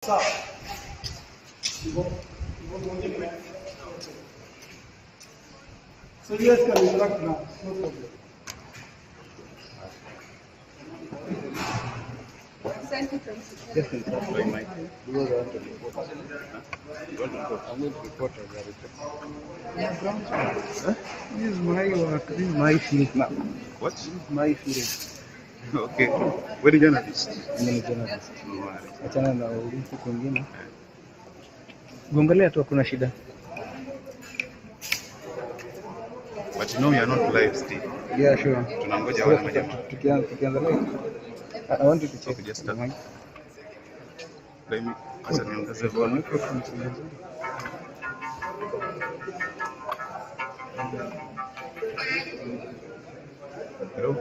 Sawa. So you guys can interact now, no problem. Just interact by mic. You want to report. I'm going to report on the This is my work. This is my field now. What? This is my field. Okay. Wewe ni journalist? Mimi ni journalist. Achana na huku kwingine. Gongelea tu hakuna shida. But you know you are not live still. Yeah, sure. Tunangoja wale majamaa. Tukianza live. I want you to check. Okay, just start. Let me acha niongeze volume. Hello?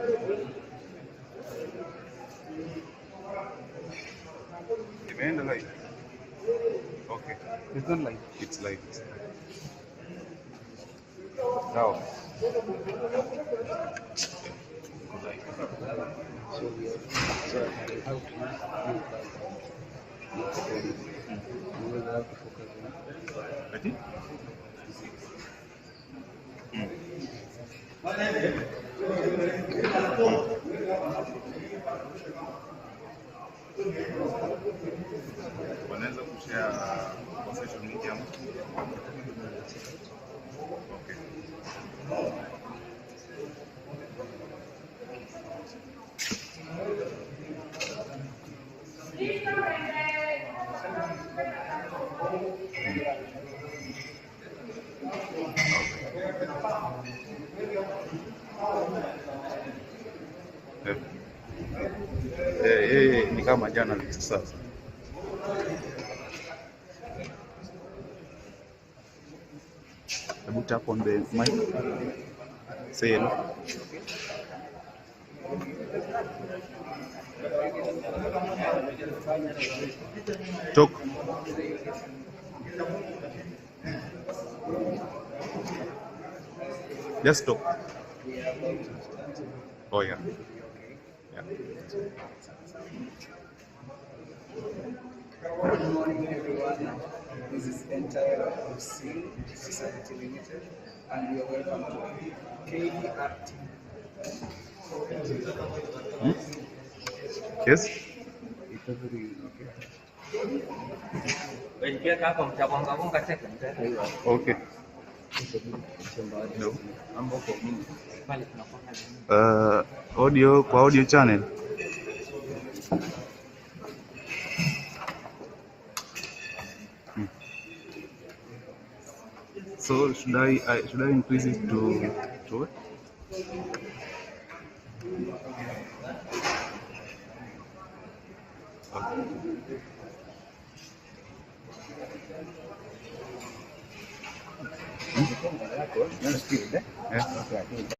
Imeenda live? Okay. It's not live. It's live. Now. So we have how to we will have to focus on. Ready? Wanaweza kushare kwa social media. Okay. Ni kama journalist sasa. Hebu tap on the mic. Say hello. Talk. Just talk. Oh yeah. Yeah. Good morning, everyone. This is entire Society Limited, and we are welcome to KDRT. Yes. Okay. No. Audio kwa audio channel. So should I increase it to what? Okay. Yeah.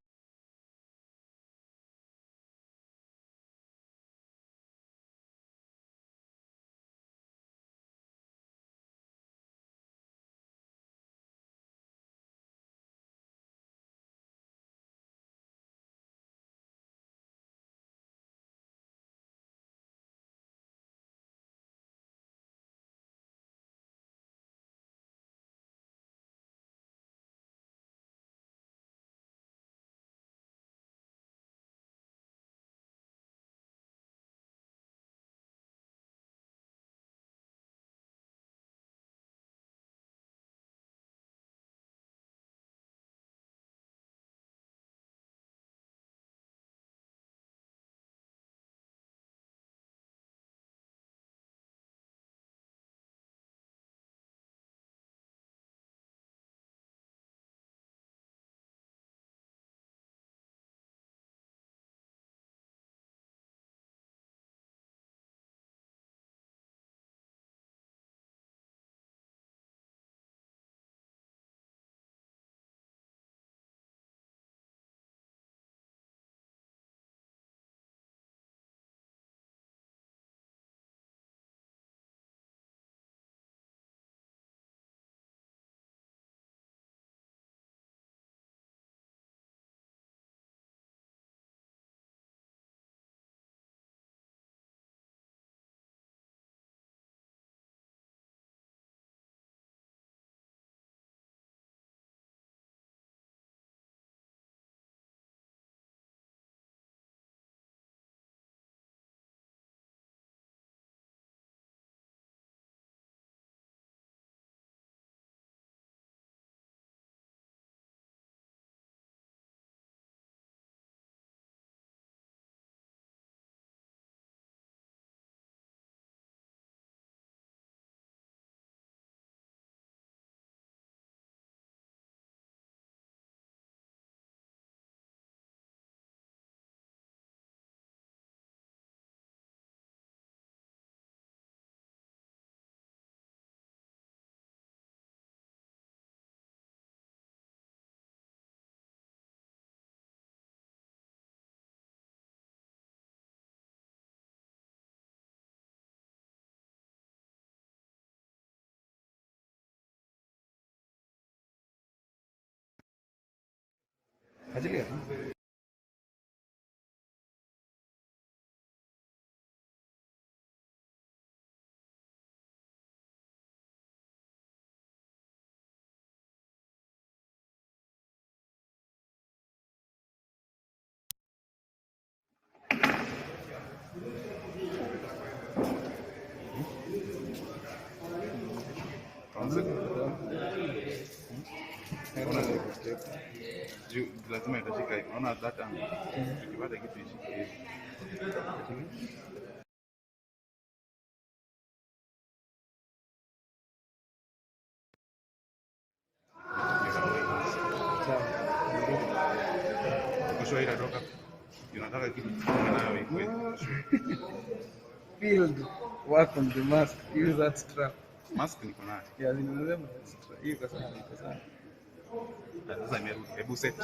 Achilia. Lazima itashika hivi. Unaona that angle. Ukipata kitu ishike hivi. Kushoa ila toka. Unataka kitu nayo iko. Field work on the mask. Use that strap. Mask niko nayo. Yeah, ninasema hiyo kwa sana, iko sana. Sasa imerudi. Hebu set.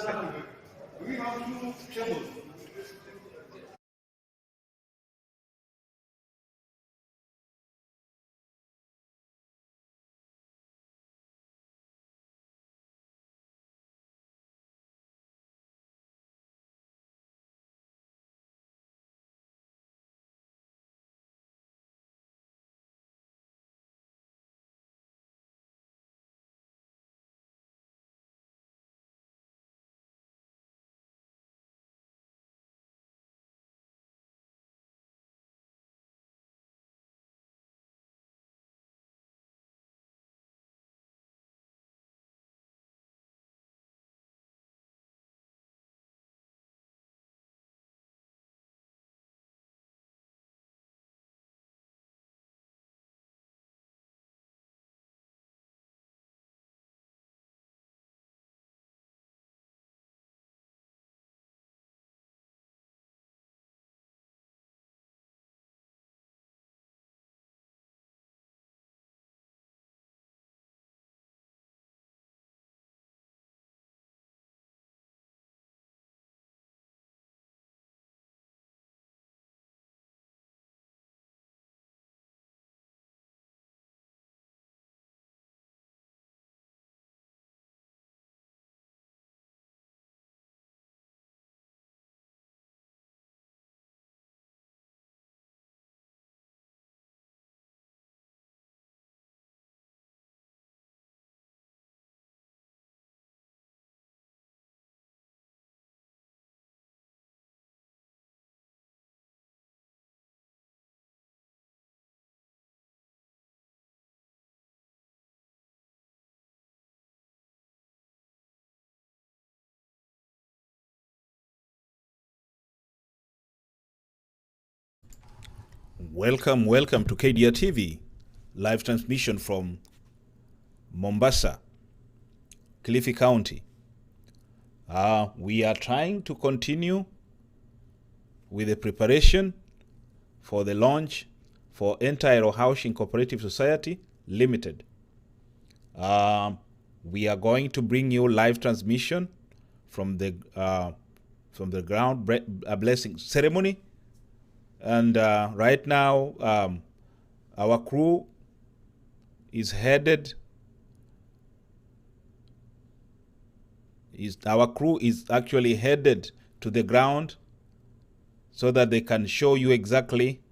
Welcome to KDR TV, live transmission from Mombasa, Kilifi County. We are trying to continue with the preparation for the launch for Entire Housing Cooperative Society Limited. We are going to bring you live transmission from the ground blessing ceremony. And right now, our crew is actually headed to the ground so that they can show you exactly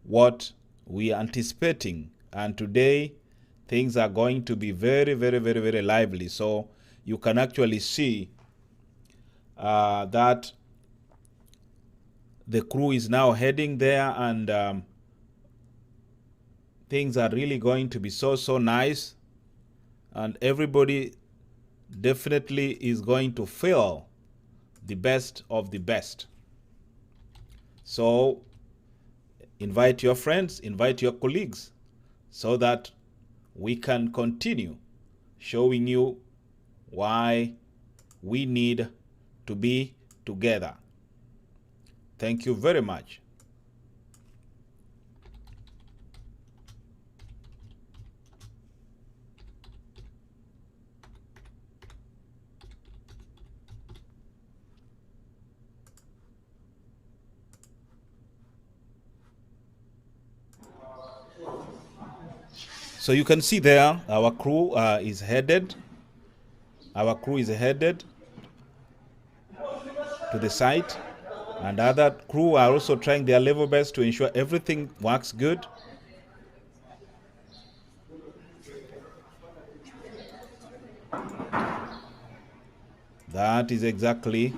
what we are anticipating. And today, things are going to be very, very, very, very lively. So you can actually see that the crew is now heading there, and things are really going to be so nice, and everybody definitely is going to feel the best of the best. So invite your friends, invite your colleagues, so that we can continue showing you why we need to be together. Thank you very much. So you can see there, our crew is headed. Our crew is headed to the site, and other crew are also trying their level best to ensure everything works good. That is exactly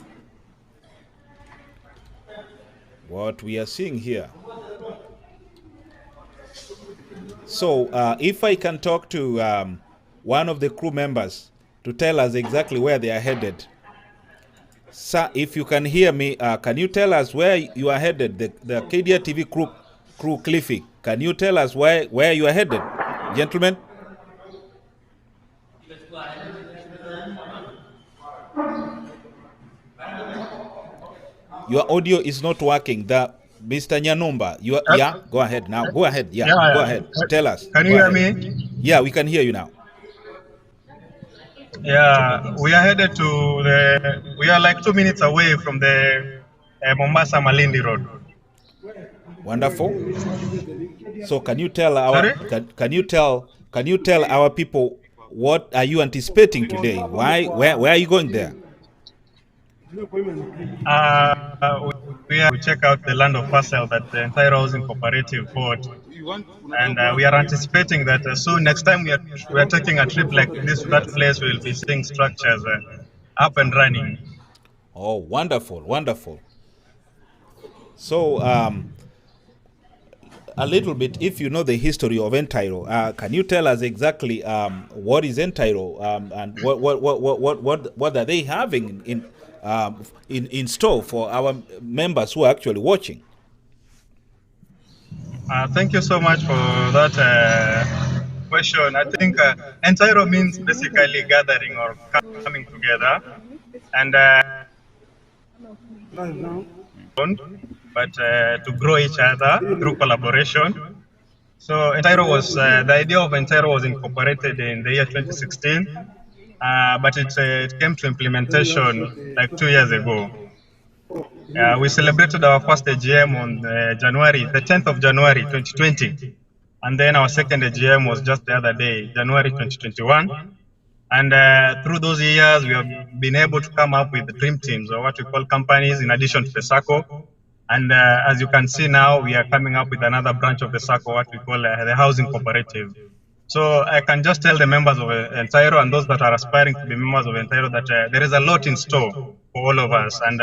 what we are seeing here. So if I can talk to one of the crew members to tell us exactly where they are headed. Sir, if you can hear me, can you tell us where you are headed? The KDR TV crew Kilifi, can you tell us where you are headed, gentlemen? Your audio is not working. Mr. Nyanumba, yeah, go ahead now. Go ahead, yeah, go ahead. Tell us. Can you hear me? Yeah, we can hear you now. Yeah, we are headed to we are like 2 minutes away from the Mombasa Malindi Road. Wonderful. So can you tell Sorry? can you tell our people what are you anticipating today? Where are you going there? We check out the land of parcel that the entire housing cooperative bought, and we are anticipating that soon next time we are taking a trip like this to that place, we will be seeing structures up and running. Oh, wonderful, wonderful. So a little bit, if you know the history of Entairo, can you tell us exactly what is Entairo and what are they having in store for our members who are actually watching? Thank you so much for that question. I think Entairo means basically gathering or coming together, and but to grow each other through collaboration. So Entairo was the idea of Entairo was incorporated in the year 2016, but it came to implementation like 2 years ago. We celebrated our first AGM on the 10th of January 2020, and then our second AGM was just the other day, January 2021. And through those years, we have been able to come up with dream teams, or what we call companies, in addition to the SACCO. And as you can see now, we are coming up with another branch of the SACCO, what we call the housing cooperative. So I can just tell the members of Entairo and those that are aspiring to be members of Entairo that there is a lot in store for all of us, and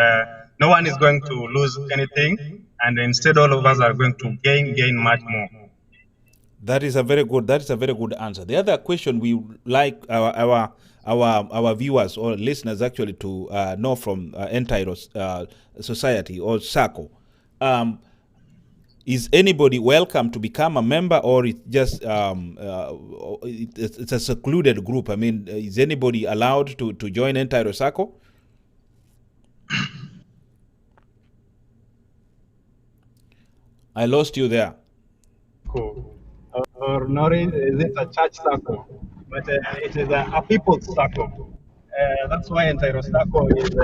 no one is going to lose anything, and instead all of us are going to gain much more. That is a very good answer. The other question we would like our viewers or listeners actually to know from Entairo Society or SACCO, is anybody welcome to become a member, or it's just it's a secluded group? I mean, is anybody allowed to join Entairo SACCO? I lost you there. Cool. Or not is it a church SACCO, but it is a people's SACCO. That's why Entairo SACCO is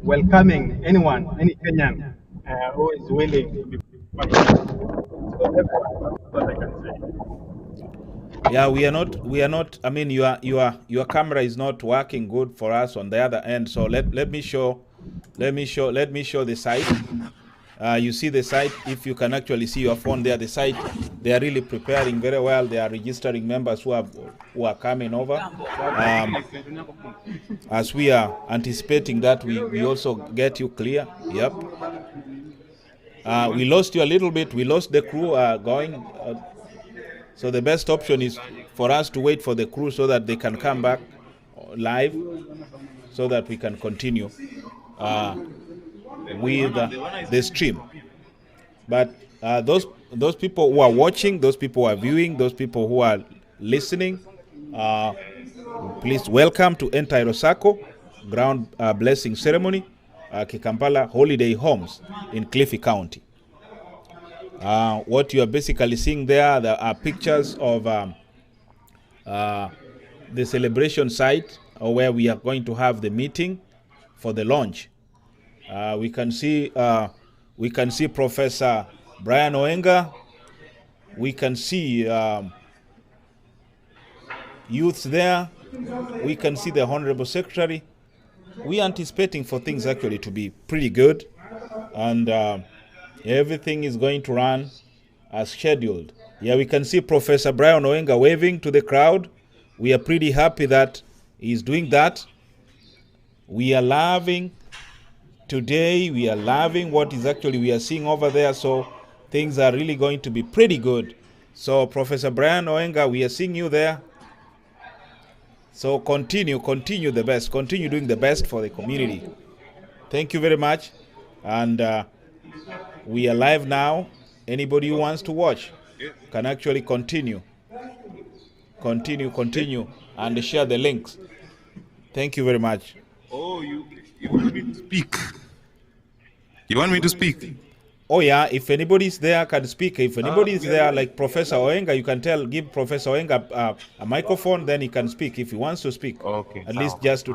welcoming anyone, any Kenyan who is willing to be part of it. So therefore, that's what I can say. Yeah, we are not. I mean, your camera is not working good for us on the other end. So let me show the site. You see the site. If you can actually see your phone there, the site, they are really preparing very well. They are registering members who are coming over. As we are anticipating that, we also get you clear. Yep. We lost you a little bit. We lost the crew going. So the best option is for us to wait for the crew so that they can come back live, so that we can continue with the stream. But those people who are watching, those people who are viewing, those people who are listening, please welcome to Entairo SACCO ground blessing ceremony, Kikambala Holiday Homes in Kilifi County. What you are basically seeing there are pictures of the celebration site, where we are going to have the meeting for the launch. We can see Professor Brian Oenga. We can see youths there. We can see the Honorable Secretary. we are anticipating for things actually to be pretty good, and everything is going to run as scheduled. Yeah, we can see Professor Brian Oenga waving to the crowd. We are pretty happy that he's doing that. We are loving today. We are loving what is actually we are seeing over there. So things are really going to be pretty good. So Professor Brian Oenga, we are seeing you there. So continue the best. Continue doing the best for the community. Thank you very much. And we are live now. Anybody who wants to watch can actually continue, and share the links. Thank you very much. Oh, you want me to speak? You want me to speak? Oh yeah, if anybody's there can speak. If anybody's there, like Professor Oenga, you can give Professor Oenga a microphone, then he can speak if he wants to speak. Okay. At least just to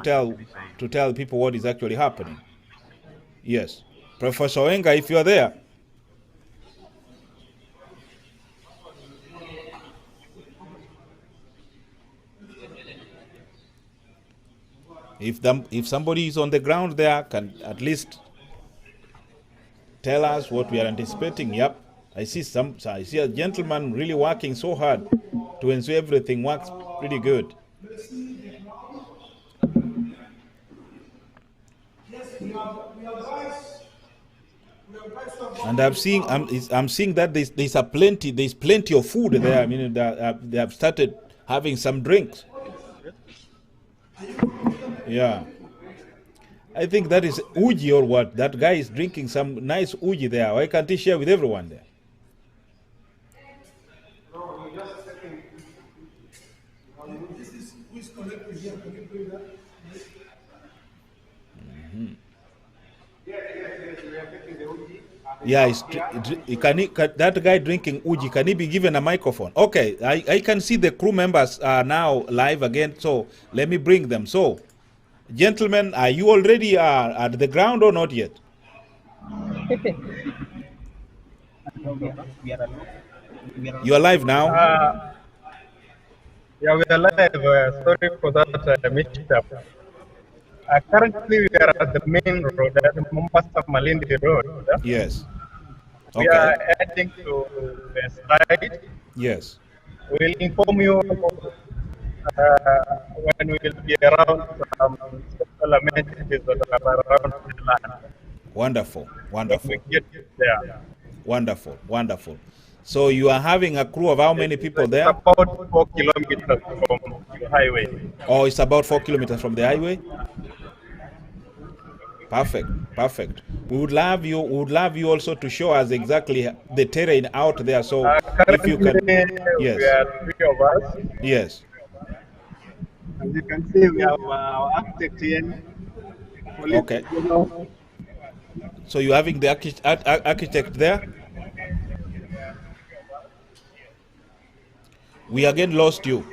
tell people what is actually happening. Yes. Professor Oenga, if you are there. If somebody is on the ground there, can at least tell us what we are anticipating. Yep, I see a gentleman really working so hard to ensure everything works pretty good. And I'm seeing that there's plenty of food there. I mean, they have started having some drinks. Yeah. I think that is uji or what? That guy is drinking some nice uji there. Why can't he share with everyone there? Yeah, that guy drinking uji, can he be given a microphone? Okay, I can see the crew members are now live again, so let me bring them. So, gentlemen, are you already at the ground or not yet? You are live now? Yeah, we are live. Sorry for that mishap. Currently, we are at the main road, at the Mombasa Malindi Road. Yes. We are heading to the side. Yes. We'll inform you when we will be around some special amenities that are around the land. Wonderful. When we get there. Wonderful. So you are having a crew of how many people there? About 4 kilometers from the highway. Oh, it's about 4 kilometers from the highway? Perfect. We would love you also to show us exactly the terrain out there. So if you can, yes. We are 3 of us. Yes. As you can see, we have our architect here. Okay. So you're having the architect there? We again lost you.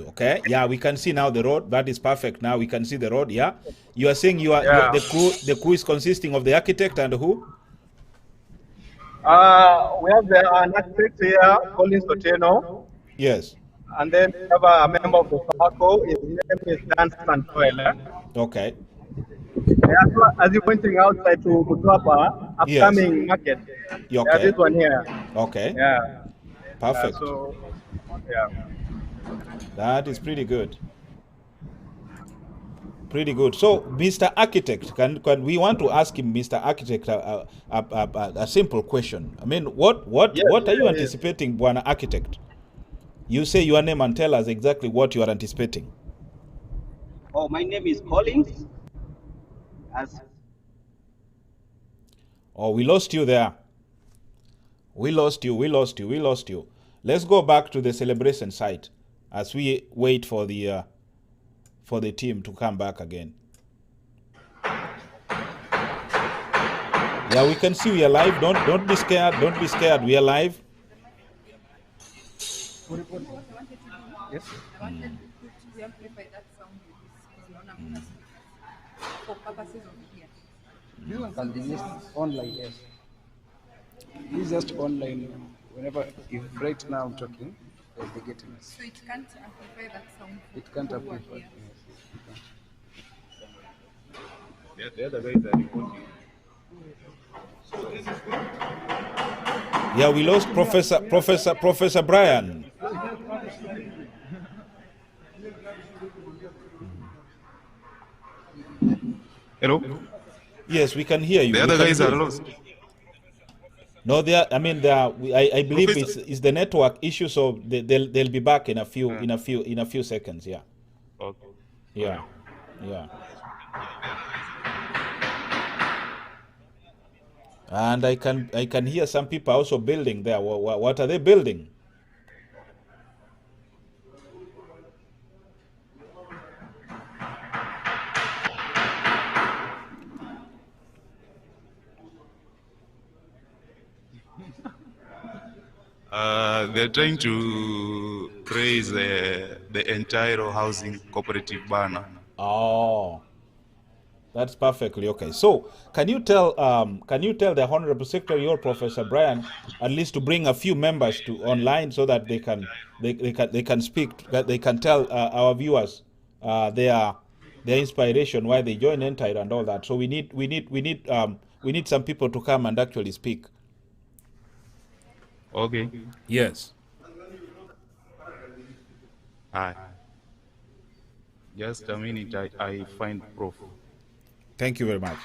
Okay. Yeah, we can see now the road. That is perfect. Now we can see the road. Yeah. You are saying the crew is consisting of the architect and who? We have an architect here, Colin Soteno. Yes. And then we have a member of the circle. His name is Dan Santoela. Okay. As you're pointing outside to Butwapa, upcoming market. Okay. Yeah, this one here. Okay. Yeah. Perfect. Yeah. That is pretty good. So, Mr. Architect, can we want to ask him, Mr. Architect, a simple question? I mean, what are you anticipating, Bwana Architect? You say your name and tell us exactly what you are anticipating. Oh, my name is Collins. Oh, we lost you there. We lost you. Let's go back to the celebration site as we wait for the team to come back again. Yeah, we can see we are live. Don't be scared. We are live. Yes. This one can be used online, yes. This is just online. Whenever, if right now I'm talking, they'll be getting us. So it can't amplify that sound? It can't amplify. Yes. The other guys are reporting. Yeah, we lost Professor Brian. Hello? Yes, we can hear you. The other guys are lost. No, they are. I mean, they are. I believe it's the network issue. So they'll be back in a few seconds. Yeah. Okay. Yeah. Yeah. And I can hear some people also building there. What are they building? They're trying to praise the entire housing cooperative banner. Oh, that's perfectly okay. So, can you tell the Honorable Secretary or Professor Brian at least to bring a few members to online so that they can speak, that they can tell our viewers their inspiration, why they join Entire and all that. So we need some people to come and actually speak. Okay. Yes. Hi. Just a minute, I find Prof. Thank you very much.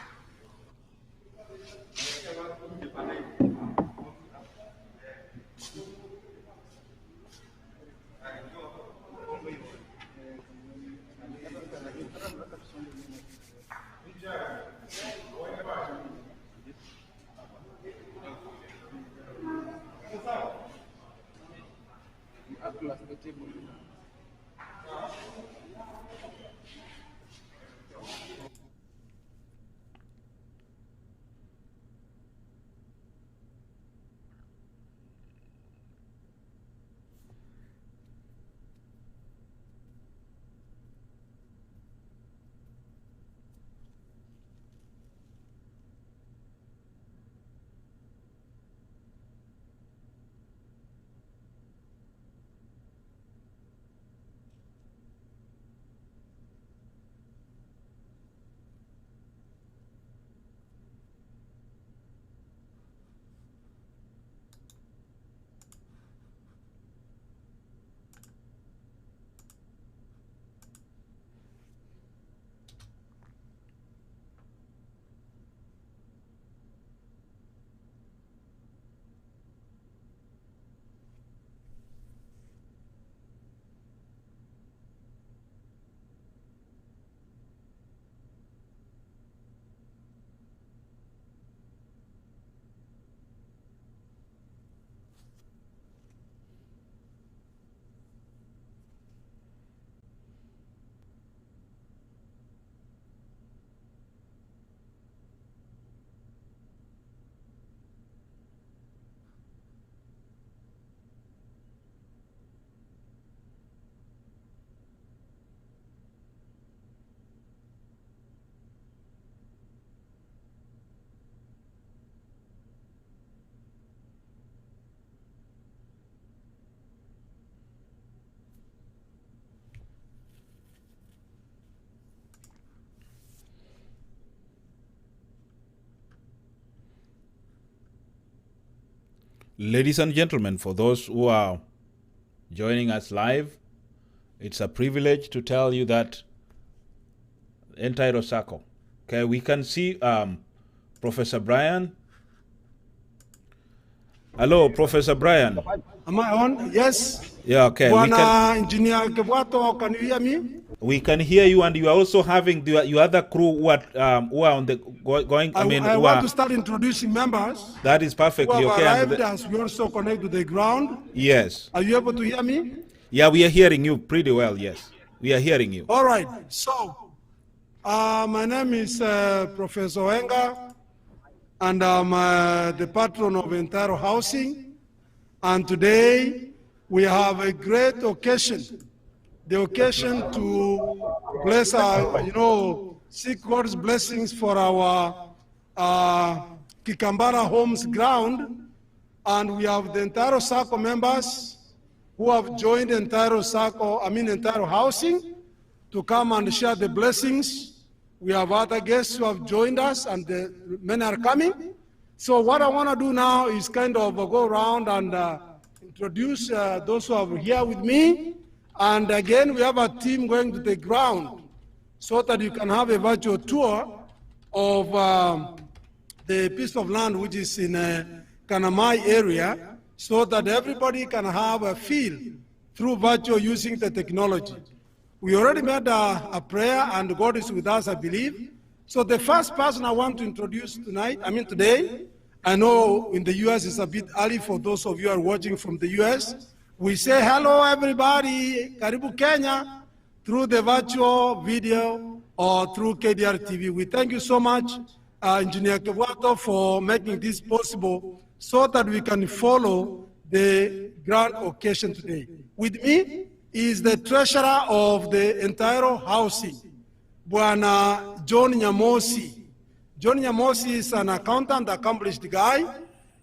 Ladies and gentlemen, for those who are joining us live, it's a privilege to tell you that entire circle. Okay, we can see Professor Brian. Hello, Professor Brian. Am I on? Yes. Yeah, okay. Engineer Kebuato, can you hear me? We can hear you, and you are also having your other crew who are on the going. I want to start introducing members. That is perfectly okay. Arrived as we also connect to the ground. Yes. Are you able to hear me? Yeah, we are hearing you pretty well. Yes, we are hearing you. All right. So, my name is Professor Wenga, and I'm the patron of Entire Housing. And today we have a great occasion. The occasion to bless our, seek God's blessings for our Kikambala homes ground. And we have the entire circle members who have joined entire Housing to come and share the blessings We have other guests who have joined us, and many are coming. So what I want to do now is kind of go around and introduce those who are here with me. And again, we have a team going to the ground so that you can have a virtual tour of the piece of land which is in Kanamai area, so that everybody can have a feel through virtual using the technology. We already made a prayer, and God is with us, I believe. So the first person I want to introduce today, I know in the US it's a bit early for those of you who are watching from the US. We say hello everybody, Karibu Kenya, through the virtual video or through KDR TV. We thank you so much, Engineer Kewato, for making this possible so that we can follow the grand occasion today. With me is the treasurer of the entire housing, Bwana John Nyamosi. John Nyamosi is an accountant, accomplished guy.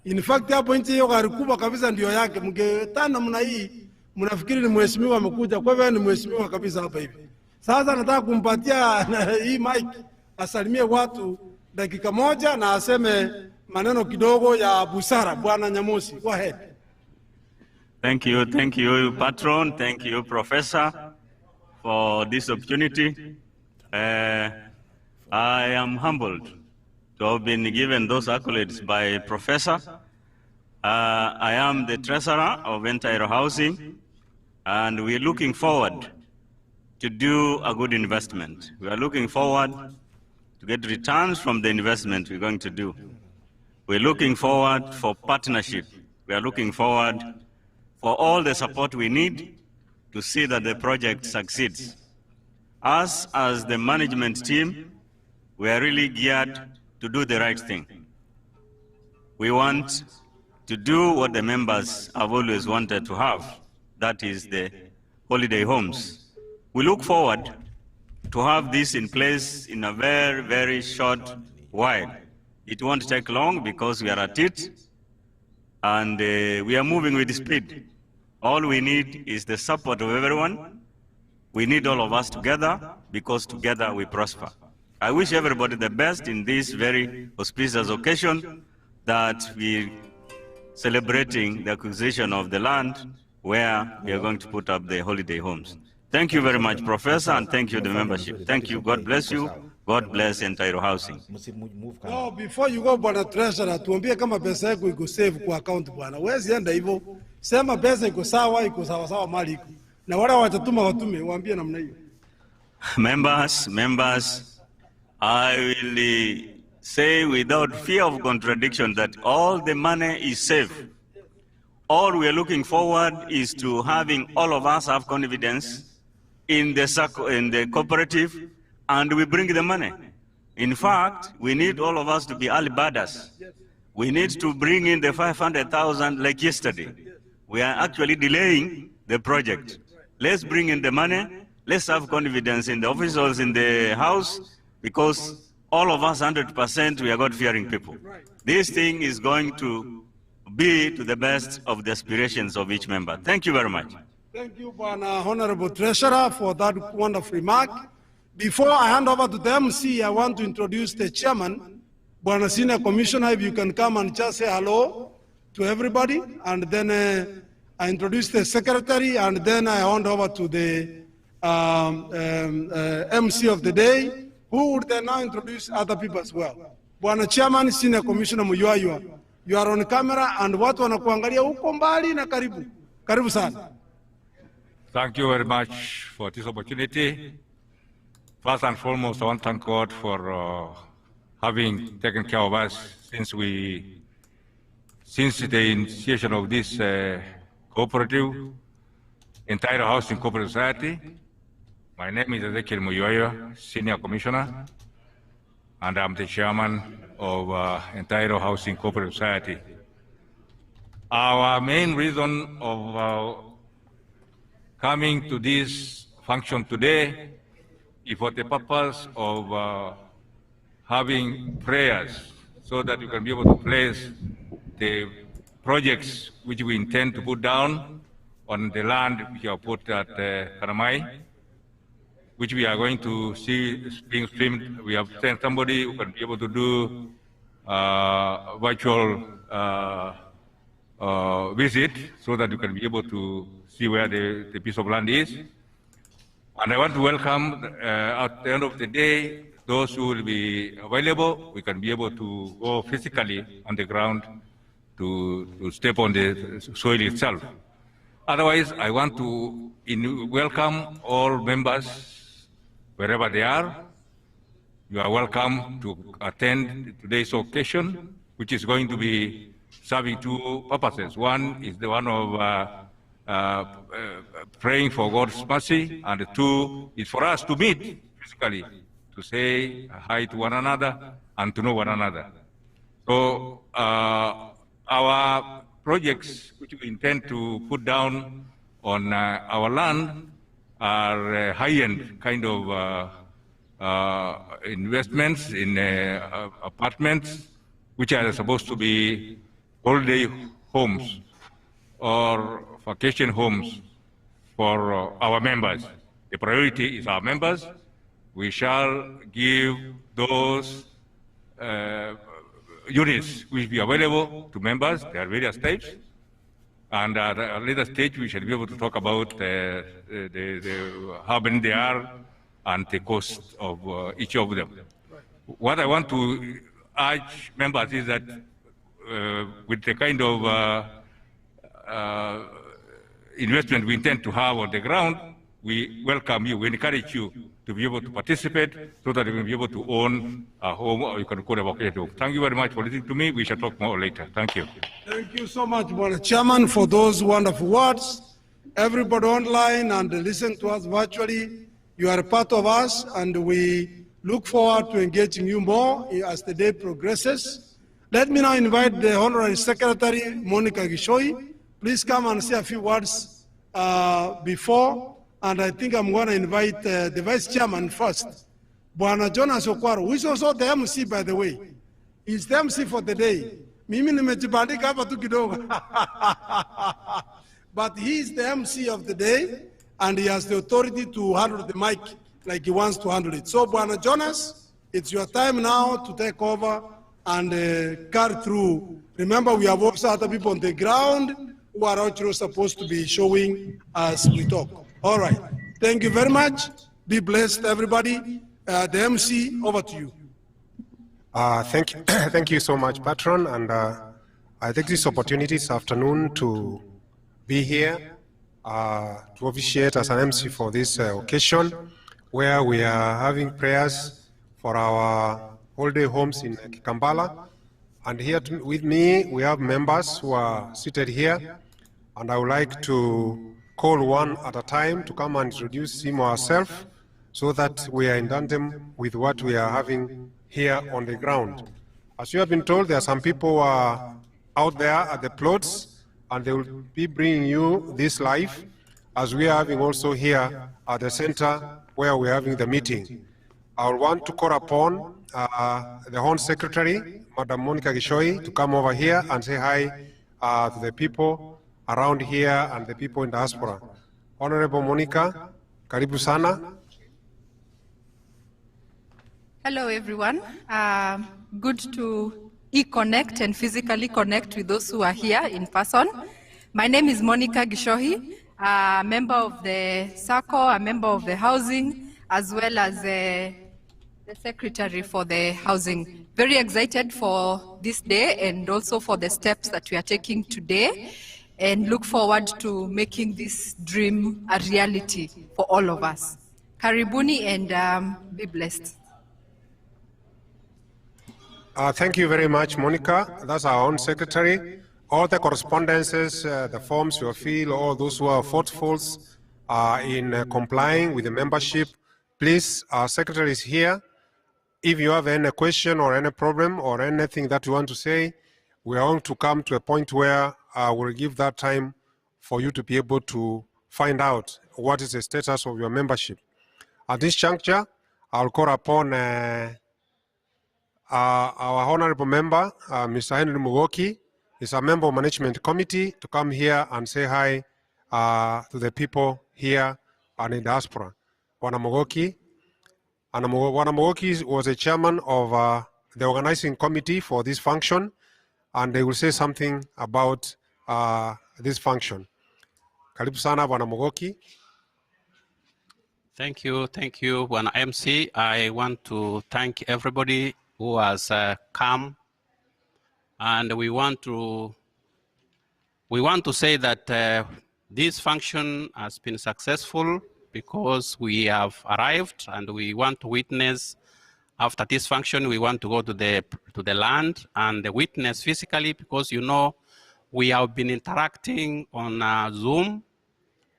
In fact, hapo nchi hiyo gari kubwa kabisa ndio yake. Mngetana mna hii, mnafikiri ni mheshimiwa amekuja, kwa hivyo ni mheshimiwa kabisa hapa hivi. Sasa nataka kumpatia hii mic asalimie watu dakika moja na aseme maneno kidogo ya busara. Bwana Nyamosi, go ahead. Thank you, Patron. Thank you, Professor, for this opportunity. I am humbled to have been given those accolades by Professor. I am the treasurer of Entire Housing, and we're looking forward to do a good investment. We are looking forward to get returns from the investment we're going to do. We're looking forward for partnership. We are looking forward for all the support we need to see that the project succeeds. Us, as the management team, we are really geared to do the right thing. We want to do what the members have always wanted to have, that is the holiday homes. We look forward to have this in place in a very, very short while. It won't take long because we are at it, and we are moving with speed. All we need is the support of everyone. We need all of us together, because together we prosper. I wish everybody the best in this very auspicious occasion that we're celebrating the acquisition of the land where we are going to put up the holiday homes. Thank you very much, Professor, and thank you, the membership. Thank you. God bless you. God bless Entire Housing. No, before you go, Bwana Treasurer, tuambie kama pesa yako iko save kwa account bwana. Wewe sienda hivyo. Sema pesa iko sawa sawa mali iko. Na wale watatuma watume, waambie namna hiyo. Members, I will say without fear of contradiction that all the money is safe. All we are looking forward is to having all of us have confidence in the cooperative, and we bring the money. In fact, we need all of us to be early birders. We need to bring in the 500,000 like yesterday. We are actually delaying the project. Let's bring in the money. Let's have confidence in the officials in the house, because all of us 100%, we are God-fearing people. This thing is going to be to the best of the aspirations of each member. Thank you very much. Thank you, Bwana Honorable Treasurer, for that wonderful remark. Before I hand over to the MC, I want to introduce the chairman, Bwana Senior Commissioner. If you can come and just say hello to everybody, and then I introduce the secretary, and then I hand over to the MC of the day, who would then now introduce other people as well. Bwana Chairman, Senior Commissioner Muyua, you are on camera, and watu wanakuangalia huko mbali na karibu. Karibu sana. Thank you very much for this opportunity. First and foremost, I want to thank God for having taken care of us since the initiation of this cooperative, Entire Housing Cooperative Society. My name is Ezekiel Muyoyo, Senior Commissioner, and I'm the chairman of Entire Housing Cooperative Society. Our main reason of coming to this function today is for the purpose of having prayers so that we can be able to place the projects which we intend to put down on the land we have put at Kanamai. which we are going to see being streamed. We have sent somebody who can be able to do virtual visit so that you can be able to see where the piece of land is. And I want to welcome, at the end of the day, those who will be available. We can be able to go physically on the ground to step on the soil itself. Otherwise, I want to welcome all members wherever they are. You are welcome to attend today's occasion, which is going to be serving two purposes. One is the one of praying for God's mercy, and two is for us to meet physically, to say hi to one another and to know one another. So our projects which we intend to put down on our land are high-end kind of investments in apartments, which are supposed to be holiday homes or vacation homes for our members. The priority is our members. We shall give those units which will be available to members. There are various types. And at a later stage, we shall be able to talk about how many there are and the cost of each of them. What I want to urge members is that with the kind of investment we intend to have on the ground, we welcome you, we encourage you to be able to participate so that you can be able to own a home or you can call a vacation home. Thank you very much for listening to me. We shall talk more later. Thank you. Thank you so much, Mr. Chairman, for those wonderful words. Everybody online and listen to us virtually, you are a part of us, and we look forward to engaging you more as the day progresses. Let me now invite the Honorary Secretary, Monica Gishoi. Please come and say a few words before, and I think I'm going to invite the Vice Chairman first, Bwana Jonas Okwaro, who is also the MC, by the way. He's the MC for the day. Mimi nimejibandika hapa tu kidogo. But he is the MC of the day, and he has the authority to handle the mic like he wants to handle it. So, Bwana Jonas, it's your time now to take over and carry through. Remember, we have also other people on the ground who are also supposed to be showing as we talk. All right. Thank you very much. Be blessed, everybody. The MC, over to you. Thank you. Thank you so much, Patron. And I take this opportunity this afternoon to be here to officiate as an MC for this occasion, where we are having prayers for our holiday homes in Kikambala. And here with me, we have members who are seated here. And I would like to call one at a time to come and introduce him or herself so that we are in tandem with what we are having here on the ground. As you have been told, there are some people who are out there at the plots, and they will be bringing you this live, as we are having also here at the center where we are having the meeting. I want to call upon the Home Secretary, Madam Monica Gishoi, to come over here and say hi to the people around here and the people in diaspora. Honorable Monica, karibu sana. Hello, everyone. Good to e-connect and physically connect with those who are here in person. My name is Monica Gishohi, a member of the SACCO, a member of the housing, as well as the secretary for the housing. Very excited for this day and also for the steps that we are taking today, and look forward to making this dream a reality for all of us. Karibuni, and be blessed. Thank you very much, Monica. That's our own secretary. All the correspondences, the forms you fill, all those who are thoughtful in complying with the membership, please, our secretary is here. If you have any question or any problem or anything that you want to say, we are going to come to a point where we'll give that time for you to be able to find out what is the status of your membership. At this juncture, I'll call upon our honorable member, Mr. Henry Mugoki, is a member of management committee, to come here and say hi to the people here and in diaspora. Wanamogoki. Wanamogoki was a chairman of the organizing committee for this function, and they will say something about this function. Karibu sana, Wanamogoki. Thank you, Bwana MC. I want to thank everybody who has come, and we want to say that this function has been successful because we have arrived, and we want to witness. After this function, we want to go to the land and witness physically, because we have been interacting on Zoom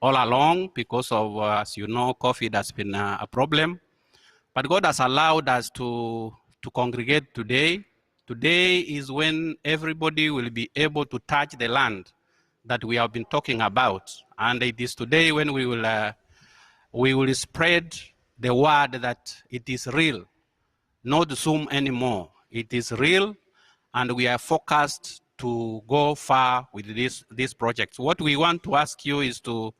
all along because of, as you know, COVID has been a problem. But God has allowed us to congregate today. Today is when everybody will be able to touch the land that we have been talking about. And it is today when we will spread the word that it is real, not Zoom anymore. It is real, and we are focused to go far with this project. What we want to ask you is to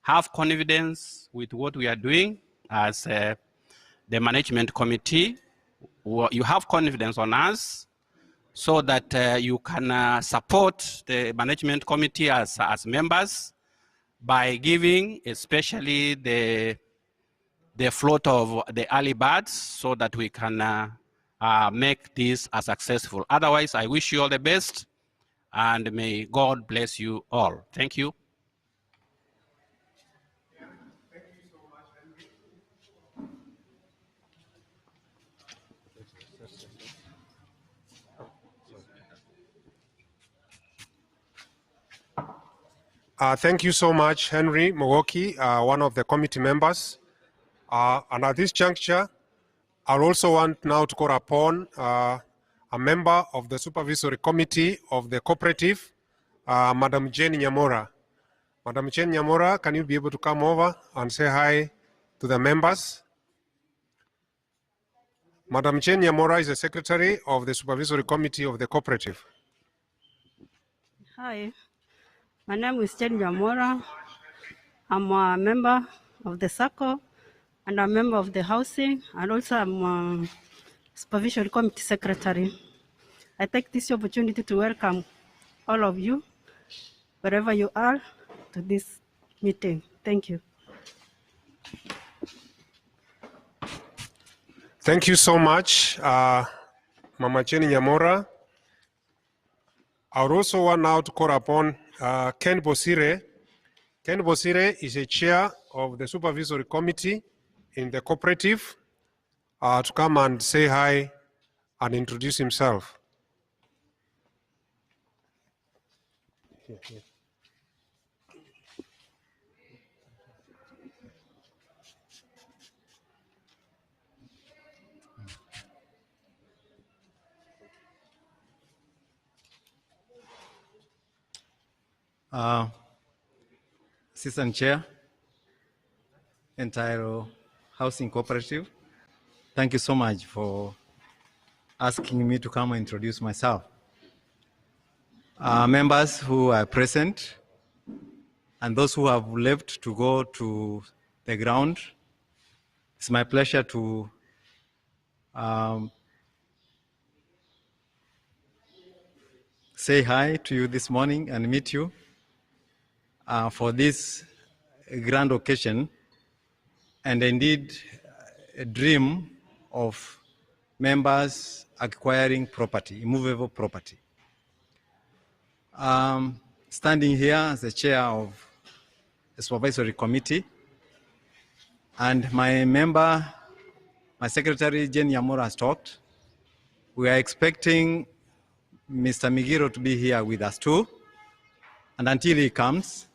have confidence with what we are doing as the management committee. You have confidence on us so that you can support the management committee as members by giving especially the float of the early birds so that we can make this successful. Otherwise, I wish you all the best, and may God bless you all. Thank you. Thank you so much, Henry Mogoki, one of the committee members. And at this juncture, I also want now to call upon a member of the supervisory committee of the cooperative, Madam Jane Nyamora. Madam Jane Nyamora, can you be able to come over and say hi to the members? Madam Jane Nyamora is the secretary of the supervisory committee of the cooperative. Hi, my name is Jane Nyamora. I'm a member of the SACCO and a member of the housing, and also I'm a supervisory committee secretary. I take this opportunity to welcome all of you, wherever you are, to this meeting. Thank you. Thank you so much, Mama Jane Nyamora. I would also want now to call upon Ken Bosire. Ken Bosire is a chair of the supervisory committee in the cooperative to come and say hi and introduce himself. Assistant Chair, entire housing cooperative. Thank you so much for asking me to come and introduce myself. Members who are present and those who have left to go to the ground, it's my pleasure to say hi to you this morning and meet you for this grand occasion, and indeed a dream of members acquiring property, immovable property. Standing here as the chair of the supervisory committee, and my member, my secretary, Jane Nyamora, has talked. We are expecting Mr. Migiro to be here with us too. And until he comes,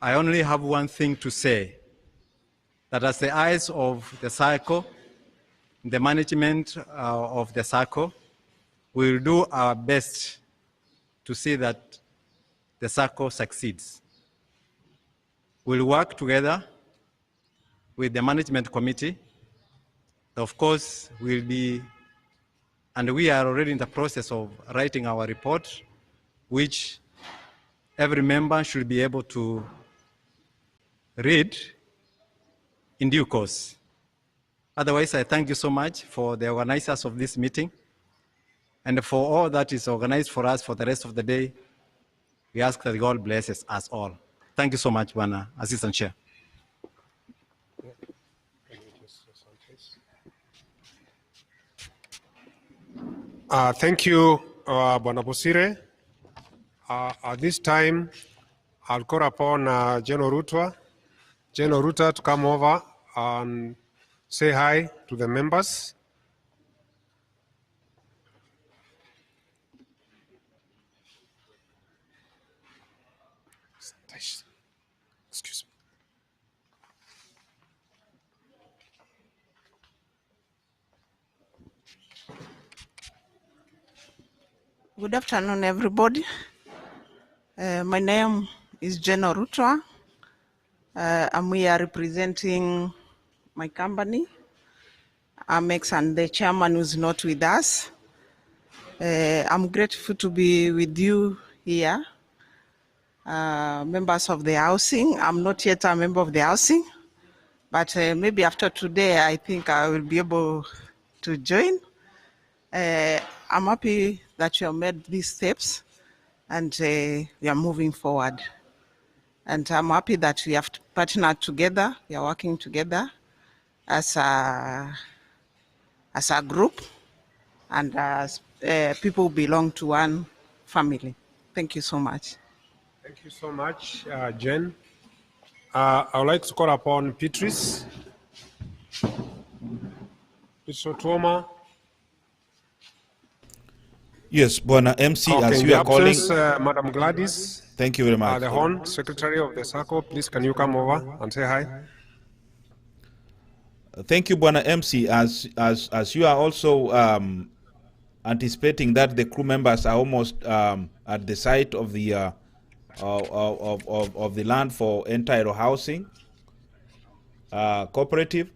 I only have one thing to say, that as the eyes of the SACCO, the management of the SACCO, we will do our best to see that the SACCO succeeds. We'll work together with the management committee. Of course, we'll be, and we are already in the process of writing our report, which every member should be able to read in due course. Otherwise, I thank you so much for the organizers of this meeting and for all that is organized for us for the rest of the day. We ask that God blesses us all. Thank you so much, Bwana Assistant Chair. Thank you, Bwana Bosire. At this time, I'll call upon General Ruta to come over and say hi to the members. Excuse me. Good afternoon, everybody. My name is Jenna Rutwa. I'm here representing my company, Amex, and the chairman who's not with us. I'm grateful to be with you here, members of the housing. I'm not yet a member of the housing, but maybe after today, I think I will be able to join. I'm happy that you have made these steps and we are moving forward. And I'm happy that we have partnered together, we are working together as a group and as people who belong to one family. Thank you so much. Thank you so much, Jen. I would like to call upon Beatrice Otoma. Yes, Bwana MC, Okay, as in you the are calling. absence, Madam Gladys. Thank you very much. The Hon, Secretary of the SACCO, please can you come over and say hi? Thank you, Bwana MC. As you are also anticipating that the crew members are almost at the site of the land for Entairo Housing Cooperative,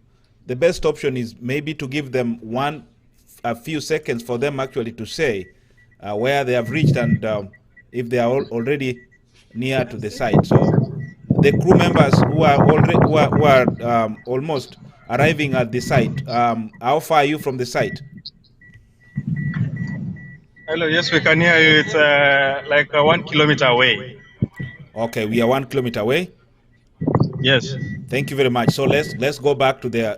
the best option is maybe to give them a few seconds for them actually to say where they have reached and if they are already near to the site. So the crew members who are almost arriving at the site, how far are you from the site? Hello, yes, we can hear you. It's like 1 kilometer away. Okay, we are 1 kilometer away. Yes. Thank you very much. So let's go back to the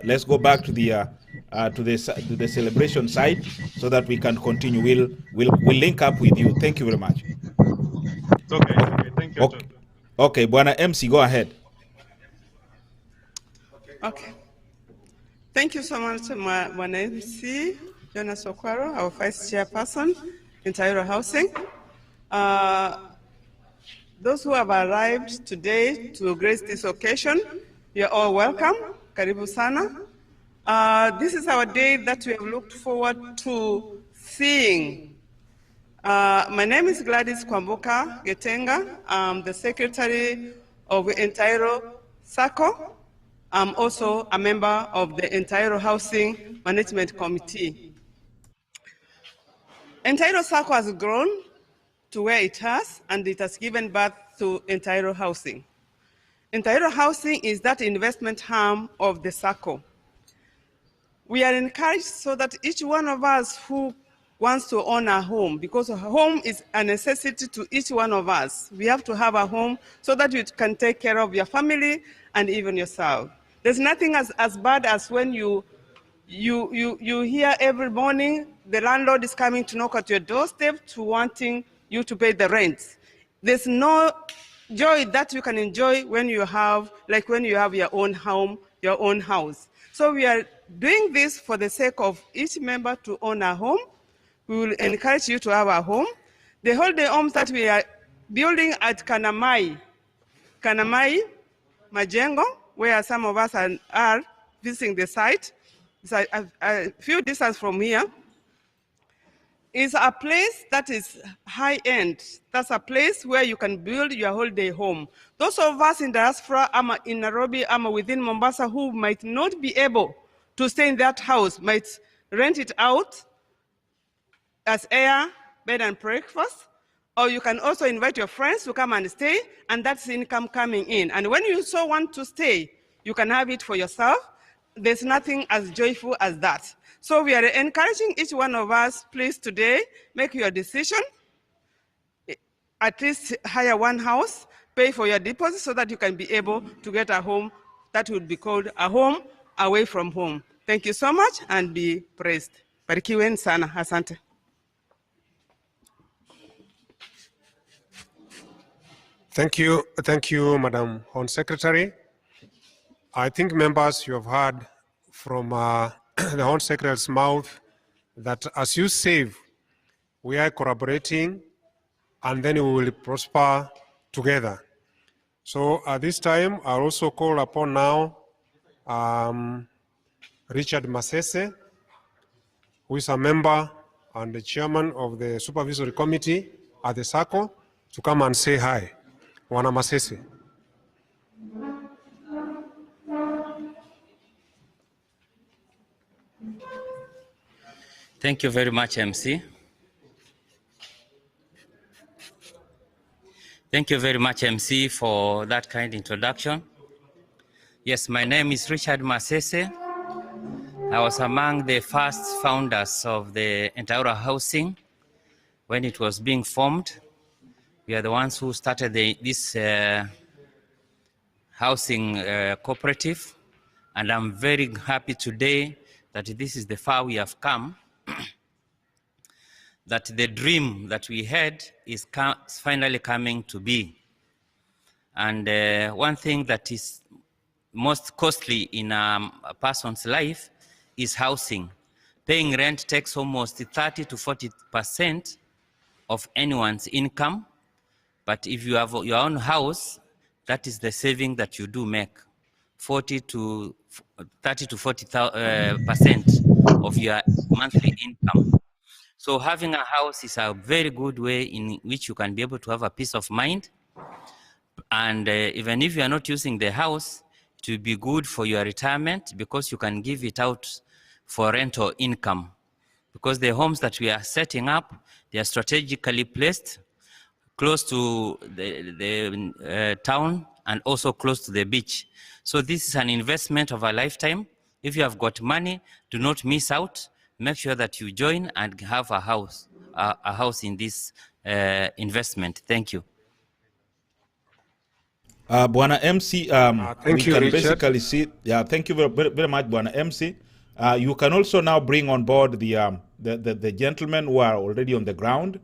to the celebration site so that we can continue. We'll link up with you. Thank you very much. Okay. Thank you. Okay, Bwana MC, go ahead. Okay. Thank you so much, Bwana MC, Jonas Okwaro, our vice chairperson in Entairo Housing. Those who have arrived today to grace this occasion, you're all welcome. Karibu sana. This is our day that we have looked forward to seeing. My name is Gladys Kwamboka Getenga. I'm the secretary of Entairo SACCO. I'm also a member of the Entairo Housing Management Committee. Entairo SACCO has grown to where it has, and it has given birth to Entairo Housing. Entairo Housing is that investment arm of the SACCO. We are encouraged so that each one of us who wants to own a home, because a home is a necessity to each one of us. We have to have a home so that you can take care of your family and even yourself. There's nothing as bad as when you hear every morning the landlord is coming to knock at your doorstep to wanting you to pay the rent. There's no joy that you can enjoy when you have your own home, your own house. So we are doing this for the sake of each member to own a home. We will encourage you to have a home. The holiday homes that we are building at Kanamai, Majengo, where some of us are visiting the site, it's a few distance from here, is a place that is high-end. That's a place where you can build your holiday home. Those of us in diaspora, in Nairobi, within Mombasa, who might not be able to stay in that house, might rent it out as air, bed and breakfast, or you can also invite your friends to come and stay, and that's income coming in. And when you so want to stay, you can have it for yourself. There's nothing as joyful as that. So we are encouraging each one of us, please today, make your decision. At least hire one house, pay for your deposit so that you can be able to get a home that would be called a home away from home. Thank you so much and be praised. Barikiweni sana. Asante. Thank you, Madam Home Secretary. I think members, you have heard from the Home Secretary's mouth that as you save, we are collaborating and then we will prosper together. So at this time, I'll also call upon now Richard Masese, who is a member and the chairman of the supervisory committee at the SACCO, to come and say hi. Wana Masese. Thank you very much, MC. Thank you very much, MC, for that kind introduction. Yes, my name is Richard Masese. I was among the first founders of the Entaura Housing when it was being formed. We are the ones who started this housing cooperative, and I'm very happy today that this is the far we have come, that the dream that we had is finally coming to be. And one thing that is most costly in a person's life is housing. Paying rent takes almost 30 to 40% of anyone's income. But if you have your own house, that is the saving that you do make, 30 to 40% of your monthly income. So having a house is a very good way in which you can be able to have a peace of mind. And even if you are not using the house, it will be good for your retirement because you can give it out for rental income. Because the homes that we are setting up, they are strategically placed close to the town and also close to the beach. So this is an investment of a lifetime. If you have got money, do not miss out. Make sure that you join and have a house in this investment. Thank you. Bwana MC, thank you, can Richard. basically see. Yeah, thank you very much, Bwana MC. You can also now bring on board the gentlemen who are already on the ground,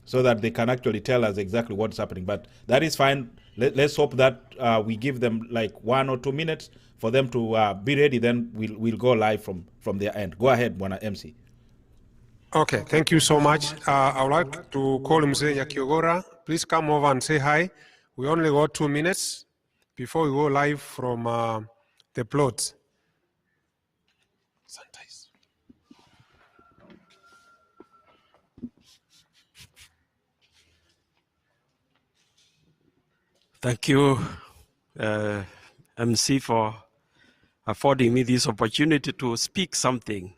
so that they can actually tell us exactly what's happening. But that is fine. Let's hope that we give them like 1 or 2 minutes for them to be ready. Then we'll go live from their end. Go ahead, Bwana MC. Okay, thank you so much. I would like to call Mzee Nyakiogora. Please come over and say hi. We only got 2 minutes before we go live from the plot. Thank you, MC, for affording me this opportunity to speak something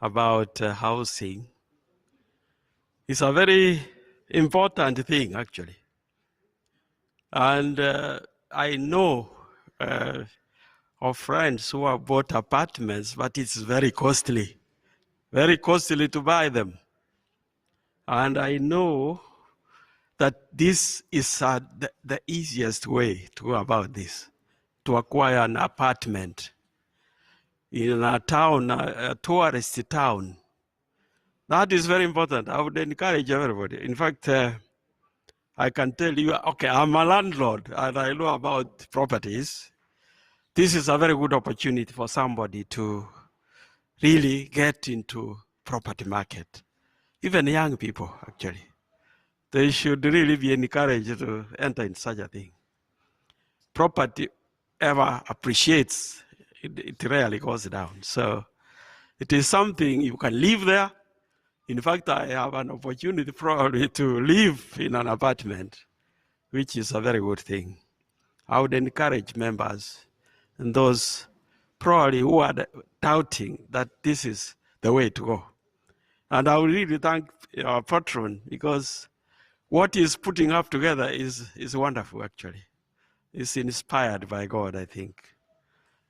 about housing. It's a very important thing, actually. And I know of friends who have bought apartments, but it's very costly to buy them. And I know that this is the easiest way to go about this, to acquire an apartment in a town, a tourist town. That is very important. I would encourage everybody. In fact, I can tell you, okay, I'm a landlord and I know about properties. This is a very good opportunity for somebody to really get into property market. Even young people, actually. They should really be encouraged to enter in such a thing. Property ever appreciates, it rarely goes down. So it is something you can live there. In fact, I have an opportunity probably to live in an apartment, which is a very good thing. I would encourage members and those probably who are doubting that this is the way to go. And I would really thank our Patron, because what he's putting up together is wonderful, actually. It's inspired by God, I think.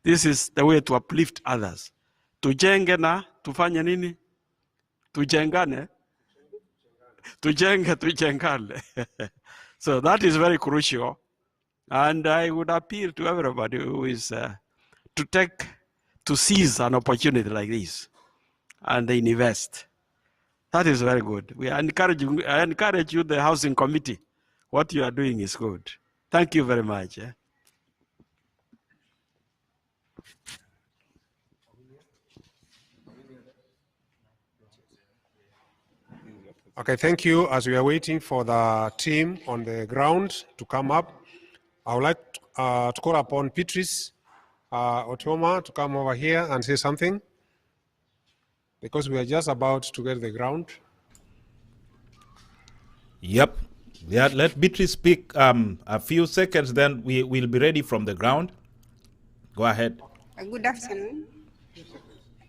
This is the way to uplift others. Tujenge na tufanye nini? Tujengane. Tujengane. So that is very crucial. And I would appeal to everybody who is to seize an opportunity like this and they invest. That is very good. I encourage you, the housing committee. What you are doing is good. Thank you very much. Okay, thank you. As we are waiting for the team on the ground to come up, I would like to call upon Beatrice Otioma to come over here and say something, because we are just about to get the ground. Yep. Yeah, let Beatrice speak a few seconds, then we will be ready from the ground. Go ahead. Good afternoon.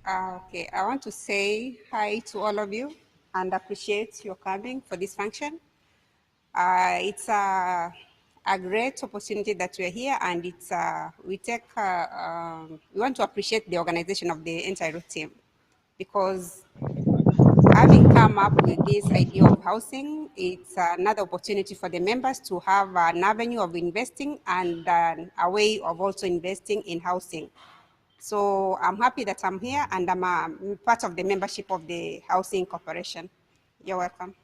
Okay, I want to say hi to all of you and appreciate your coming for this function. It's a great opportunity that we're here, and it's we want to appreciate the organization of the entire team, because having come up with this idea of housing, it's another opportunity for the members to have an avenue of investing and a way of also investing in housing. So I'm happy that I'm here, and I'm part of the membership of the Housing Corporation. You're welcome.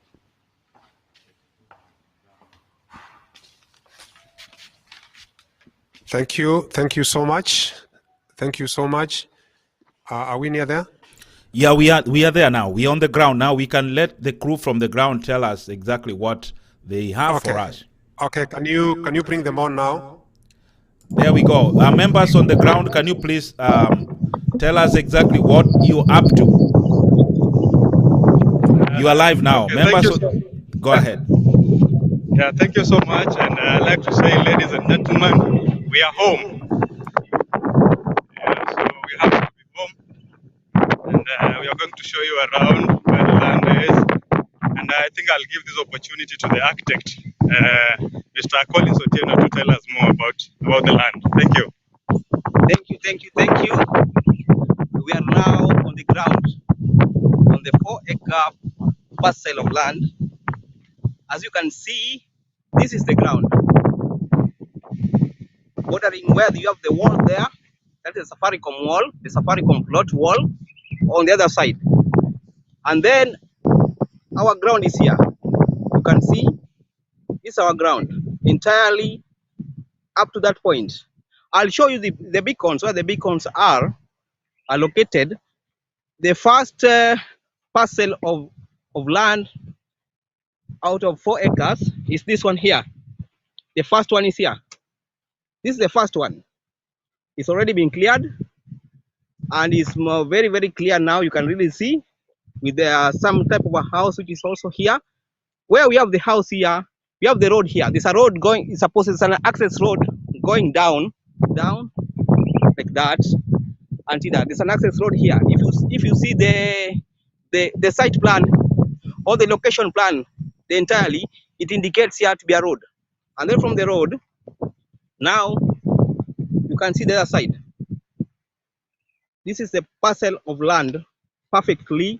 Thank you. Thank you so much. Thank you so much. Are we near there? Yeah, we are there now. We're on the ground now. We can let the crew from the ground tell us exactly what they have for us. Okay, can you bring them on now? There we go. Our members on the ground, can you please tell us exactly what you're up to? You are live now. Okay, members, go ahead. Yeah, thank you so much. And I'd like to say, ladies and gentlemen, we are home. Yeah, so we have to be home. And we are going to show you around where the land is. And I think I'll give this opportunity to the architect, Mr. Collins Otieno, to tell us more about the land. Thank you. Thank you. We are now on the ground on the 4-acre parcel of land. As you can see, this is the ground. Bordering where you have the wall there, that is the Safaricom wall, the Safaricom plot wall on the other side. And then our ground is here. You can see this is our ground entirely up to that point. I'll show you the beacons, where the beacons are located. The first parcel of land out of 4 acres is this one here. The first one is here. This is the first one. It's already been cleared, and it's very, very clear now. You can really see with some type of a house which is also here. Where we have the house here, we have the road here. There's a road going, it's supposed it's an access road going down like that until that. There's an access road here. If you see the site plan or the location plan, the entirely, it indicates here to be a road. And then from the road, now you can see the other side. This is the parcel of land perfectly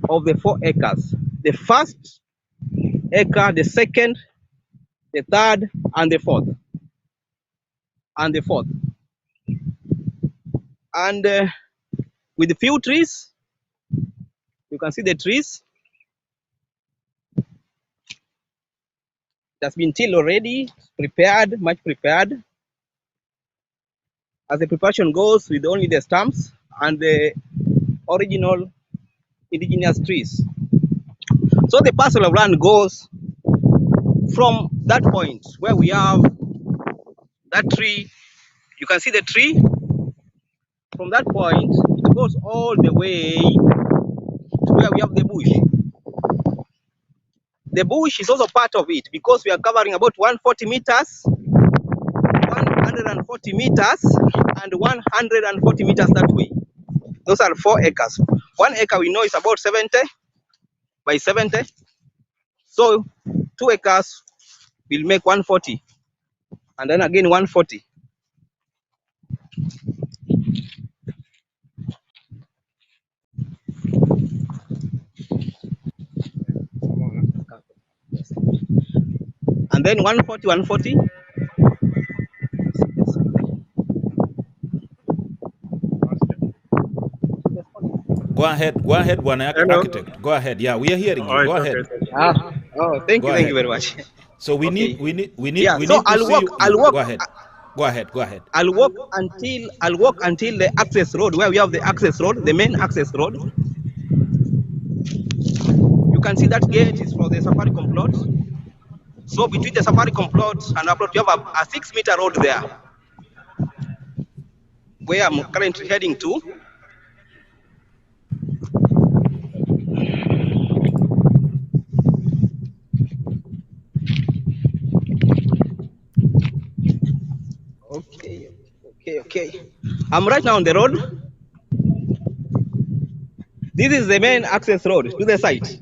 of the 4 acres. The first acre, the second, the third, and the fourth. And with a few trees, you can see the trees. It has been tilled already, prepared, much prepared. As the preparation goes, with only the stumps and the original indigenous trees. So the parcel of land goes from that point where we have that tree. You can see the tree. From that point, it goes all the way to where we have the bush. The bush is also part of it because we are covering about 140 meters, 140 meters, and 140 meters that way. Those are 4 acres. 1 acre we know is about 70 by 70. So 2 acres will make 140, and then again 140. then 140, 140. Go ahead, one Hello. architect. Go ahead. Yeah, we are hearing you. Oh, Go it's ahead. okay. Oh, thank Go you ahead. very much. So we Okay. need Yeah, so to I'll see walk, you. I'll walk, Go ahead. Go ahead. Go ahead. I'll walk until the access road, where we have the access road, the main access road. You can see that gate is for the Safaricom plot. So between the Safaricom plot and our plot, you have a 6-meter road there, where I'm currently heading to. Okay. I'm right now on the road. This is the main access road to the site.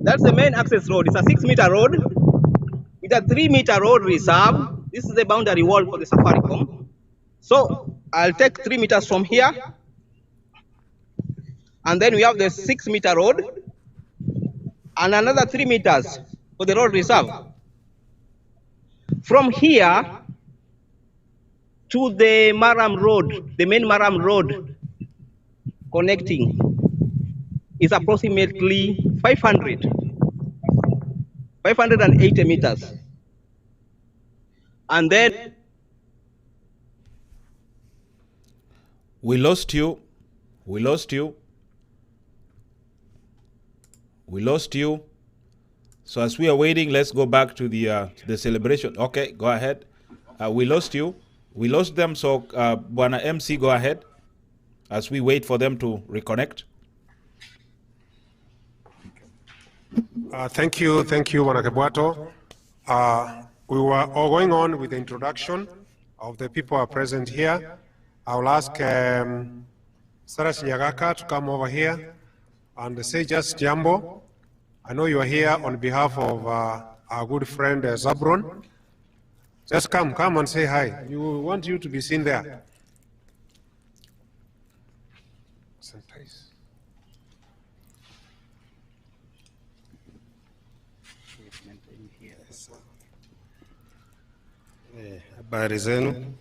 That's the main access road. It's a 6-meter road with a 3-meter road reserve. This is the boundary wall for the Safaricom. So I'll take 3 meters from here. And then we have the 6-meter road and another 3 meters for the road reserve. From here to the Maram Road, the main Maram Road connecting is approximately 580 meters. And then We lost you. We lost you. We lost you. So as we are waiting, let's go back to the celebration. Okay, go ahead. We lost you. We lost them. So Bwana MC, go ahead as we wait for them to reconnect. Thank you, Bwana Kebwato. We were all going on with the introduction of the people who are present here. I will ask Sarah Nyagaka to come over here and say just jambo. I know you are here on behalf of our good friend Zabron. Just come and say hi. We want you to be seen there. Habari zenu,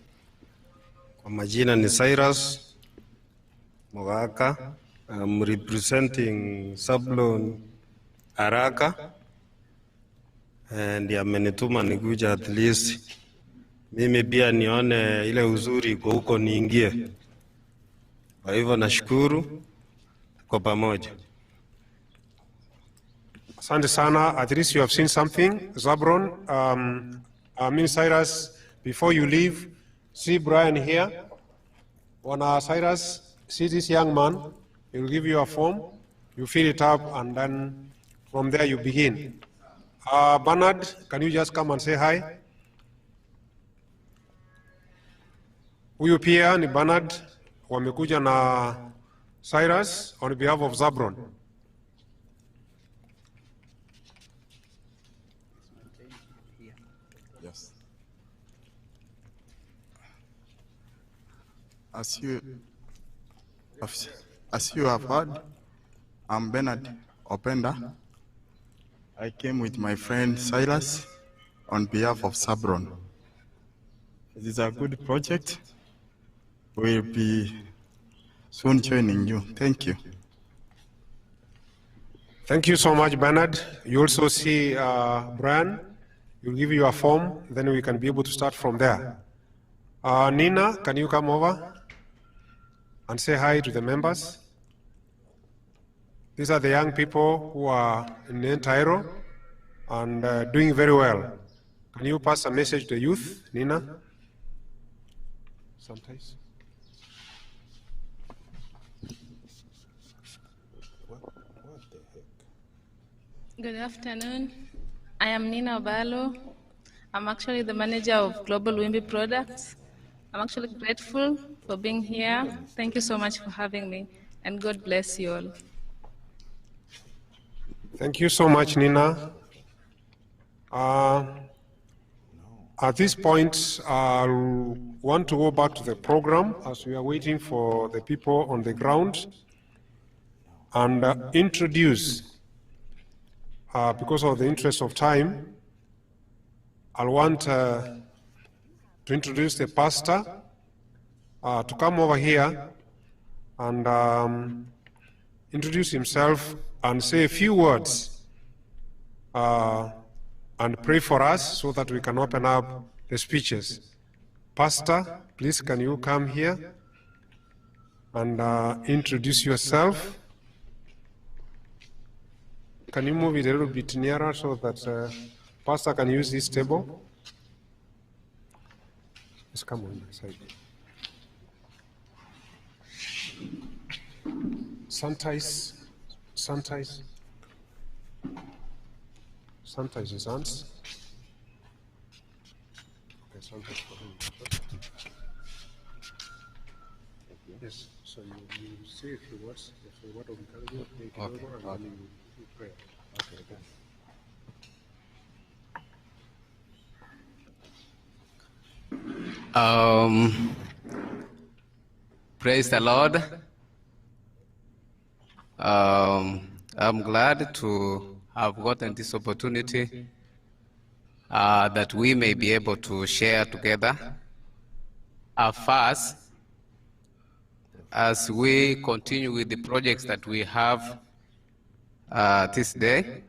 kwa majina ni Cyrus Mogaka. I'm representing Sablon Araka, and amenituma nikuja at least mimi pia nione ile uzuri iko huko niingie. Kwa hivyo nashukuru kwa pamoja. Asante sana. At least you have seen something. Zabron, Cyrus, before you leave, see Brian here. When Cyrus see this young man, he will give you a form. You fill it up, and then from there you begin. Bernard, can you just come and say hi? Huyu pia ni Bernard, wamekuja na Cyrus on behalf of Zabron. Yes. As you have heard, I'm Bernard Openda. I came with my friend Silas on behalf of Sabron. It is a good project. We'll be soon joining you. Thank you. Thank you so much, Bernard. You also see Brian. We'll give you a form, then we can be able to start from there. Nina, can you come over and say hi to the members? These are the young people who are in Nentairo and doing very well. Can you pass a message to the youth, Nina? Sometimes. Good afternoon. I am Nina Obalo. I'm actually the manager of Global Wimby Products. I'm actually grateful for being here. Thank you so much for having me, and God bless you all. Thank you so much, Nina. At this point, I want to go back to the program as we are waiting for the people on the ground and introduce because of the interest of time, I'll want to introduce the pastor to come over here and introduce himself and say a few words and pray for us so that we can open up the speeches. Pastor, please can you come here and introduce yourself? Can you move it a little bit nearer so that Pastor can use this table? Let's come on this side. Sanitize his hands. Okay, sanitize for him. Yes, so you say a few words, a word of encouragement, and then you pray. Okay, Praise the Lord. I'm glad to have gotten this opportunity that we may be able to share together our fast as we continue with the projects that we have this day.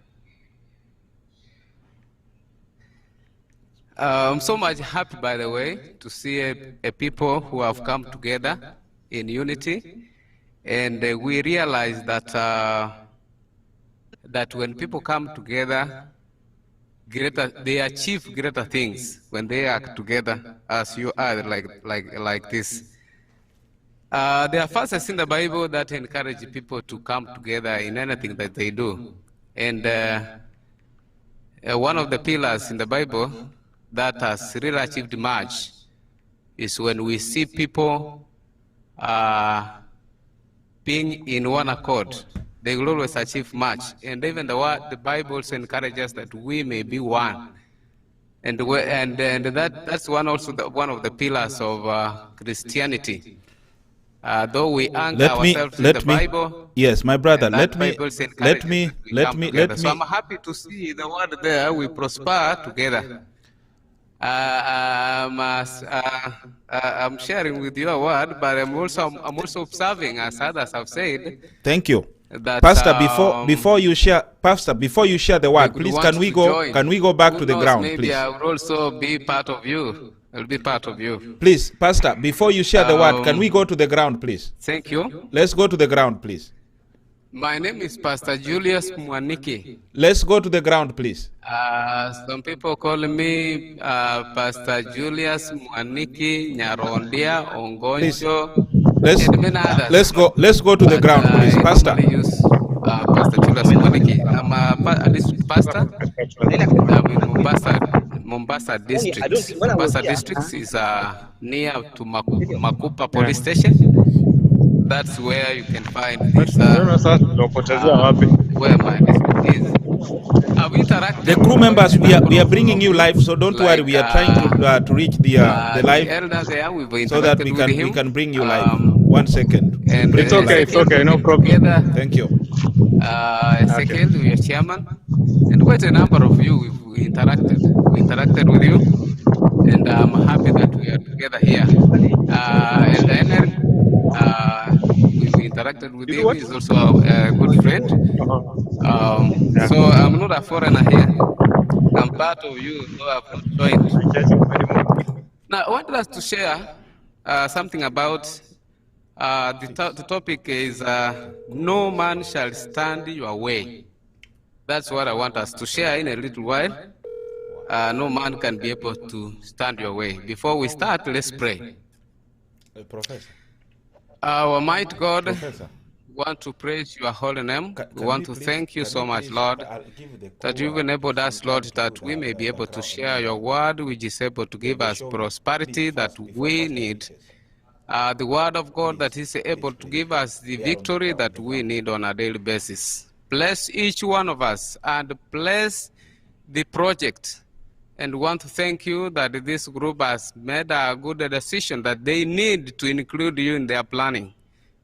I'm so much happy, by the way, to see a people who have come together in unity, and we realize that that when people come together, they achieve greater things when they act together, as you are like this. There are verses in the Bible that encourage people to come together in anything that they do, and one of the pillars in the Bible that has really achieved much is when we see people being in one accord. They will always achieve much. And even the Bible also encourages that we may be one. And that's one of the pillars of Christianity. Though we anchor ourselves in the Bible. Yes, my brother, let me. So I'm happy to see the word there, we prosper together. I'm sharing with you a word, but I'm also observing, as others have said. Thank you, that, Pastor. Before you share the word, please can we go back to the ground, maybe please? I will also be part of you. I'll be part of you. Please, Pastor, before you share the word, can we go to the ground, please? Thank you. Let's go to the ground, please. My name is Pastor Julius Mwaniki. Let's go to the ground, please. Some people call me Pastor Julius Mwaniki, Nyarondia, Ongonjo, and many others. Let's go to the ground, please, Pastor. I use Pastor Julius Mwaniki. I'm a district pastor. I'm in Mombasa district. Mombasa district is near to Makupa police station. That's where you can find this, where my district is. The crew members, we are bringing you live, so don't worry. We are trying to reach the live so that we can bring you live. 1 second. It's okay, no problem. Thank you. Second, we are chairman, and quite a number of you we interacted. We interacted with you, and I'm happy that we are together here. And then we interacted with him. He's also a good friend. So I'm not a foreigner here. I'm part of you, though I've not joined. Now, I wanted us to share something about the topic is no man shall stand your way. That's what I want us to share in a little while. No man can be able to stand your way. Before we start, let's pray. Professor. Our mighty God, we want to praise your holy name. We want to thank you so much, Lord, that you've enabled us, Lord, that we may be able to share your word, which is able to give us prosperity that we need. The word of God that is able to give us the victory that we need on a daily basis. Bless each one of us and bless the project. And we want to thank you that this group has made a good decision that they need to include you in their planning.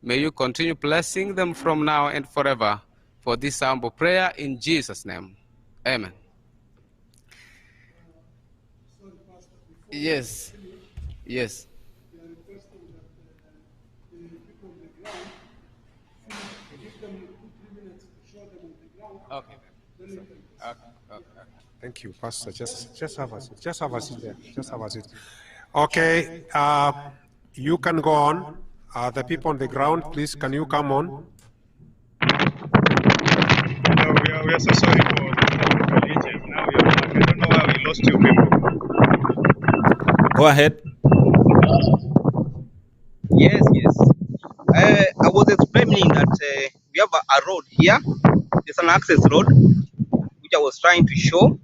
May you continue blessing them from now and forever. For this humble prayer in Jesus' name. Amen. Yes. Yes. Okay. Okay. Thank you, Pastor. Just have a seat. Just have a seat there. Just have a seat. Okay, you can go on. The people on the ground, please, can you come on? We are so sorry for the technical glitches. Now we are back. I don't know why we lost you people. Go ahead. Yes, yes. I was explaining that we have a road here. It's an access road, which I was trying to show.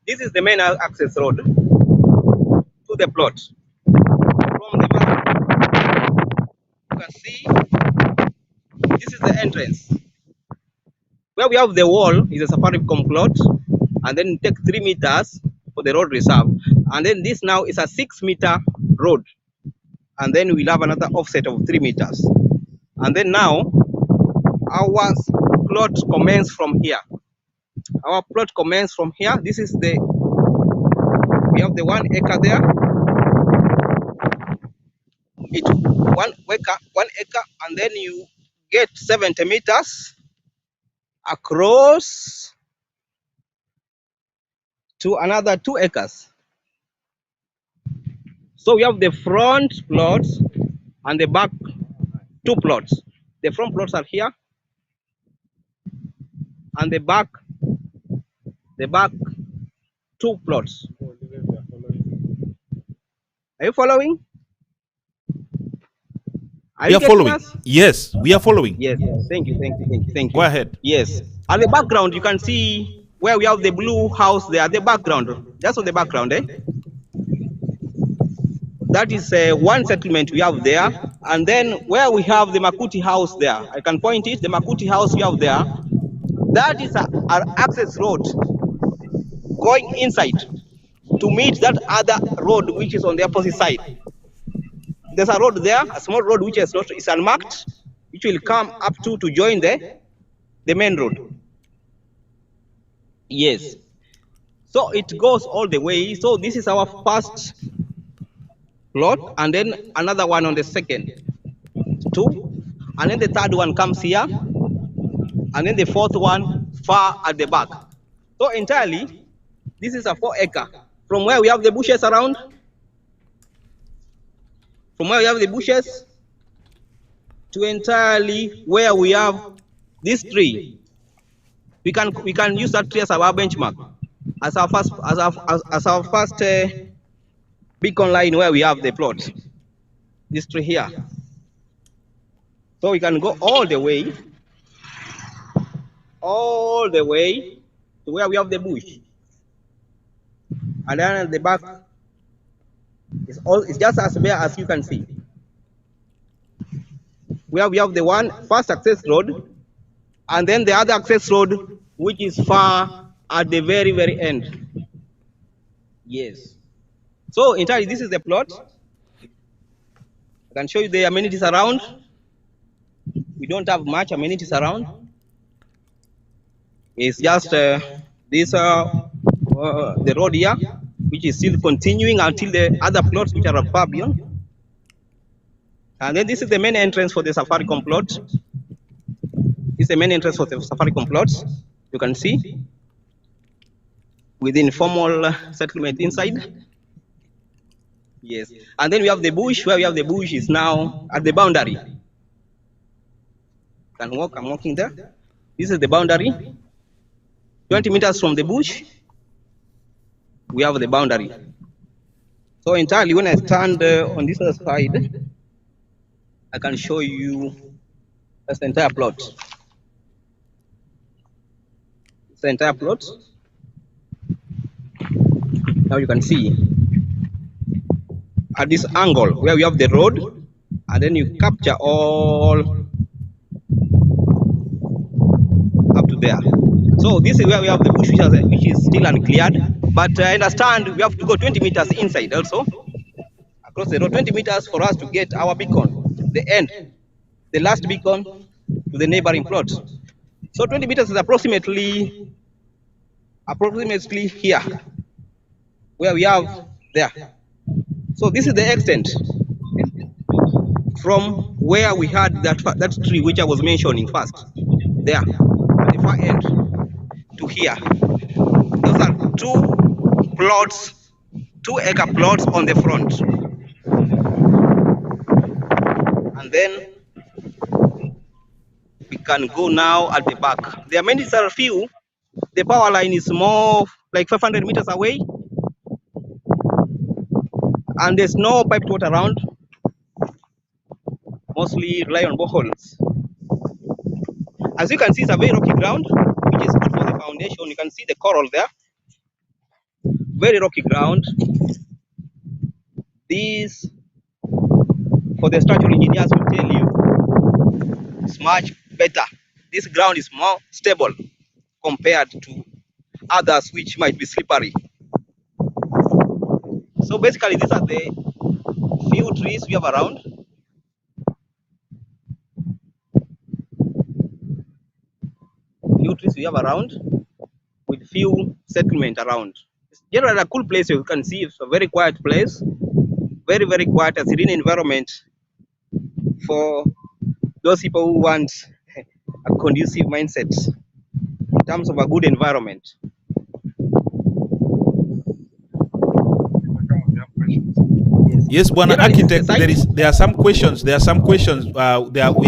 This is the main access road to the plot. From the map, you can see this is the entrance. Where we have the wall is a Safaricom plot, and then take 3 meters for the road reserve. And then this now is a 6-meter road. And then we'll have another offset of 3 meters. And then now, our plot commences from here. Our plot commences from here. This is the, we have the 1 acre there. It's 1 acre, and then you get 70 meters across to another 2 acres. So we have the front plots and the back 2 plots. The front plots are here, and the back 2 plots. Are you following? We are following. Yes, we are following. Yes, thank you. Go ahead. Yes. At the background, you can see where we have the blue house there, the background. That's on the background, eh? That is one settlement we have there. And then where we have the Makuti house there, I can point it, the Makuti house we have there, that is our access road going inside to meet that other road which is on the opposite side. There's a road there, a small road which is unmarked, which will come up to join the main road. Yes. So it goes all the way. So this is our first plot, and then another one on the second, 2, and then the third one comes here, and then the fourth one far at the back. So entirely, this is a 4 acre. From where we have the bushes around, to entirely where we have this tree. We can use that tree as our benchmark, as our first beacon line where we have the plot. This tree here. So we can go all the way to where we have the bush. And then at the back, it's just as bare as you can see. Where we have the first access road, and then the other access road, which is far at the very, very end. Yes. So entirely, this is the plot. I can show you the amenities around. We don't have much amenities around. It's just this the road here, which is still continuing until the other plots which are far beyond. And then this is the main entrance for the Safaricom plot. This is the main entrance for the Safaricom plots. You can see with informal settlement inside. Yes. And then we have the bush. Where we have the bush is now at the boundary. You can walk. I'm walking there. This is the boundary. 20 meters from the bush, we have the boundary. So entirely, when I stand on this other side, I can show you that's the entire plot. It's the entire plot. Now you can see at this angle where we have the road, and then you capture all up to there. So this is where we have the bush, which is still uncleared. But I understand we have to go 20 meters inside also, across the road, 20 meters for us to get our beacon, the end, the last beacon to the neighboring plot. So 20 meters is approximately here, where we have there. So this is the extent from where we had that tree which I was mentioning first, there, at the far end to here. Those are 2 plots, 2-acre plots on the front. And then we can go now at the back. The amenities are few. The power line is more like 500 meters away, and there's no piped water around. Mostly rely on boreholes. As you can see, it's a very rocky ground, which is good for the foundation. You can see the coral there. Very rocky ground. This, for the structural engineers, will tell you, it's much better. This ground is more stable compared to others which might be slippery. So basically, these are the few trees we have around. With few settlement around. It's generally a cool place. You can see it's a very quiet place. Very, very quiet, a serene environment for those people who want a conducive mindset in terms of a good environment. Yes, Bwana Architect, there are some questions. There are some questions. We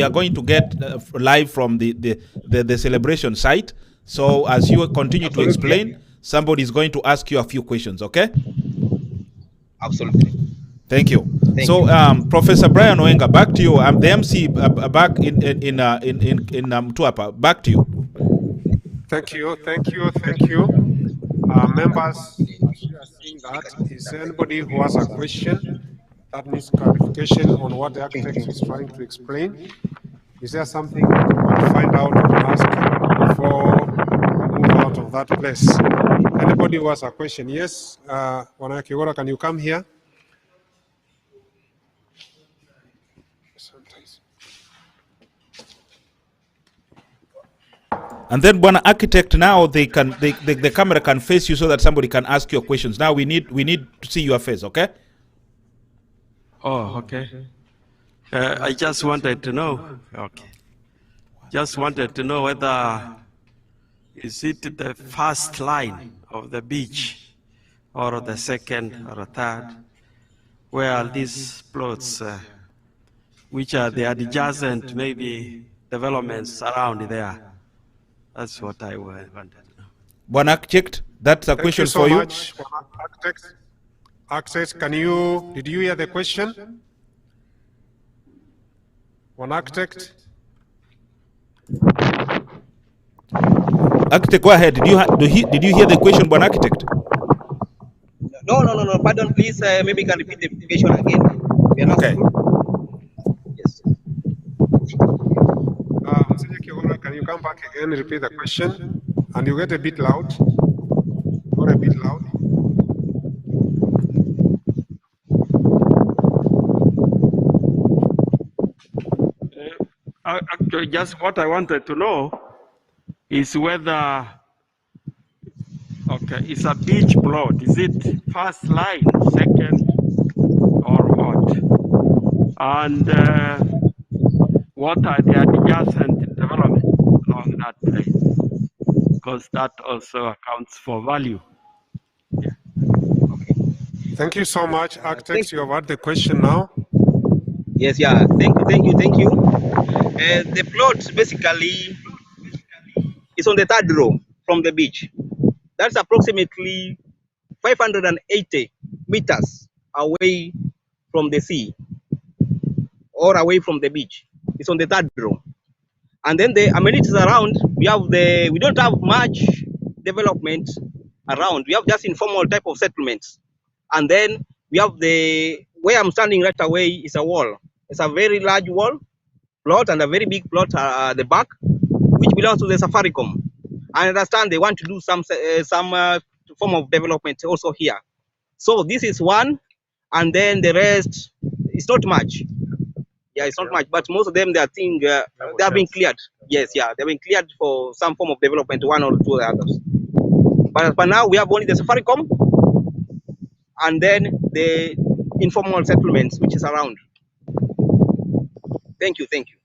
are going to get live from the celebration site. So as you continue to explain, somebody is going to ask you a few questions. Okay? Absolutely. Thank you. Professor Brian Oenga, back to you. I'm the MC back in Mtwapa. Back to you. Thank you. Members, as you are seeing that, is there anybody who has a question that needs clarification on what the architect is trying to explain? Is there something you want to find out or ask before we move out of that place? Anybody who has a question? Yes, Bwana Kigora, can you come here? And then, Bwana Architect, now the camera can face you so that somebody can ask your questions. Now we need to see your face, okay? Oh, okay. I just wanted to know. Okay. Just wanted to know whether is it the first line of the beach or the second or third, where these plots, which are the adjacent maybe developments around there. That's what I wanted to know. Bwana Architect, that's a question for you. Thank you so much, Architect, did you hear the question? One Architect. Architect, go ahead. Did you hear the question, Bwana Architect? No. Pardon, please. Maybe you can repeat the question again. Okay. Yes. Can you come back again and repeat the question? And you get a bit loud. Or a bit loud. Actually, just what I wanted to know is whether, okay, it's a beach plot. Is it first line, second, or what? And what are the adjacent developments along that place? Because that also accounts for value. Yeah. Okay. Thank you so much, Architect. You have heard the question now. Yes, yeah. Thank you. The plot basically is on the third row from the beach. That's approximately 580 meters away from the sea or away from the beach. It's on the third row. And then the amenities around, we don't have much development around. We have just informal type of settlements. And then we have where I'm standing right away is a wall. It's a very large wall plot and a very big plot at the back, which belongs to the Safaricom. I understand they want to do some form of development also here. So this is one, and then the rest is not much. Yeah, it's not much, but most of them they are being cleared. Yes, yeah, they've been cleared for some form of development, one or two others. But for now, we have only the Safaricom and then the informal settlements which is around. Thank you, thank you.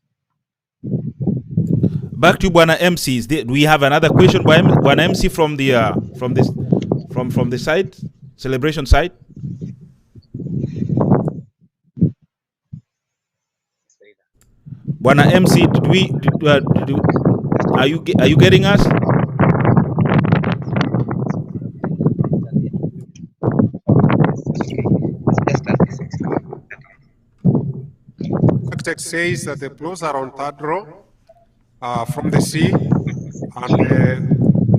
Back to Bwana MC. Do we have another question, Bwana MC, from the side, celebration side? Bwana MC, are you getting us? Architect says that the plots are on third row from the sea, and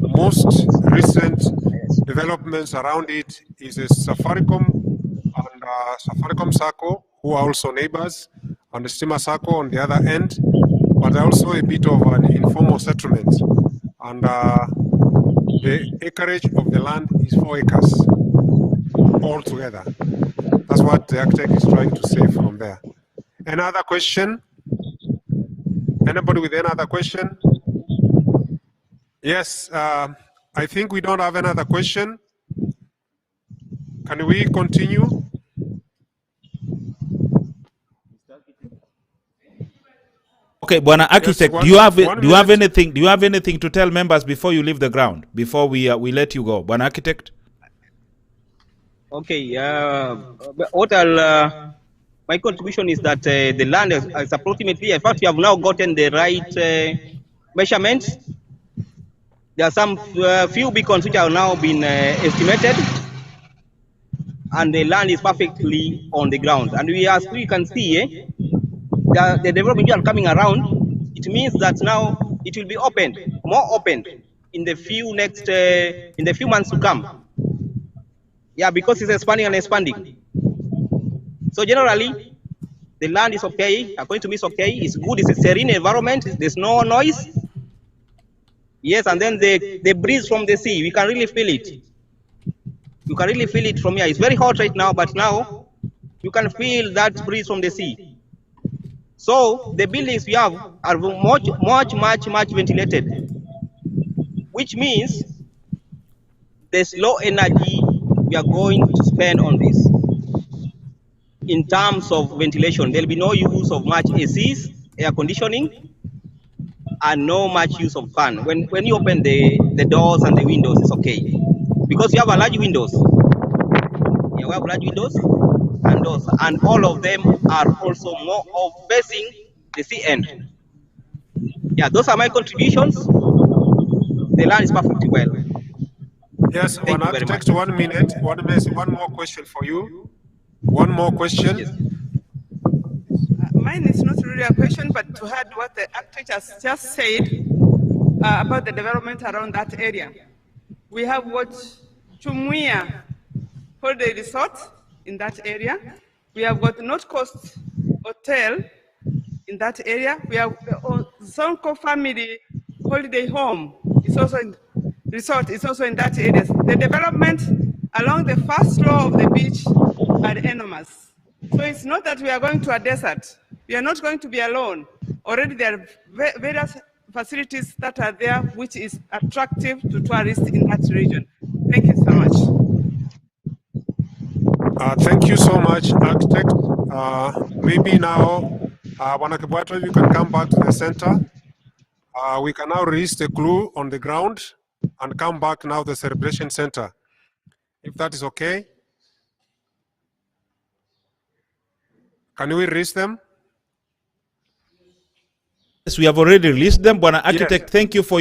the most recent developments around it is a Safaricom and Safaricom Sacco, who are also neighbors, and the Steamer Sacco on the other end, but also a bit of an informal settlement. And the acreage of the land is 4 acres altogether. That's what the architect is trying to say from there. Another question? Anybody with another question? Yes, I think we don't have another question. Can we continue? Okay, Bwana Architect, do you have anything to tell members before you leave the ground, before we let you go, Bwana Architect? Okay, what my contribution is that the land is approximately, in fact, we have now gotten the right measurements. There are some few beacons which have now been estimated, and the land is perfectly on the ground. And as we can see, the development are coming around. It means that now it will be opened, more opened in the few months to come. Yeah, because it's expanding and expanding. So generally, the land is okay. According to me, it's okay. It's good. It's a serene environment. There's no noise. Yes, and then the breeze from the sea, we can really feel it. You can really feel it from here. It's very hot right now, but now you can feel that breeze from the sea. So the buildings we have are much ventilated, which means there's low energy we are going to spend on this. In terms of ventilation, there'll be no use of much ACs, air conditioning, and no much use of fan. When you open the doors and the windows, it's okay. Because you have a large windows. Yeah, we have large windows and doors, and all of them are also more of facing the sea end. Yeah, those are my contributions. The land is perfectly well. Yes, one architect, 1 minute. One more question for you. One more question. Yes. Mine is not really a question, but to add what the architect has just said about the development around that area. We have what Chumuia Holiday Resort in that area. We have got North Coast Hotel in that area. We have Zonko Family Holiday Home. It's also in resort. It's also in that area. The development along the first floor of the beach are enormous. So it's not that we are going to a desert. We are not going to be alone. Already there are various facilities that are there, which is attractive to tourists in that region. Thank you so much. Thank you so much, architect. Maybe now, Wanakibwato, you can come back to the center. We can now release the clue on the ground and come back now to the celebration center, if that is okay. Can we release them? Yes, we have already released them. Bwana Architect, yes. Thank you for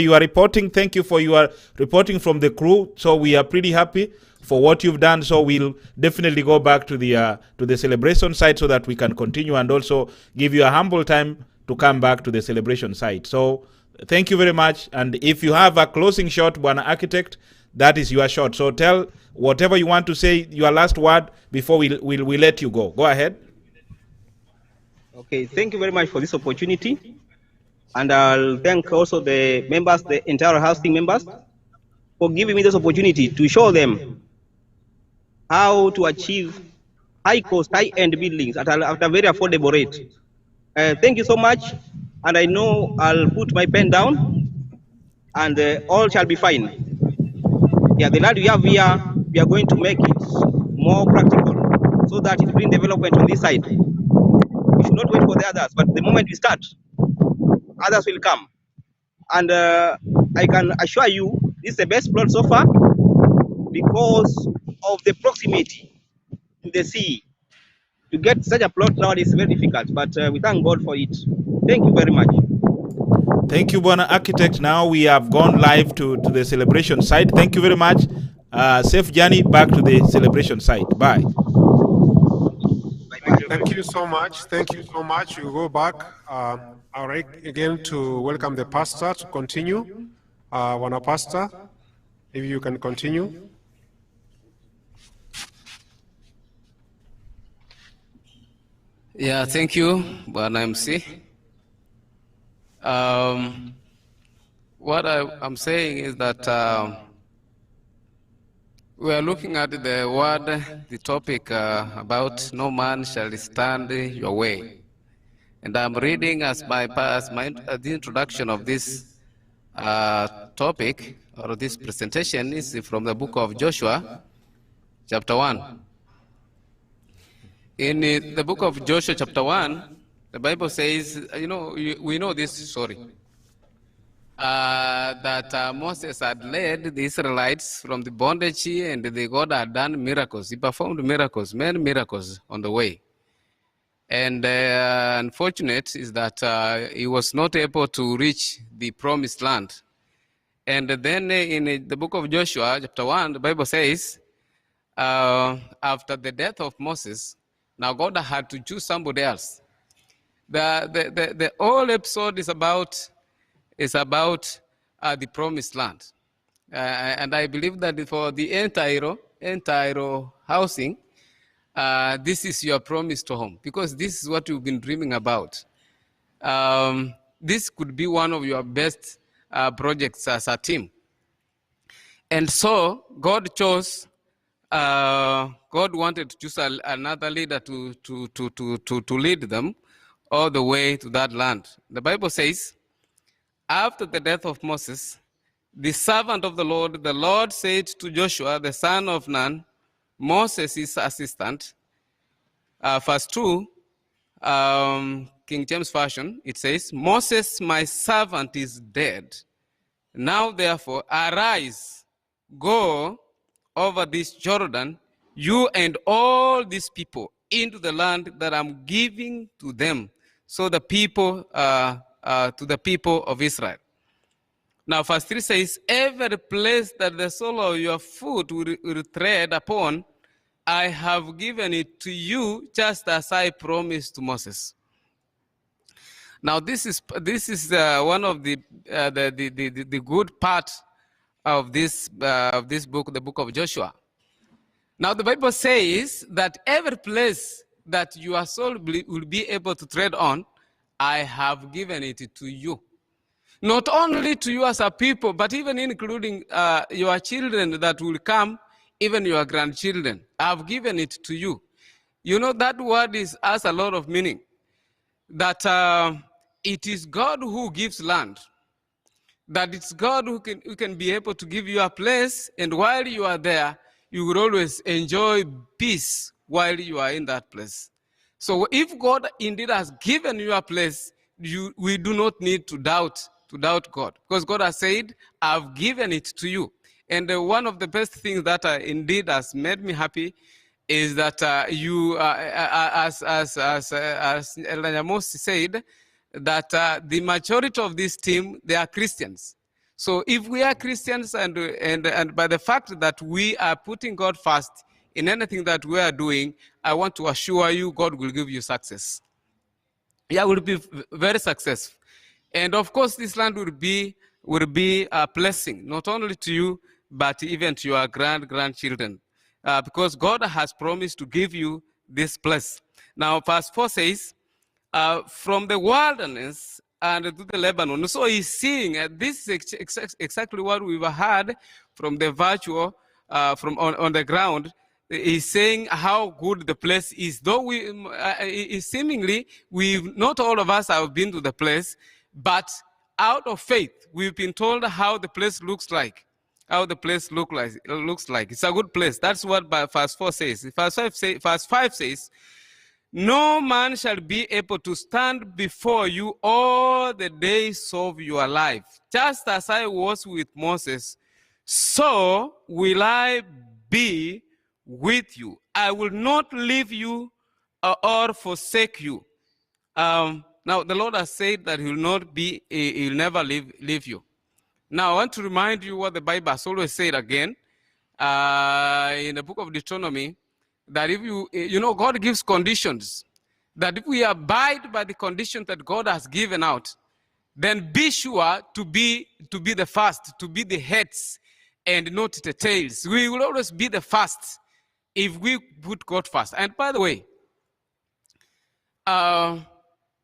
your reporting. Thank you for your reporting from the crew. So we are pretty happy for what you've done. So we'll definitely go back to the celebration site so that we can continue, and also give you a humble time to come back to the celebration site. So thank you very much. And if you have a closing shot, Bwana Architect, that is your shot. So tell whatever you want to say, your last word, before we let you go. Go ahead. Okay, thank you very much for this opportunity. And I'll thank also the members, the entire housing members, for giving me this opportunity to show them how to achieve high-cost, high-end buildings at a very affordable rate. Thank you so much. and I know I'll put my pen down, and all shall be fine. Yeah, the land we have here, we are going to make it more practical so that it brings development on this side. We should not wait for the others, but the moment we start, others will come. And I can assure you, this is the best plot so far because of the proximity to the sea. To get such a plot now is very difficult, but we thank God for it. Thank you very much. Thank you, Bona Architect. Now we have gone live to the celebration site. Thank you very much. Safe journey back to the celebration site. Bye. Thank you so much. Thank you so much. We'll go back. All right, again to welcome the pastor to continue. Wana Pastor, if you can continue. Yeah, thank you, Bwana MC. What I'm saying is that we are looking at the word, the topic about no man shall stand your way. And I'm reading as the introduction of this topic or this presentation is from the book of Joshua, chapter 1. In the book of Joshua, chapter 1, the Bible says, we know this story. That Moses had led the Israelites from the bondage, and God had done miracles. He performed miracles, many miracles on the way. And unfortunate is that he was not able to reach the promised land. And then in the book of Joshua, chapter 1, the Bible says, after the death of Moses, now God had to choose somebody else. The whole episode is about the promised land. And I believe that for the entire housing, this is your promise to home, because this is what you've been dreaming about. This could be one of your best projects as a team. And so God chose, God wanted to choose another leader to lead them all the way to that land. The Bible says, after the death of Moses, the servant of the Lord said to Joshua, the son of Nun, Moses' assistant, verse 2, King James Version, it says, Moses, my servant, is dead. Now, therefore, arise, go over this Jordan, you and all these people, into the land that I'm giving to them, so the people, to the people of Israel. Now, verse 3 says, every place that the sole of your foot will tread upon, I have given it to you, just as I promised to Moses. Now, this is one of the good part of this book, the book of Joshua. Now, the Bible says that every place that your soul will be able to tread on, I have given it to you. Not only to you as a people, but even including your children that will come, even your grandchildren. I've given it to you. You know, that word has a lot of meaning. That it is God who gives land. That it's God who can be able to give you a place, and while you are there, you will always enjoy peace while you are in that place. So if God indeed has given you a place, we do not need to doubt God, because God has said, I've given it to you. And one of the best things that indeed has made me happy is that you, as Elder Nyamos said, that the majority of this team, they are Christians. So if we are Christians, and by the fact that we are putting God first in anything that we are doing, I want to assure you, God will give you success. Yeah, will be very successful. And of course, this land will be a blessing, not only to you, but even to your grandchildren. Because God has promised to give you this place. Now, verse 4 says, from the wilderness and to the Lebanon. So he's seeing, this is exactly what we've heard from the virtual, from on the ground, is saying how good the place is. Though seemingly, not all of us have been to the place, but out of faith, we've been told how the place looks like. How the place looks like. It's a good place. That's what verse 4 says. Verse 5 says, no man shall be able to stand before you all the days of your life. Just as I was with Moses, so will I be with you. I will not leave you or forsake you. Now, the Lord has said that He'll never leave you. Now, I want to remind you what the Bible has always said again in the book of Deuteronomy, that if God gives conditions, that if we abide by the conditions that God has given out, then be sure to be the first, to be the heads and not the tails. We will always be the first if we put God first. And by the way,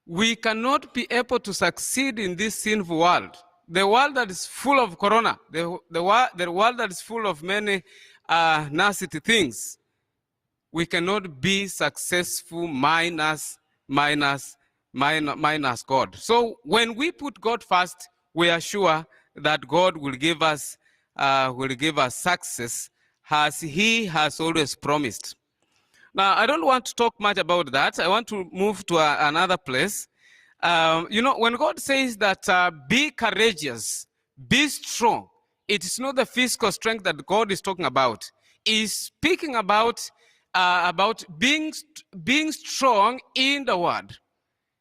we cannot be able to succeed in this sinful world. The world that is full of corona, the world that is full of many nasty things. We cannot be successful minus God. So when we put God first, we are sure that God will give us success as He has always promised. Now, I don't want to talk much about that. I want to move to another place. When God says that be courageous, be strong, it is not the physical strength that God is talking about. He's speaking about being strong in the Word.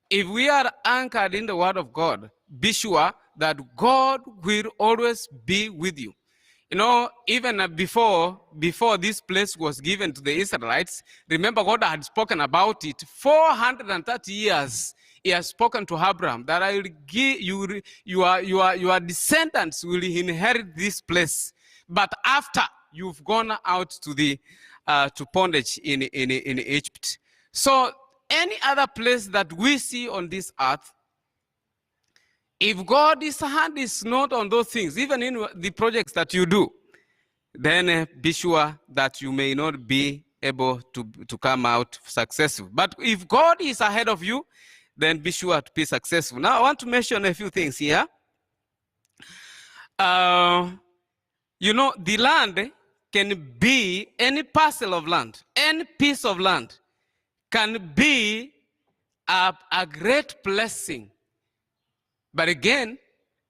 If we are anchored in the Word of God, be sure that God will always be with you. Even before this place was given to the Israelites, remember God had spoken about it 430 years. He has spoken to Abraham that I will give you, your descendants will inherit this place. But after you've gone out to bondage in Egypt. So any other place that we see on this earth, if God's hand is not on those things, even in the projects that you do, then be sure that you may not be able to come out successful. But if God is ahead of you, then be sure to be successful. Now, I want to mention a few things here. The land can be any parcel of land, any piece of land can be a great blessing. But again,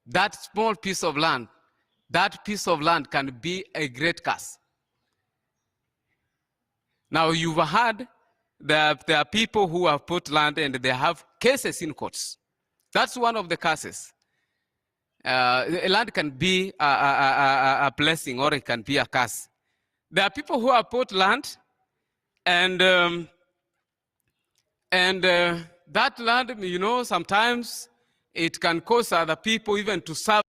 that small piece of land can be a great curse. Now, you've heard that there are people who have put land and they have cases in courts. That's one of the cases. Land can be a blessing or it can be a curse. There are people who have put land and that land, sometimes it can cause other people even to suffer.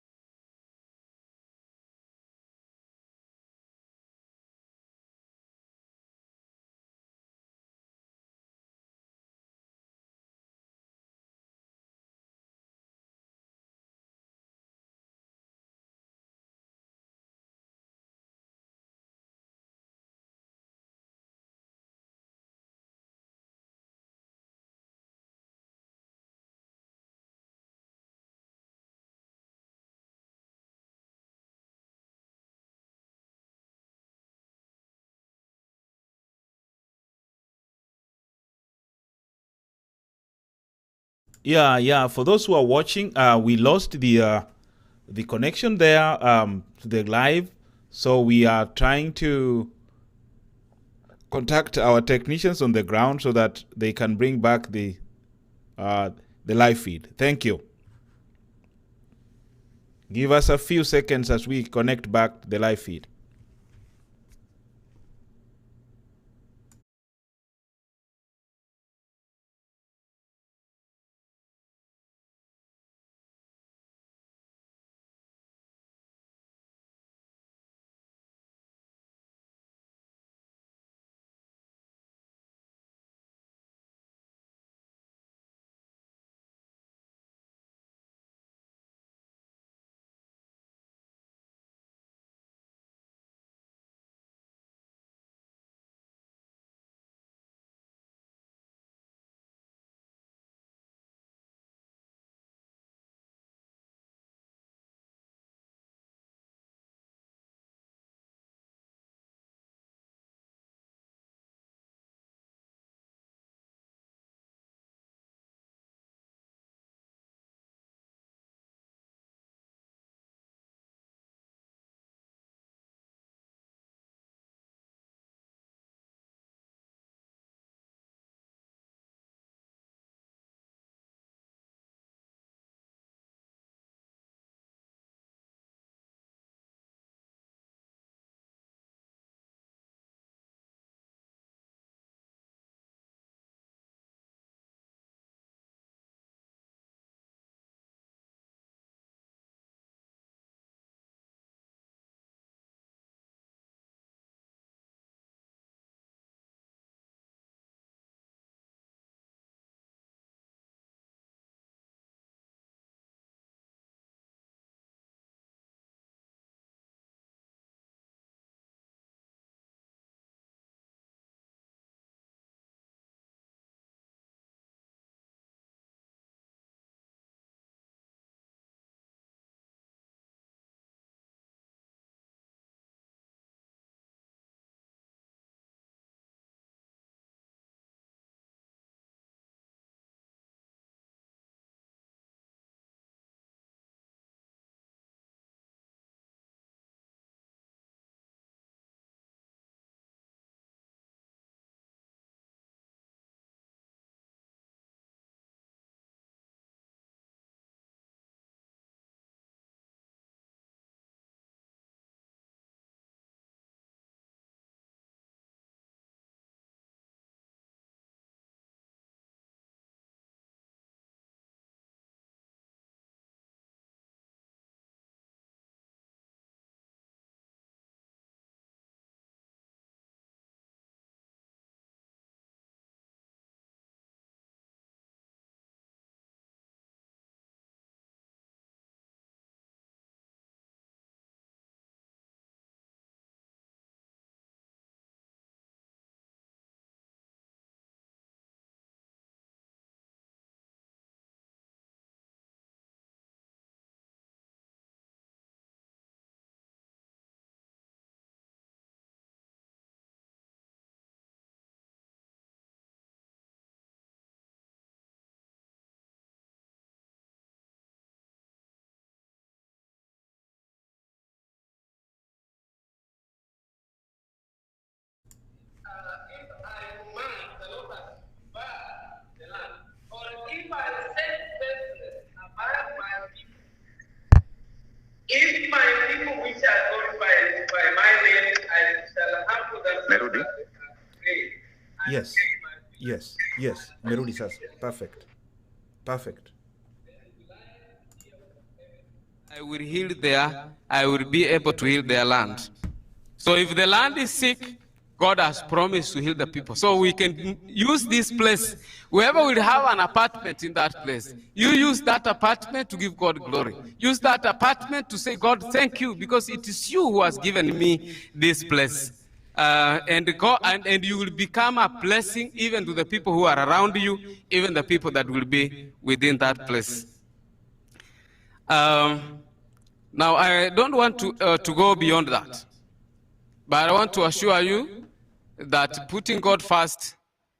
Yeah. For those who are watching, we lost the connection there to the live, so we are trying to contact our technicians on the ground so that they can bring back the live feed. Thank you. Give us a few seconds as we connect back the live feed. Yes, yes. Merudi sasa. Perfect. Perfect. I will heal there, I will be able to heal their land. So if the land is sick, God has promised to heal the people. So we can use this place. Whoever will have an apartment in that place, you use that apartment to give God glory. Use that apartment to say, God, thank you, because it is you who has given me this place. And you will become a blessing even to the people who are around you, even the people that will be within that place. Now, I don't want to go beyond that, but I want to assure you that putting God first,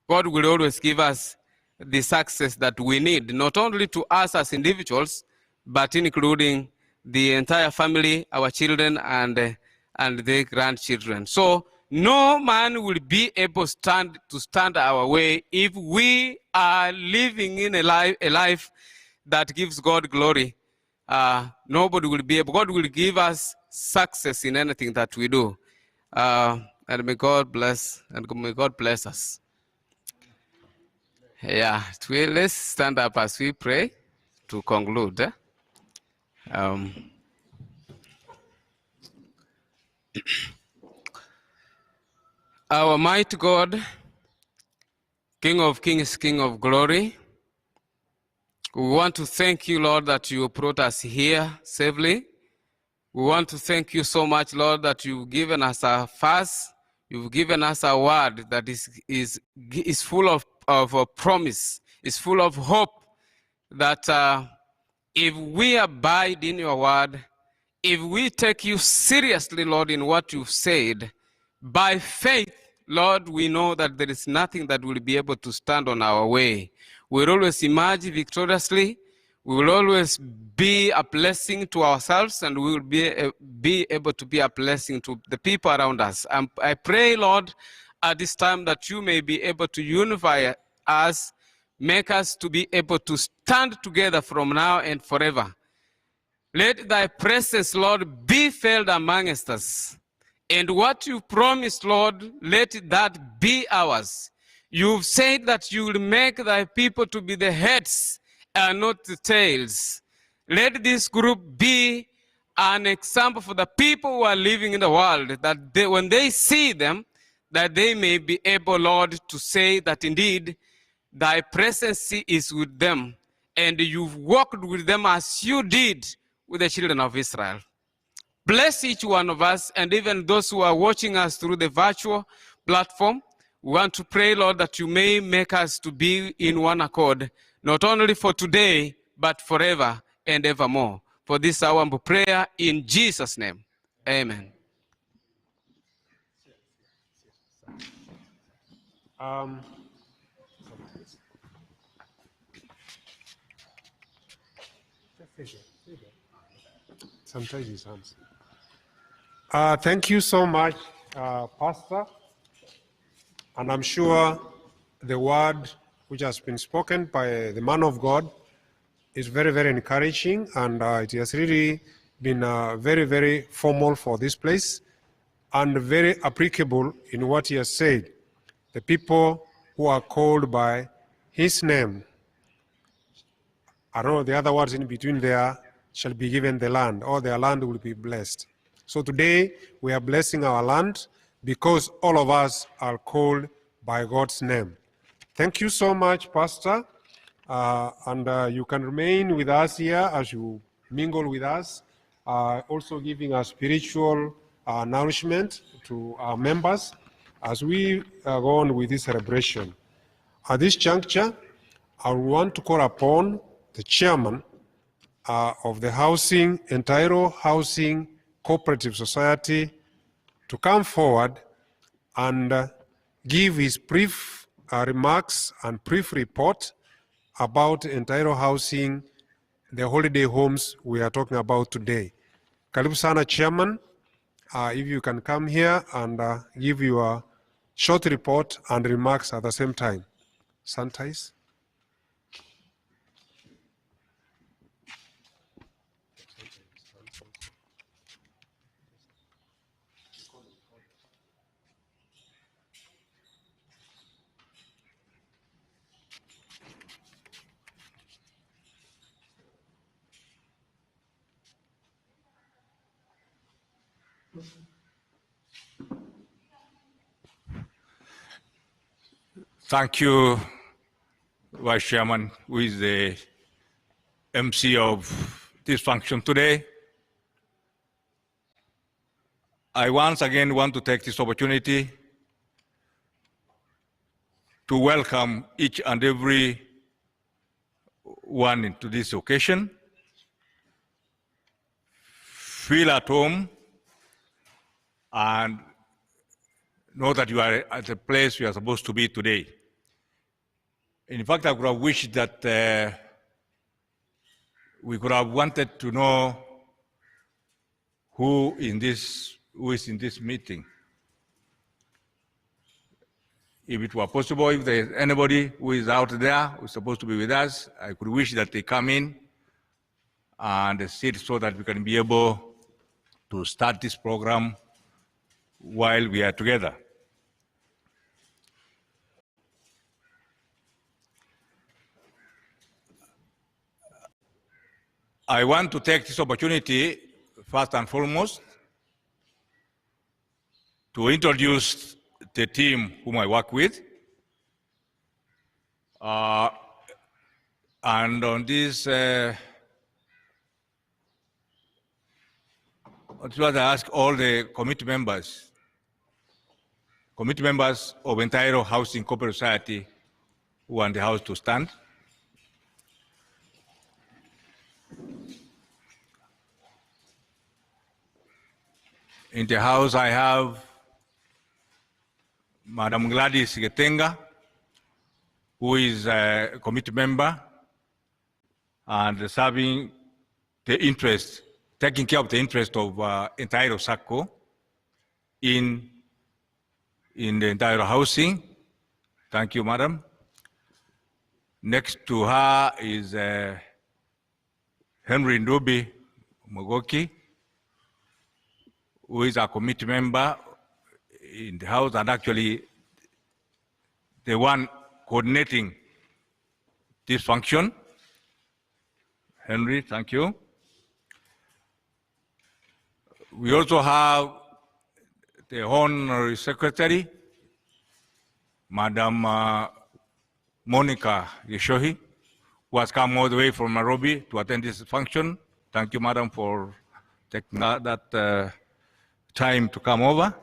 God will always give us the success that we need, not only to us as individuals, but including the entire family, our children, and their grandchildren. So no man will be able to stand our way if we are living in a life that gives God glory. Nobody will be able. God will give us success in anything that we do. And may God bless, and may God bless us. Yeah, let's stand up as we pray to conclude. Our mighty God, King of kings, King of glory, we want to thank you, Lord, that you brought us here safely. We want to thank you so much, Lord, that you've given us a fast. You've given us a word that is full of a promise, is full of hope that if we abide in your word, if we take you seriously, Lord, in what you've said, by faith, Lord, we know that there is nothing that will be able to stand on our way. We'll always emerge victoriously. We will always be a blessing to ourselves, and we will be able to be a blessing to the people around us. I pray, Lord, at this time that you may be able to unify us, make us to be able to stand together from now and forever. Let thy presence, Lord, be felt amongst us. And what you promised, Lord, let that be ours. You've said that you will make thy people to be the heads and not the tails. Let this group be an example for the people who are living in the world, that when they see them, that they may be able, Lord, to say that indeed thy presence is with them, and you've walked with them as you did with the children of Israel. Bless each one of us, and even those who are watching us through the virtual platform. We want to pray, Lord, that you may make us to be in one accord, not only for today, but forever and evermore. For this our humble prayer in Jesus' name. Amen. Sometimes his hands. Thank you so much, Pastor. And I'm sure the word which has been spoken by the man of God is very, very encouraging, and it has really been very, very formal for this place and very applicable in what he has said. The people who are called by his name, I don't know the other words in between there, shall be given the land, or their land will be blessed. So today we are blessing our land because all of us are called by God's name. Thank you so much, Pastor. And you can remain with us here as you mingle with us, also giving us spiritual nourishment to our members as we go on with this celebration. At this juncture, I want to call upon the chairman of the Entire Housing Cooperative Society to come forward and give his brief remarks and brief report about Entire Housing, the holiday homes we are talking about today. Karibu sana, Chairman. If you can come here and give your short report and remarks at the same time. Santais. Thank you, Vice Chairman, who is the MC of this function today. I once again want to take this opportunity to welcome each and every one into this occasion. Feel at home and know that you are at the place you are supposed to be today. In fact, I could have wished that we could have wanted to know who is in this meeting. If it were possible, if there is anybody who is out there who is supposed to be with us, I could wish that they come in and sit so that we can be able to start this program while we are together. I want to take this opportunity, first and foremost, to introduce the team whom I work with. And on this, I ask all the committee members of entire Housing Corporate Society who are in the house to stand. In the house, I have Madam Gladys Getenga, who is a committee member and serving the interest, taking care of the interest of entire SACCO in the entire housing. Thank you, Madam. Next to her is Henry Ndubi Mogoki, who is a committee member in the House and actually the one coordinating this function. Henry, thank you. We also have the Honorary Secretary, Madam Monica Gishohi, who has come all the way from Nairobi to attend this function. Thank you, Madam, for taking that time to come over.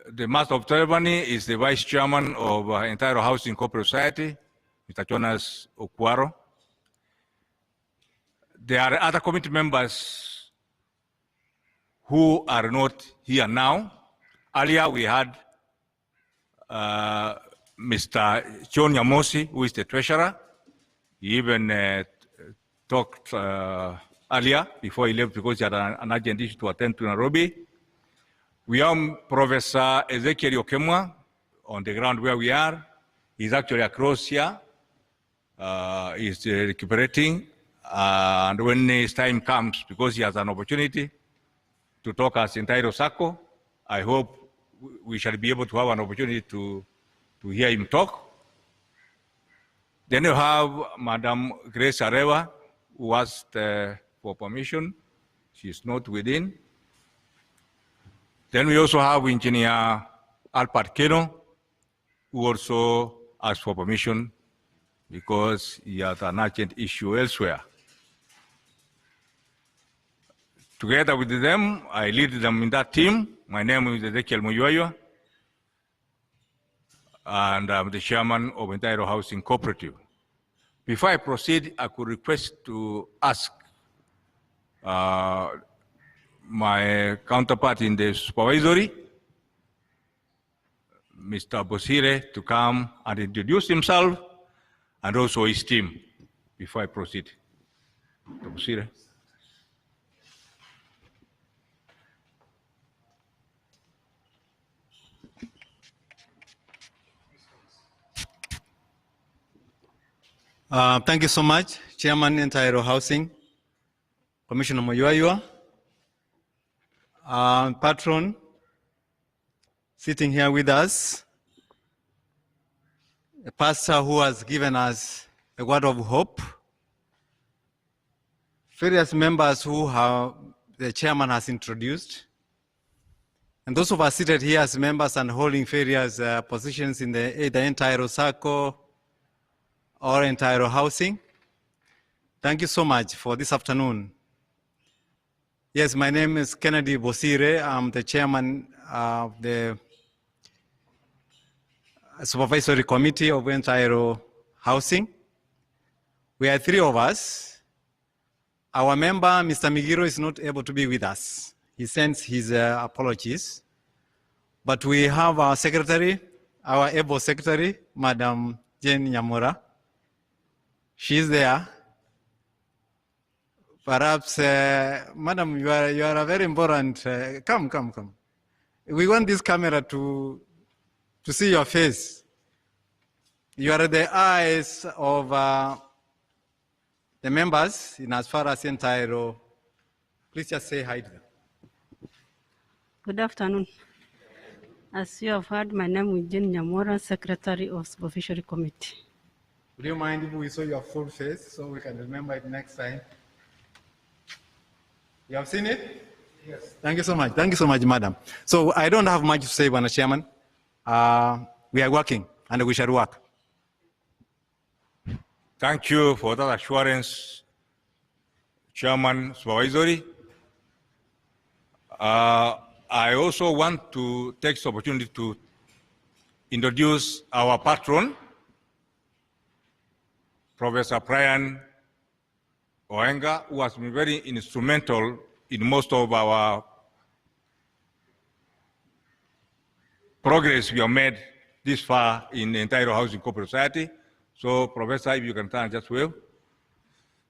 The Master of Ceremony is the Vice Chairman of entire Housing Corporate Society, Mr. Jonas Okwaro. There are other committee members who are not here now. Earlier we had Mr. John Yamosi, who is the treasurer. He even talked earlier before he left because he had an urgent issue to attend to Nairobi. We have Professor Ezekiel Okemwa on the ground where we are. He's actually across here. He's recuperating. And when his time comes, because he has an opportunity to talk as entire SACCO, I hope we shall be able to have an opportunity to hear him talk. Then you have Madam Grace Arewa, who asked for permission. She's not within. Then we also have Engineer Alpert Keno, who also asked for permission because he has an urgent issue elsewhere. Together with them, I lead them in that team. My name is Ezekiel Muyoyo, and I'm the chairman of entire Housing Cooperative. Before I proceed, I could request to ask my counterpart in the supervisory, Mr. Bosire, to come and introduce himself and also his team before I proceed. Mr. Bosire. Thank you so much, Chairman Entire Housing, Commissioner Moyoyo, Patron, sitting here with us, a pastor who has given us a word of hope, various members who the chairman has introduced, and those of us seated here as members and holding various positions in either entire circle or entire housing. Thank you so much for this afternoon. Yes, my name is Kennedy Bosire. I'm the chairman of the Supervisory Committee of entire housing. We are three of us. Our member, Mr. Migiro, is not able to be with us. He sends his apologies. But we have our secretary, our able secretary, Madam Jane Nyamura. She's there. Perhaps, Madam, you are a very important, come. We want this camera to see your face. You are the eyes of the members in as far as entire. Please just say hi to them. Good afternoon. As you have heard, my name is Jane Nyamura, Secretary of Supervisory Committee. Would you mind if we saw your full face so we can remember it next time? You have seen it? Yes. Thank you so much. Thank you so much, Madam. So I don't have much to say, Mr. Chairman. We are working and we shall work. Thank you for that assurance, Chairman Supervisory. I also want to take this opportunity to introduce our patron, Professor Brian Oenga, who has been very instrumental in most of our progress we have made this far in the entire housing corporate society. So, Professor, if you can turn just well.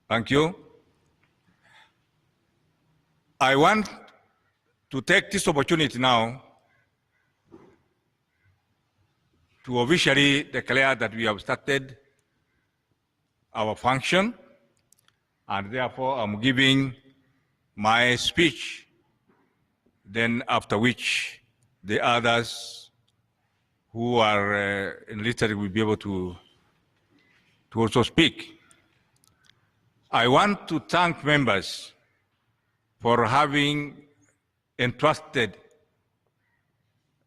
Thank you. I want to take this opportunity now to officially declare that we have started our function, and therefore I'm giving my speech, then after which the others who are enlisted will be able to also speak. I want to thank members for having entrusted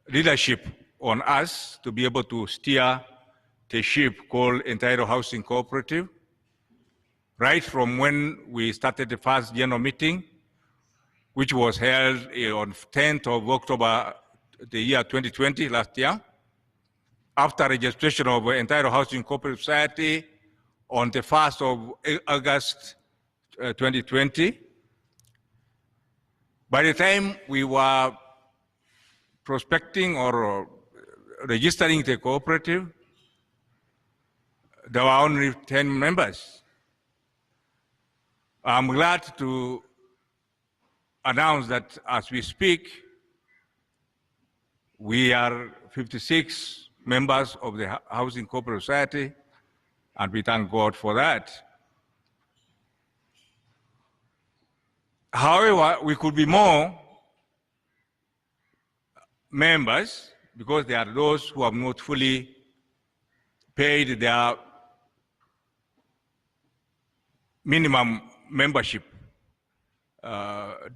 leadership on us to be able to steer the ship called Entire Housing Cooperative. Right from when we started the first general meeting, which was held on 10th of October, the year 2020, last year, after registration of Entire Housing Cooperative Society on the 1st of August 2020. By the time we were prospecting or registering the cooperative, there were only 10 members. I'm glad to announce that as we speak, we are 56 members of the Housing Cooperative Society, and we thank God for that. However, we could be more members because there are those who have not fully paid their minimum membership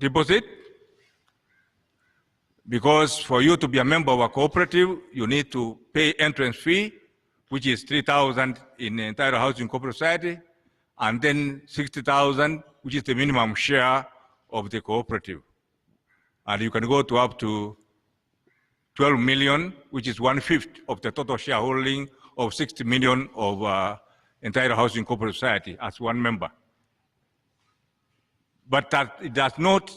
deposit, because for you to be a member of a cooperative, you need to pay entrance fee, which is 3,000 in the entire housing cooperative society, and then 60,000, which is the minimum share of the cooperative. And you can go to up to 12 million, which is 1/5 of the total shareholding of 60 million of entire housing cooperative society as one member. But that it does not,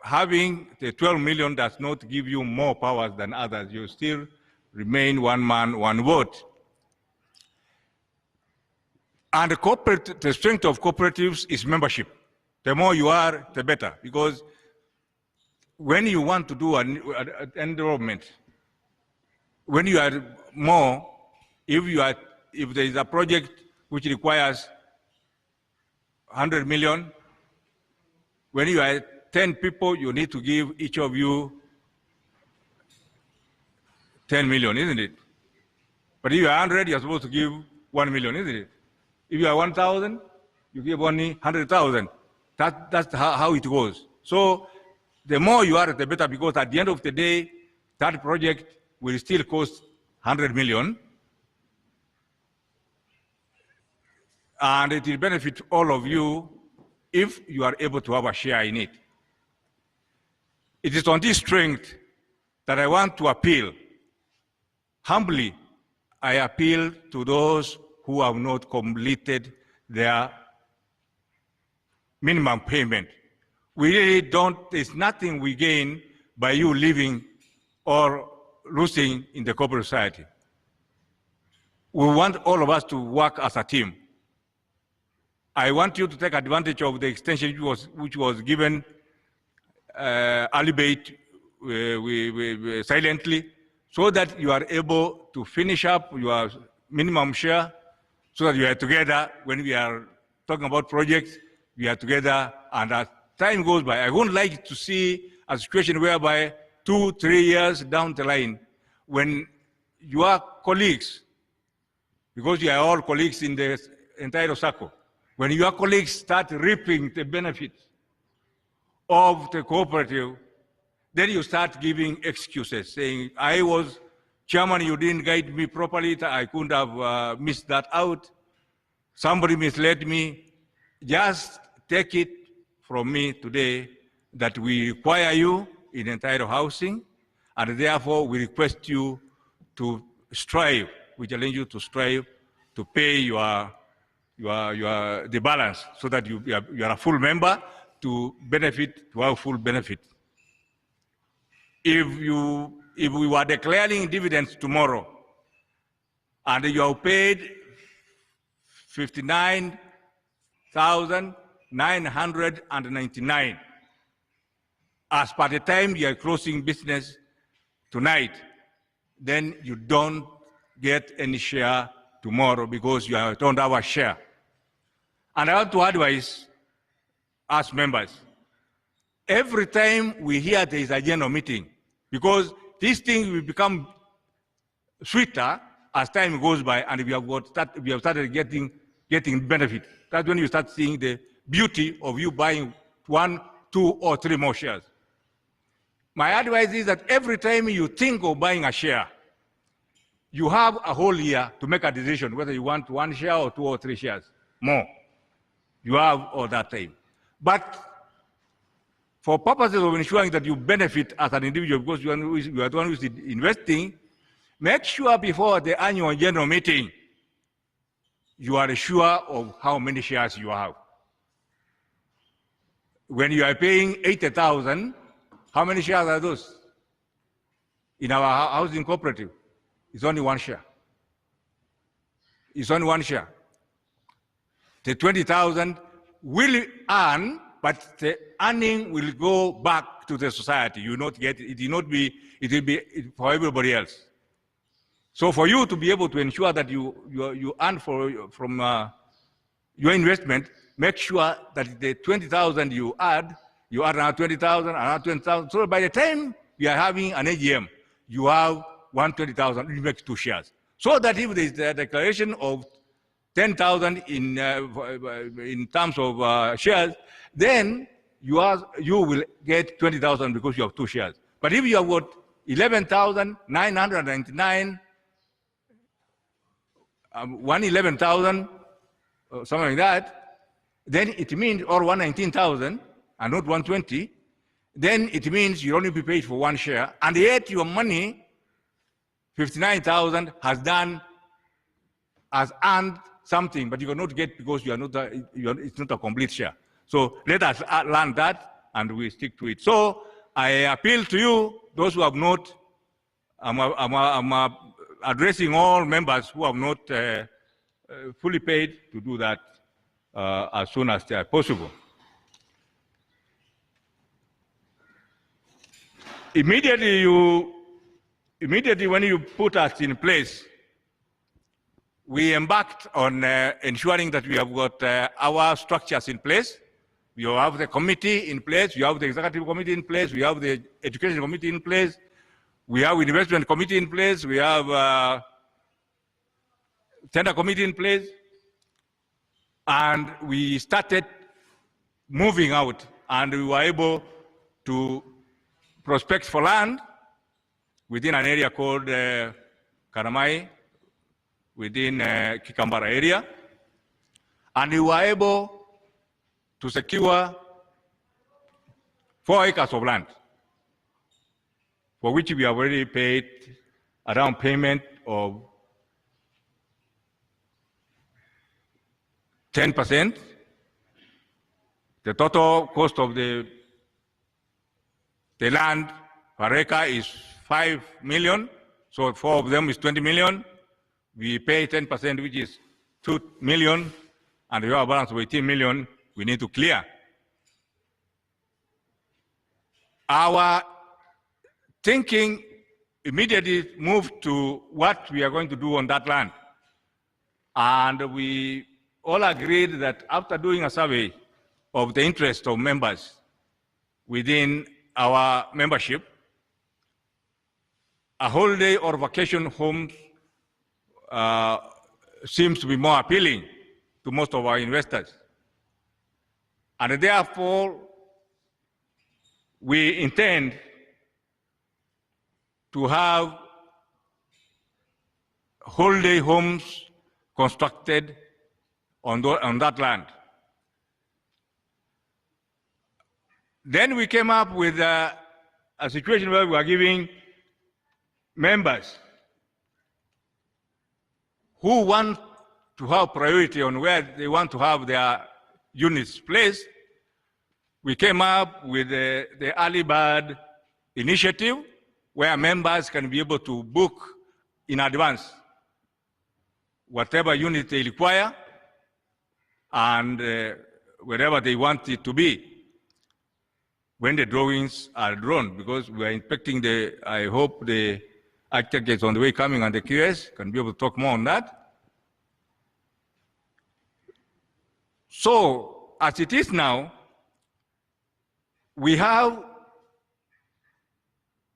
having the 12 million does not give you more powers than others. You still remain one man, one vote. And the strength of cooperatives is membership. The more you are, the better. Because when you want to do an enrollment, when you are more, if there is a project which requires 100 million, when you are 10 people, you need to give each of you 10 million, isn't it? But if you are 100, you're supposed to give 1 million, isn't it? If you are 1,000, you give only 100,000. That's how it goes. So the more you are, the better, because at the end of the day, that project will still cost 100 million, and it will benefit all of you if you are able to have a share in it. It is on this strength that I want to appeal. Humbly, I appeal to those who have not completed their minimum payment. We really don't, there's nothing we gain by you leaving or losing in the corporate society. We want all of us to work as a team. I want you to take advantage of the extension which was given albeit silently, so that you are able to finish up your minimum share, so that you are together when we are talking about projects, we are together, and as time goes by, I wouldn't like to see a situation whereby 2-3 years down the line, when your colleagues, because you are all colleagues in the entire circle, when your colleagues start reaping the benefits of the cooperative, then you start giving excuses, saying, I was chairman, you didn't guide me properly, I couldn't have missed that out, somebody misled me. Just take it from me today that we require you in entire housing, and therefore we request you to strive, we challenge you to strive to pay the balance, so that you are a full member to benefit, to have full benefit. If we were declaring dividends tomorrow and you have paid 59,999 as per the time you are closing business tonight, then you don't get any share tomorrow because you don't have a share. And I want to advise us members, every time we hear there is a general meeting, because these things will become sweeter as time goes by, and we have started getting benefit. That's when you start seeing the beauty of you buying 1, 2, or 3 more shares. My advice is that every time you think of buying a share, you have a whole year to make a decision whether you want 1 share or 2 or 3 shares more. You have all that time. But for purposes of ensuring that you benefit as an individual, because you are the one who is investing, make sure before the annual general meeting, you are sure of how many shares you have. When you are paying 80,000, how many shares are those? In our housing cooperative, it's only 1 share. It's only 1 share. The 20,000 will earn, but the earning will go back to the society. You will not get it. It will be for everybody else. So for you to be able to ensure that you earn from your investment, make sure that the 20,000 you add another 20,000, another 20,000. So by the time you are having an AGM, you have 120,000, you make 2 shares. So that if there is a declaration of 10,000 in terms of shares, then you will get 20,000 because you have 2 shares. But if you have got 11,999, 111,000, something like that, then it means, or 119,000 and not 120, then it means you only be paid for 1 share, and yet your money, 59,000, has earned something, but you cannot get because it's not a complete share. So let us learn that, and we stick to it. So I appeal to you, those who have not, I'm addressing all members who have not fully paid, to do that as soon as possible. Immediately when you put us in place, we embarked on ensuring that we have got our structures in place. We have the committee in place, we have the executive committee in place, we have the education committee in place, we have investment committee in place, we have tender committee in place, and we started moving out, and we were able to prospect for land within an area called Karamai, within Kikambala area, and we were able to secure 4 acres of land, for which we have already paid a down payment of 10%. The total cost of the land per acre is 5 million, so 4 of them is 20 million. We pay 10%, which is 2 million, and we have a balance of 18 million we need to clear. Our thinking immediately moved to what we are going to do on that land. And we all agreed that after doing a survey of the interest of members within our membership, a holiday or vacation home seems to be more appealing to most of our investors. And therefore, we intend to have holiday homes constructed on that land. Then we came up with a situation where we are giving members who want to have priority on where they want to have their units placed. We came up with the early bird initiative, where members can be able to book in advance whatever unit they require and wherever they want it to be when the drawings are drawn, because we are inspecting I hope the architect is on the way coming, and the QS can be able to talk more on that. So, as it is now, we have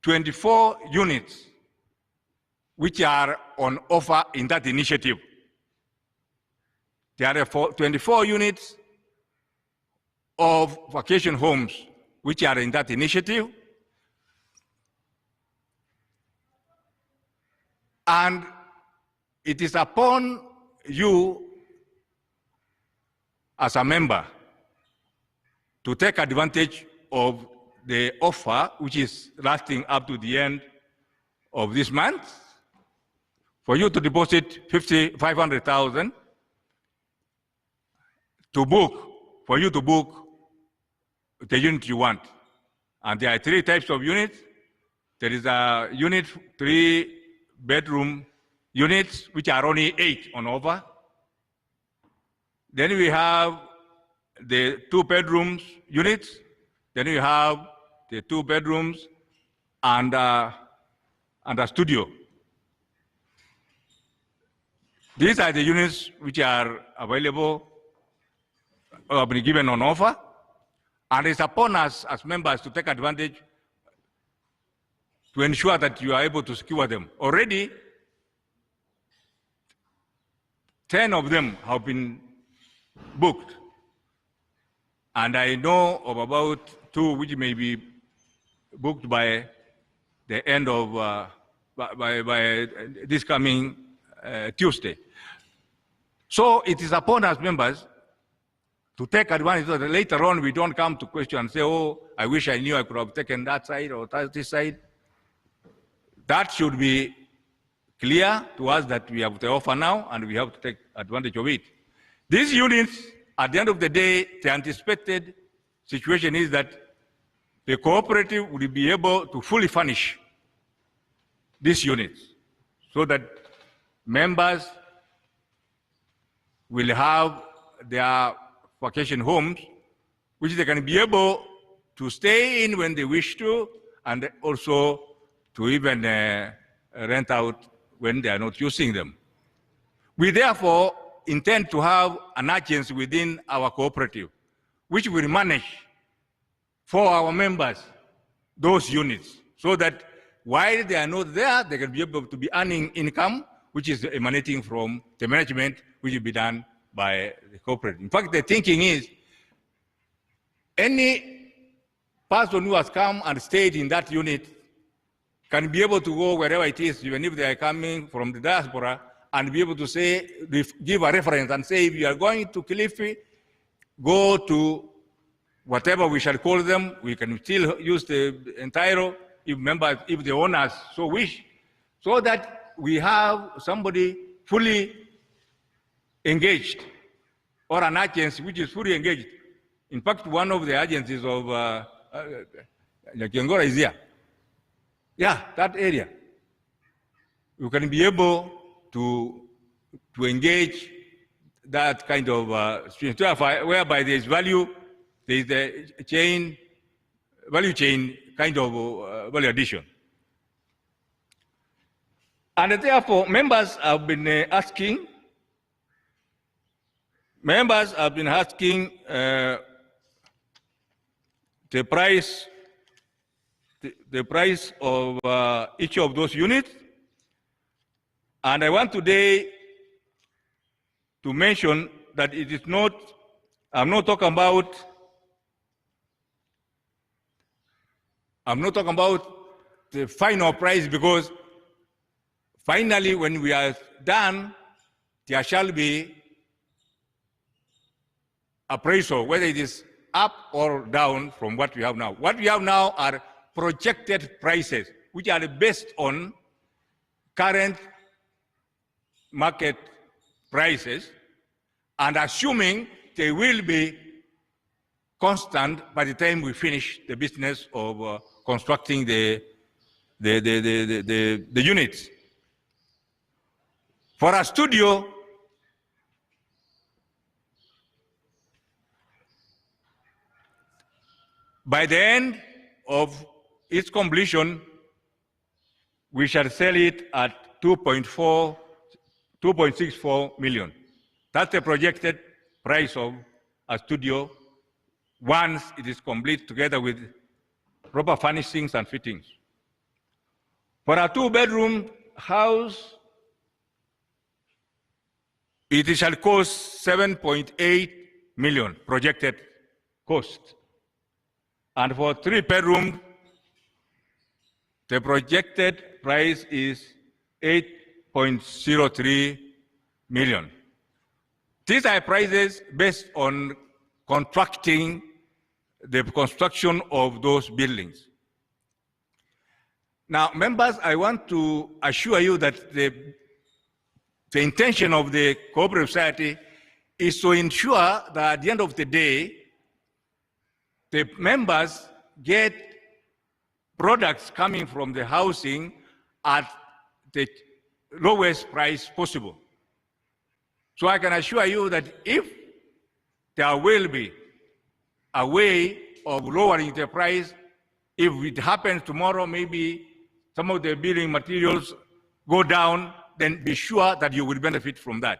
24 units which are on offer in that initiative. There are 24 units of vacation homes which are in that initiative. And it is upon you as a member to take advantage of the offer, which is lasting up to the end of this month, for you to deposit 500,000 to book, for you to book the unit you want. And there are 3 types of units. There is a unit, 3-bedroom units, which are only 8 on offer. Then we have the 2 bedrooms units. Then we have the 2 bedrooms and a studio. These are the units which are available or have been given on offer. And it's upon us as members to take advantage to ensure that you are able to secure them. Already, 10 of them have been booked. And I know of about 2 which may be booked by the end of, by this coming Tuesday. So it is upon us members to take advantage so that later on we don't come to question and say, oh, I wish I knew I could have taken that side or this side. That should be clear to us that we have the offer now and we have to take advantage of it. These units, at the end of the day, the anticipated situation is that the cooperative will be able to fully furnish these units so that members will have their vacation homes, which they can be able to stay in when they wish to, and also to even rent out when they are not using them. We therefore intend to have an agency within our cooperative, which will manage for our members those units, so that while they are not there, they can be able to be earning income, which is emanating from the management, which will be done by the cooperative. In fact, the thinking is any person who has come and stayed in that unit can be able to go wherever it is, even if they are coming from the diaspora, and be able to say, give a reference and say, if you are going to Kilifi, go to whatever we shall call them. We can still use the entire, if the owners so wish, so that we have somebody fully engaged, or an agency which is fully engaged. In fact, one of the agencies of Kiongora is here. Yeah, that area. You can be able to engage that kind of whereby there is value, there is the value chain kind of value addition. And therefore, members have been asking the price of each of those units. And I want today to mention that it is not, I'm not talking about the final price, because finally when we are done, there shall be appraisal, whether it is up or down from what we have now. What we have now are projected prices, which are based on current market prices, and assuming they will be constant by the time we finish the business of constructing the units. For a studio, by the end of its completion, we shall sell it at 2.64 million. That's the projected price of a studio once it is complete, together with proper furnishings and fittings. For a 2-bedroom house, it shall cost 7.8 million projected cost. And for 3-bedroom, the projected price is 8.03 million. These are prices based on contracting the construction of those buildings. Now, members, I want to assure you that the intention of the cooperative society is to ensure that at the end of the day, the members get products coming from the housing at the lowest price possible. So I can assure you that if there will be a way of lowering the price, if it happens tomorrow, maybe some of the building materials go down, then be sure that you will benefit from that.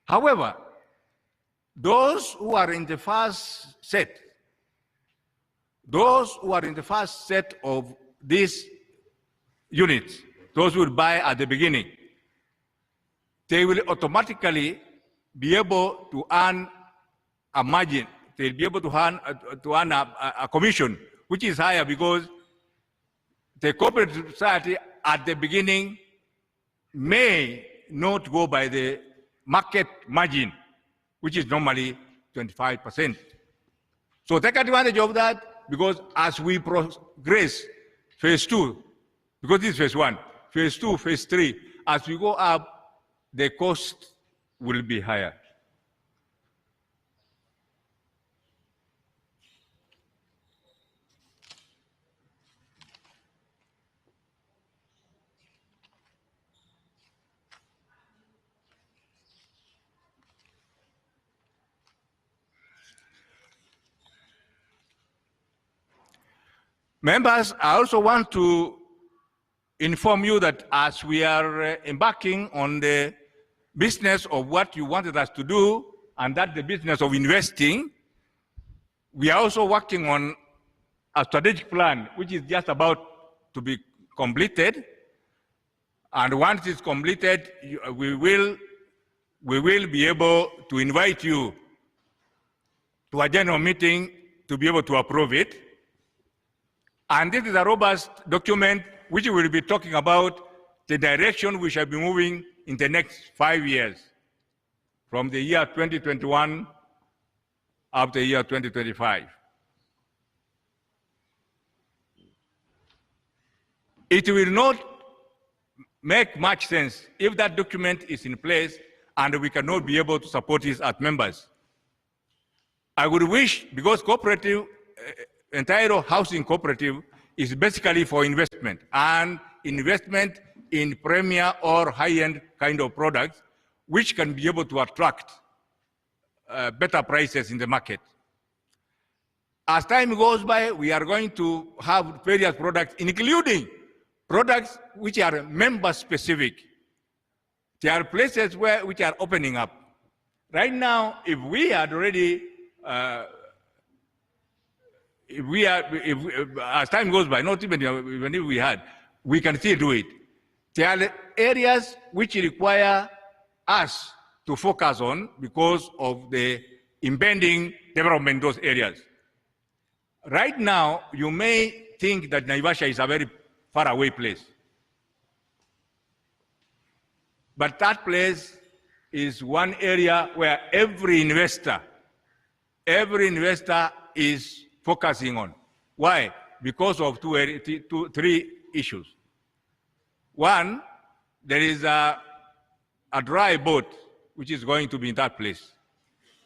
However, those who are in the first set of these units, those who will buy at the beginning, they will automatically be able to earn a margin. They'll be able to earn a commission, which is higher, because the cooperative society at the beginning may not go by the market margin, which is normally 25%. So take advantage of that, because as we progress, phase 2, because this is phase 1, phase 2, phase 3, as we go up, the cost will be higher. Members, I also want to inform you that as we are embarking on the business of what you wanted us to do, and that the business of investing, we are also working on a strategic plan, which is just about to be completed. And once it's completed, we will be able to invite you to a general meeting to be able to approve it. And this is a robust document which will be talking about the direction we shall be moving in the next 5 years, from the year 2021 up to the year 2025. It will not make much sense if that document is in place and we cannot be able to support it as members. I would wish, because cooperative, entire housing cooperative is basically for investment, and investment in premier or high-end kind of products, which can be able to attract better prices in the market. As time goes by, we are going to have various products, including products which are member-specific. There are places which are opening up. Right now, if we had already, as time goes by, not even if we had, we can still do it. There are areas which require us to focus on because of the impending development in those areas. Right now, you may think that Naivasha is a very far away place. But that place is one area where every investor is focusing on. Why? Because of three issues. One, there is a dry boat which is going to be in that place.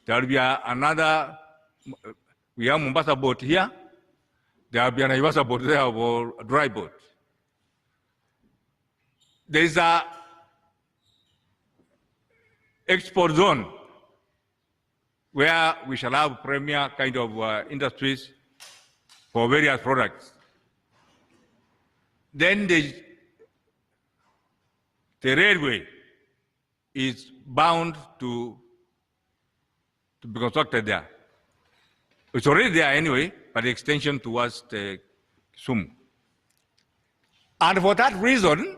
There will be another, we have Mombasa boat here. There will be a Naivasha boat there, or a dry boat. There is a export zone where we shall have premier kind of industries for various products. Then the railway is bound to be constructed there. It's already there anyway, but the extension towards the Kisumu. And for that reason,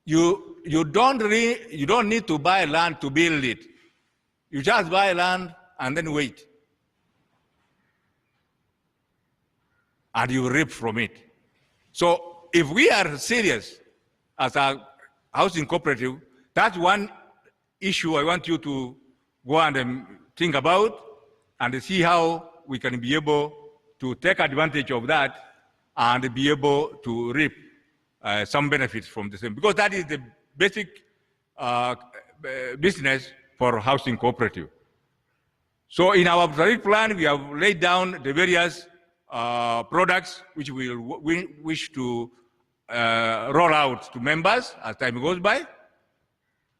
you don't need to buy land to build it. You just buy land and then wait. And you reap from it. So if we are serious as a housing cooperative, that's one issue I want you to go and think about and see how we can be able to take advantage of that and be able to reap some benefits from the same. Because that is the basic business for housing cooperative. So in our strategic plan, we have laid down the various products which we wish to roll out to members as time goes by.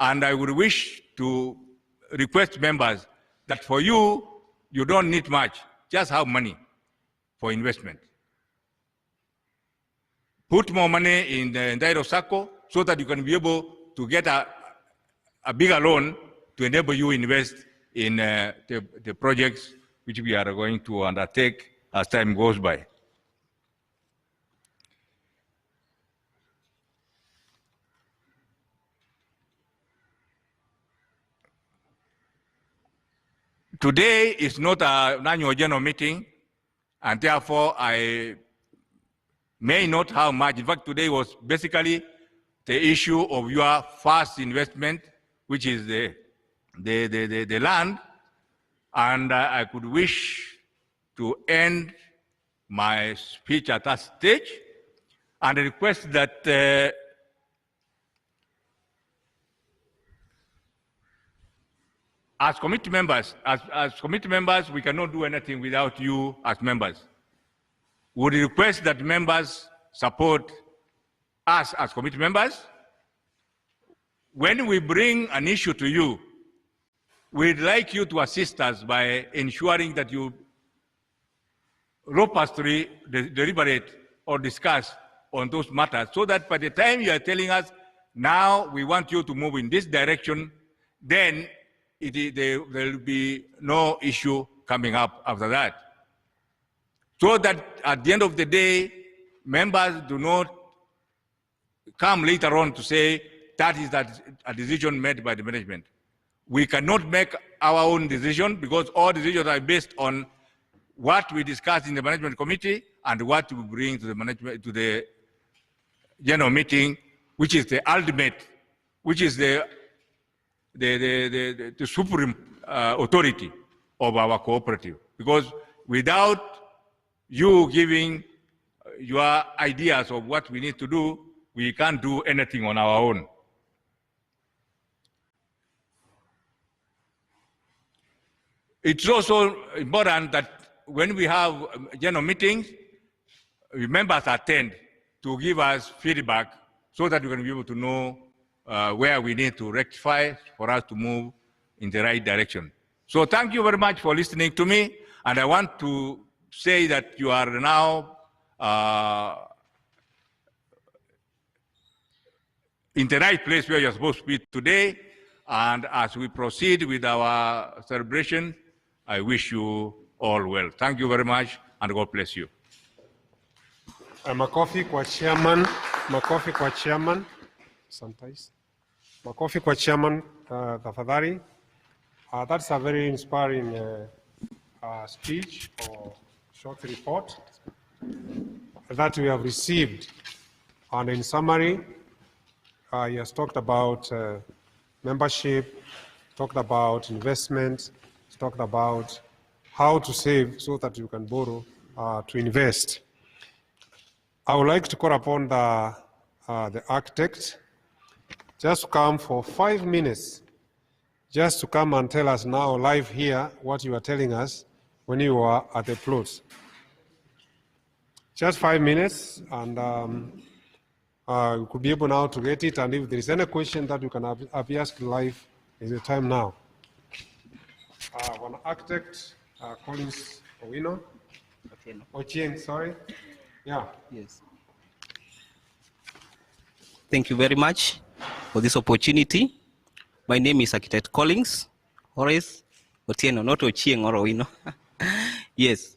And I would wish to request members that for you, you don't need much, just have money for investment. Put more money in the entire SACCO so that you can be able to get a bigger loan to enable you invest in the projects which we are going to undertake as time goes by. Today is not an annual general meeting, and therefore I may not have much. In fact, today was basically the issue of your first investment, which is the land, and I could wish to end my speech at that stage and request that as committee members, we cannot do anything without you as members. We would request that members support us as committee members. When we bring an issue to you, we'd like you to assist us by ensuring that you robustly deliberate or discuss on those matters, so that by the time you are telling us, now we want you to move in this direction, then there will be no issue coming up after that. So that at the end of the day, members do not come later on to say that is a decision made by the management. We cannot make our own decision because all decisions are based on what we discussed in the management committee and what we bring to the management, to the general meeting, which is the ultimate, which is the supreme authority of our cooperative. Because without you giving your ideas of what we need to do, we can't do anything on our own. It's also important that when we have general meetings, members attend to give us feedback so that we can be able to know where we need to rectify for us to move in the right direction. So thank you very much for listening to me. And I want to say that you are now in the right place where you're supposed to be today. And as we proceed with our celebration, I wish you all well. Thank you very much, and God bless you. Makofi kwa chairman, makofi kwa chairman. Sometimes. Makofi kwa chairman, tafadhali. That's a very inspiring speech or short report that we have received. And in summary, he has talked about membership, talked about investment, talked about how to save so that you can borrow to invest. I would like to call upon the architect just to come for 5 minutes, just to come and tell us now live here what you are telling us when you were at the plot. Just 5 minutes, and you could be able now to get it, and if there is any question that you can have asked live, is the time now. One architect, Collins Owino. Ochieng, sorry. Yeah. Yes. Thank you very much for this opportunity. My name is Architect Collins Horace Otieno, not Ochieng or Owino. Yes.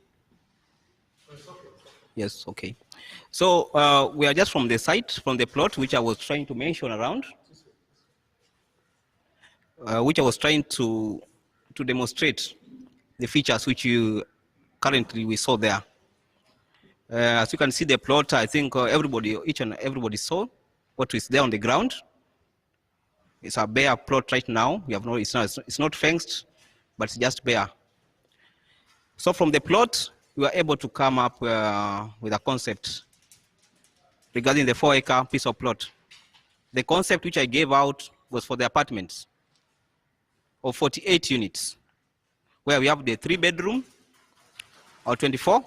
Yes, okay. So we are just from the site, from the plot, which I was trying to mention around, which I was trying to demonstrate the features which you currently we saw there. As you can see the plot, I think each and everybody saw what is there on the ground. It's a bare plot right now. We have no, it's not fenced, but it's just bare. So from the plot, we were able to come up with a concept regarding the 4-acre piece of plot. The concept which I gave out was for the apartments of 48 units, where we have the 3-bedroom or 24,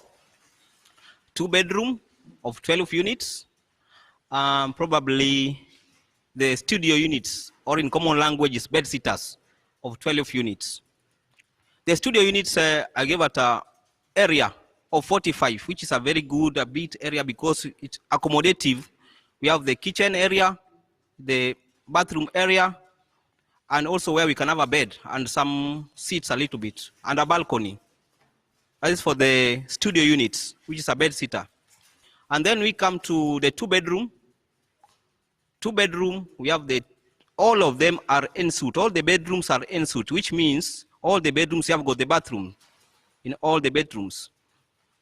2-bedroom of 12 units, probably the studio units, or in common language is bed sitters of 12 units. The studio units, I gave it an area of 45, which is a very good bit area because it's accommodative. We have the kitchen area, the bathroom area, and also where we can have a bed and some seats a little bit, and a balcony. That is for the studio units, which is a bed sitter. And then we come to the 2-bedroom. 2-bedroom, we have all of them are en suite. All the bedrooms are en suite, which means all the bedrooms have got the bathroom in all the bedrooms.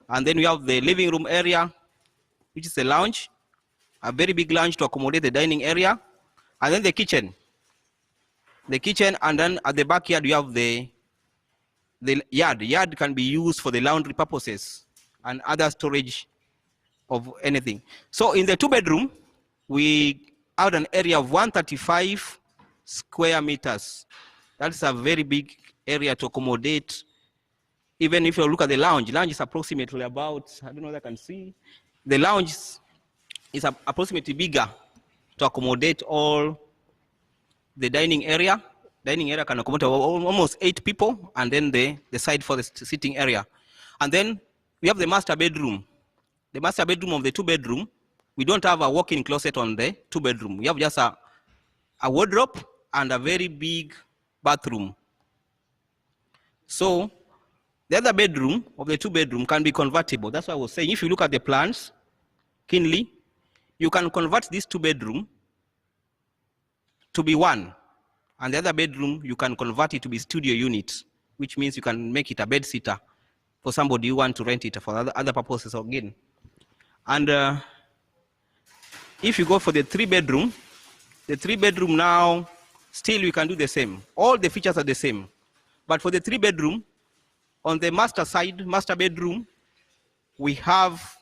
And then we have the living room area, which is a lounge, a very big lounge to accommodate the dining area. And then the kitchen. The kitchen, and then at the backyard, you have the yard. The yard can be used for the laundry purposes and other storage of anything. So in the 2-bedroom, we have an area of 135 square meters. That's a very big area to accommodate. Even if you look at the lounge is approximately about, I don't know if I can see. The lounge is approximately bigger to accommodate all the dining area. Dining area can accommodate almost 8 people, and then the side for the sitting area. And then we have the master bedroom. The master bedroom of the 2-bedroom, we don't have a walk-in closet on the 2-bedroom. We have just a wardrobe and a very big bathroom. So the other bedroom of the 2-bedroom can be convertible. That's why I was saying, if you look at the plans keenly, you can convert this 2-bedroom to be 1. And the other bedroom, you can convert it to be studio unit, which means you can make it a bed sitter for somebody who want to rent it for other purposes again. And if you go for the 3-bedroom, the 3-bedroom now, still we can do the same. All the features are the same. But for the 3-bedroom, on the master side, master bedroom, we have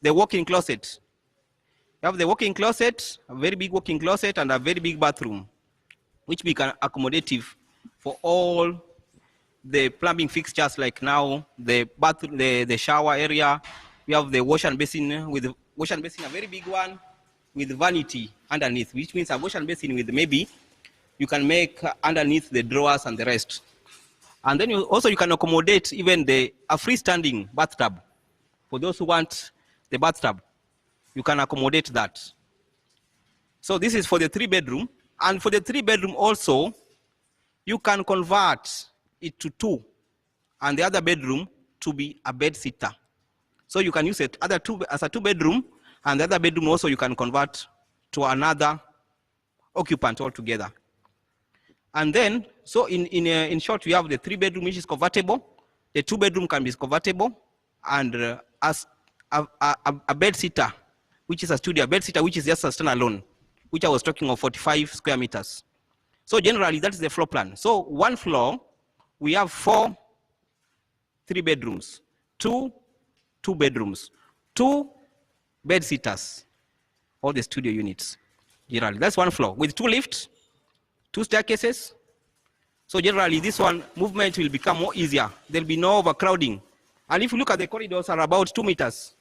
the walk-in closet. You have the walk-in closet, a very big walk-in closet, and a very big bathroom, which we can accommodative for all the plumbing fixtures, like now the bathroom, the shower area. We have the wash and basin, a very big one, with vanity underneath, which means a wash and basin with maybe you can make underneath the drawers and the rest. And then you can accommodate even a freestanding bathtub. For those who want the bathtub, you can accommodate that. So this is for the 3-bedroom. And for the 3-bedroom also, you can convert it to 2, and the other bedroom to be a bed sitter. So you can use it as a 2-bedroom, and the other bedroom also you can convert to another occupant altogether. And then, so in short, we have the 3-bedroom which is convertible, the 2-bedroom can be convertible, and as a bed sitter, which is a studio, a bed sitter which is just a standalone, which I was talking of 45 square meters. So generally, that's the floor plan. So one floor, we have 4 3-bedrooms, 2 2-bedrooms, 2 bed sitters, all the studio units. Generally, that's one floor with 2 lifts, 2 staircases. So generally, this one movement will become more easier. There'll be no overcrowding. And if you look at the corridors are about 2 meters.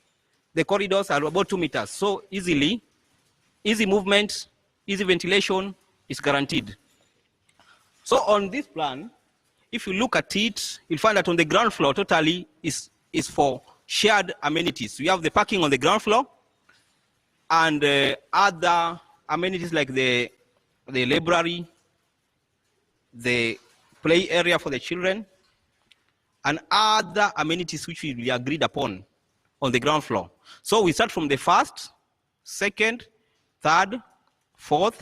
The corridors are about 2 meters. So easy movement, easy ventilation is guaranteed. So on this plan, if you look at it, you'll find that on the ground floor totally is for shared amenities. We have the parking on the ground floor and other amenities like the library, the play area for the children, and other amenities which will be agreed upon on the ground floor. So we start from the 1st, 2nd, 3rd, 4th,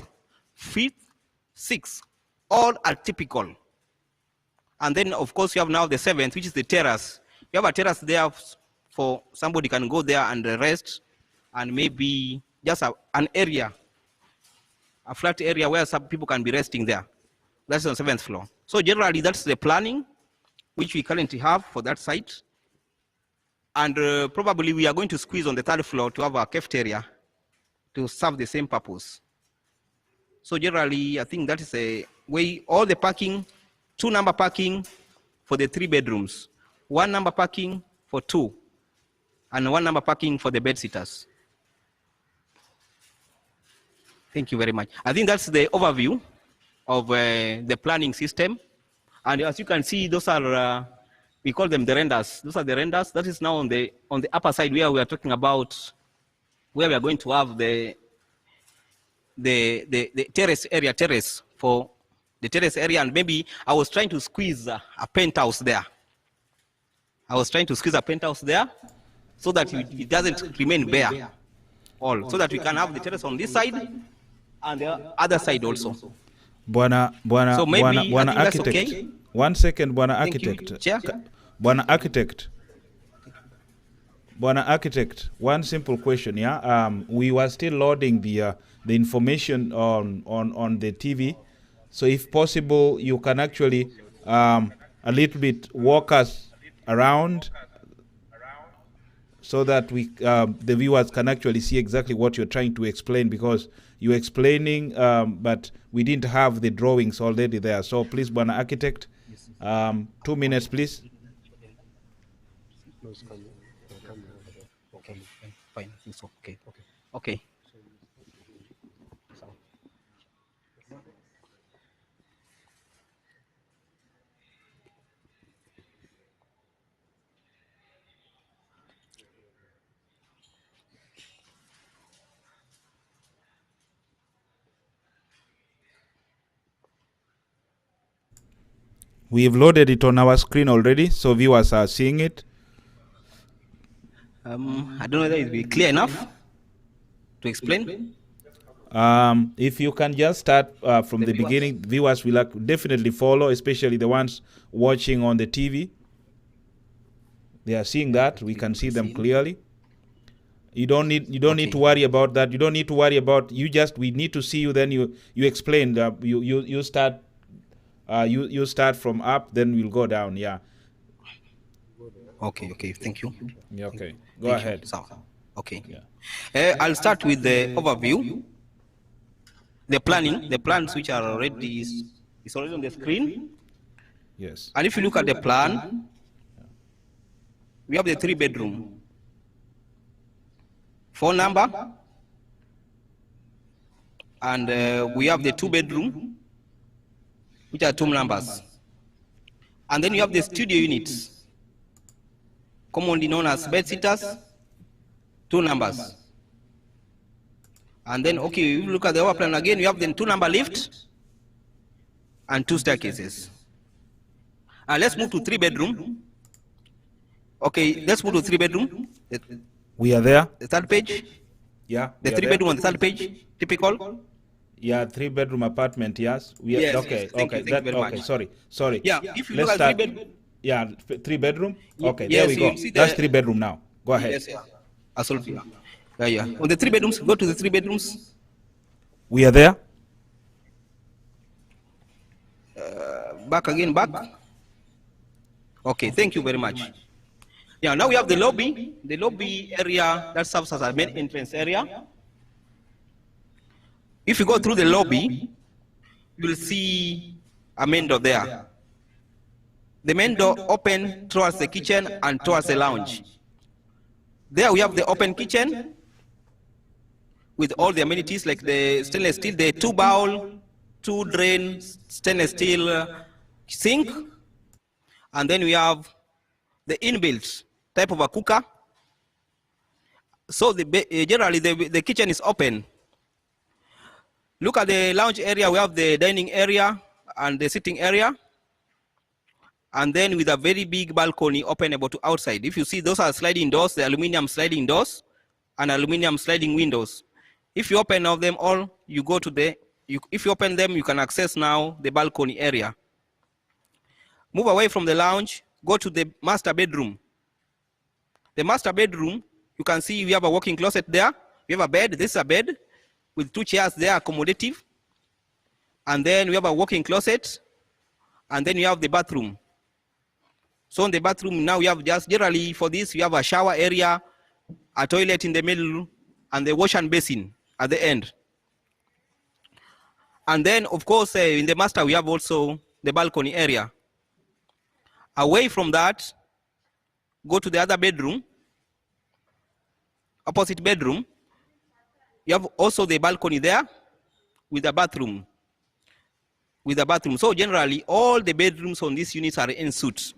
5th, 6th. All are typical. And then, of course, you have now the 7th, which is the terrace. You have a terrace there for somebody can go there and rest, and maybe just an area, a flat area where some people can be resting there. That's on the 7th floor. So generally, that's the planning which we currently have for that site. And probably we are going to squeeze on the 3rd floor to have a cafeteria to serve the same purpose. So generally, I think that is a way, all the parking, 2 number parking for the 3 bedrooms, 1 number parking for 2, and 1 number parking for the bed sitters. Thank you very much. I think that's the overview of the planning system. And as you can see, those are, we call them the renders. Those are the renders. That is now on the upper side where we are talking about where we are going to have the terrace for the terrace area. And maybe I was trying to squeeze a penthouse there. So that it doesn't remain bare. So that we can have the terrace on this side and the other side also. Bwana architect. Okay. 1 second, Bwana architect. Bwana architect, one simple question, yeah. We were still loading the information on the TV. So if possible, you can actually a little bit walk us around so that we the viewers can actually see exactly what you're trying to explain, because you're explaining, but we didn't have the drawings already there. So please, Bwana architect, 2 minutes, please. Okay, fine. Okay. We've loaded it on our screen already, so viewers are seeing it. I don't know whether it will be clear enough to explain. If you can just start from the beginning, viewers will definitely follow, especially the ones watching on the TV. They are seeing that. We can see them clearly. You don't need to worry about that. You don't need to worry about, we need to see you, then you explain. You start you start from up, then we'll go down. Yeah. Okay, thank you. Yeah, okay. Go ahead. Okay. Yeah. I'll start with the overview. The planning, the plans which are already is already on the screen. Yes. And if you look at the plan, we have the 3-bedroom. 4 number, and we have the 2-bedroom, which are 2 numbers. And then you have the studio units, commonly known as bed-sitters, 2 numbers. And then, okay, you look at the overplan again, you have the 2-number lift and 2 staircases. And let's move to 3-bedroom. Okay, let's move to 3-bedroom. We are there. The 3rd page. Yeah. The 3-bedroom on the 3rd page, typical. Yeah, 3-bedroom apartment. Yes. We are, yes. Okay. Yes, thank you very okay. much. Sorry. Yeah. If you Let's look at start. 3-bedroom. Yeah, 3-bedroom. Okay. Yes, there we go. That's 3-bedroom now. Go ahead. Yes. Yeah. Absolutely. Yeah. On the 3 bedrooms, go to the 3 bedrooms. We are there. Back again. Okay. Thank you very much. Yeah. Now we have the lobby. The lobby area that serves as a main entrance area. If you go through the lobby, you will see a main door there. The main door open towards the kitchen and towards the lounge. There we have the open kitchen with all the amenities like the stainless steel, the 2 bowl, 2 drain, stainless steel sink. And then we have the inbuilt type of a cooker. So generally the kitchen is open. Look at the lounge area, we have the dining area and the sitting area. And then with a very big balcony openable to outside. If you see, those are sliding doors, the aluminum sliding doors and aluminum sliding windows. If you open all them all, you go to if you open them, you can access now the balcony area. Move away from the lounge, go to the master bedroom. The master bedroom, you can see we have a walk-in closet there. We have a bed, this is a bed with 2 chairs there, accommodative. And then we have a walk-in closet. And then you have the bathroom. So in the bathroom, now we have just generally for this, we have a shower area, a toilet in the middle, and the wash and basin at the end. And then, of course, in the master, we have also the balcony area. Away from that, go to the other bedroom, opposite bedroom. You have also the balcony there with a bathroom. So generally, all the bedrooms on these units are en suite.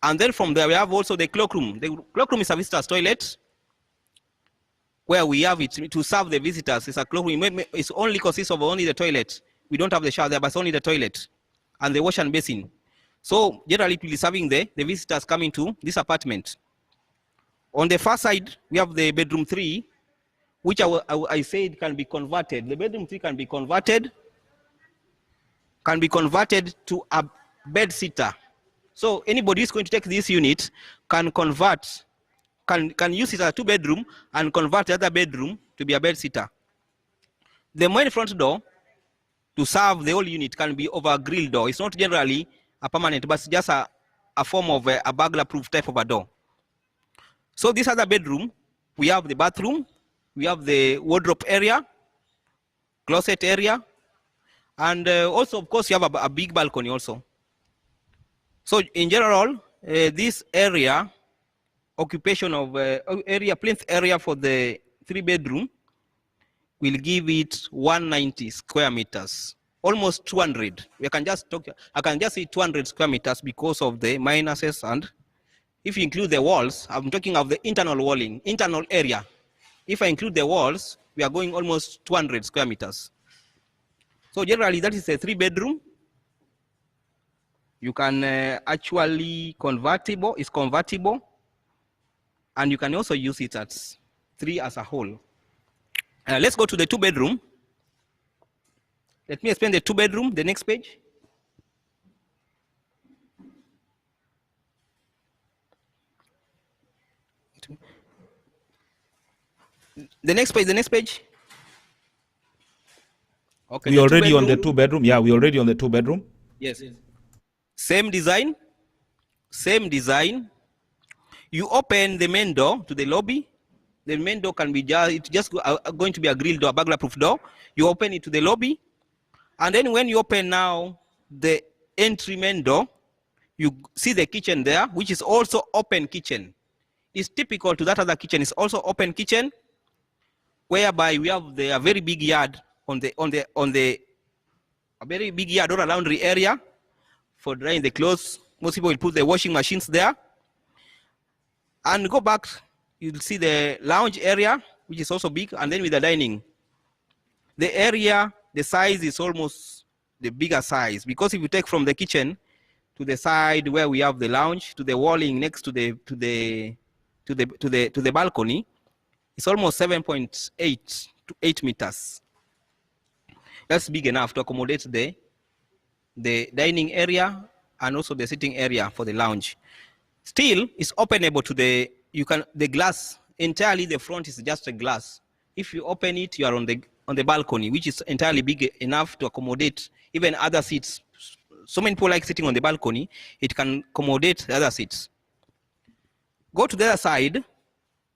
And then from there, we have also the cloakroom. The cloakroom is a visitor's toilet, where we have it to serve the visitors. It's a cloakroom. It only consists of only the toilet. We don't have the shower there, but it's only the toilet and the wash and basin. So generally, it will be serving the visitors coming to this apartment. On the far side, we have the bedroom 3, which I said can be converted. The bedroom 3 can be converted to a bed sitter. So anybody who's going to take this unit can convert, can use it as a 2-bedroom and convert the other bedroom to be a bed sitter. The main front door to serve the whole unit can be over a grill door. It's not generally a permanent, but it's just a form of a burglar-proof type of a door. So this other bedroom, we have the bathroom, we have the wardrobe area, closet area, and also, of course, you have a big balcony also. So in general, this area, occupation of plinth area for the 3-bedroom will give it 190 square meters, almost 200. I can just say 200 square meters because of the minuses, and if you include the walls, I'm talking of the internal walling, internal area. If I include the walls, we are going almost 200 square meters. So generally, that is a 3-bedroom. You can actually it's convertible, and you can also use it as 3 as a whole. Let's go to the 2-bedroom. Let me explain the 2-bedroom, the next page. The next page, the next page. Okay, We the already on the two-bedroom. 2-bedroom. Yeah, we already on the 2-bedroom. Yes. Same design. Same design. You open the main door to the lobby. The main door can be just going to be a grill door, burglar-proof door. You open it to the lobby, and then when you open now the entry main door, you see the kitchen there, which is also open kitchen. It's typical to that other kitchen. It's also open kitchen, whereby we have a very big yard a very big yard or a laundry area for drying the clothes. Most people will put the washing machines there. And go back, you'll see the lounge area, which is also big, and then with the dining. The area, the size is almost the bigger size, because if you take from the kitchen to the side where we have the lounge, to the walling next to the balcony, it's almost 7.8 to 8 meters. That's big enough to accommodate the dining area and also the sitting area for the lounge. Still, it's openable to the glass entirely. The front is just a glass. If you open it, you are on the balcony, which is entirely big enough to accommodate even other seats. So many people like sitting on the balcony. It can accommodate the other seats. Go to the other side.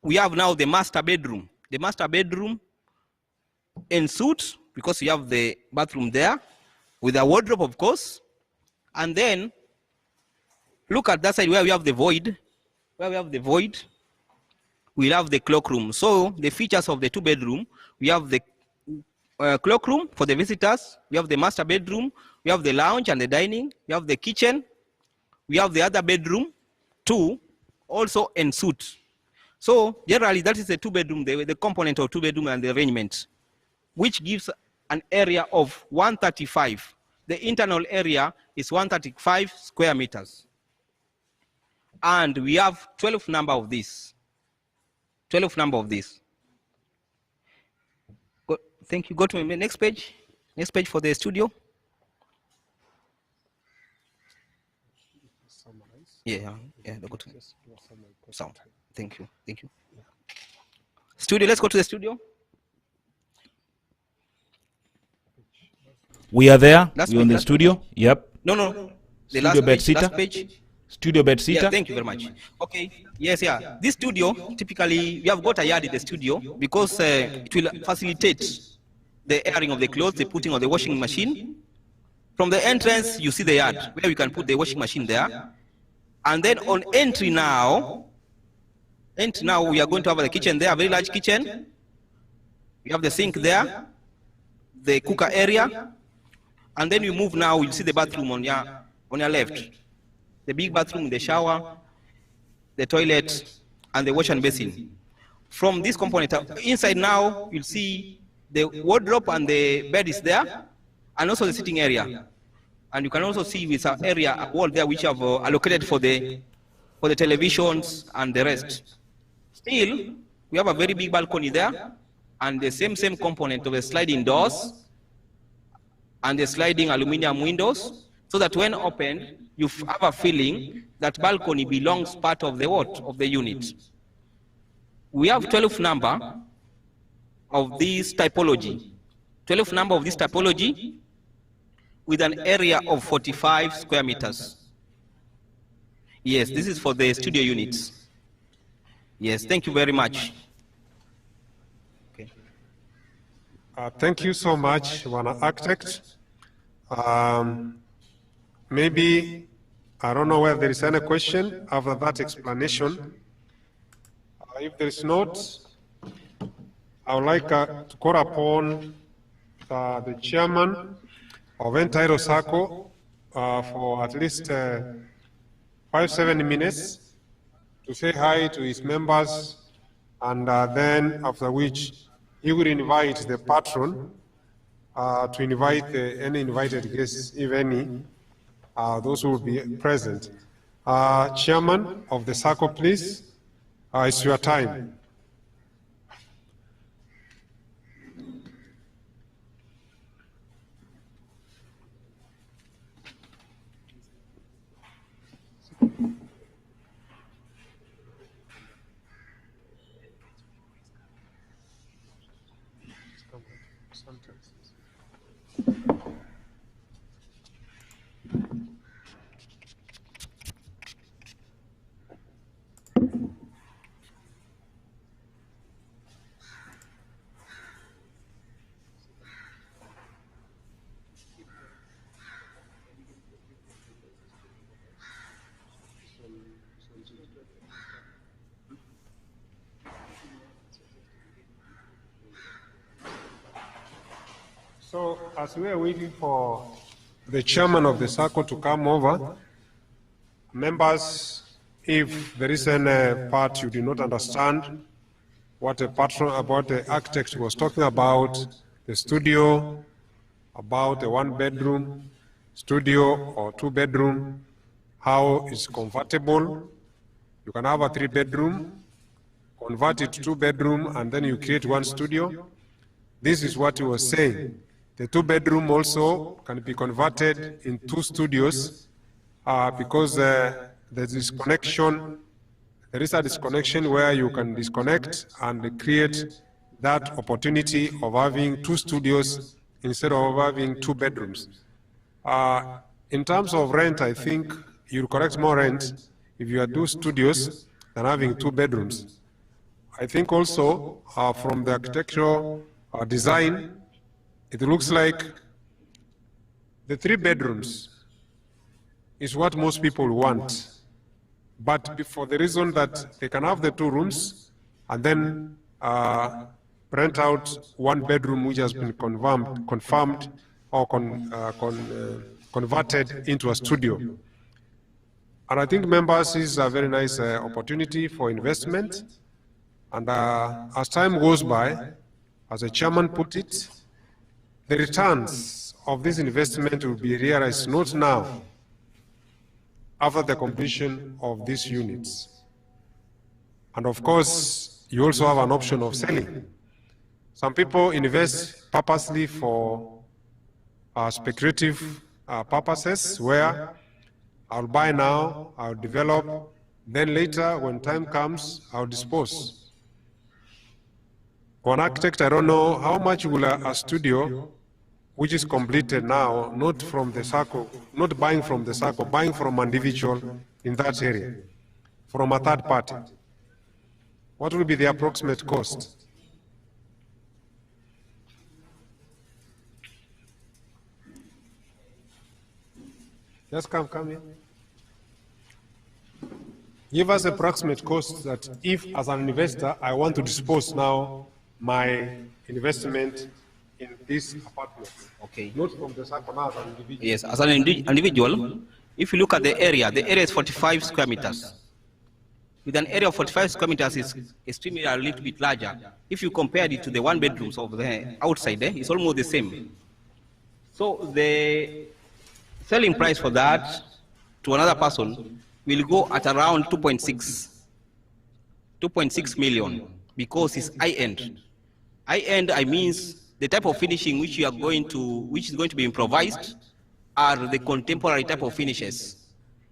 We have now the master bedroom. The master bedroom en suite, because you have the bathroom there with a wardrobe, of course. And then look at that side where we have the void. Where we have the void, we have the cloakroom. So the features of the 2-bedroom, we have the cloakroom for the visitors, we have the master bedroom, we have the lounge and the dining, we have the kitchen, we have the other bedroom, 2, also en suite. So generally that is the 2-bedroom, the component of 2-bedroom and the arrangement, which gives an area of 135. The internal area is 135 square meters. And we have 12 number of this. 12 number of this. Thank you. Go to the next page. Next page for the studio. Yeah. Go to sound. Thank you. Thank you. Studio. Let's go to the studio. We are there. We're on the studio. Yep. No. The Studio bed sitter. last page. Studio bed sitter. Yeah, thank you very much. Okay. Yes, yeah. This studio, typically, we have got a yard in the studio because it will facilitate the airing of the clothes, the putting of the washing machine. From the entrance, you see the yard where we can put the washing machine there. And then on entry now, we are going to have the kitchen there, a very large kitchen. We have the sink there, the cooker area. And then you move now, you'll see the bathroom on your left. The big bathroom, the shower, the toilet, and the wash and basin. From this component, inside now, you'll see the wardrobe and the bed is there, and also the sitting area. And you can also see with an area, a wall there, which have allocated for the televisions and the rest. Still, we have a very big balcony there, and the same component of the sliding doors and the sliding aluminum windows, so that when opened, you have a feeling that balcony belongs part of the unit. We have 12 number of this typology. 12 number of this typology with an area of 45 square meters. Yes, this is for the studio units. Yes, thank you very much. Okay. Thank you so much, Wana Architect. Maybe, I don't know whether there is any question after that explanation. If there is not, I would like to call upon the chairman of Entairo Sacco for at least 5-7 minutes to say hi to his members, and then after which he will invite the patron to invite any invited guests, if any, those who will be present. Chairman of the Sacco, please, it's your time. So, as we are waiting for the chairman of the circle to come over, members, if there is any part you do not understand, what the patron, about the architect was talking about, the studio, about a one-bedroom studio or two-bedroom, how it's convertible. You can have a three-bedroom, convert it to two-bedroom, and then you create one studio. This is what he was saying. The two-bedroom also can be converted in two studios because there's disconnection. There is a disconnection where you can disconnect and create that opportunity of having two studios instead of having two bedrooms. In terms of rent, I think you'll collect more rent if you are two studios than having two bedrooms. I think also from the architectural design, it looks like the three bedrooms is what most people want. But for the reason that they can have the two rooms and then rent out one bedroom which has been confirmed or converted into a studio. And I think members is a very nice opportunity for investment. And as time goes by, as the chairman put it, the returns of this investment will be realized not now, after the completion of these units. And of course, you also have an option of selling. Some people invest purposely for speculative purposes, where I'll buy now, I'll develop, then later, when time comes, I'll dispose. For an architect, I don't know how much will a studio which is completed now, not from the circle, not buying from the circle, buying from an individual in that area, from a third party. What will be the approximate cost? Just come here. Give us approximate cost that if, as an investor, I want to dispose now my investment in this apartment. Okay. Not from the circle now as an individual. Yes, as an individual, if you look at the area is 45 square meters. With an area of 45 square meters, is extremely a little bit larger. If you compare it to the one bedrooms of the outside, it's almost the same. So the selling price for that to another person will go at around 2.6 million, because it's high-end. High-end, I means the type of finishing which is going to be improvised are the contemporary type of finishes.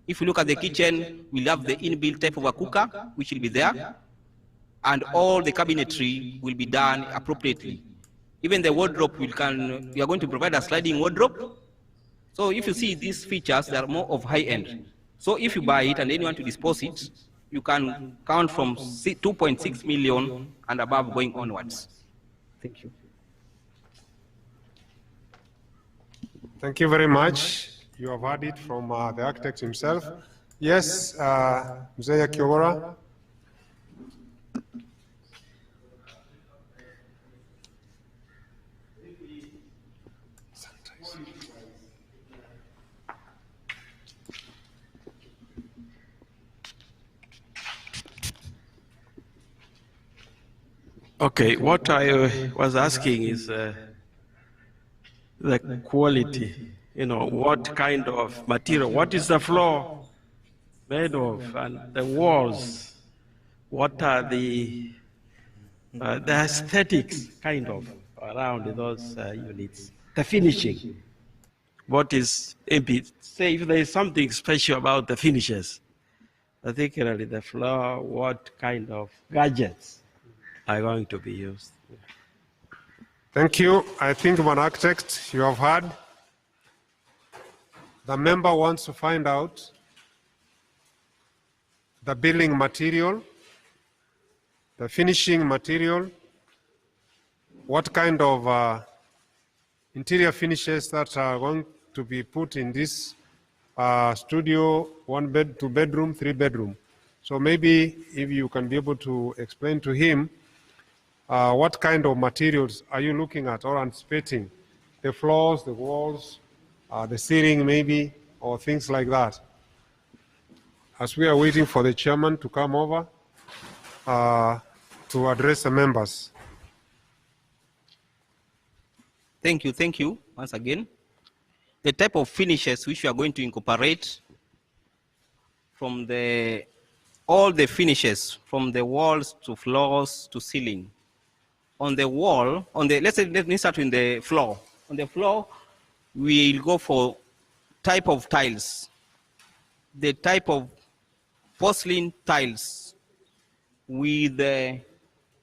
If you look at the kitchen, we'll have the inbuilt type of a cooker, which will be there, and all the cabinetry will be done appropriately. Even the wardrobe, we are going to provide a sliding wardrobe. So if you see these features, they are more of high-end. So if you buy it and then you want to dispose it, you can count from 2.6 million and above going onwards. Thank you. Thank you very much. You have heard it from the architect himself. Yes, Mzee Kiobora. Okay, what I was asking is the quality, what kind of material, what is the floor made of, and the walls, what are the aesthetics kind of around those units, the finishing. What is, say if there is something special about the finishes, particularly the floor, what kind of gadgets are going to be used? Thank you. I think, man architect, you have heard. The member wants to find out the building material, the finishing material, what kind of interior finishes that are going to be put in this studio, 1 bed, 2 bedroom, 3 bedroom. So maybe if you can be able to explain to him what kind of materials are you looking at or anticipating? The floors, the walls, the ceiling maybe, or things like that. As we are waiting for the chairman to come over to address the members. Thank you once again. The type of finishes which we are going to incorporate from all the finishes, from the walls to floors to ceiling. On the wall, let me start with the floor. On the floor, we'll go for type of tiles. The type of porcelain tiles with the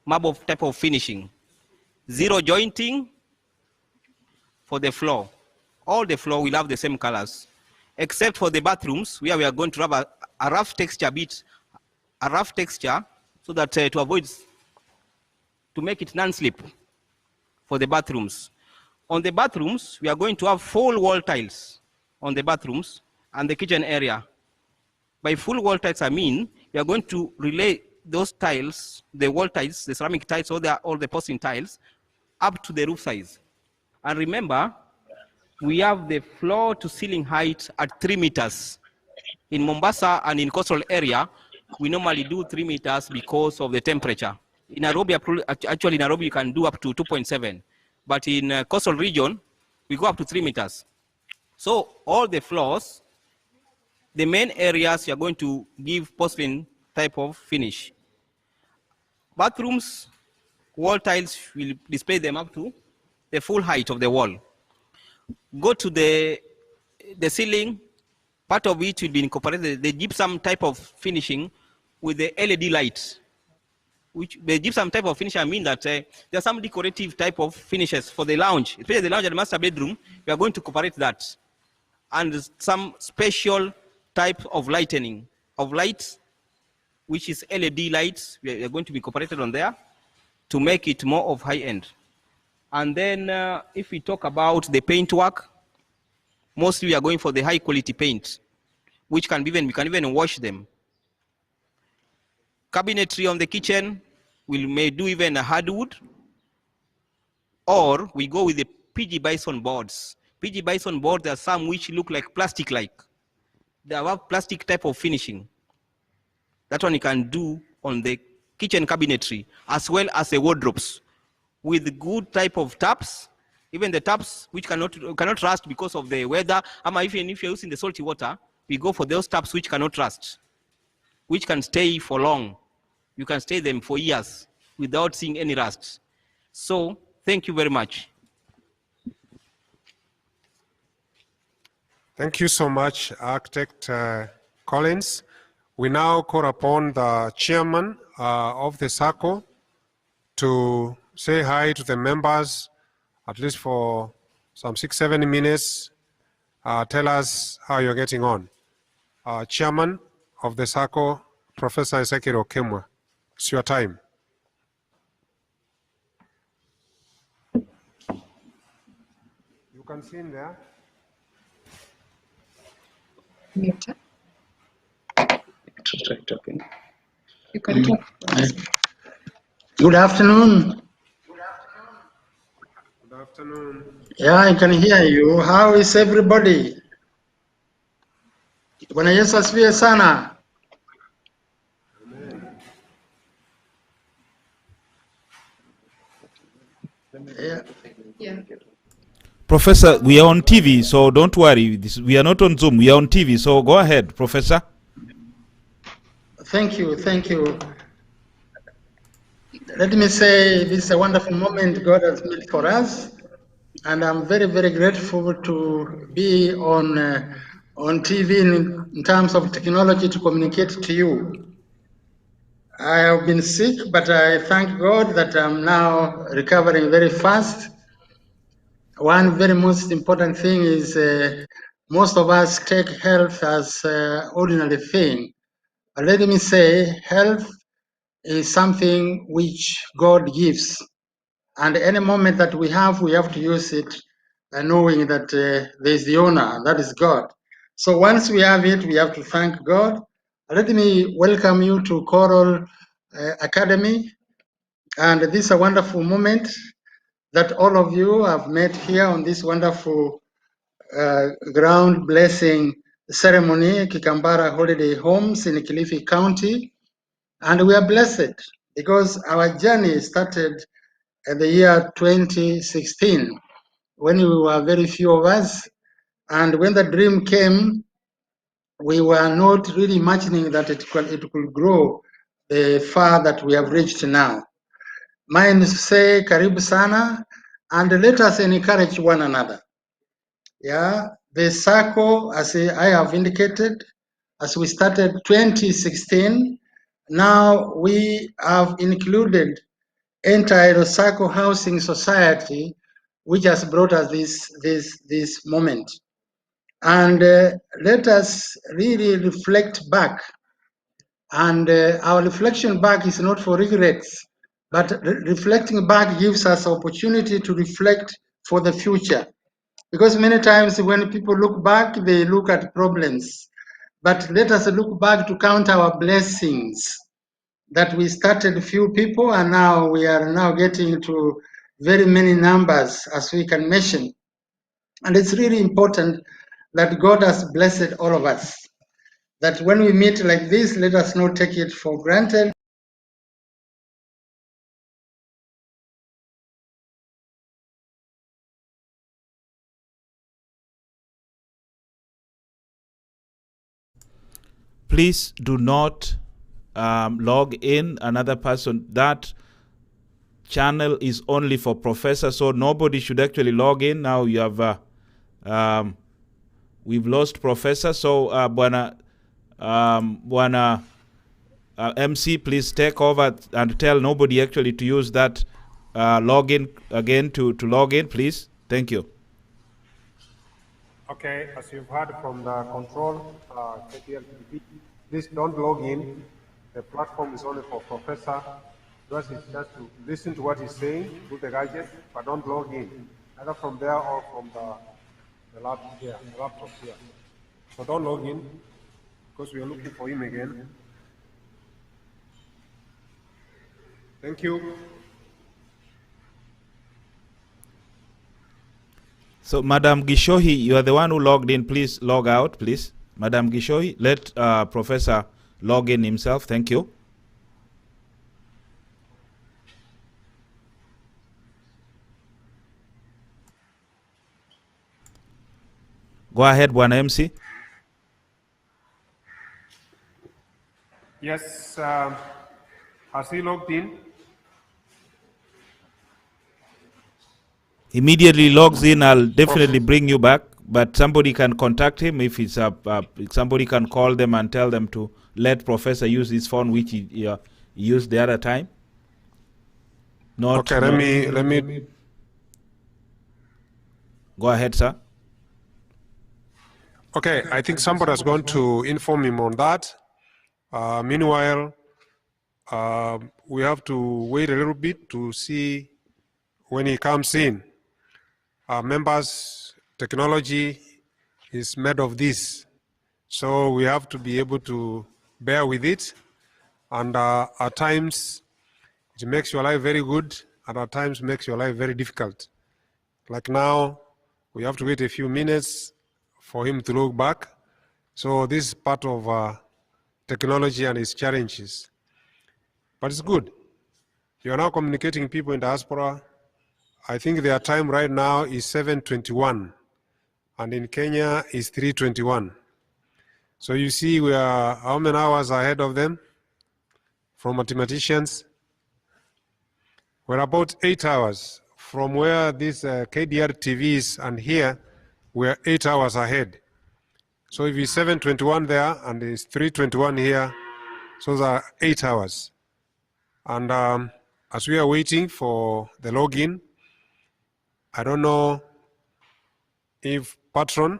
marble type of finishing. Zero jointing for the floor. All the floor will have the same colors, except for the bathrooms where we are going to have a rough texture so that to make it non-slip for the bathrooms. On the bathrooms, we are going to have full wall tiles on the bathrooms and the kitchen area. By full wall tiles, I mean we are going to relay those tiles, the wall tiles, the ceramic tiles, all the porcelain tiles, up to the roof size. And remember, we have the floor to ceiling height at 3 meters. In Mombasa and in coastal area, we normally do 3 meters because of the temperature. In Nairobi, actually in Nairobi, you can do up to 2.7. But in coastal region, we go up to 3 meters. So all the floors, the main areas, you are going to give porcelain type of finish. Bathrooms, wall tiles, will display them up to the full height of the wall. Go to the ceiling, part of it will be incorporated, the gypsum type of finishing with the LED light. Which the gypsum type of finish, I mean that there are some decorative type of finishes for the lounge, especially the lounge and the master bedroom. We are going to incorporate that, and some special type of lightening of lights, which is LED lights. We are going to be incorporated on there to make it more of high end. And then if we talk about the paint work, mostly we are going for the high quality paint, which we can even wash them. Cabinetry on the kitchen, we may do even a hardwood, or we go with the PG Bison boards. PG Bison boards, there are some which look like plastic-like. They have plastic type of finishing. That one you can do on the kitchen cabinetry, as well as the wardrobes, with good type of taps, even the taps which cannot rust because of the weather. Even if you're using the salty water, we go for those taps which cannot rust, which can stay for long. You can stay them for years without seeing any rust. So thank you very much. Thank you so much, Architect Collins. We now call upon the chairman of the SACCO to say hi to the members, at least for some 6-7 minutes. Tell us how you're getting on. Chairman of the SACCO, Professor Ezekiel Okemwa. It's your time. You can see him there. You can talk. Good afternoon. Good afternoon. Yeah, I can hear you. How is everybody? Bwana Yesu asifiwe sana. Yeah. Professor, we are on TV, so don't worry. We are not on Zoom. We are on TV, so go ahead, Professor. Thank you. Let me say this is a wonderful moment God has made for us, and I'm very, very grateful to be on TV in terms of technology to communicate to you. I have been sick, but I thank God that I'm now recovering very fast. one very most important thing is most of us take health as an ordinary thing. Let me say, health is something which God gives. And any moment that we have to use it, knowing that there's the owner, and that is God. So once we have it, we have to thank God. Let me welcome you to Choral Academy. And this is a wonderful moment that all of you have met here on this wonderful ground blessing ceremony, Kikambala Holiday Homes in Kilifi County. And we are blessed because our journey started in the year 2016 when we were very few of us. And when the dream came, we were not really imagining that it could grow the far that we have reached now. Mine say karibu sana, and let us encourage one another. Yeah, the circle, as I have indicated, as we started 2016, now we have included entire circle housing society, which has brought us this moment. And let us really reflect back. And our reflection back is not for regrets, but reflecting back gives us opportunity to reflect for the future. Because many times when people look back, they look at problems. But let us look back to count our blessings that we started few people and now we are now getting to very many numbers as we can mention. And it's really important that God has blessed all of us. That when we meet like this, let us not take it for granted. Please do not log in another person. That channel is only for Professor, so nobody should actually log in. Now you have we've lost Professor, so Bwana MC, please take over and tell nobody actually to use that login again to log in, please. Thank you. Okay, as you've heard from the control, please don't log in. The platform is only for Professor. Yours is just to listen to what he's saying, do the gadget, but don't log in, either from there or from the laptop here. So don't log in, because we are looking for him again. Thank you. So, Madam Gishohi, you are the one who logged in. Please log out, please. Madam Gishohi, let Professor log in himself. Thank you. Go ahead, Bwana MC. Yes, has he logged in? Immediately logs in, I'll definitely bring you back. But somebody can contact him if it's somebody can call them and tell them to let Professor use his phone, which he used the other time. Okay, let me. Go ahead, sir. Okay, I think somebody is going to inform him on that. Meanwhile, we have to wait a little bit to see when he comes in. Members, technology is made of this, so we have to be able to bear with it. And at times, it makes your life very good, and at times makes your life very difficult. Like now, we have to wait a few minutes for him to look back. So this is part of technology and its challenges. But it's good. You are now communicating people in diaspora. I think their time right now is 7:21, and in Kenya is 3:21. So you see we are how many hours ahead of them from mathematicians? We're about 8 hours from where this KDR TV is, and here we're 8 hours ahead. So if it's 7:21 there and it's 3:21 here, so those are 8 hours. And as we are waiting for the login, I don't know if Patron,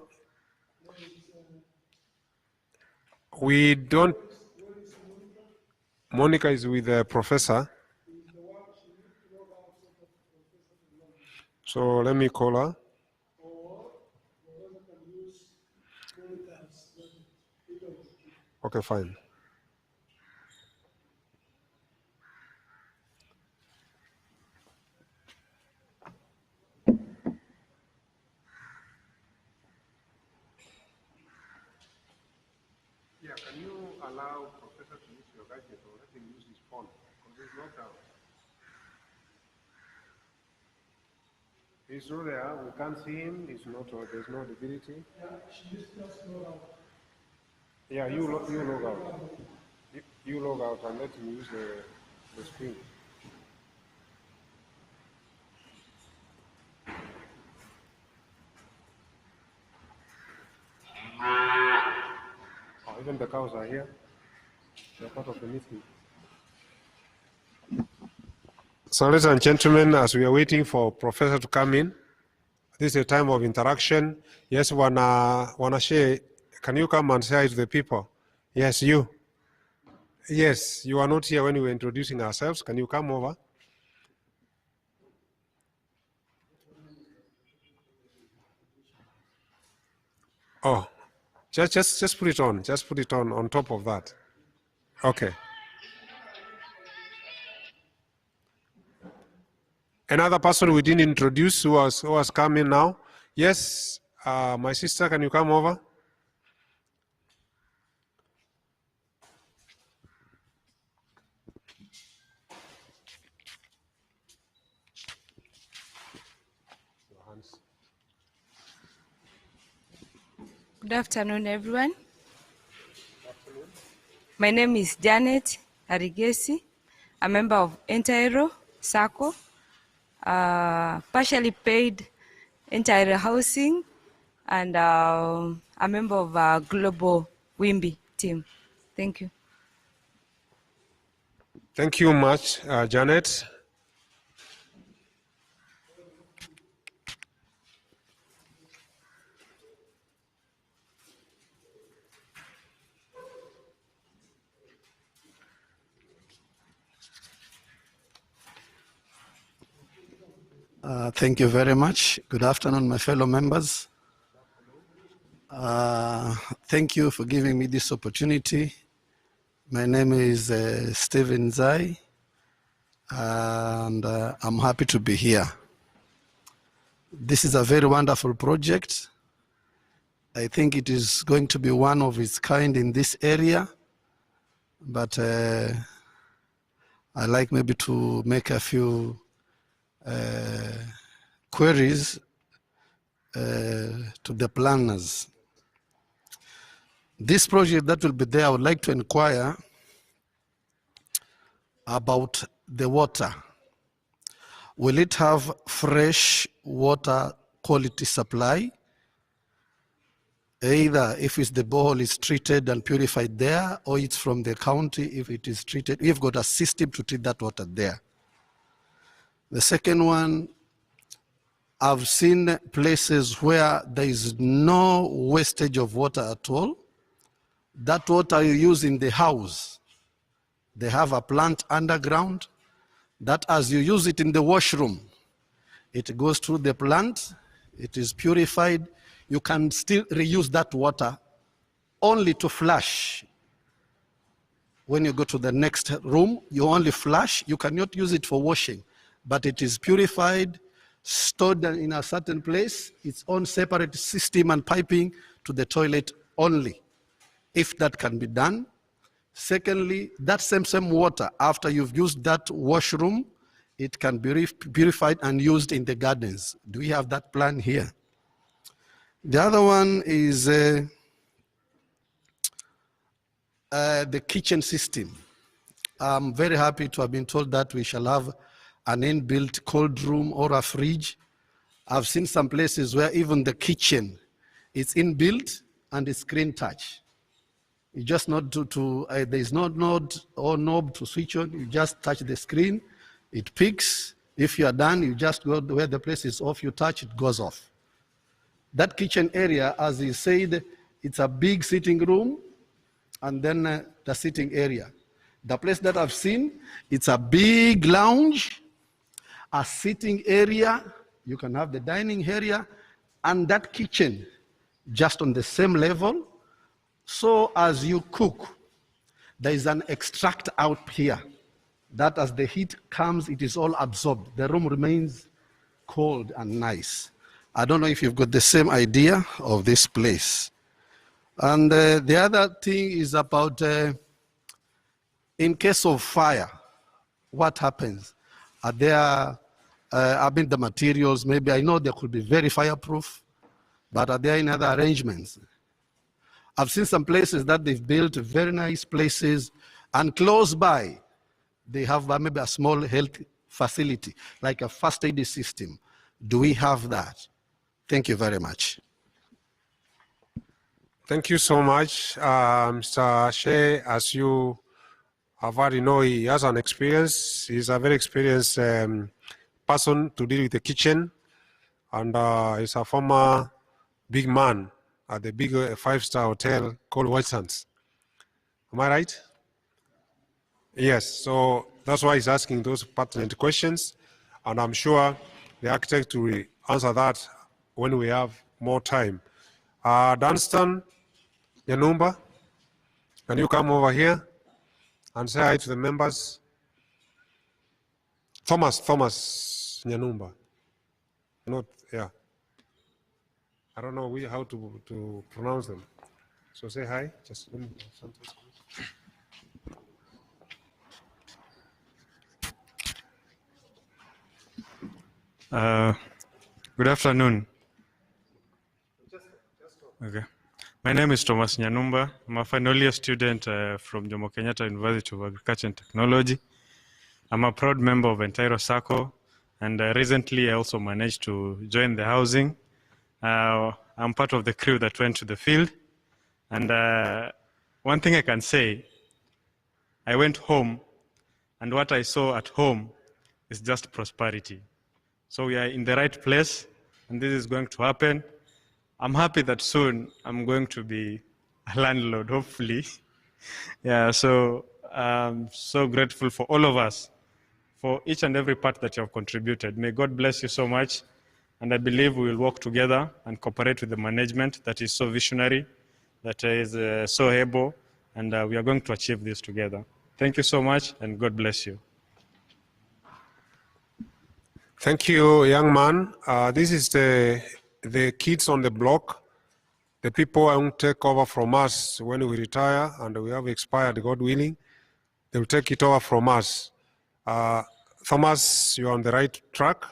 we don't, Monica is with the professor. So let me call her. Okay, fine. Yeah, can you allow Professor to use your gadget or let him use his phone? Because he's not out. He's not there. We can't see him. He's not. There's no visibility. Yeah, you log out. You log out and let him use the screen. Oh, even the cows are here. They're part of the meeting. So, ladies and gentlemen, as we are waiting for Professor to come in, this is a time of interaction. Yes, Wanashe, can you come and say hi to the people? Yes, you. Yes, you are not here when we were introducing ourselves. Can you come over? Oh, just put it on. Just put it on top of that. Okay. Another person we didn't introduce who has come in now. Yes, my sister, can you come over? Good afternoon, everyone. My name is Janet Arigesi, a member of Entairo SACCO, partially paid Entairo Housing, and a member of Global WIMBY team. Thank you. Thank you much, Janet. Thank you very much. Good afternoon, my fellow members. Thank you for giving me this opportunity. My name is Stephen Zai, and I'm happy to be here. This is a very wonderful project. I think it is going to be one of its kind in this area, but I like maybe to make a few queries to the planners. This project that will be there, I would like to inquire about the water. Will it have fresh water quality supply? Either if it's the borehole is treated and purified there, or it's from the county if it is treated. We've got a system to treat that water there. The second one, I've seen places where there is no wastage of water at all. That water you use in the house, they have a plant underground that as you use it in the washroom, it goes through the plant, it is purified. You can still reuse that water only to flush. When you go to the next room, you only flush. You cannot use it for washing, but it is purified, stored in a certain place, its own separate system and piping to the toilet only, if that can be done. Secondly, that same water, after you've used that washroom, it can be purified and used in the gardens. Do we have that plan here? The other one is the kitchen system. I'm very happy to have been told that we shall have an inbuilt cold room or a fridge. I've seen some places where even the kitchen is inbuilt and it's screen touch. You just not there's no node or knob to switch on. You just touch the screen, it picks. If you are done, you just go where the place is off, you touch, it goes off. That kitchen area, as he said, it's a big sitting room, and then the sitting area. The place that I've seen, it's a big lounge, a sitting area. You can have the dining area, and that kitchen just on the same level. So as you cook, there is an extract out here that as the heat comes, it is all absorbed. The room remains cold and nice. I don't know if you've got the same idea of this place. And the other thing is about in case of fire, what happens? Are there, the materials, maybe I know they could be very fireproof, but are there any other arrangements? I've seen some places that they've built very nice places, and close by, they have maybe a small health facility, like a first aid system. Do we have that? Thank you very much. Thank you so much, Mr. Shea. As you have already know, he has an experience. He's a very experienced person to deal with the kitchen, and he's a former big man at the big five-star hotel called White Sands. Am I right? Yes, so that's why he's asking those pertinent questions, and I'm sure the architect will answer that when we have more time. Dunstan Yanumba, can you come over here and say hi to the members? Thomas Nyanumba. Not, yeah. I don't know how to pronounce them. So say hi. Just let me Good afternoon. Okay. My name is Thomas Nyanumba. I'm a final year student from Jomo Kenyatta University of Agriculture and Technology. I'm a proud member of Entiro Sacco, and recently I also managed to join the housing. I'm part of the crew that went to the field, and one thing I can say, I went home, and what I saw at home is just prosperity. So we are in the right place, and this is going to happen. I'm happy that soon I'm going to be a landlord, hopefully. Yeah, so I'm so grateful for all of us, for each and every part that you have contributed. May God bless you so much, and I believe we will work together and cooperate with the management that is so visionary, that is so able, and we are going to achieve this together. Thank you so much, and God bless you. Thank you, young man. This is the kids on the block, the people who will take over from us when we retire and we have expired, God willing. They will take it over from us. Thomas, you're on the right track.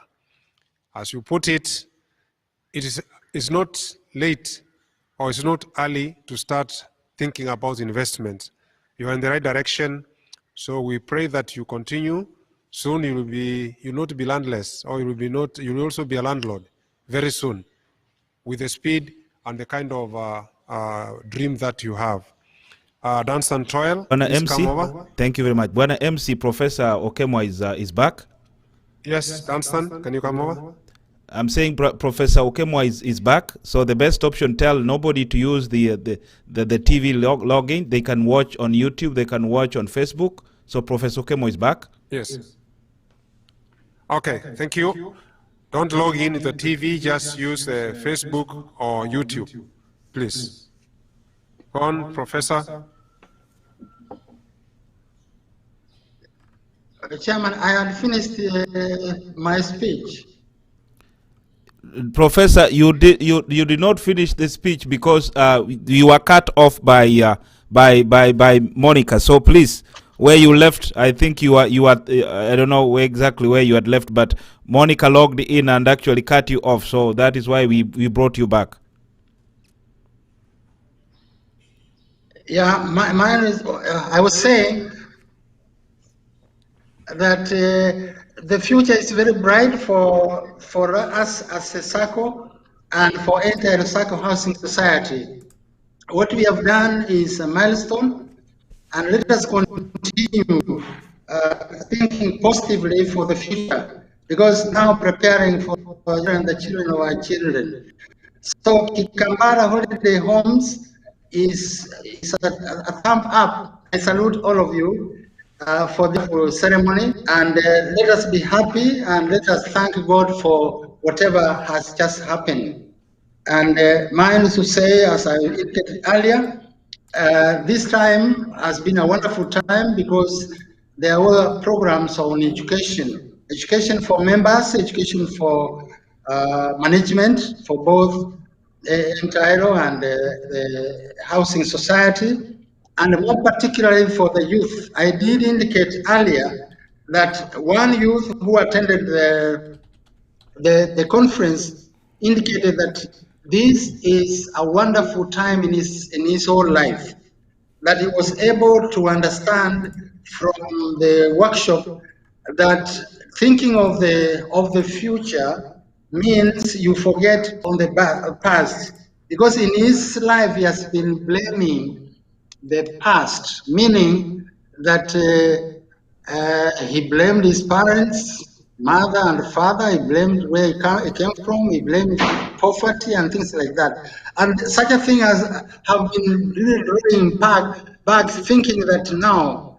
As you put it, it's not late or it's not early to start thinking about investment. You're in the right direction. So we pray that you continue. Soon you'll not be landless, or you'll also be a landlord very soon, with the speed and the kind of dream that you have. Dunstan Toil, please come over. Thank you very much. Bwana MC, Professor Okemwa is back. Yes, Dunstan, can you come over? I'm saying Professor Okemwa is back. So the best option, tell nobody to use the TV login. They can watch on YouTube. They can watch on Facebook. So Professor Okemwa is back. Yes. Okay, thank you. Don't log in with the TV, just use Facebook or YouTube, please. Go on, Professor. Chairman, I had finished my speech. Professor, you did not finish the speech because you were cut off by Monica. So please, where you left, I think you are I don't know exactly where you had left, but Monica logged in and actually cut you off. So that is why we brought you back. Yeah, mine is. I was saying that the future is very bright for us as a SACCO and for entire SACCO Housing Society. What we have done is a milestone, and let us continue thinking positively for the future, because now preparing for the children of our children. So Kikambala Holiday Homes is a thumb up. I salute all of you for the ceremony, and let us be happy and let us thank God for whatever has just happened. And mine to say, as I indicated earlier, this time has been a wonderful time because there were programs on education for members, education for management, for both Mtairo and the Housing Society, and more particularly for the youth. I did indicate earlier that one youth who attended the conference indicated that this is a wonderful time in his whole life, that he was able to understand from the workshop that thinking of the future means you forget on the past, because in his life he has been blaming the past, meaning that he blamed his parents, mother and father. He blamed where he came from. He blamed poverty and things like that. And such a thing has have been really drawing back, thinking that now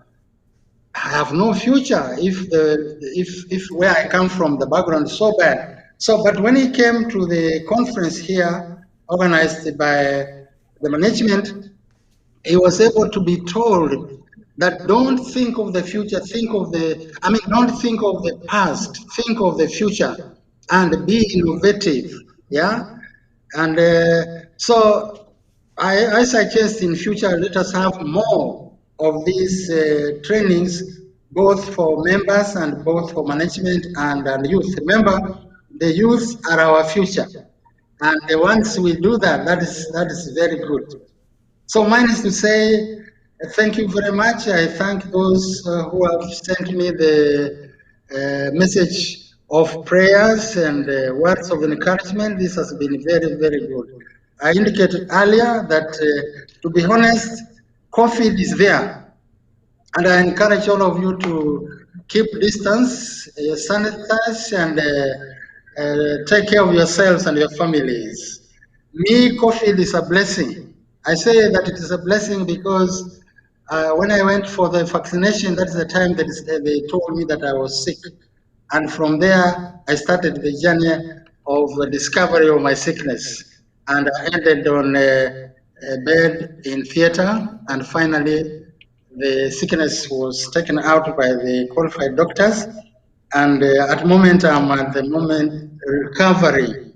I have no future if where I come from, the background is so bad. So, but when he came to the conference here, organized by the management, he was able to be told that don't think of the future, don't think of the past, think of the future and be innovative. Yeah. And so I suggest in future, let us have more of these trainings, both for members and both for management and youth. Remember, the youth are our future. And once we do that, that is very good. So mine is to say thank you very much. I thank those who have sent me the message of prayers and words of encouragement. This has been very, very good. I indicated earlier that, to be honest, COVID is there. And I encourage all of you to keep distance, sanitize, and take care of yourselves and your families. Me, COVID is a blessing. I say that it is a blessing because when I went for the vaccination, that is the time that they told me that I was sick. And from there, I started the journey of the discovery of my sickness. And I ended on a bed in theater. And finally, the sickness was taken out by the qualified doctors. And at the moment, I'm at the moment recovering.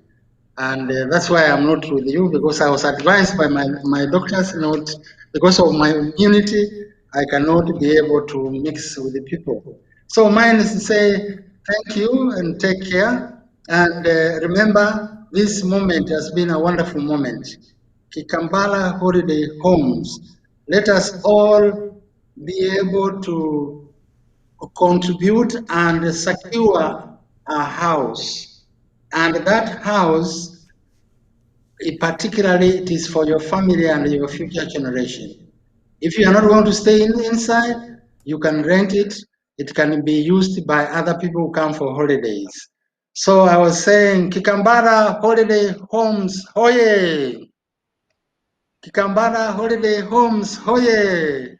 And that's why I'm not with you, because I was advised by my doctors, not because of my immunity, I cannot be able to mix with the people. So mine is to say thank you and take care. And remember, this moment has been a wonderful moment. Kikambala Holiday Homes. Let us all be able to contribute and secure a house. And that house, particularly, it is for your family and your future generation. If you are not going to stay inside, you can rent it. It can be used by other people who come for holidays. So I was saying, Kikambala Holiday Homes, hoye! Kikambala Holiday Homes, hoye!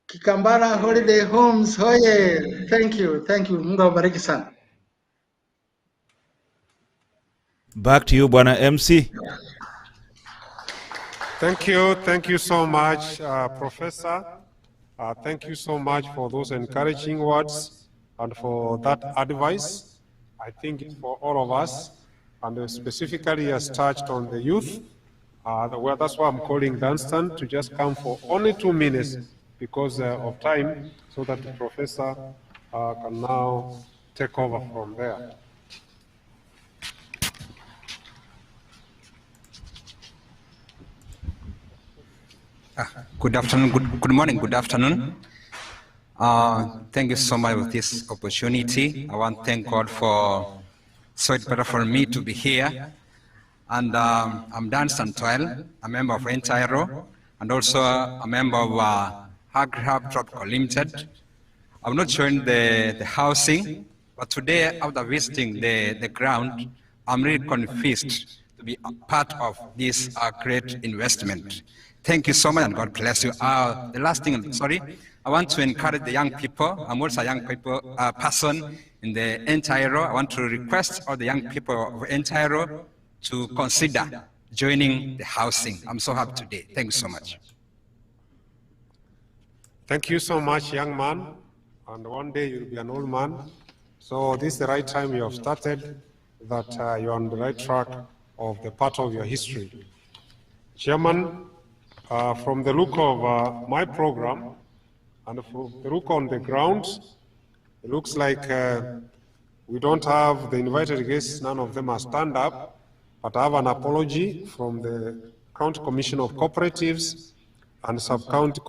Kikambala Holiday Homes, hoye! Thank you. Mungu awabariki sana. Back to you, Bwana MC. Thank you so much, Professor. Thank you so much for those encouraging words and for that advice. I think it's for all of us, and specifically has touched on the youth. Well, that's why I'm calling Dunstan to just come for only 2 minutes because of time, so that the professor can now take over from there. Good afternoon, good morning, good afternoon. Thank you so much for this opportunity. I want to thank God for so it's better for me to be here. And I'm Dan Santoel, a member of Entiro, and also a member of Agrihab Tropical Limited. I'm not showing the housing, but today after visiting the ground, I'm really confused to be a part of this great investment. Thank you so much, and God bless you. The last thing, I want to encourage the young people. I'm also a young people person in the Entire. I want to request all the young people of Entire to consider joining the housing. I'm so happy today. Thank you so much. Thank you so much, young man. And one day you'll be an old man. So this is the right time you have started, that you're on the right track of the part of your history. Chairman, from the look of my program and from the look on the ground, it looks like we don't have the invited guests, none of them are stand up, but I have an apology from the County Commission of Cooperatives and Sub-County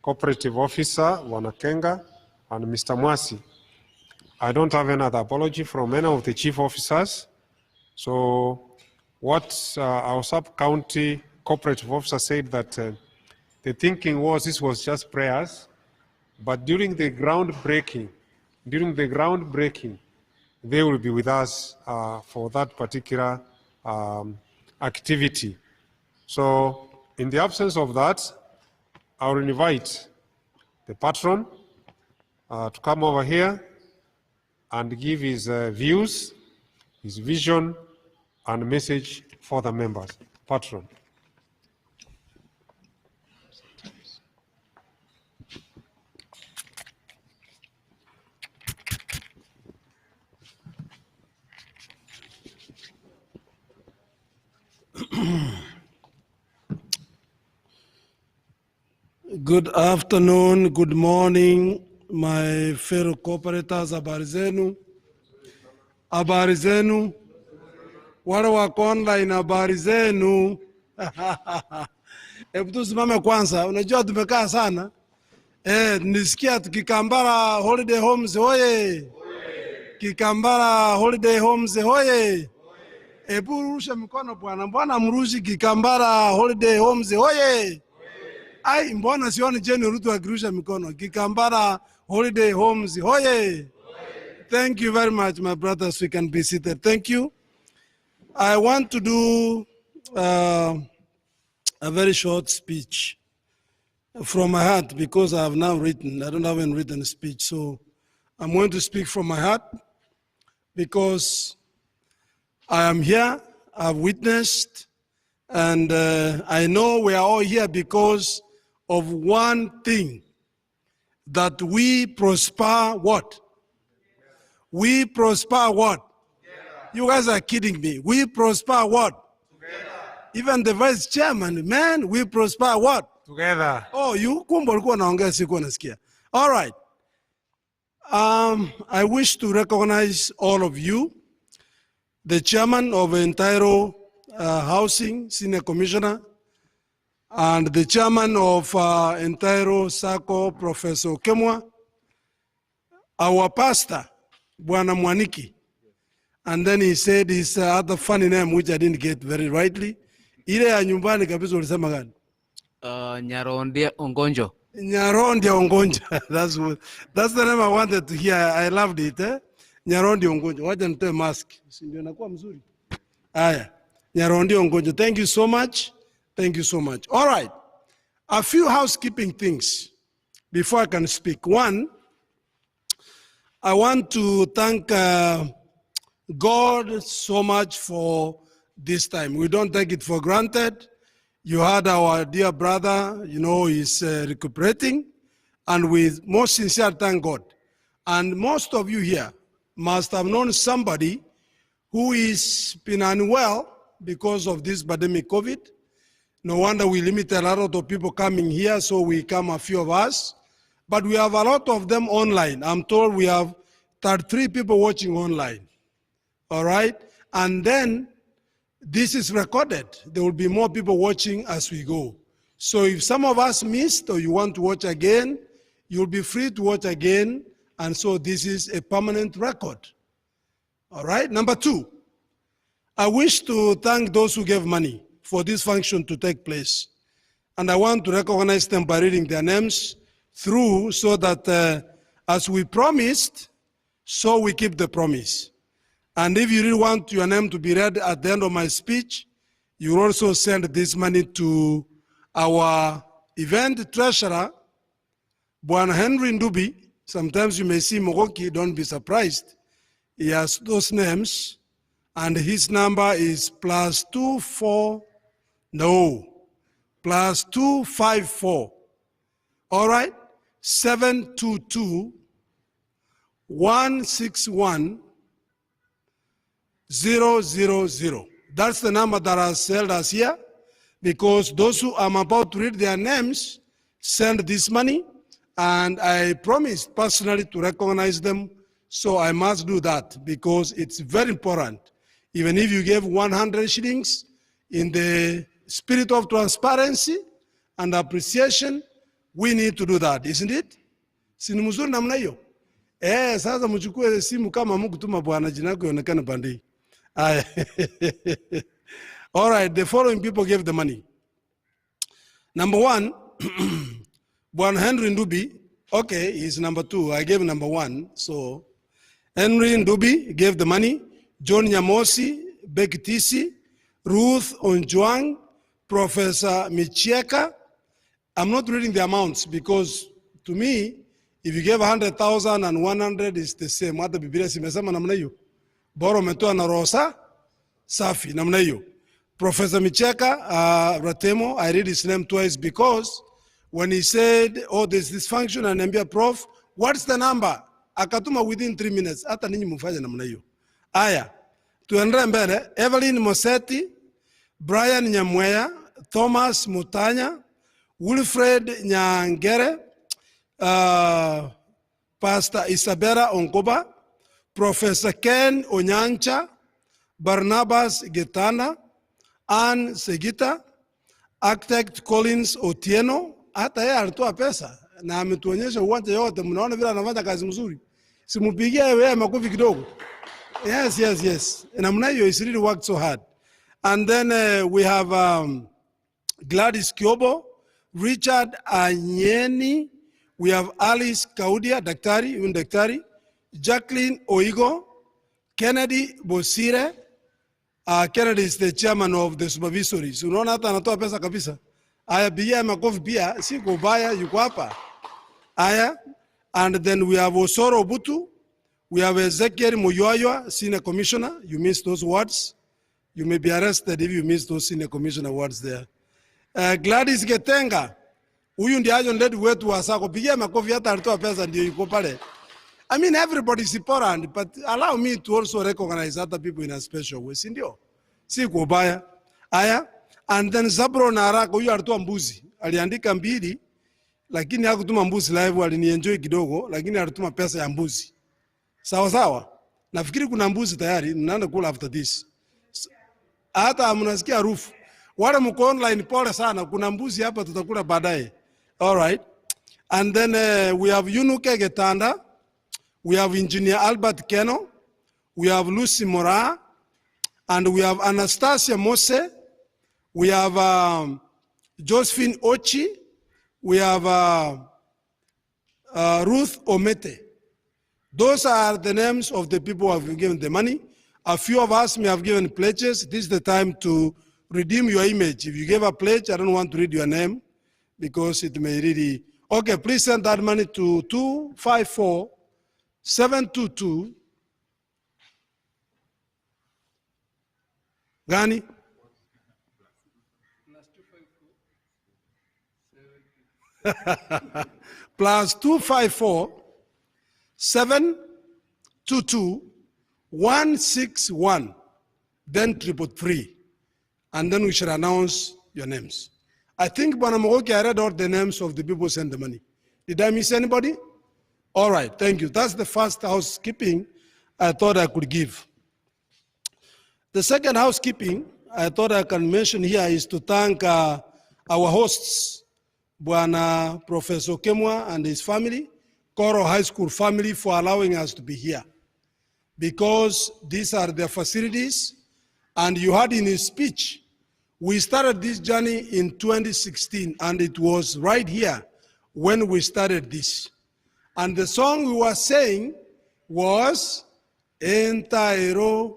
Cooperative Officer, Wanakenga, and Mr. Mwasi. I don't have any other apology from any of the chief officers. So what our sub-county cooperative officer said that the thinking was this was just prayers, but during the groundbreaking, they will be with us for that particular activity. So in the absence of that, I will invite the patron to come over here and give his views, his vision, and message for the members. Patron. Good afternoon, good morning, my fellow cooperators. Habari zenu? Habari zenu? Wale wako online, habari zenu? Hebu tusimame kwanza, unajua tumekaa sana. Nisikia Kikambala Holiday Homes hoye. Kikambala Holiday Homes hoye. Hebu rusha mikono bwana, mbona mrushi Kikambala Holiday Homes hoye. Ai, mbona sioni Jeni Ruto akirusha mikono. Kikambala Holiday Homes hoye. Thank you very much, my brothers. We can be seated. Thank you. I want to do a very short speech from my heart because I have now written. I don't have any written speech, so I'm going to speak from my heart because I am here, I've witnessed, and I know we are all here because of one thing, that we prosper what? We prosper what? You guys are kidding me. We prosper what? Together. Even the vice chairman, man, we prosper what? Together. Oh, you kumbe ulikuwa naongea sikuwa nasikia. All right. I wish to recognize all of you, the chairman of Entire Housing, Senior Commissioner, and the chairman of Entire SACCO, Professor Kemwa, our pastor, Bwana Mwaniki. And then he said his other funny name, which I didn't get very rightly. Ile ya nyumbani kabisa ulisema gani? Nyarondia Ongonjo. Nyarondia Ongonjo. That's the name I wanted to hear. I loved it. Nyarondia Ongonjo. Wacha nitoe mask. Ndio nakuwa mzuri. Aya. Nyarondia Ongonjo. Thank you so much. Thank you so much. All right. A few housekeeping things before I can speak. One, I want to thank God so much for this time. We don't take it for granted. You heard our dear brother, you know, he's recuperating, and with most sincere thank God. And most of you here must have known somebody who is been unwell because of this pandemic COVID. No wonder we limit a lot of people coming here, so we come a few of us. But we have a lot of them online. I'm told we have 33 people watching online. All right? And then this is recorded. There will be more people watching as we go. So if some of us missed or you want to watch again, you'll be free to watch again. And so this is a permanent record. All right? Number two, I wish to thank those who gave money for this function to take place. And I want to recognize them by reading their names through so that as we promised, so we keep the promise. And if you really want your name to be read at the end of my speech, you also send this money to our event treasurer, Bwana Henry Ndubi. Sometimes you may see Mogoki, don't be surprised. He has those names, and his number is +254. All right, 722 161 000. That's the number that has held us here, because those who I'm about to read their names send this money, and I promised personally to recognize them, so I must do that because it's very important. Even if you gave 100 shillings, in the spirit of transparency and appreciation, we need to do that, isn't it? Si ni mzuri namna hiyo? Sasa mchukue simu kama mkutuma bwana, jina lako ionekane pande hii. All right, the following people gave the money. Number one, Bwana Henry Ndubi. Okay, he's number two. I gave number one. So Henry Ndubi gave the money. John Nyamosi, Bekitisi, Ruth Onjuang, Professor Michieka. I'm not reading the amounts because to me, if you gave 100,000 and 100 is the same. Hata Biblia simesema namna hiyo. Bora umetoa na rosa safi namna hiyo. Professor Michieka, Ratemo, I read his name twice because when he said, oh, there's this function, and ambia prof, what's the number? Akatuma within 3 minutes. Hata ninyi mfanye namna hiyo. Aya, tuendelee mbele. Evelyn Moseti, Brian Nyamweya, Thomas Mutanya, Wilfred Nyangere, Pastor Isabella Onkoba, Professor Ken Onyancha, Barnabas Getana, Ann Segita, Architect Collins Otieno. Hata yeye alitoa pesa na ametuonyesha uwanja yote, mnaona vile anafanya kazi mzuri. Simupigie wewe makofi kidogo. Yes. Namna hiyo, is really worked so hard. And then we have Gladys Kyobo, Richard Anyeni, we have Alice Kaudia, daktari, Jacqueline Oigo, Kennedy Bosire. Kennedy is the chairman of the supervisories. Unaona hata anatoa pesa kabisa. Aya, bia makofi pia, si kubaya, yuko hapa. Aya, and then we have Osoro Butu, we have Ezekiel Muyoyo, senior commissioner. You missed those words. You may be arrested if you miss those senior commissioner words there. Gladys Getenga, huyu ndiye ajo ndetu wetu wa sako, pigia makofi hata alitoa pesa ndio yuko pale. I mean, everybody is important, but allow me to also recognize other people in a special way. Sindio? Si kubaya. Aya. And then Zabro na Araka, huyu alitoa mbuzi. Aliandika 2, lakini hakutuma mbuzi live, alinienjoy kidogo, lakini alituma pesa ya mbuzi. Sawa. Nafikiri kuna mbuzi tayari, ninaenda kula after this. Hata mnasikia harufu. Wale mko online pole sana, kuna mbuzi hapa tutakula baadaye. All right. And then we have Yunuke Getanda. We have Engineer Albert Keno, we have Lucy Mora, and we have Anastasia Mose, we have Josephine Ochi, we have Ruth Omete. Those are the names of the people who have given the money. A few of us may have given pledges. This is the time to redeem your image. If you gave a pledge, I don't want to read your name because it may really... Okay, please send that money to 254 722 Gani? Plus 254 722 161, then 333, and then we should announce your names. I think Bwana Mogoki, I read all the names of the people who sent the money. Did I miss anybody? All right, thank you. That's the first housekeeping I thought I could give. The second housekeeping I thought I can mention here is to thank our hosts, Bwana Professor Kemwa and his family, Koro High School family, for allowing us to be here. Because these are their facilities, and you heard in his speech, we started this journey in 2016, and it was right here when we started this. And the song we were saying was, Entairo,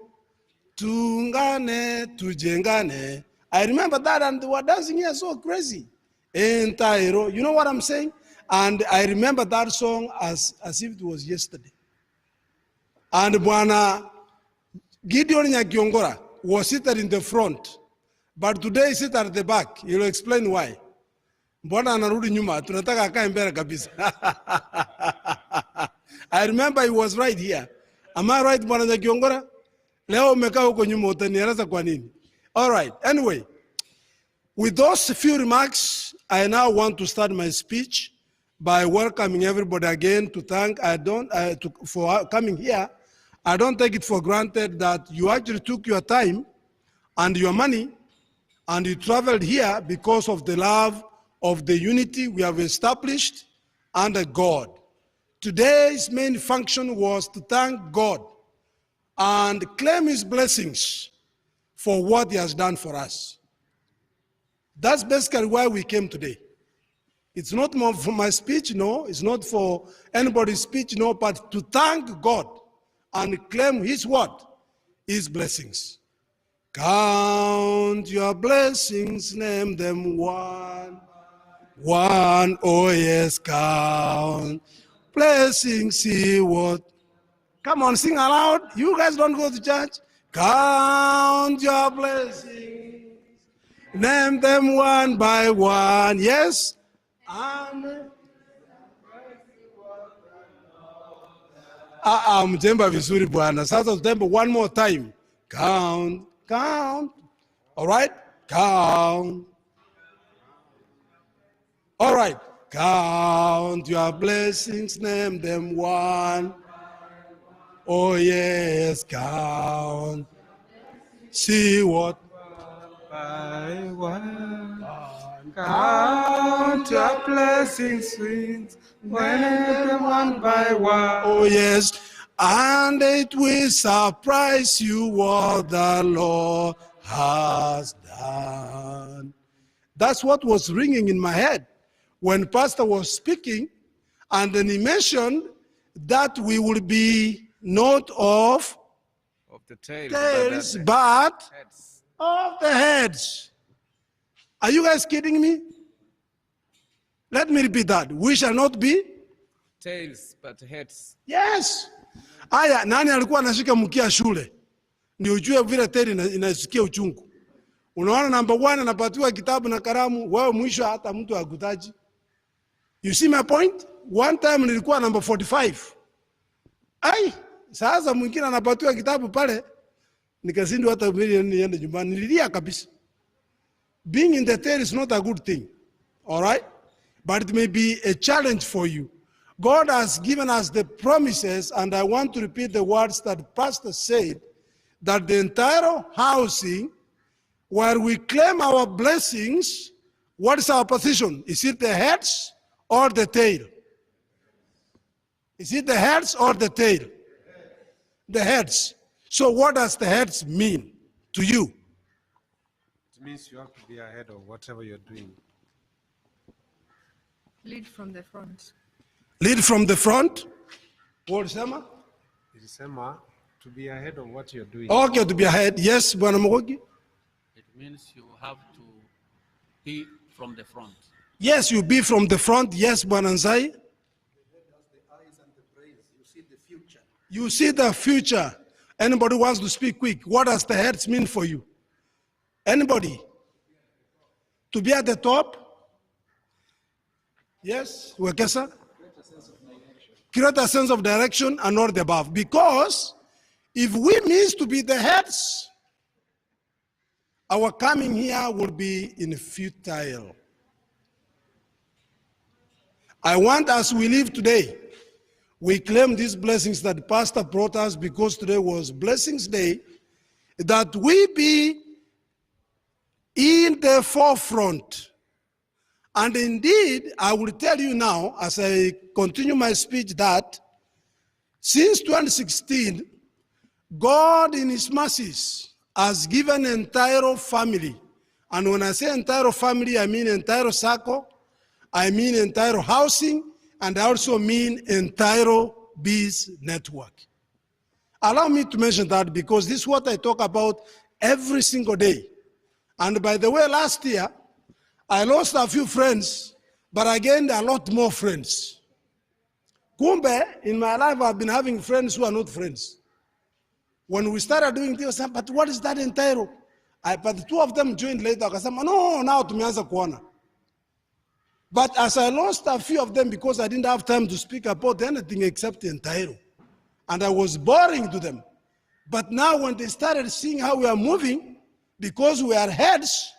tungane, tujengane. I remember that, and they were dancing here so crazy. Entairo, you know what I'm saying? And I remember that song as if it was yesterday. And Bwana Gideon Nyagiongora was seated in the front, but today he's seated at the back. He'll explain why. Mbona anarudi nyuma, tunataka akae mbele kabisa. I remember he was right here. Am I right, Bwana Nyagiongora? Leo umekaa huko nyuma, utanieleza kwa nini? All right, anyway, with those few remarks, I now want to start my speech by welcoming everybody again to thank, for coming here. I don't take it for granted that you actually took your time and your money and you traveled here because of the love of the unity we have established under God. Today's main function was to thank God and claim his blessings for what he has done for us. That's basically why we came today. It's not more for my speech, no. It's not for anybody's speech, no, but to thank God and claim his what? His blessings. Count your blessings, name them one. One, oh yes, count. Blessings, see what? Come on, sing aloud. You guys don't go to church. Count your blessings. Name them one by one. Yes? Amen. Mjemba vizuri bwana. Sasa tutembe one more time. Count, count. All right? Count. All right. Count your blessings, name them one. Oh yes, count. See what? By one. Count your blessings, sweet. Name them one by one. Oh yes. And it will surprise you what the Lord has done. That's what was ringing in my head when Pastor was speaking, and then he mentioned that we will be not of the tails, but heads. Of the heads. Are you guys kidding me? Let me repeat that. We shall not be tails, but heads. Yes. Aya, nani alikuwa anashika mkia shule? Ni ujue vile tail inasikia uchungu. Unaona number 1 anapatiwa kitabu na kalamu, wewe mwisho hata mtu hakutaji. You see my point? One time nilikuwa number 45. Ai, sasa mwingine anapatiwa kitabu pale, nikashindwa hata mimi niende nyumbani, nililia kabisa. Being in the tail is not a good thing. All right? But it may be a challenge for you. God has given us the promises, and I want to repeat the words that Pastor said, that the entire housing, where we claim our blessings, what is our position? Is it the heads or the tail? Is it the heads or the tail? The heads. So what does the heads mean to you? It means you have to be ahead of whatever you're doing. Lead from the front. Lead from the front? What is that? It is to be ahead of what you're doing. Okay, to be ahead. Yes, Bwana Mogogi? It means you have to be from the front. Yes, you be from the front. Yes, Bwana Nzai? You see the future. Anybody wants to speak quick? What does the heads mean for you? Anybody? To be at the top? Yes, Wekesa? Greater sense of direction and all the above. Because if we miss to be the heads, our coming here will be in futile. I want, as we live today, we claim these blessings that Pastor brought us, because today was Blessings Day, that we be in the forefront. And indeed, I will tell you now, as I continue my speech, that since 2016, God in his mercies has given entire family. And when I say entire family, I mean entire circle, I mean entire housing, and I also mean entire biz network. Allow me to mention that because this is what I talk about every single day. And by the way, last year, I lost a few friends, but I gained a lot more friends. Kumbe, in my life, I've been having friends who are not friends. When we started doing this, I said, but what is that entail? But the two of them joined later. I said, no, now tumeanza kuona. But as I lost a few of them because I didn't have time to speak about anything except the Entairo, and I was boring to them. But now when they started seeing how we are moving, because we are heads,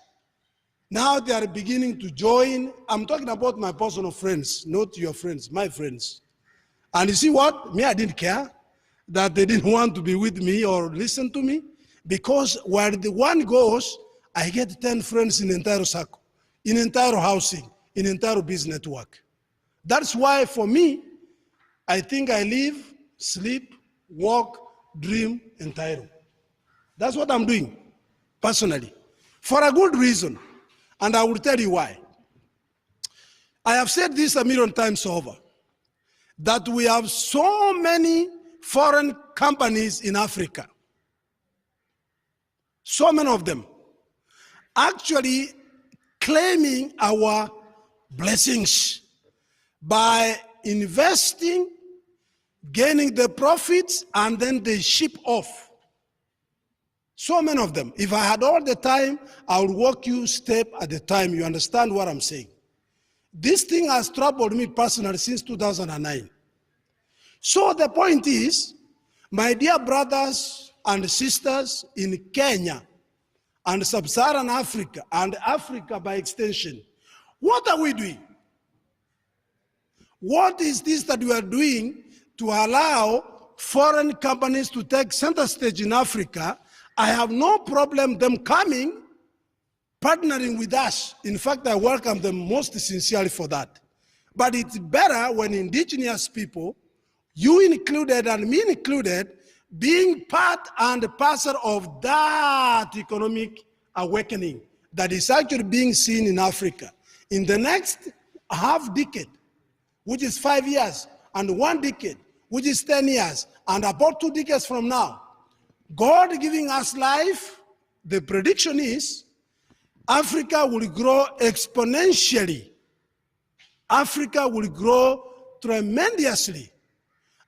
now they are beginning to join. I'm talking about my personal friends, not your friends, my friends. And you see what? Me, I didn't care that they didn't want to be with me or listen to me, because where the one goes, I get 10 friends in entire circle, in entire housing, in entire business network. That's why for me, I think I live, sleep, walk, dream, entire. That's what I'm doing, personally, for a good reason. And I will tell you why. I have said this a million times over, that we have so many foreign companies in Africa, so many of them, actually claiming our blessings by investing, gaining the profits, and then they ship off. So many of them. If I had all the time, I would walk you step at a time. You understand what I'm saying? This thing has troubled me personally since 2009. So the point is, my dear brothers and sisters in Kenya and Sub-Saharan Africa and Africa by extension, what are we doing? What is this that we are doing to allow foreign companies to take center stage in Africa? I have no problem them coming, partnering with us. In fact, I welcome them most sincerely for that. But it's better when indigenous people, you included and me included, being part and parcel of that economic awakening that is actually being seen in Africa. In the next half decade, which is 5 years, and 1 decade, which is 10 years, and about 2 decades from now, God giving us life, the prediction is Africa will grow exponentially. Africa will grow tremendously.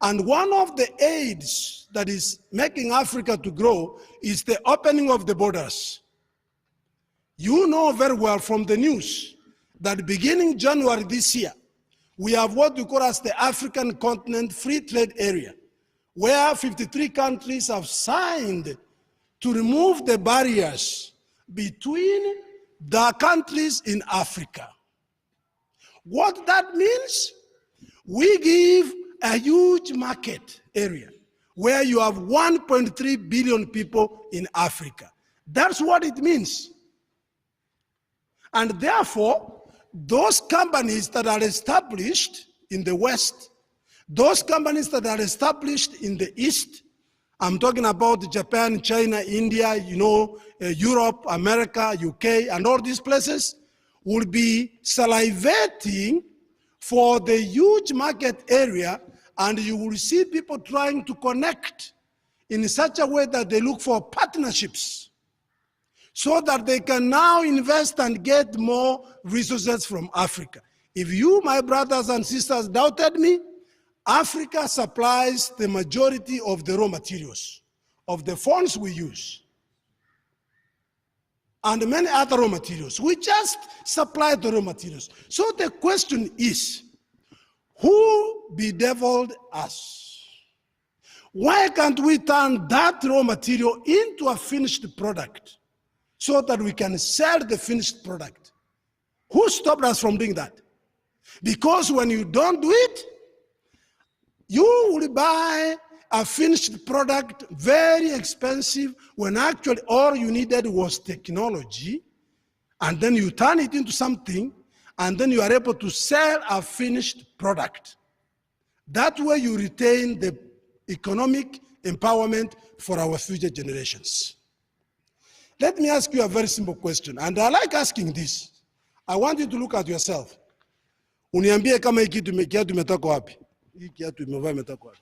And one of the aids that is making Africa to grow is the opening of the borders. You know very well from the news that beginning January this year, we have what we call as the African Continent Free Trade Area, where 53 countries have signed to remove the barriers between the countries in Africa. What that means, we give a huge market area where you have 1.3 billion people in Africa. That's what it means. And therefore, those companies that are established in the West, those companies that are established in the East, I'm talking about Japan, China, India, Europe, America, UK, and all these places, will be salivating for the huge market area, and you will see people trying to connect in such a way that they look for partnerships so that they can now invest and get more resources from Africa. If you, my brothers and sisters, doubted me, Africa supplies the majority of the raw materials, of the phones we use, and many other raw materials. We just supply the raw materials. So the question is, who bedeviled us? Why can't we turn that raw material into a finished product so that we can sell the finished product? Who stopped us from doing that? Because when you don't do it, you will buy a finished product very expensive when actually all you needed was technology, and then you turn it into something, and then you are able to sell a finished product. That way you retain the economic empowerment for our future generations. Let me ask you a very simple question, and I like asking this. I want you to look at yourself. Uniambie kama hii kiatu imetoka wapi? Hii kiatu imevaa imetoka wapi?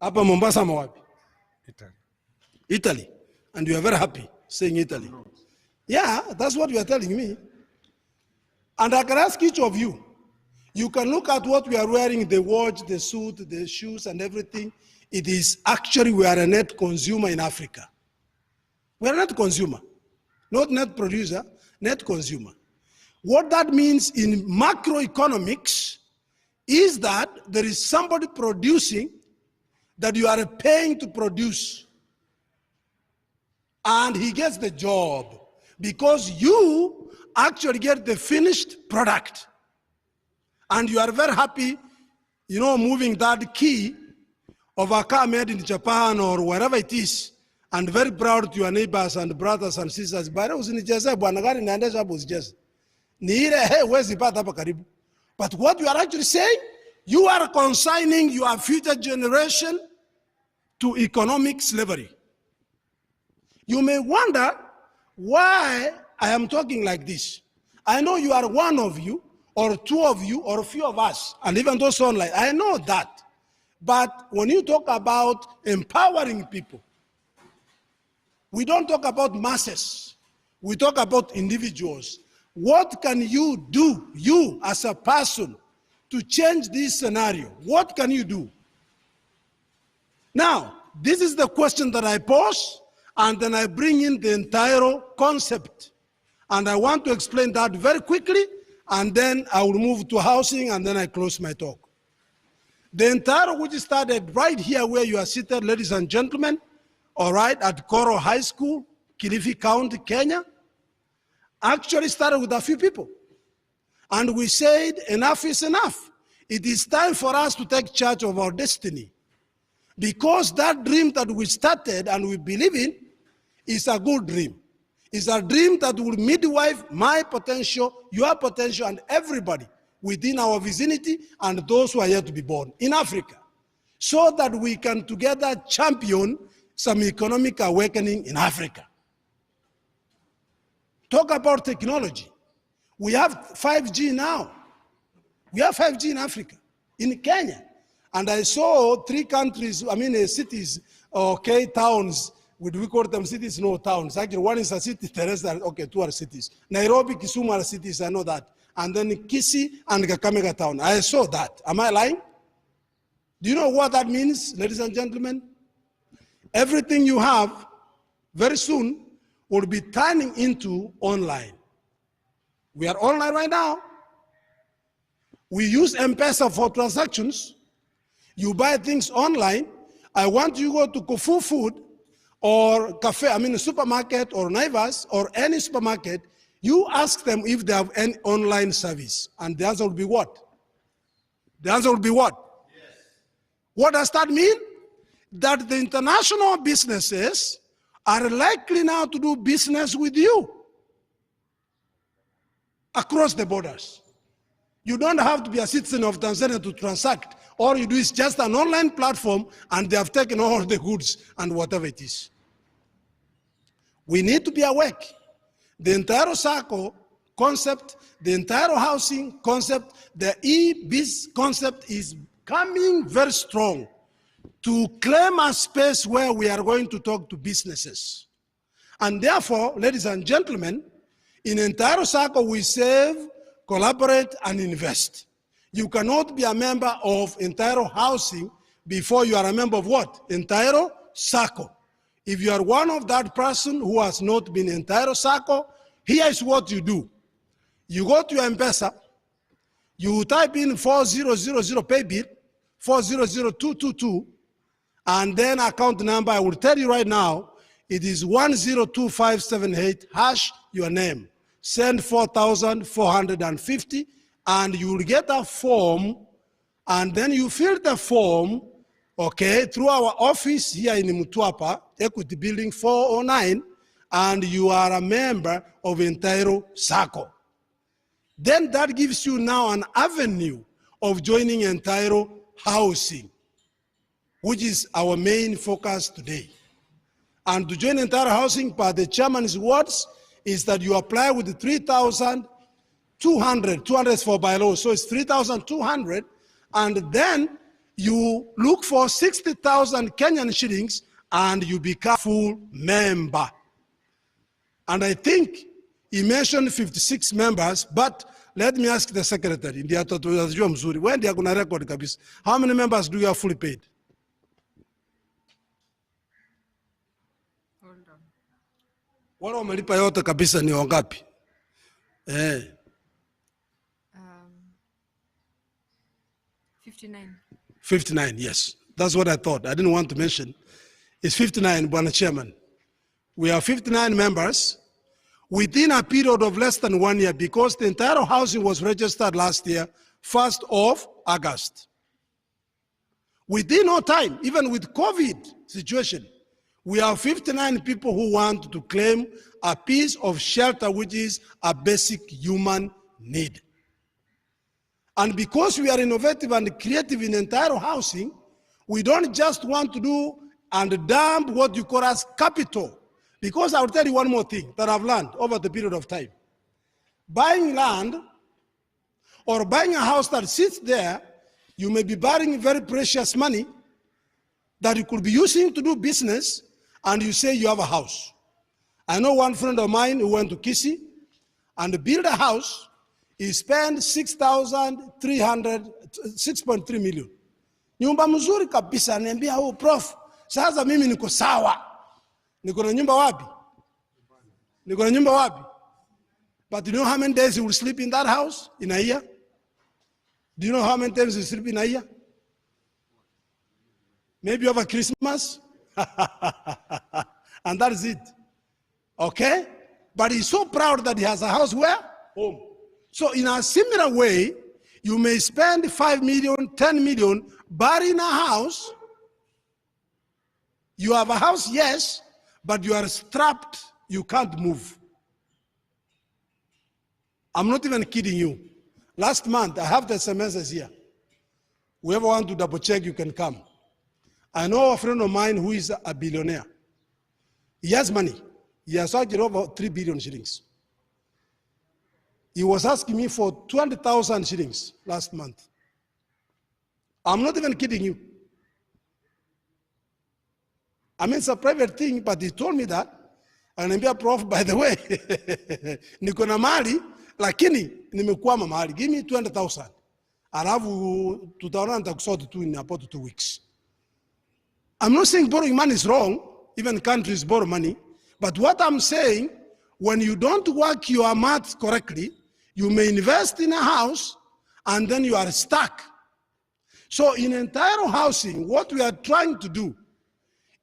Hapa Mombasa ama wapi? Italy. And you are very happy saying Italy. Yeah, that's what you are telling me. And I can ask each of you, you can look at what we are wearing, the watch, the suit, the shoes, and everything. It is actually, we are a net consumer in Africa. We are a net consumer, not net producer, net consumer. What that means in macroeconomics is that there is somebody producing that you are paying to produce. And he gets the job because you actually get the finished product. And you are very happy, moving that key of a car made in Japan or wherever it is, and very proud to your neighbors and brothers and sisters. But what you are actually saying, you are consigning your future generation to economic slavery. You may wonder why I am talking like this. I know you are one of you, or two of you, or a few of us, and even those online. I know that. But when you talk about empowering people, we don't talk about masses. We talk about individuals. What can you do, you as a person, to change this scenario? What can you do? Now, this is the question that I pose, and then I bring in the entire concept. And I want to explain that very quickly, and then I will move to housing, and then I close my talk. The entire which started right here where you are seated, ladies and gentlemen, all right, at Koro High School, Kilifi County, Kenya, actually started with a few people. And we said, enough is enough. It is time for us to take charge of our destiny. Because that dream that we started and we believe in is a good dream. It's a dream that will midwife my potential, your potential, and everybody within our vicinity and those who are yet to be born in Africa, so that we can together champion some economic awakening in Africa. Talk about technology. We have 5G now. We have 5G in Africa, in Kenya. And I saw 3 countries, cities, okay, towns. We call them cities, no towns. Actually, one is a city, the rest are, okay, 2 are cities. Nairobi, Kisumu are cities, I know that. And then Kisii and Kakamega town. I saw that. Am I lying? Do you know what that means, ladies and gentlemen? Everything you have, very soon, will be turning into online. We are online right now. We use M-Pesa for transactions. You buy things online. I want you to go to Kofu Food or cafe, supermarket or Naivas or any supermarket. You ask them if they have any online service. And the answer will be what? The answer will be what? Yes. What does that mean? That the international businesses are likely now to do business with you across the borders. You don't have to be a citizen of Tanzania to transact. All you do is just an online platform, and they have taken all the goods and whatever it is. We need to be awake. The entire SACCO concept, the entire housing concept, the e-biz concept is coming very strong to claim a space where we are going to talk to businesses. And therefore, ladies and gentlemen, in entire SACCO we save, collaborate, and invest. You cannot be a member of entire housing before you are a member of what? Entire SACCO. If you are one of that person who has not been entire SACCO, here is what you do. You go to your M-Pesa, you type in 4000 pay bill, 400222, and then account number, I will tell you right now, it is 102578, hash your name. Send 4,450, and you will get a form, and then you fill the form, okay, through our office here in Mutwapa, Equity Building 409, and you are a member of Entiro SACCO. Then that gives you now an avenue of joining Entiro Housing, which is our main focus today. And to join Entire Housing, per the chairman's words, is that you apply with the 3,200, 200 is for by law, so it's 3,200, and then you look for 60,000 Kenyan shillings and you become full member. And I think he mentioned 56 members, but let me ask the secretary. When they are going to record kabisa, how many members do you have fully paid? Hold on. Wale wamelipa yote kabisa ni wangapi? 59. 59, yes. That's what I thought. I didn't want to mention. It's 59, Bwana Chairman. We have 59 members within a period of less than 1 year, because the entire housing was registered last year, 1st of August. Within no time, even with COVID situation, we have 59 people who want to claim a piece of shelter, which is a basic human need. And because we are innovative and creative in entire housing, we don't just want to do and dump what you call as capital. Because I'll tell you one more thing that I've learned over the period of time. Buying land or buying a house that sits there, you may be borrowing very precious money that you could be using to do business, and you say you have a house. I know one friend of mine who went to Kilifi and built a house. He spent 6.3 million. Nyumba mzuri kabisa, ananiambia, "Oh prof, sasa mimi niko sawa. Niko na nyumba wapi? Niko na nyumba wapi?" But do you know how many days he will sleep in that house in a year? Do you know how many times he will sleep in a year? Maybe over Christmas. And that is it. Okay? But he's so proud that he has a house where? Home. So in a similar way, you may spend 5 million, 10 million, buying a house. You have a house, yes, but you are strapped, you can't move. I'm not even kidding you. Last month, I have the semesters here. Whoever want to double check, you can come. I know a friend of mine who is a billionaire. He has money. He has actually over 3 billion shillings. He was asking me for 20,000 shillings last month. I'm not even kidding you. I mean, it's a private thing, but he told me that. Ananiambia, "Prof, by the way, niko na mali, lakini nimekwama mahali. Give me 20,000. Alafu tutaona nitakusort tu in about 2 weeks." I'm not saying borrowing money is wrong. Even countries borrow money. But what I'm saying, when you don't work your math correctly, you may invest in a house and then you are stuck. So in entire housing, what we are trying to do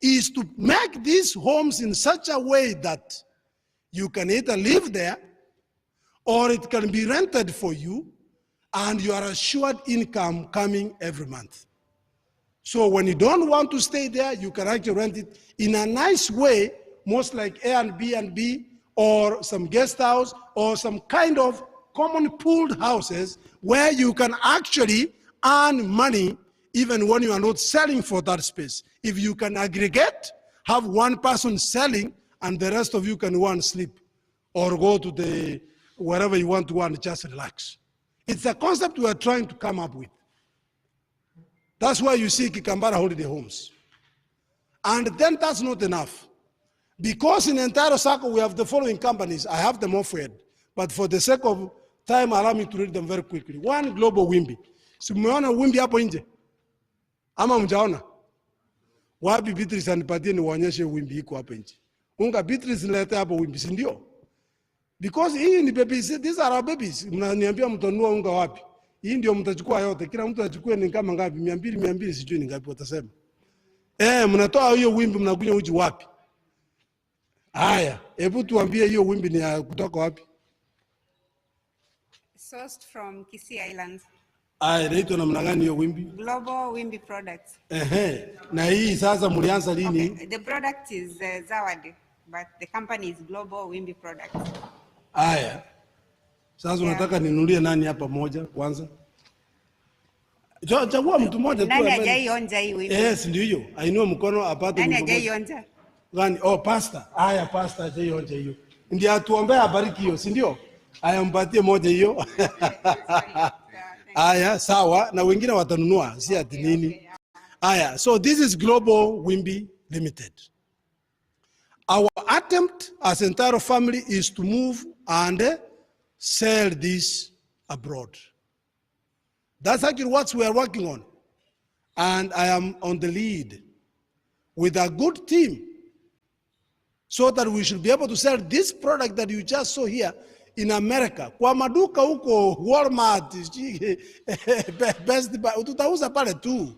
is to make these homes in such a way that you can either live there or it can be rented for you and you are assured income coming every month. So when you don't want to stay there, you can actually rent it in a nice way, most like Airbnb or some guest house or some kind of common pooled houses where you can actually earn money even when you are not selling for that space. If you can aggregate, have one person selling and the rest of you can go and sleep or go to the wherever you want to go and just relax. It's a concept we are trying to come up with. That's why you see Kikambala holiday homes. And then that's not enough. Because in entire circle we have the following companies. I have them offered, but for the sake of time, allow me to read them very quickly. One, Global Wimbi. Si mmeona Wimbi hapo nje? Ama mjaona? Wapi Beatrice anipatie niwaonyeshe Wimbi iko hapo nje. Unga Beatrice nilete hapo Wimbi, si ndio? Because hii ni babies, these are our babies. Mnaniambia mtanunua unga wapi? Hii ndio mtachukua yote. Kila mtu achukue ni kama ngapi? 200 sijui ni ngapi watasema. Mnatoa hiyo Wimbi mnakunywa uji wapi? Haya, hebu tuambie hiyo Wimbi ni ya kutoka wapi? Sourced from Kisii Islands. Inaitwa namna gani hiyo Wimbi? Global Wimbi Products. Na hii sasa mlianza lini? Okay. The product is Zawadi, but the company is Global Wimbi Products. Haya. Sasa unataka ninunulie nani hapa moja kwanza? Chagua mtu mmoja tu. Nani hajaionja hii Wimbi? Yes, ndio hiyo. Ainua mkono apate. Nani hajaionja? Gani? Oh, pasta. Haya, pasta hajaionja hiyo. Ndiye atuombea abariki hiyo, si ndio? Haya, mpatie moja hiyo. Aya, sawa, na wengine watanunua, si ati nini. Aya, so this is Global Wimbi Limited. Our attempt as entire family is to move and sell this abroad. That's actually what we are working on. And I am on the lead with a good team so that we should be able to sell this product that you just saw here in America. Kwa maduka huko Walmart, Best Buy, tutauza pale tu.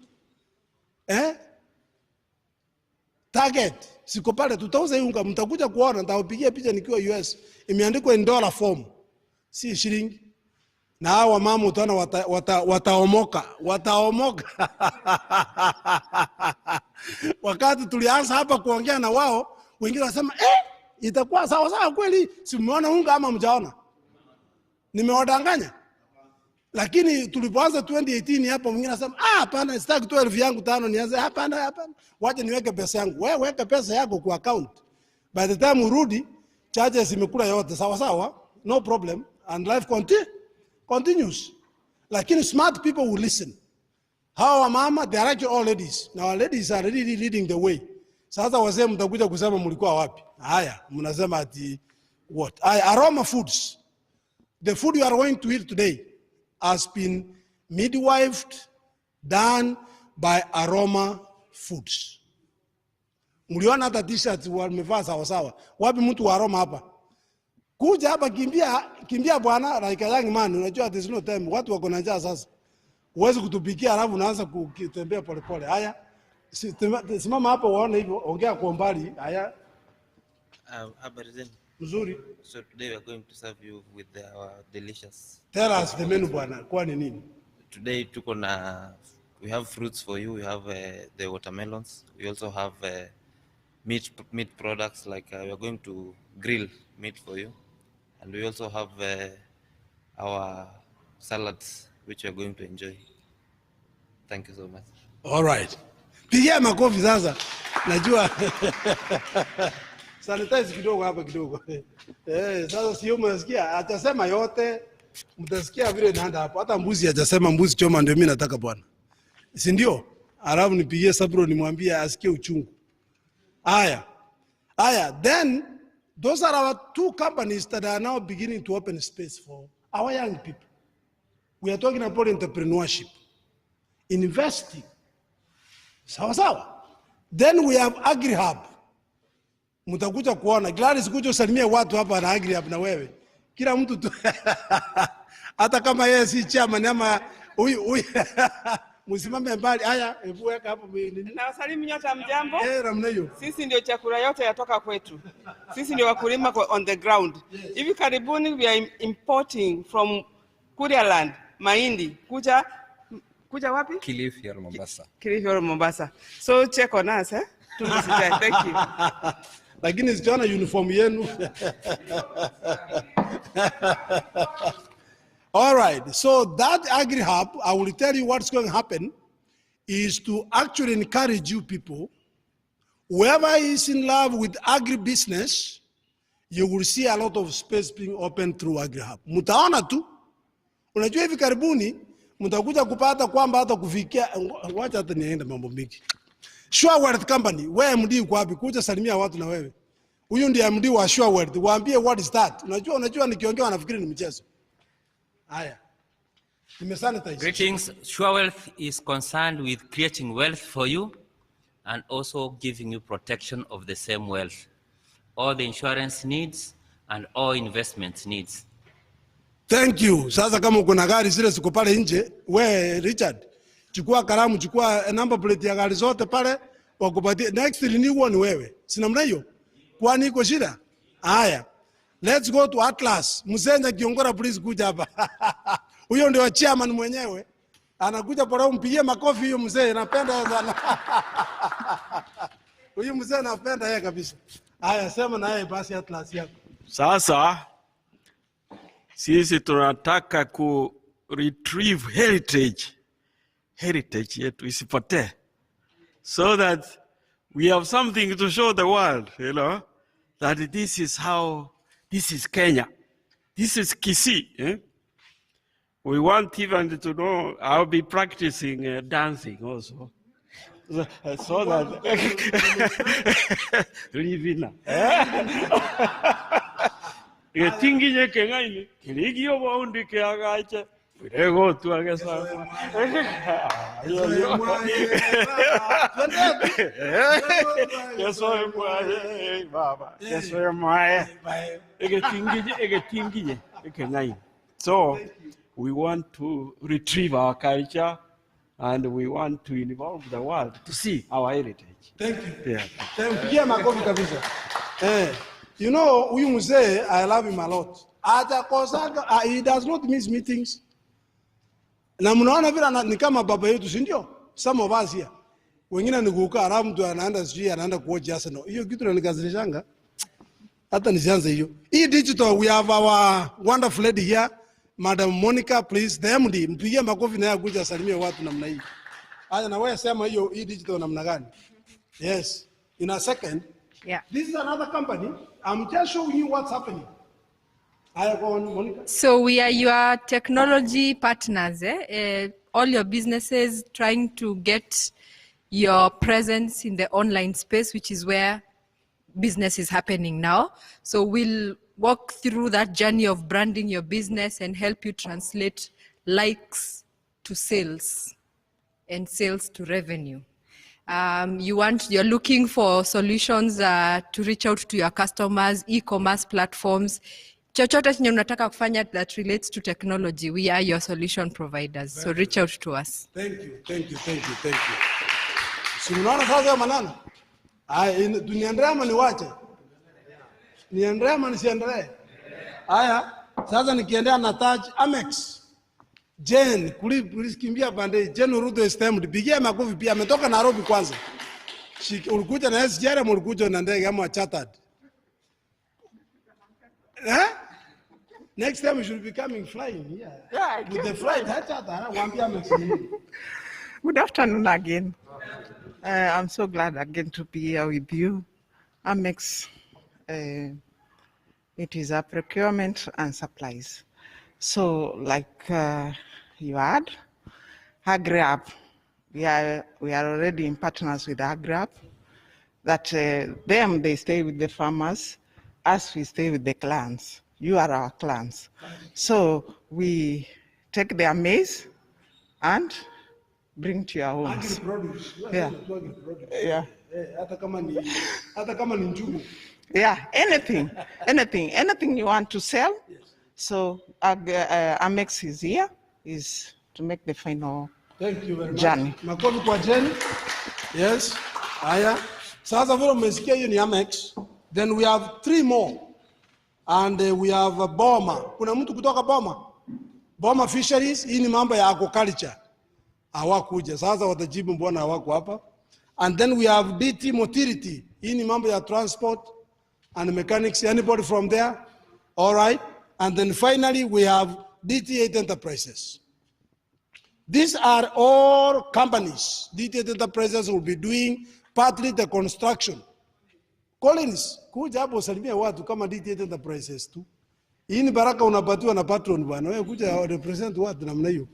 Target, siko pale, tutauza hii unga, mtakuja kuona, nitawapigia picha nikiwa US. Imeandikwa in dollar form, si shilingi. Na hawa mama utaona wataomoka. Wakati tulianza hapa kuongea na wao, wengine wasema, itakuwa sawa sawa kweli, si mmeona unga ama mjaona? Nimewadanganya. Lakini tulipoanza 2018 hapa mwingine anasema, hapana, sitaki 12 yangu 5 nianze, hapana. Wacha niweke pesa yangu. Wewe weka pesa yako kwa account. By the time urudi, charges imekula yote, sawa sawa, no problem, and life continues. Lakini smart people will listen. Hawa mama, they are actually all ladies. Now our ladies are really leading the way. Sasa wazee mtakuja kusema mlikuwa wapi? Haya, mnasema ati what? Aroma Foods. The food you are going to eat today has been midwifed, done by Aroma Foods. Mliona hata t-shirts wamevaa sawa sawa. Wapi mtu wa Aroma hapa? Kuja hapa kimbia bwana, like a young man, unajua there's no time. Watu wako na njaa sasa. Uwezi kutupikia alafu unaanza kutembea polepole. Haya. Simama hapo uone hivyo, ongea kwa mbali. Haya. Habari zenu. Mzuri. So today we are going to serve you with our delicious. Tell us the menu bwana, kwa nini? Today we have fruits for you. We have the watermelons. We also have meat products, like we are going to grill meat for you. And we also have our salads, which you are going to enjoy. Thank you so much. All right. Pigia makofi sasa. Najua. Sanitize kidogo hapa kidogo. Sasa sio mnasikia, atasema yote, mtasikia vile naenda hapo. Hata mbuzi hajasema mbuzi choma ndio mimi nataka bwana. Si ndio? Alafu nipigie Sabro nimwambie asikie uchungu. Haya, then those are our two companies that are now beginning to open space for our young people. We are talking about entrepreneurship, investing. Sawa. Then we have AgriHub. Mtakuja kuona. Gladys kuja usalimie watu hapa na AgriHub na wewe. Kila mtu tu. Hata kama yeye si chairman ama huyu msimame mbali. Haya, hebu weka hapo nini? Na wasalimu nyote mjambo. Namna hiyo. Sisi ndio chakula yote yatoka kwetu. Sisi ndio wakulima on the ground. Hivi karibuni we are importing from Kurialand, mahindi, kuja wapi? Kilifi or Mombasa. Kilifi or Mombasa. So check on us, eh? Thank you. Lakini sijaona uniform yenu. All right, so that AgriHub, I will tell you what's going to happen, is to actually encourage you people, whoever is in love with agribusiness, you will see a lot of space being opened through AgriHub. Mutaona tu, unajua hivi karibuni, mutakuja kupata kwamba hata kufikia, wacha hata nienda mambo mingi. Sure Wealth Company, wewe MD uko wapi? Kuja salimia watu na wewe. Huyu ndiye MD wa Sure Wealth, waambie what is that. Unajua nikiongea wanafikiri ni mchezo. Haya. Greetings. Sure Wealth is concerned with creating wealth for you and also giving you protection of the same wealth. All the insurance needs and all investment needs. Thank you. Sasa kama uko na gari zile ziko pale nje, we Richard, chukua kalamu, chukua number plate ya gari zote pale, wakupatie. Next renewal ni wewe. Si namna hiyo? Kwani iko shida? Haya. Let's go to Atlas. Msenja Kiongora, please kuja hapa. Huyo ndio chairman mwenyewe. Anakuja pale, umpigie makofi huyo mzee. Napenda sana. Huyo mzee napenda yeye kabisa. Haya, sema na yeye basi Atlas yako. Sasa sisi tunataka ku retrieve heritage yetu isipotee, so that we have something to show the world, you know, that this is Kenya, this is Kisii. We want even to know, I'll be practicing dancing also. So that living. Tingi kengai kirigio baundi ke agacha. Go to agasa. Yes, I'm Baba. Yes, I'm So we want to retrieve our culture and we want to involve the world to see our heritage. Thank you. Yeah. Thank you. Makofi kabisa. You know, huyu mzee, I love him a lot. He does not miss meetings. Na mnaona vile ni kama baba yetu, si ndio? Some of us here. Wengine ni kukaa halafu mtu anaenda sijui anaenda kuoji Arsenal. Hiyo kitu inanikazirishanga. Hata nisianze hiyo. Hii digital, we have our wonderful lady here, Madam Monica, please. The MD, mpigie makofi na yeye kuja asalimie watu namna hii. Haya na wewe sema hiyo hii digital namna gani? Yes. In a second. Yeah. This is another company. I'm just showing you what's happening. Go on, Monica. So we are your technology partners. All your businesses trying to get your presence in the online space, which is where business is happening now. So we'll walk through that journey of branding your business and help you translate likes to sales and sales to revenue. You're looking for solutions to reach out to your customers, e-commerce platforms. Chochote chenye unataka kufanya that relates to technology, we are your solution providers. So reach out to us. Thank you. Si unaona sasa manana? Tuniendelee ama niwache? Niendelee ama nisiendelee? Haya, sasa nikiendea na Taj Amex. Jen, kulikimbia pande. Jen Urudo is time. Pigia makofi pia. Ametoka Nairobi kwanza. Ulikuja na SGR ama ulikuja na ndege ama chartered? Next time you should be coming flying here. Yeah, with the flight, Good afternoon again. I'm so glad again to be here with you. Amex, it is a procurement and supplies. So like you had, AgriApp, we are already in partners with AgriApp, that them, they stay with the farmers, us, we stay with the clans. You are our clans. So we take their maize and bring to your homes. Yeah. Yeah. Yeah, anything you want to sell. So Amex is here, is to make the final Thank you very journey. Much. Makofi kwa Jen. Yes. Haya. Sasa vile umesikia hiyo ni Amex. Then we have 3 more. And we have Boma. Kuna mtu kutoka Boma? Boma Fisheries, hii ni mambo ya aquaculture. Hawakuja. Sasa watajibu mbona hawako hapa. And then we have DT Motility. Hii ni mambo ya transport and mechanics. Anybody from there? All right. And then finally we have DT8 Enterprises. These are all companies. DT8 Enterprises will be doing partly the construction. Collins, kuja hapo usalimia watu kama DT8 Enterprises tu. Hii ni baraka unapatiwa na Patron bwana. Wewe kuja represent watu namna hiyo.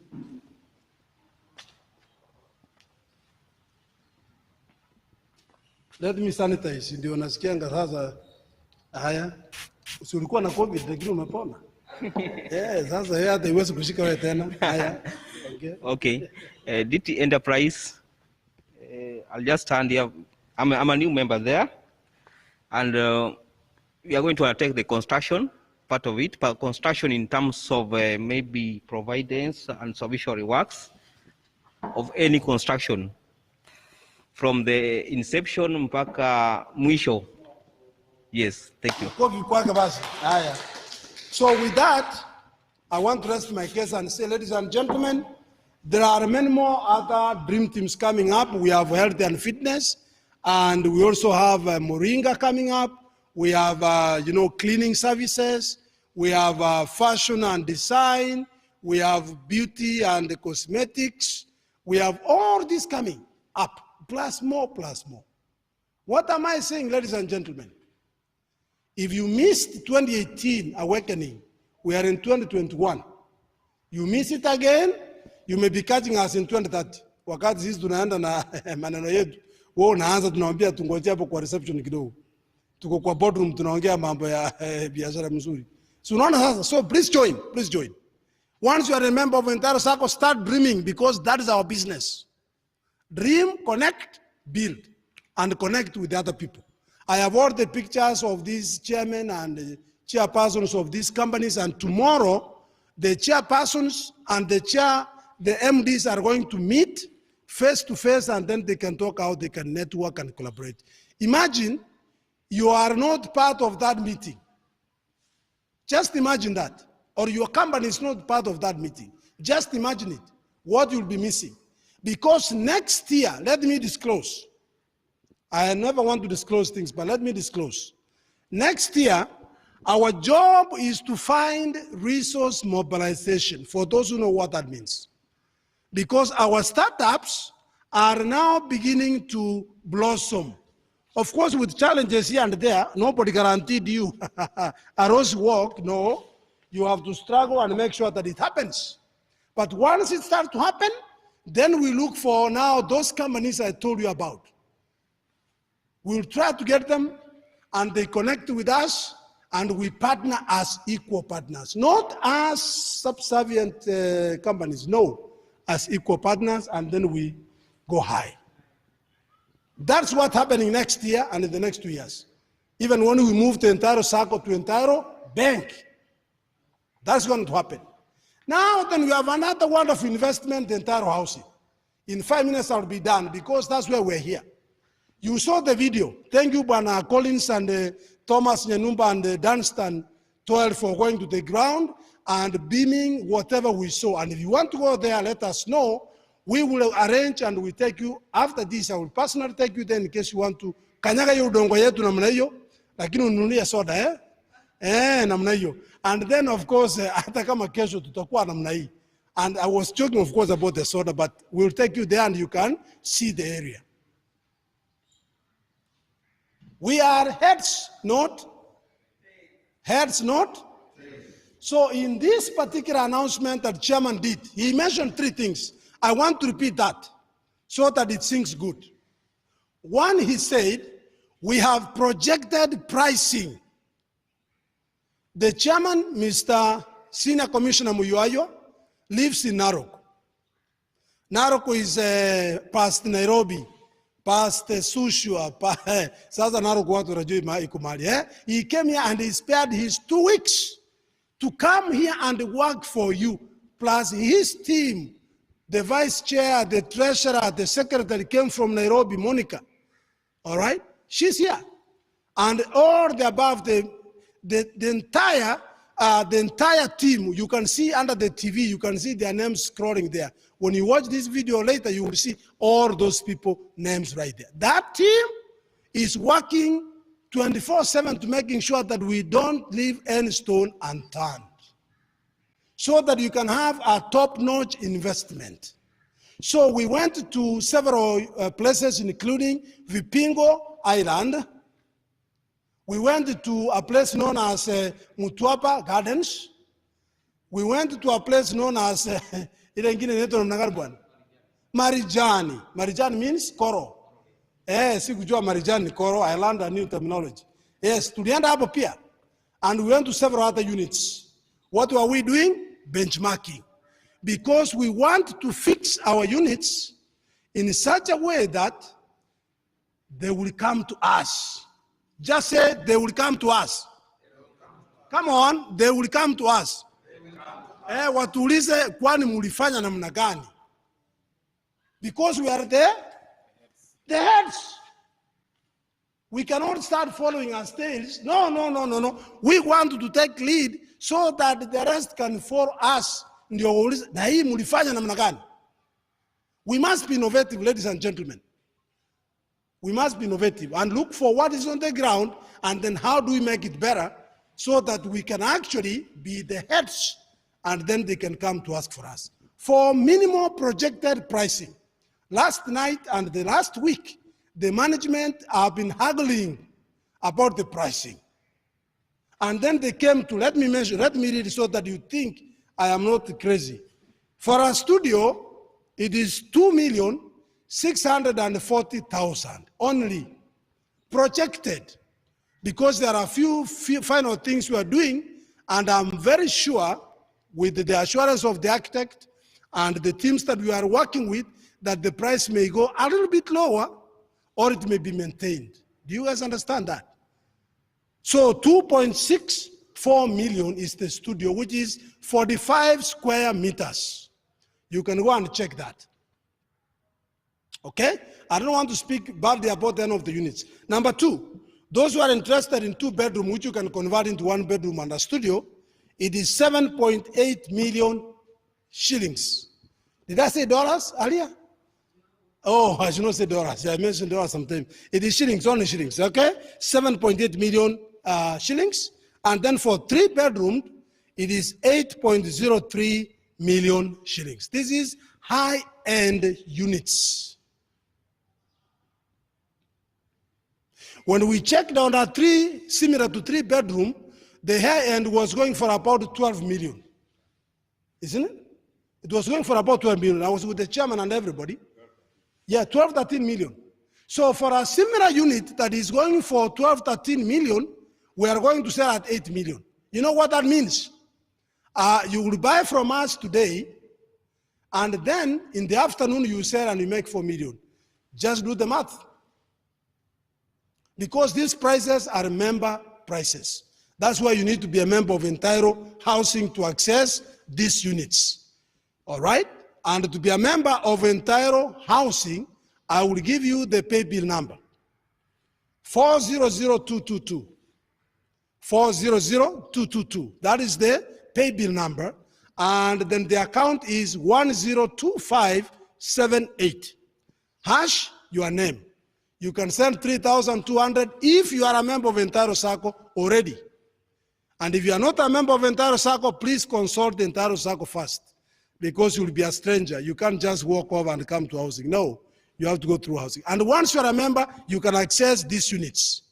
Let me sanitize. Ndio nasikianga sasa. Haya. Usilikuwa na COVID lakini umepona. Sasa wewe hata iwezi kushika wewe tena. Haya. Okay. DT Enterprise. I'll just stand here. I'm a new member there. And we are going to undertake the construction part of it, but construction in terms of maybe providence and supervisory works of any construction from the inception mpaka mwisho. Yes, thank you. So with that, I want to rest my case and say, ladies and gentlemen, there are many more other dream teams coming up. We have health and fitness. And we also have Moringa coming up. We have, cleaning services. We have fashion and design. We have beauty and cosmetics. We have all this coming up, plus more. What am I saying, ladies and gentlemen? If you missed 2018 awakening, we are in 2021. You miss it again, you may be catching us in 2030. Wakati sisi tunaenda na maneno yetu, wewe unaanza tunamwambia tungoje hapo kwa reception kidogo. Tuko kwa boardroom tunaongea mambo ya biashara mzuri. So unaona sasa, so please join. Once you are a member of entire circle, start dreaming, because that is our business. Dream, connect, build, and connect with other people. I have all the pictures of these chairmen and chairpersons of these companies, and tomorrow the chairpersons and the MDs are going to meet face to face, and then they can talk how they can network and collaborate. Imagine you are not part of that meeting. Just imagine that. Or your company is not part of that meeting. Just imagine it, what you'll be missing. Because next year, let me disclose. I never want to disclose things, but let me disclose. Next year, our job is to find resource mobilization, for those who know what that means. Because our startups are now beginning to blossom. Of course, with challenges here and there, nobody guaranteed you a rose walk, no. You have to struggle and make sure that it happens. But once it starts to happen, then we look for now those companies I told you about. We'll try to get them, and they connect with us, and we partner as equal partners, not as subservient companies, no, as equal partners, and then we go high. That's what's happening next year and in the next 2 years. Even when we move the entire circle to entire bank, that's going to happen. Now then we have another one of investment, the entire housing. In 5 minutes I'll be done, because that's where we're here. You saw the video. Thank you, Bana Collins and Thomas Nyanumba and Dunstan Toil for going to the ground and beaming whatever we saw. And if you want to go there, let us know. We will arrange and we take you. After this, I will personally take you there in case you want to. Kanyaga hiyo udongo yetu namna hiyo, lakini ununulie soda namna hiyo. And then of course, hata kama kesho tutakuwa namna hii. And I was joking of course about the soda, but we'll take you there and you can see the area. We are heads, not? So in this particular announcement that chairman did, he mentioned 3 things. I want to repeat that so that it sinks good. One, he said, we have projected pricing. The chairman, Mr. Senior Commissioner Muyoyo, lives in Narok. Narok is past Nairobi, past Sushua, sasa Narok watu rajui iko mahali. He came here and he spared his 2 weeks to come here and work for you, plus his team. The vice chair, the treasurer, the secretary came from Nairobi, Monica. All right? She's here. And all the above, the entire team, you can see under the TV, you can see their names scrolling there. When you watch this video later, you will see all those people names right there. That team is working 24/7 to making sure that we don't leave any stone unturned, so that you can have a top-notch investment. So we went to several places, including Vipingo Island. We went to a place known as Mutwapa Gardens. We went to a place known as Marijani. Marijani means coral. Sikujua Marijani, coral. I learned a new terminology. Yes, tulienda hapo pia. And we went to several other units. What were we doing? Benchmarking. Because we want to fix our units in such a way that they will come to us. Just say they will come to us. Come on, they will come to us. Watuulize kwani mulifanya namna gani? Because we are the heads. We cannot start following our tails. No. We want to take lead so that the rest can follow us. We must be innovative, ladies and gentlemen. We must be innovative and look for what is on the ground, and then how do we make it better so that we can actually be the heads, and then they can come to ask for us. For minimum projected pricing, last night and the last week, the management have been haggling about the pricing. And then they came to, let me read it so that you think I am not crazy. For a studio, it is 2,640,000 only projected, because there are few final things we are doing, and I'm very sure with the assurance of the architect and the teams that we are working with that the price may go a little bit lower or it may be maintained. Do you guys understand that? So 2.64 million is the studio, which is 45 square meters. You can go and check that. Okay? I don't want to speak badly about any of the units. Number two, those who are interested in 2-bedroom, which you can convert into 1-bedroom and a studio, it is 7.8 million shillings. Did I say dollars earlier? Oh, I should not say dollars. I mentioned dollars sometimes. It is shillings, only shillings, okay? 7.8 million shillings. And then for 3-bedroom, it is 8.03 million shillings. This is high-end units. When we checked on a similar to 3-bedroom, the high end was going for about 12 million. Isn't it? It was going for about 12 million. I was with the chairman and everybody. Yeah, 12, 13 million. So for a similar unit that is going for 12, 13 million, we are going to sell at 8 million. You know what that means? You will buy from us today, and then in the afternoon you sell and you make 4 million. Just do the math. Because these prices are member prices. That's why you need to be a member of Entairo Housing to access these units. All right? And to be a member of Entairo Housing, I will give you the pay bill number. 400222. 400222. That is the pay bill number. And then the account is 102578. Hash your name. You can send 3,200 if you are a member of Entairo Sacco already. And if you are not a member of Entairo Sacco, please consult the Entairo Sacco first, because you will be a stranger. You can't just walk over and come to housing. No, you have to go through housing. And once you are a member, you can access these units.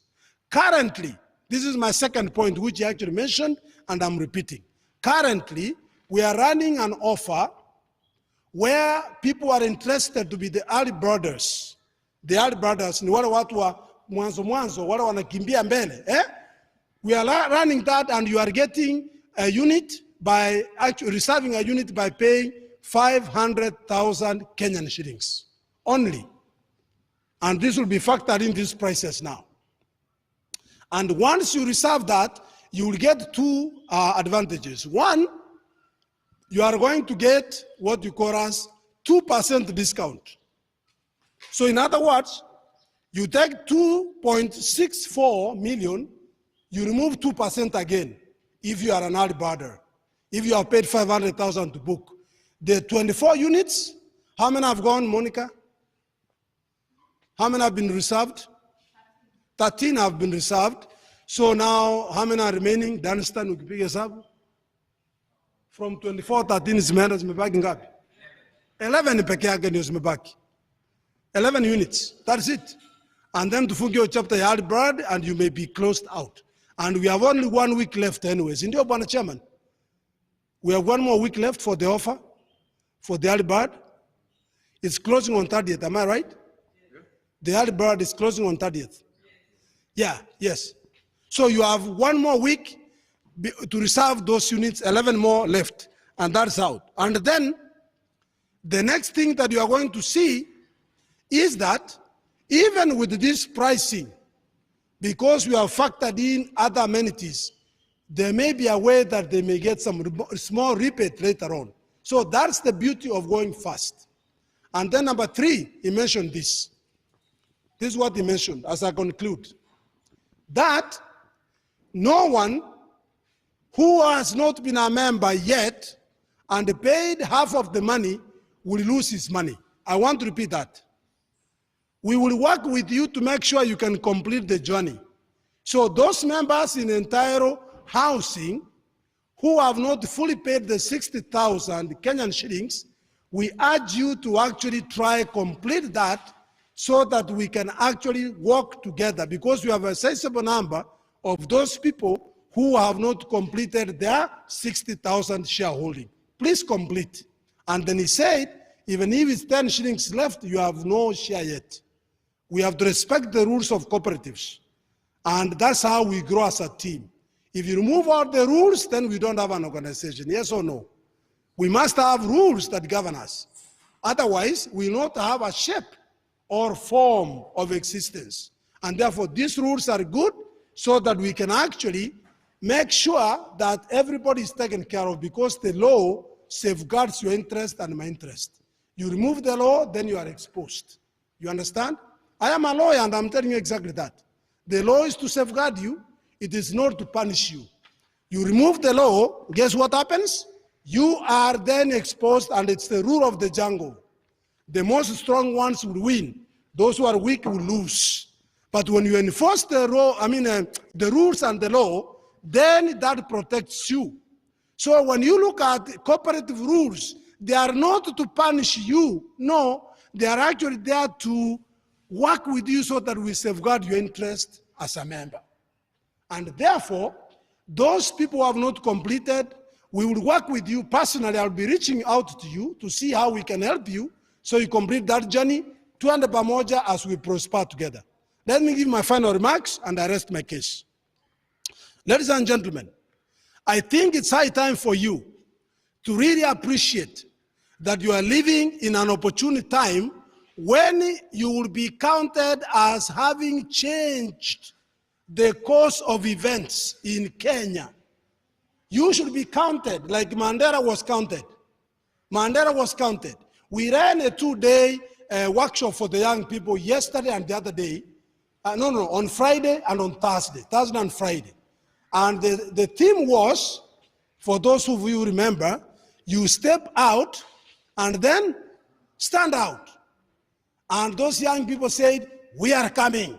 Currently, this is my second point, which I actually mentioned, and I'm repeating. Currently, we are running an offer where people are interested to be the early birders. The early birders ni wale watu wa mwanzo wale wanakimbia mbele. We are running that, and you are getting a unit by actually reserving a unit by paying 500,000 Kenyan shillings only. And this will be factored in these prices now. And once you reserve that, you will get two advantages. One, you are going to get what you call as 2% discount. So in other words, you take 2.64 million, you remove 2% again if you are an early birder. If you have paid 500,000 to book. The 24 units, how many have gone, Monica? How many have been reserved? 13 have been reserved. So now, how many are remaining? Dunstan, ukipiga hesabu. From 24, 13 zimebaki ngapi? 11 peke yake ndio zimebaki. 11 units, that's it. And then tufunge your chapter ya early bird, and you may be closed out. And we have only 1 week left anyways. Ndio Bwana Chairman. We have 1 more week left for the offer, for the early bird. It's closing on 30th, am I right? Yeah. The early bird is closing on 30th. Yeah, yes. So you have 1 more week to reserve those units, 11 more left, and that's out. And then the next thing that you are going to see is that even with this pricing, because we have factored in other amenities, there may be a way that they may get some small rebate later on. So that's the beauty of going fast. And then number 3, he mentioned this. This is what he mentioned as I conclude. That no one who has not been a member yet and paid half of the money will lose his money. I want to repeat that. We will work with you to make sure you can complete the journey. So those members in Entairo Housing who have not fully paid the 60,000 Kenyan shillings, we urge you to actually try complete that so that we can actually work together, because we have a sizable number of those people who have not completed their 60,000 shareholding. please complete. And then he said, even if it's 10 shillings left, you have no share yet. We have to respect the rules of cooperatives. And that's how we grow as a team. If you remove all the rules, then we don't have an organization, yes or no? We must have rules that govern us. Otherwise, we will not have a shape or form of existence. And therefore, these rules are good so that we can actually make sure that everybody is taken care of, because the law safeguards your interest and my interest. You remove the law, then you are exposed. You understand? I am a lawyer and I'm telling you exactly that. The law is to safeguard you. It is not to punish you. You remove the law, guess what happens? You are then exposed, and it's the rule of the jungle. The most strong ones will win. Those who are weak will lose. But when you enforce the law, the rules and the law, then that protects you. So when you look at cooperative rules, they are not to punish you. No, they are actually there to work with you so that we safeguard your interest as a member. And therefore, those people who have not completed, we will work with you personally. I'll be reaching out to you to see how we can help you so you complete that journey, tuende pamoja as we prosper together. Let me give my final remarks and I rest my case. Ladies and gentlemen, I think it's high time for you to really appreciate that you are living in an opportune time when you will be counted as having changed the course of events in Kenya. You should be counted like Mandela was counted. Mandela was counted. We ran a 2-day workshop for the young people yesterday and the other day. On Friday and on Thursday and Friday. And the theme was, for those of you who remember, you step out and then stand out. And those young people said, we are coming.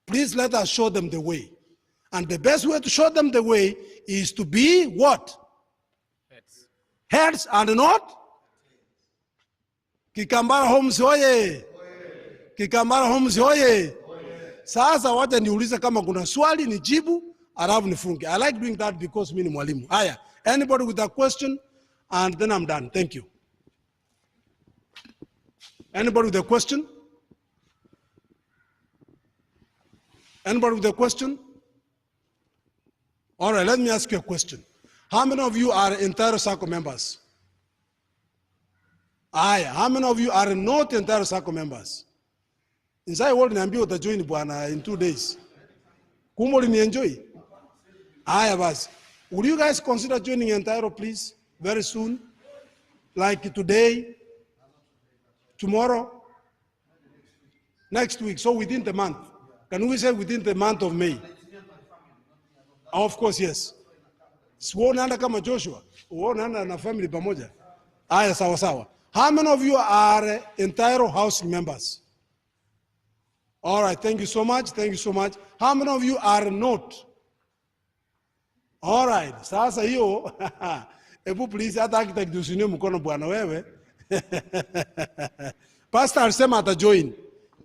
Please let us show them the way. And the best way to show them the way is to be what? Heads and not? Kikambala Homes hoye! Kikambala Homes hoye! Sasa wacha niulize kama kuna swali nijibu, alafu nifunge. I like doing that because mimi ni mwalimu. Haya, anybody with a question? And then I'm done. Thank you. Anybody with a question? Anybody with a question? All right, let me ask you a question. How many of you are entire circle members? How many of you are not entire circle members? Inside world niambia utajoin bwana in 2 days. Kumbe ni enjoy. Basi. Will you guys consider joining entire, please, very soon? Like today, tomorrow, next week, so within the month. Can we say within the month of May? Of course, yes. Unaenda kama Joshua, unaenda na family pamoja. Sawa sawa. How many of you are entire housing members? All right, thank you so much. Thank you so much. How many of you are not? All right, sasa hiyo, ebu please hata architect usinie mkono bwana wewe. Pastor alisema atajoin.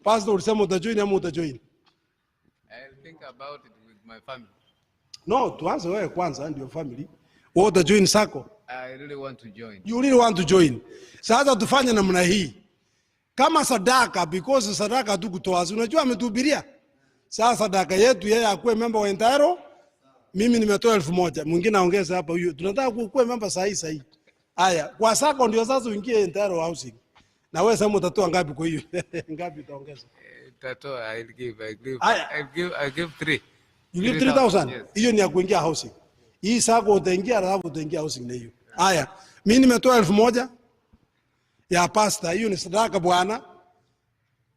Pastor ulisema utajoin ama utajoin? I'll think about it with my family. No, tuanze wewe kwanza ndio family. Wewe utajoin sako? I really want to join. You really want to join. Sasa tufanye namna hii. Kama sadaka, because sadaka hatukutoa. Unajua ametuhubiria. Sasa sadaka yetu yeye akuwe member wa entire. Mimi nimetoa 1,000. Mwingine aongeza hapa huyo. Tunataka kuwe member sahihi. Haya, kwa sako ndio sasa uingie entire housing. Na wewe sasa utatoa ngapi kwa hiyo? Ngapi utaongeza? Tatoa, I'll give 3. You give 3,000? Hiyo ni ya kuingia housing. Hii sako utaingia alafu utaingia housing na hiyo. Haya, mimi nimetoa 1,000 ya pasta, hiyo ni sadaka bwana.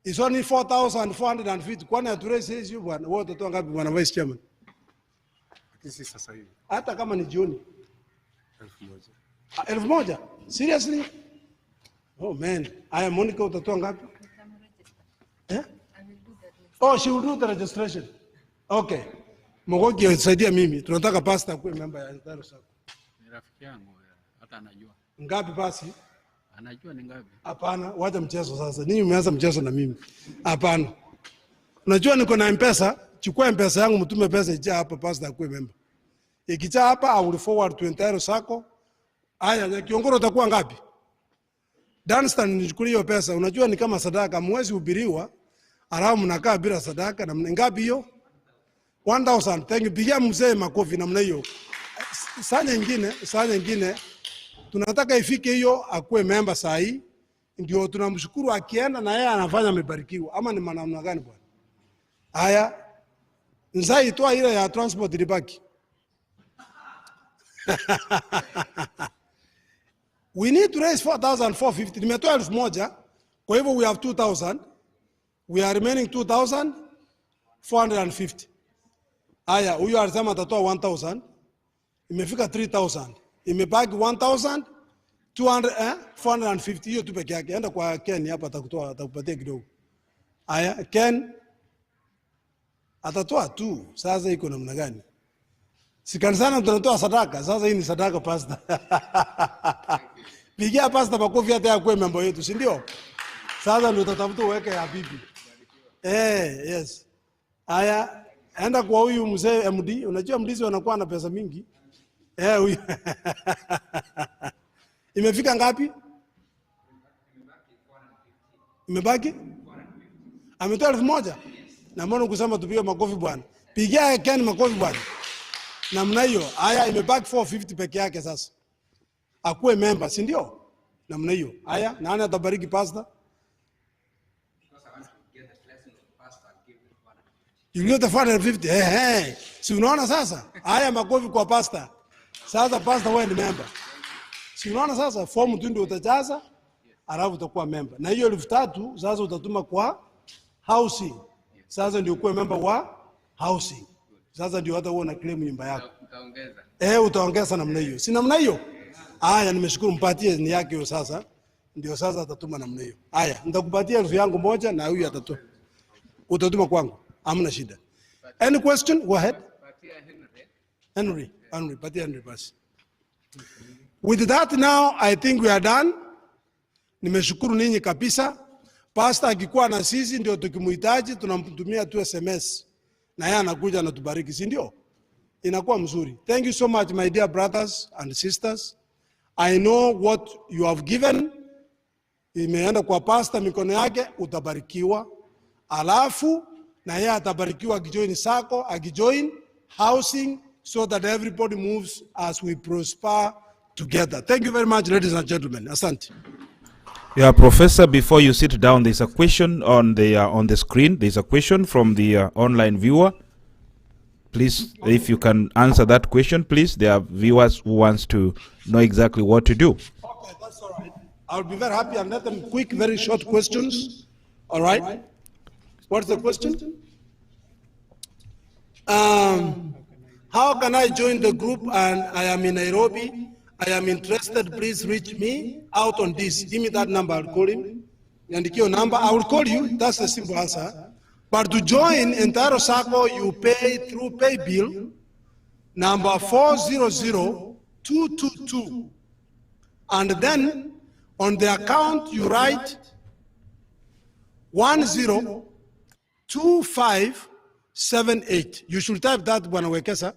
It's only 4,450. Kwani aturese hiyo bwana? Wewe utatoa ngapi bwana vice chairman? Kisi sasa hivi. Hata kama ni jioni. 1,000. 1,000? Seriously? Oh man. Aya, Monica utatoa ngapi? Oh, she will do the registration. Okay. Mogogi usaidia mimi. Tunataka pastor akuwe member ya entire sako. Ni rafiki yangu hata anajua. Ngapi basi? Anajua ni ngapi? Hapana, wacha mchezo sasa. Ninyi mmeanza mchezo na mimi. Hapana. Unajua niko na M-Pesa, chukua M-Pesa yangu mtume pesa ija hapa pastor akuwe member. Ikija hapa I will forward to entire sako Aya, na Kiongoro utakuwa ngapi? Dunstan nichukulie hiyo pesa, unajua ni kama sadaka, mwezi hubiriwa, alafu mnakaa bila sadaka, na ngapi hiyo? 1000. Thank you. Pigia mzee makofi namna hiyo. Saa nyingine tunataka ifike hiyo akuwe member saa hii, ndio tunamshukuru akienda na yeye anafanya amebarikiwa, ama ni namna gani bwana? Haya, nzai toa ile ya transport libaki. We need to raise 4,450. Nimetoa 1,000, kwa hivyo we have 2,000. We are remaining 2,450. Haya, huyu alisema atatoa 1,000. Imefika 3,000. Imebaki 1,250. Hiyo tu peke yake. Enda kwa Ken hapa atakupatia kidogo. Haya, Ken atatoa tu. Sasa iko namna gani? Si kanisani tunatoa sadaka. Sasa hii ni sadaka pastor. Pigia pastor makofi hata ya kwa mambo yetu, si ndio? Sasa ndio tutafuta uweke ya bibi. Yes. Haya, enda kwa huyu mzee MD. Unajua MDs wanakuwa na pesa mingi. Huyu. Imefika ngapi? Imebaki? Ametoa 1,000. Na mbona kusema tupige makofi bwana? Pigia Ken makofi bwana. Namna hiyo. Haya, imebaki 450 peke yake sasa. Akuwe member, si ndio? Namna hiyo. Haya, nani atabariki pastor? You get the 450. Si unaona sasa? Haya, makofi kwa pastor. Sasa pastor wewe ni member. Si unaona sasa form tu ndio utajaza, alafu utakuwa member. Na hiyo 3,000 sasa utatuma kwa housing. Sasa ndio kuwa member wa housing. Sasa ndio hata uona claim nyumba yako. Utaongeza. Utaongeza namna hiyo. Si namna hiyo? Haya, nimeshukuru, mpatie ni yake hiyo sasa. Ndio sasa atatuma namna hiyo. Haya, nitakupatia 1,000 yangu moja na huyu atatuma. Utatuma kwangu. Hamna shida. Any question? Go ahead. Henry, patia Henry basi. With that now, I think we are done. Nimeshukuru ninyi kabisa. Pastor akikuwa na sisi ndio tukimhitaji tunamtumia tu SMS. Na yeye anakuja anatubariki, si ndio? Inakuwa mzuri. Thank you so much my dear brothers and sisters. I know what you have given. Imeenda kwa pastor mikono yake, utabarikiwa. Alafu na yeye atabarikiwa akijoin sako, akijoin housing, so that everybody moves as we prosper together. Thank you very much, ladies and gentlemen. Asante. Yeah, Professor, before you sit down, there's a question on the screen. There's a question from the online viewer. Please, if you can answer that question, please. There are viewers who wants to know exactly what to do. Okay, that's all right. I'll be very happy and let them quick, very short questions. All right. What's the question? How can I join the group? And I am in Nairobi. I am interested. Please reach me out on this. Give me that number. I'll call him. And your number, I will call you. That's the simple answer. But to join Entire Sacco, you pay through pay bill number 400222. And then on the account, you write 102578. You should type that Bwana Wekesa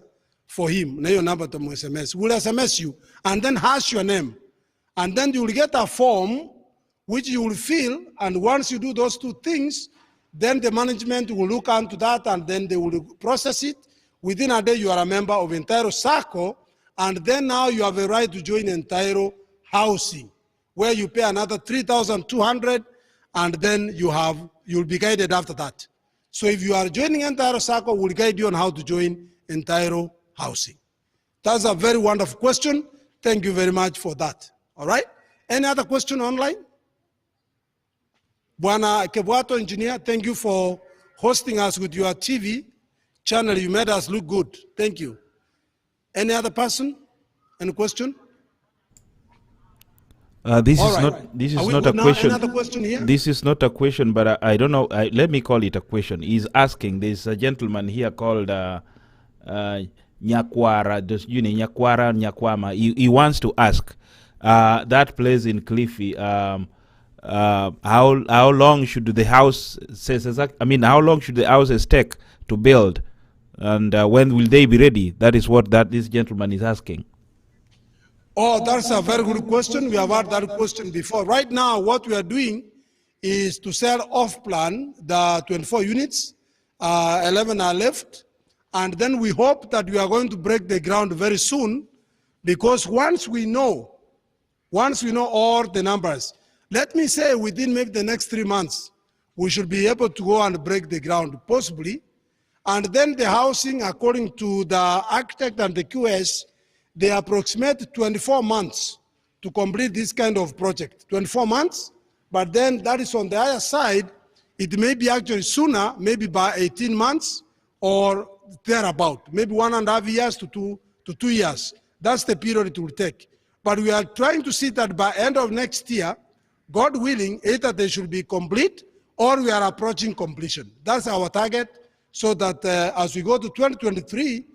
for him. Na hiyo number to SMS. We'll SMS you and then hash your name. And then you will get a form which you will fill. And once you do those two things, then the management will look into that and then they will process it. Within a day, you are a member of Entire Sacco. And then now you have a right to join Entire Housing, where you pay another 3,200, and then you'll be guided after that. So if you are joining Entire Sacco, we'll guide you on how to join Entire Housing. That's a very wonderful question. Thank you very much for that. All right? Any other question online? Bwana Kebwato, engineer, thank you for hosting us with your TV channel. You made us look good. Thank you. Any other person? Any question? This is not a question. Another question here? This is not a question, but I don't know. Let me call it a question. He's asking. There's a gentleman here called Nyakwara. Nyakwama. He wants to ask. That place in Kilifi. How long should the house how long should the houses take to build, and when will they be ready? That is what this gentleman is asking. Oh, that's a very good question. We have had that question before. Right now, what we are doing is to sell off plan the 24 units, 11 are left. And then we hope that we are going to break the ground very soon, because once we know all the numbers, let me say within maybe the next 3 months, we should be able to go and break the ground, possibly. And then the housing, according to the architect and the QS, they approximate 24 months to complete this kind of project, 24 months. But then that is on the higher side. It may be actually sooner, maybe by 18 months or thereabout, maybe 1.5 years to 2 years. That's the period it will take. But we are trying to see that by end of next year, God willing, either they should be complete or we are approaching completion. That's our target, so that as we go to 2023,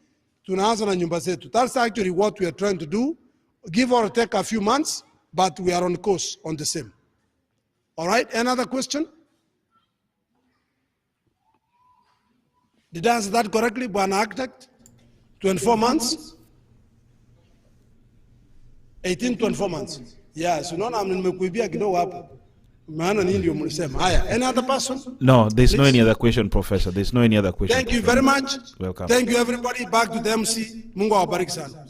tunaanza na nyumba zetu. That's actually what we are trying to do. Give or take a few months, but we are on course on the same. All right, another question? Did I answer that correctly, Bwana Architect? 24 months? 18, 24 months. Yes, unaona nimekuibia kidogo hapo. Maana nini ndio mlisema. Haya, any other person? No, there's no any other question, Professor. There's no any other question. Thank you very much. Welcome. Thank you everybody. Back to the MC. Mungu awabariki sana.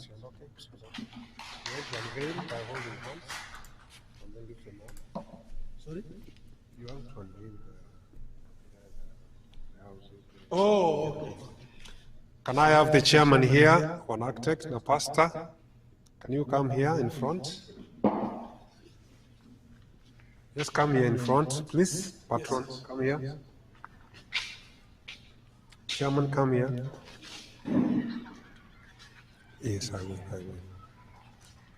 Sorry? Oh, okay. Can I have the chairman here, one architect, the pastor? Can you come here in front? Just come here in front, please. Patron, come here. Chairman, come here. Yes, I will.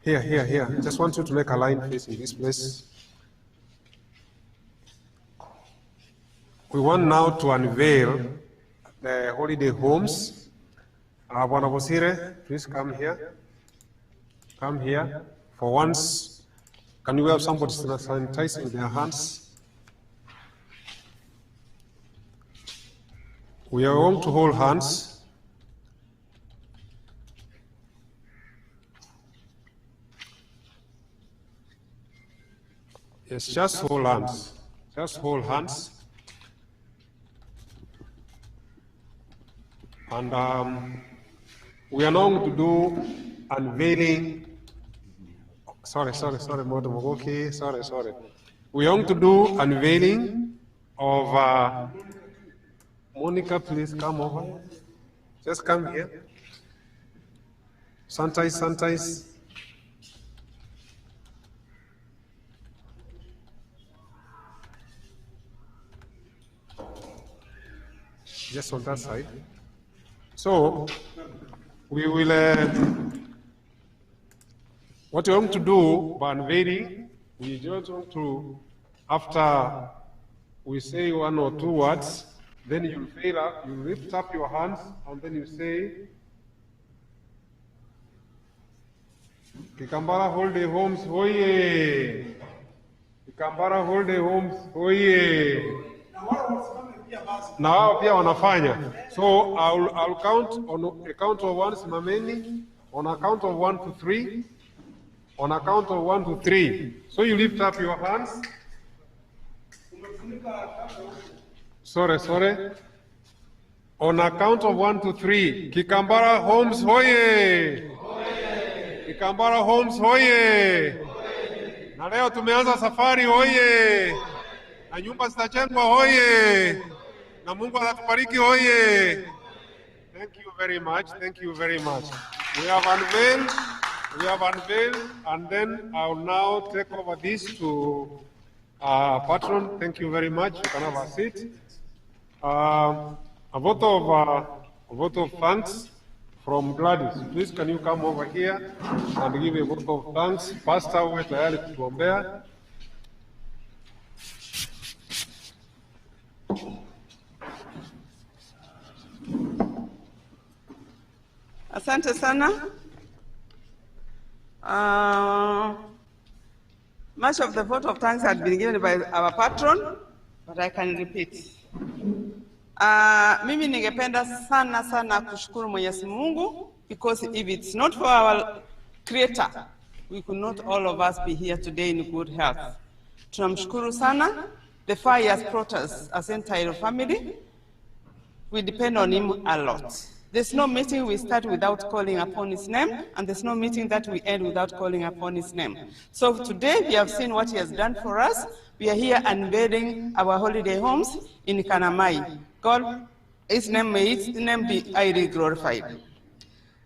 Here. Just want you to make a line facing this place. We want now to unveil the holiday homes. Bwana Bosire, please come here. Come here. For once, can you have somebody sanitizing their hands? We are going to hold hands. Yes, just hold hands. Just hold hands. And we are now going to do unveiling. Sorry, Modomogoki. Sorry. We are going to do unveiling of Monica, please come over. Just come here. Sanitize. Just on that side. So, we will, what you're going to do by unveiling, we just want to, after we say 1 or 2 words, then you fail up, you lift up your hands, and then you say, Kikambala Holiday Homes, hoye! Kikambala Holiday Homes, hoye! Na wao pia wanafanya. So I'll count on a count of 1, simameni, on a count of 1 to 3, on a count of 1 to 3. So you lift up your hands. Sorry. On a count of 1 to 3. Kikambala Homes, hoye! Kikambala Homes, hoye! Na leo tumeanza safari, hoye! Na nyumba zitajengwa, hoye! Na Mungu atatubariki, hoye! Thank you very much. We have unveiled, and then I'll now take over this to Patron. Thank you very much. You can have a seat. A vote of thanks from Gladys. Please, can you come over here and give a vote of thanks? Pastor, uwe tayari kutuombea. Asante sana. Much of the vote of thanks had been given by our patron, but I can repeat. Mimi ningependa sana kushukuru Mwenyezi Mungu, because if it's not for our creator, we could not all of us be here today in good health. Tunamshukuru sana. The fire has brought us as entire family. We depend on him a lot. There's no meeting we start without calling upon his name, and there's no meeting that we end without calling upon his name. So today we have seen what he has done for us. We are here unveiling our holiday homes in Kanamai. God, his name may his name be highly glorified.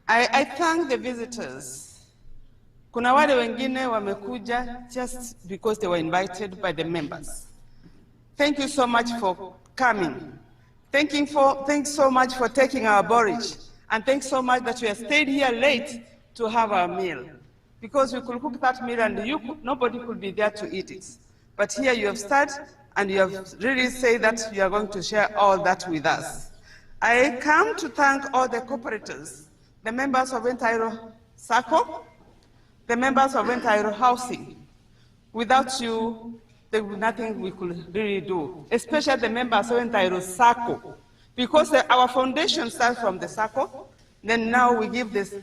I thank the visitors. Kuna wale wengine wamekuja just because they were invited by the members. Thank you so much for coming. Thanks so much for taking our borage. And thanks so much that you have stayed here late to have our meal. Because we could cook that meal and nobody could be there to eat it. But here you have started and you have really said that you are going to share all that with us. I come to thank all the cooperators, the members of Entairo Sacco, the members of Entairo Housing. Without you, there was nothing we could really do, especially the members of Entairo Sacco, because our foundation starts from the Sacco, then now we give this,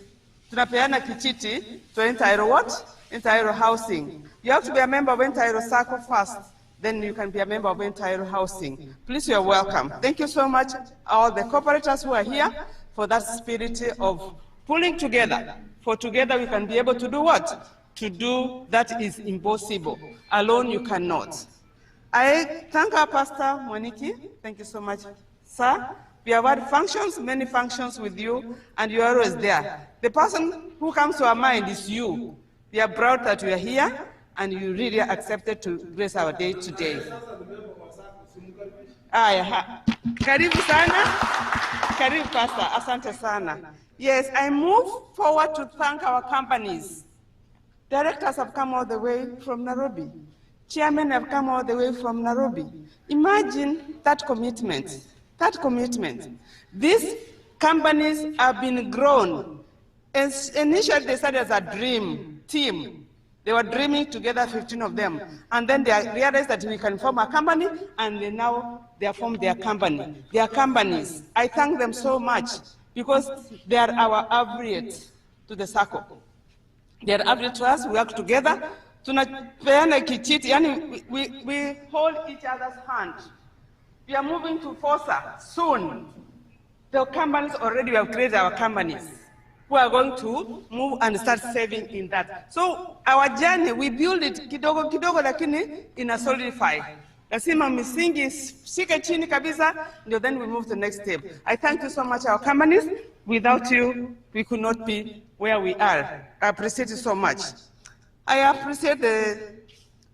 tunapeana kichiti to Entairo what? Entairo Housing. You have to be a member of Entairo Sacco first, then you can be a member of Entairo Housing. Please, you are welcome. Thank you so much, all the cooperators who are here, for that spirit of pulling together. For together we can be able to do what? To do that is impossible. Alone you cannot. I thank our pastor, Moniki. Thank you so much, sir. We have had functions, many functions with you, and you are always there. The person who comes to our mind is you. We are proud that you are here, and you really accepted to grace our day today. Karibu sana. Karibu, Pastor. Asante sana. Yes, I move forward to thank our companies. Directors have come all the way from Nairobi. Chairmen have come all the way from Nairobi. Imagine that commitment. That commitment. These companies have been grown. Initially, they started as a dream team. They were dreaming together, 15 of them. And then they realized that we can form a company, and they have formed their company. Their companies. I thank them so much because they are our affiliate to the circle. They are affiliate to us, we work together. Tunapeana kichiti, yani we hold each other's hand. We are moving to FOSA soon. The companies already, we have created our companies. We are going to move and start saving in that. So our journey, we build it kidogo kidogo, lakini ina solidify. Lazima misingi shike chini kabisa, then we move to the next step. I thank you so much, our companies. Without you, we could not be where we are. I appreciate you so much. I appreciate the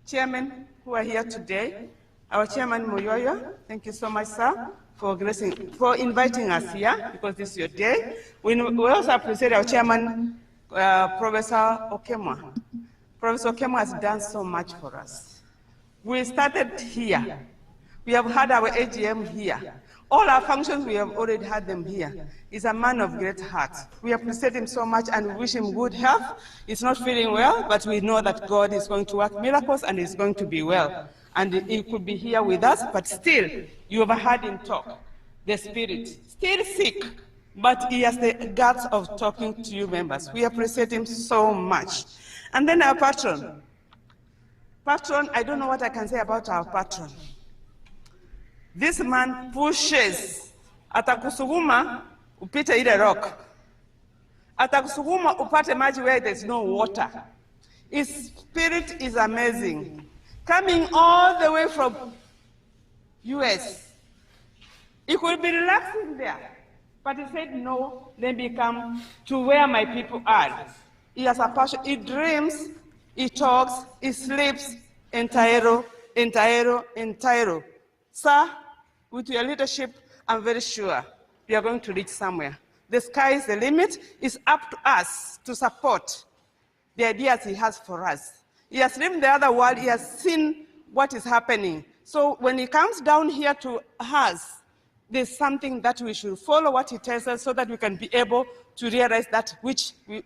chairmen who are here today. Our chairman, Moyoyo, thank you so much, sir, for inviting us here, because this is your day. We also appreciate our chairman, Professor Okemwa. Professor Okemwa has done so much for us. We started here. We have had our AGM here. All our functions, we have already had them here. He's a man of great heart. We appreciate him so much and we wish him good health. He's not feeling well, but we know that God is going to work miracles and he's going to be well. And he could be here with us, but still, you have heard him talk. The spirit, still sick, but he has the guts of talking to you members. We appreciate him so much. And then our patron. Patron, I don't know what I can say about our patron. This man pushes. Atakusuguma upite ile rock. Atakusuguma upate maji where there's no water. His spirit is amazing. Coming all the way from US. He could be relaxing there. But he said, no, let me come to where my people are. He has a passion. He dreams, he talks, he sleeps. Entairo. Sir, with your leadership, I'm very sure we are going to reach somewhere. The sky is the limit. It's up to us to support the ideas he has for us. He has lived in the other world. He has seen what is happening. So when he comes down here to us, there's something that we should follow what he tells us so that we can be able to realize that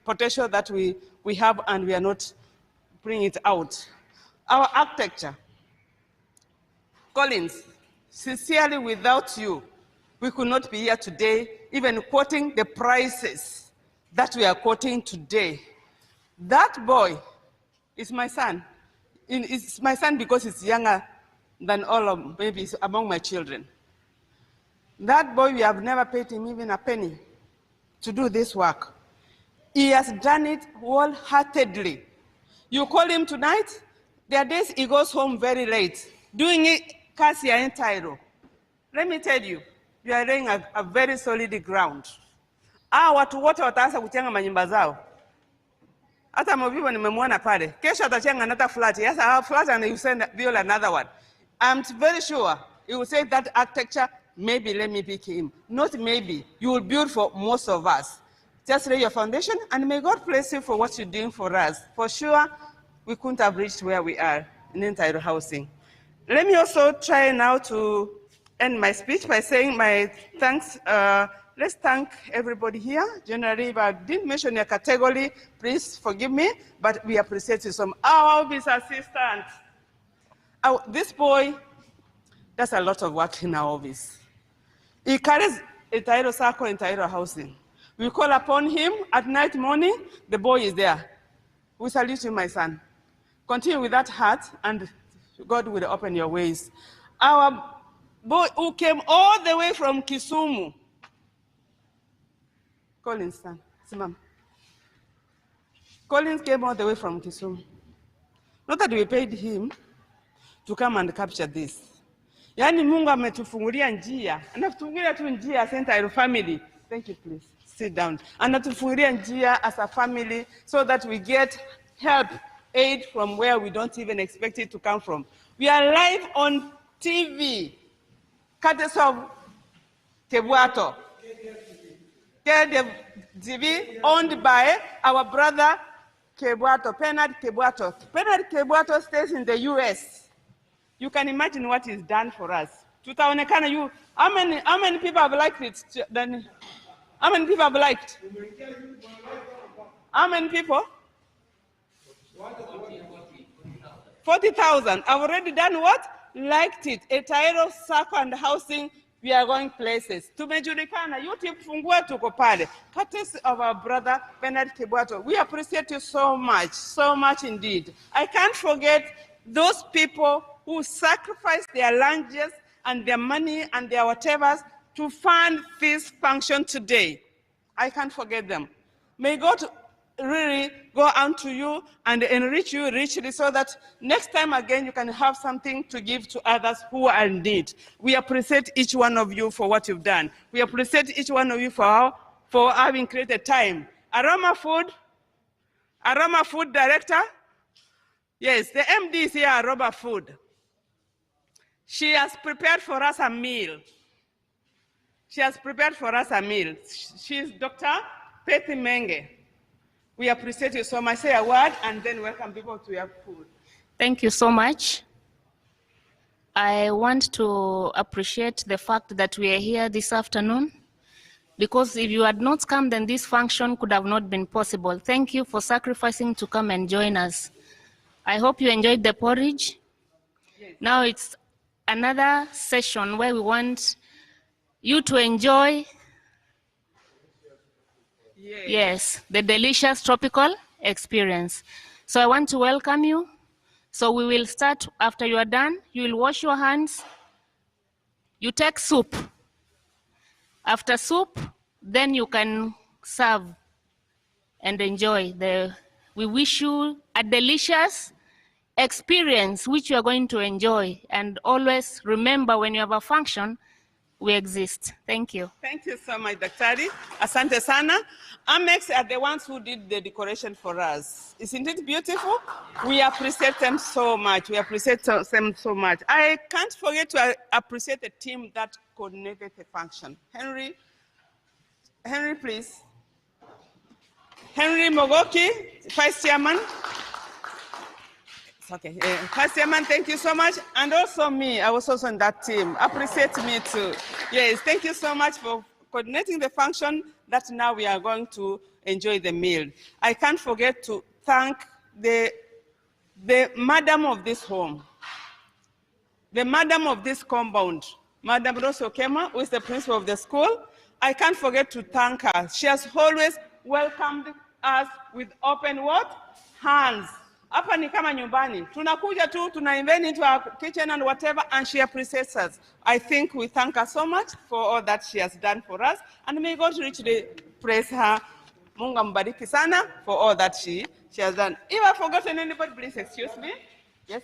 potential that we have and we are not bringing it out. Our architecture, Collins, sincerely without you, we could not be here today, even quoting the prices that we are quoting today. That boy It's my son. It's my son because he's younger than all of babies among my children. That boy, we have never paid him even a penny to do this work. He has done it wholeheartedly. You call him tonight, there are days he goes home very late, doing it kasi ya entairo. Let me tell you, you are laying a very solid ground. Watu wote wataanza kujenga manyumba zao. Hata mvivo nimemwona pale. Kesho atachenga another flat. Yes, I have flat and you build another one. I'm very sure he will say that architecture, maybe let me pick him. Not maybe. You will build for most of us. Just lay your foundation and may God bless you for what you're doing for us. For sure, we couldn't have reached where we are in entitled housing. Let me also try now to end my speech by saying my thanks. Let's thank everybody here. Generally, if I didn't mention your category, please forgive me, but we appreciate you some. Our office assistant. This boy does a lot of work in our office. He carries a title circle and title housing. We call upon him at night, morning, the boy is there. We salute you, my son. Continue with that heart, and God will open your ways. Our boy who came all the way from Kisumu. Collins, son. Simam. Collins came all the way from Kisumu. Not that we paid him to come and capture this. Yani Mungu ametufungulia njia. Anatufungulia tu njia as entire family. Thank you, please. Sit down. Anatufungulia njia as a family so that we get help, aid from where we don't even expect it to come from. We are live on TV. Courtesy of Kebuato. TV owned by our brother Kebuato, Bernard Kebuato. Bernard Kebuato stays in the US. You can imagine what he's done for us. Tutaonekana you. How many people have liked it? How many people have liked? How many people? 40,000. I've already done what? Liked it. A title, circle, and housing. We are going places. Tumejulikana, YouTube fungua tuko pale. Courtesy of our brother Bernard Kebuato. We appreciate you so much indeed. I can't forget those people who sacrifice their lunches and their money and their whatevers to fund this function today. I can't forget them. May God really go unto you and enrich you richly so that next time again you can have something to give to others who are in need. We appreciate each one of you for what you've done. We appreciate each one of you for having created time. Aroma Food Director. Yes, the MD is here, Aroma Food. She has prepared for us a meal. She is Dr. Pethy Menge. We appreciate you so much. Say a word and then welcome people to your food. Thank you so much. I want to appreciate the fact that we are here this afternoon, because if you had not come, then this function could have not been possible. Thank you for sacrificing to come and join us. I hope you enjoyed the porridge. Yes. Now it's another session where we want you to enjoy yes, the delicious tropical experience. So I want to welcome you. So we will start after you are done. You will wash your hands. You take soup. After soup, then you can serve and enjoy. We wish you a delicious experience which you are going to enjoy. And always remember, when you have a function, we exist. Thank you. Thank you so much, Daktari. Asante sana. Amex are the ones who did the decoration for us. Isn't it beautiful? We appreciate them so much. I can't forget to appreciate the team that coordinated the function. Henry, please. Henry Mogoki, Vice Chairman. Okay. Vice Chairman, thank you so much. And also me, I was also in that team. Appreciate me too. Yes, thank you so much for coordinating the function that now we are going to enjoy the meal. I can't forget to thank the madam of this home, the madam of this compound, Madam Rosso Kema, who is the principal of the school. I can't forget to thank her. She has always welcomed us with open what? Hands. Hapa ni kama nyumbani. Tunakuja tu, tuna-invite into our kitchen and whatever, and she appreciates us. I think we thank her so much for all that she has done for us, and may God richly praise her. Mungu ambariki sana for all that she has done. If I've forgotten anybody, please excuse me. Yes.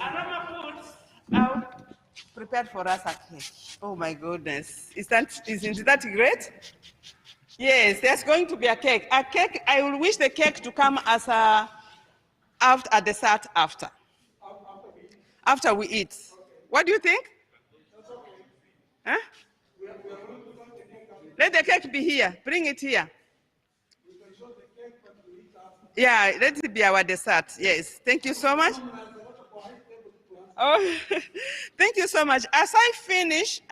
Aroma Foods out prepared for us a cake. Oh my goodness. Isn't that great? Yes, there's going to be a cake. A cake, I will wish the cake to come as a dessert after. After we eat. What do you think? Huh? Let the cake be here. Bring it here. Yeah, let it be our dessert. Yes. Thank you so much. Oh, thank you so much. As I finish,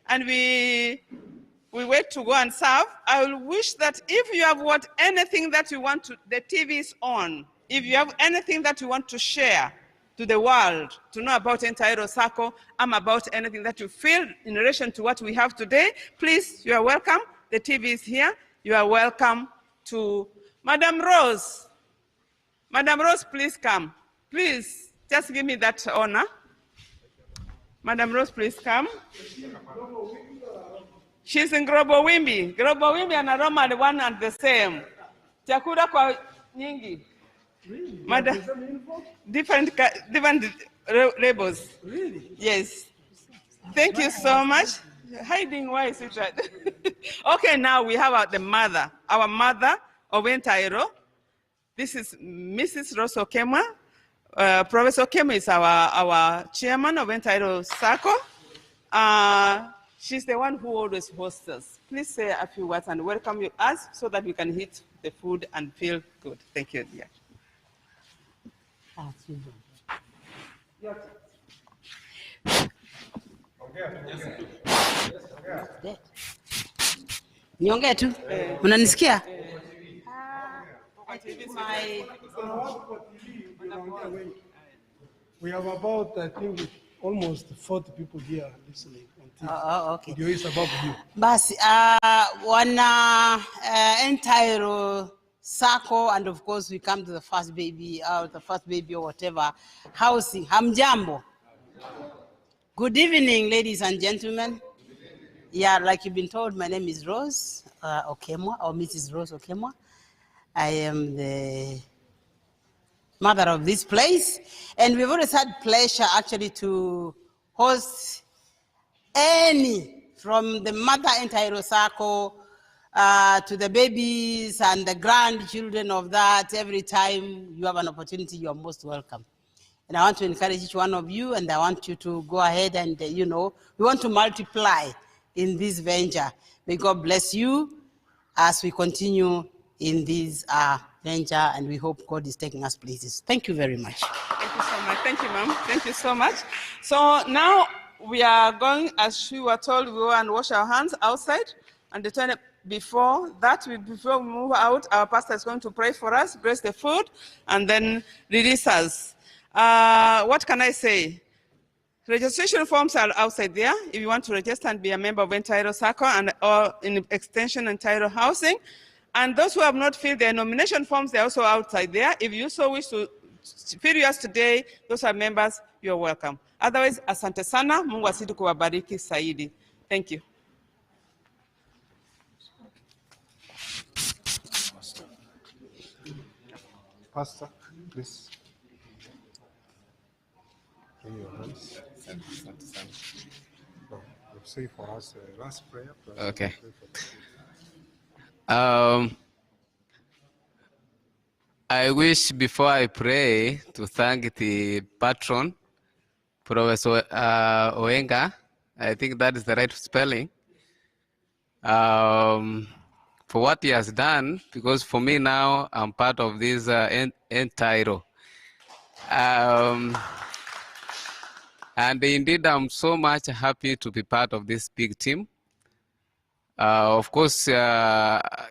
and we wait to go and serve, I will wish that if you have anything that you want to, the TV is on. If you have anything that you want to share to the world, to know about Entairo Sacco, about anything that you feel in relation to what we have today, please, you are welcome. The TV is here. You are welcome to Madam Rose. Madam Rose, please come. Please, just give me that honor. Madam Rose, please come. She's in Global Wimbi. Global Wimbi and Aroma are one and the same. Chakura kwa nyingi. Really? Madam, different labels. Really? Yes. Thank you so much. Hiding, why is it right? Okay, now we have our mother of Entairo. This is Mrs. Rose Okemwa. Professor Okemwa is our chairman of Entairo Sacco. She's the one who always hosts us. Please say a few words and welcome us so that we can eat the food and feel good. Thank you, dear. Niongee tu. Unanisikia? We have about, I think, almost 40 people here listening on TV. Oh, okay. Video is above you. Basi, wana Entairo Sacco, and of course we come to the first baby or whatever, housing. Hamjambo. Good evening, ladies and gentlemen. Yeah, like you've been told, my name is Rose Okemwa, or Mrs. Rose Okemwa. I am the mother of this place, and we've always had pleasure actually to host any from the mother Entairo Sacco to the babies and the grandchildren of that. Every time you have an opportunity, you are most welcome. And I want to encourage each one of you, and I want you to go ahead and, we want to multiply in this venture. May God bless you as we continue in this venture, and we hope God is taking us places. Thank you very much. Thank you so much. Thank you, ma'am. Thank you so much. So now we are going, as we were told, we go and wash our hands outside. And before we move out, our pastor is going to pray for us, bless the food, and then release us. What can I say? Registration forms are outside there. If you want to register and be a member of Entairo Sacco or in extension Entairo Housing. And those who have not filled their nomination forms, they're also outside there. If you so wish to fill yours today, those are members, you're welcome. Otherwise, asante sana, Mungu azidi kuwabariki zaidi. Thank you. Pastor, please. In your hands. No, you say for us last prayer. Okay. I wish before I pray to thank the patron, Professor Oenga. I think that is the right spelling. For what he has done, because for me now, I'm part of this Entairo. And indeed, I'm so much happy to be part of this big team. Of course,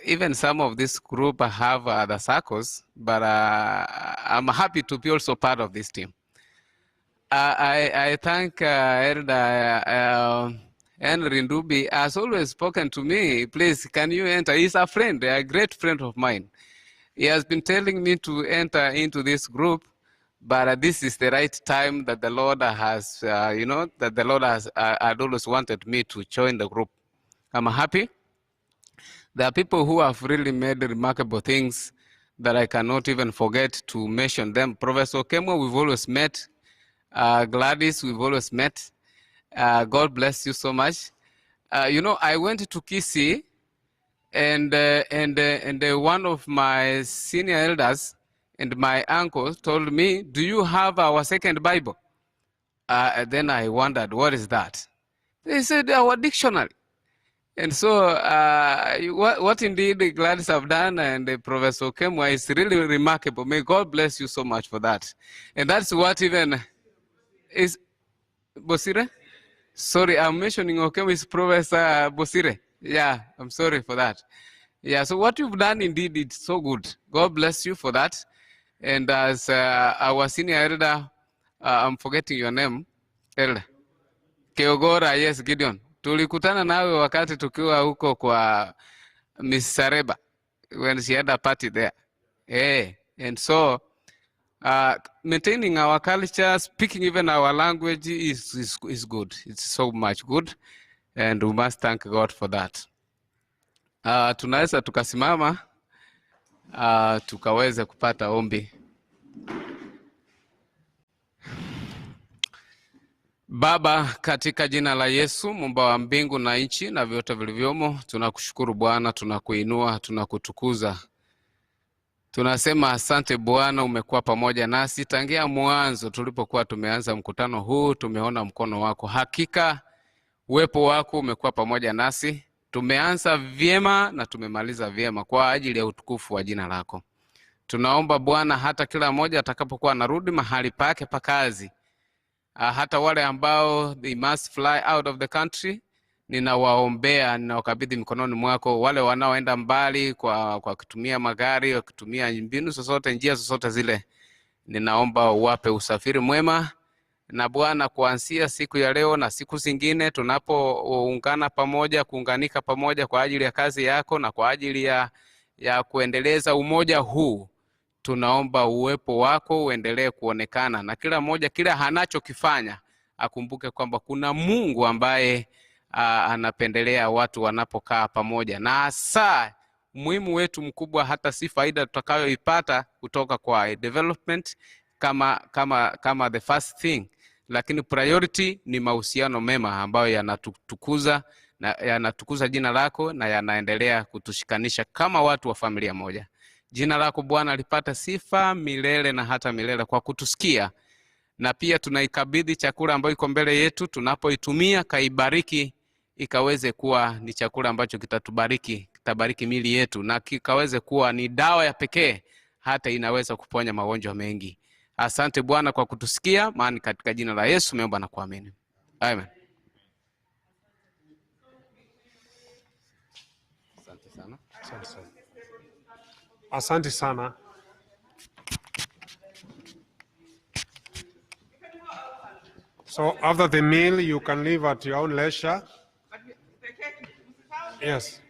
even some of this group have other circles, but I'm happy to be also part of this team. I thank Elder Henry Ndubi has always spoken to me. Please, can you enter? He's a friend, a great friend of mine. He has been telling me to enter into this group, but this is the right time that the Lord has, that the Lord has had always wanted me to join the group. I'm happy. There are people who have really made remarkable things that I cannot even forget to mention them. Professor Kemo, we've always met. Gladys, we've always met. God bless you so much. I went to Kisii, and one of my senior elders and my uncle told me, "Do you have our second Bible?" Then I wondered, what is that? They said, our dictionary. And so what indeed Gladys have done and Professor Kemwa is really remarkable. May God bless you so much for that. And that's what even is Bosire? Sorry, I'm mentioning Okemo is Professor Bosire. Yeah, I'm sorry for that. Yeah, so what you've done indeed, it's so good. God bless you for that. And as our senior elder, I'm forgetting your name, Elder Keogora, yes, Gideon. Tulikutana nawe wakati tukiwa huko kwa Miss Sareba when she had a party there. Hey, and so maintaining our culture, speaking even our language is good. It's so much good, and we must thank God for that. Tunaweza tukasimama tukaweze kupata ombi. Baba, katika jina la Yesu, Muumba wa mbingu na nchi na vyote vilivyomo, tunakushukuru Bwana, tunakuinua, tunakutukuza. Tunasema asante Bwana, umekuwa pamoja nasi tangia mwanzo tulipokuwa tumeanza mkutano huu. Tumeona mkono wako, hakika uwepo wako umekuwa pamoja nasi. Tumeanza vyema na tumemaliza vyema kwa ajili ya utukufu wa jina lako. Tunaomba Bwana, hata kila mmoja atakapokuwa anarudi mahali pake pa kazi, hata wale ambao they must fly out of the country, ninawaombea, ninawakabidhi mikononi mwako. Wale wanaoenda mbali kwa kutumia magari, kwa kutumia mbinu zozote, njia zozote zile, ninaomba uwape usafiri mwema. Na Bwana, kuanzia siku ya leo na siku zingine tunapoungana pamoja, kuunganika pamoja kwa ajili ya kazi yako na kwa ajili ya kuendeleza umoja huu, tunaomba uwepo wako uendelee kuonekana, na kila mmoja kila anachokifanya akumbuke kwamba kuna Mungu ambaye anapendelea watu wanapokaa pamoja, na hasa muhimu wetu mkubwa, hata si faida tutakayoipata kutoka kwa development kama the first thing, lakini priority ni mahusiano mema ambayo yanatukuza jina lako na yanaendelea kutushikanisha kama watu wa familia moja. Jina lako Bwana lipata sifa milele na hata milele kwa kutusikia. Na pia tunaikabidhi chakula ambayo iko mbele yetu, tunapoitumia kaibariki, ikaweze kuwa ni chakula ambacho kitabariki mili yetu, na kikaweze kuwa ni dawa ya pekee, hata inaweza kuponya magonjwa mengi. Asante Bwana kwa kutusikia, maana katika jina la Yesu tumeomba na kuamini. Amen. Asante sana. Asante sana. So after the meal, you can leave at your own leisure. Yes.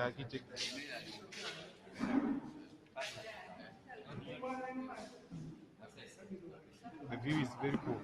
The view is very poor.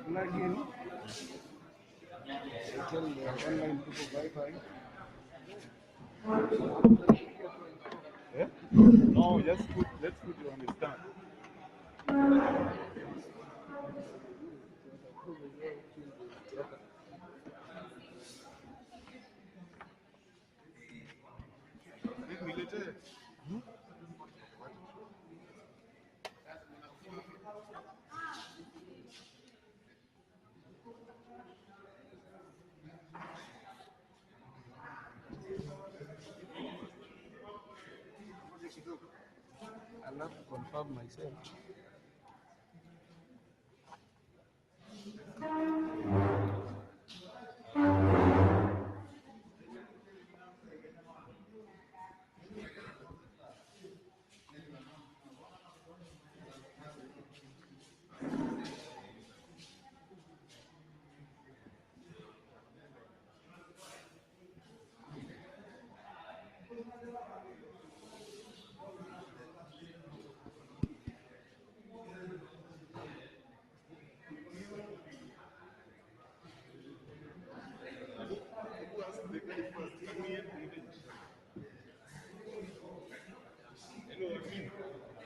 Plug in. Tell the online people bye-bye. Yeah? No, let's put you understand. I'll have to confirm myself.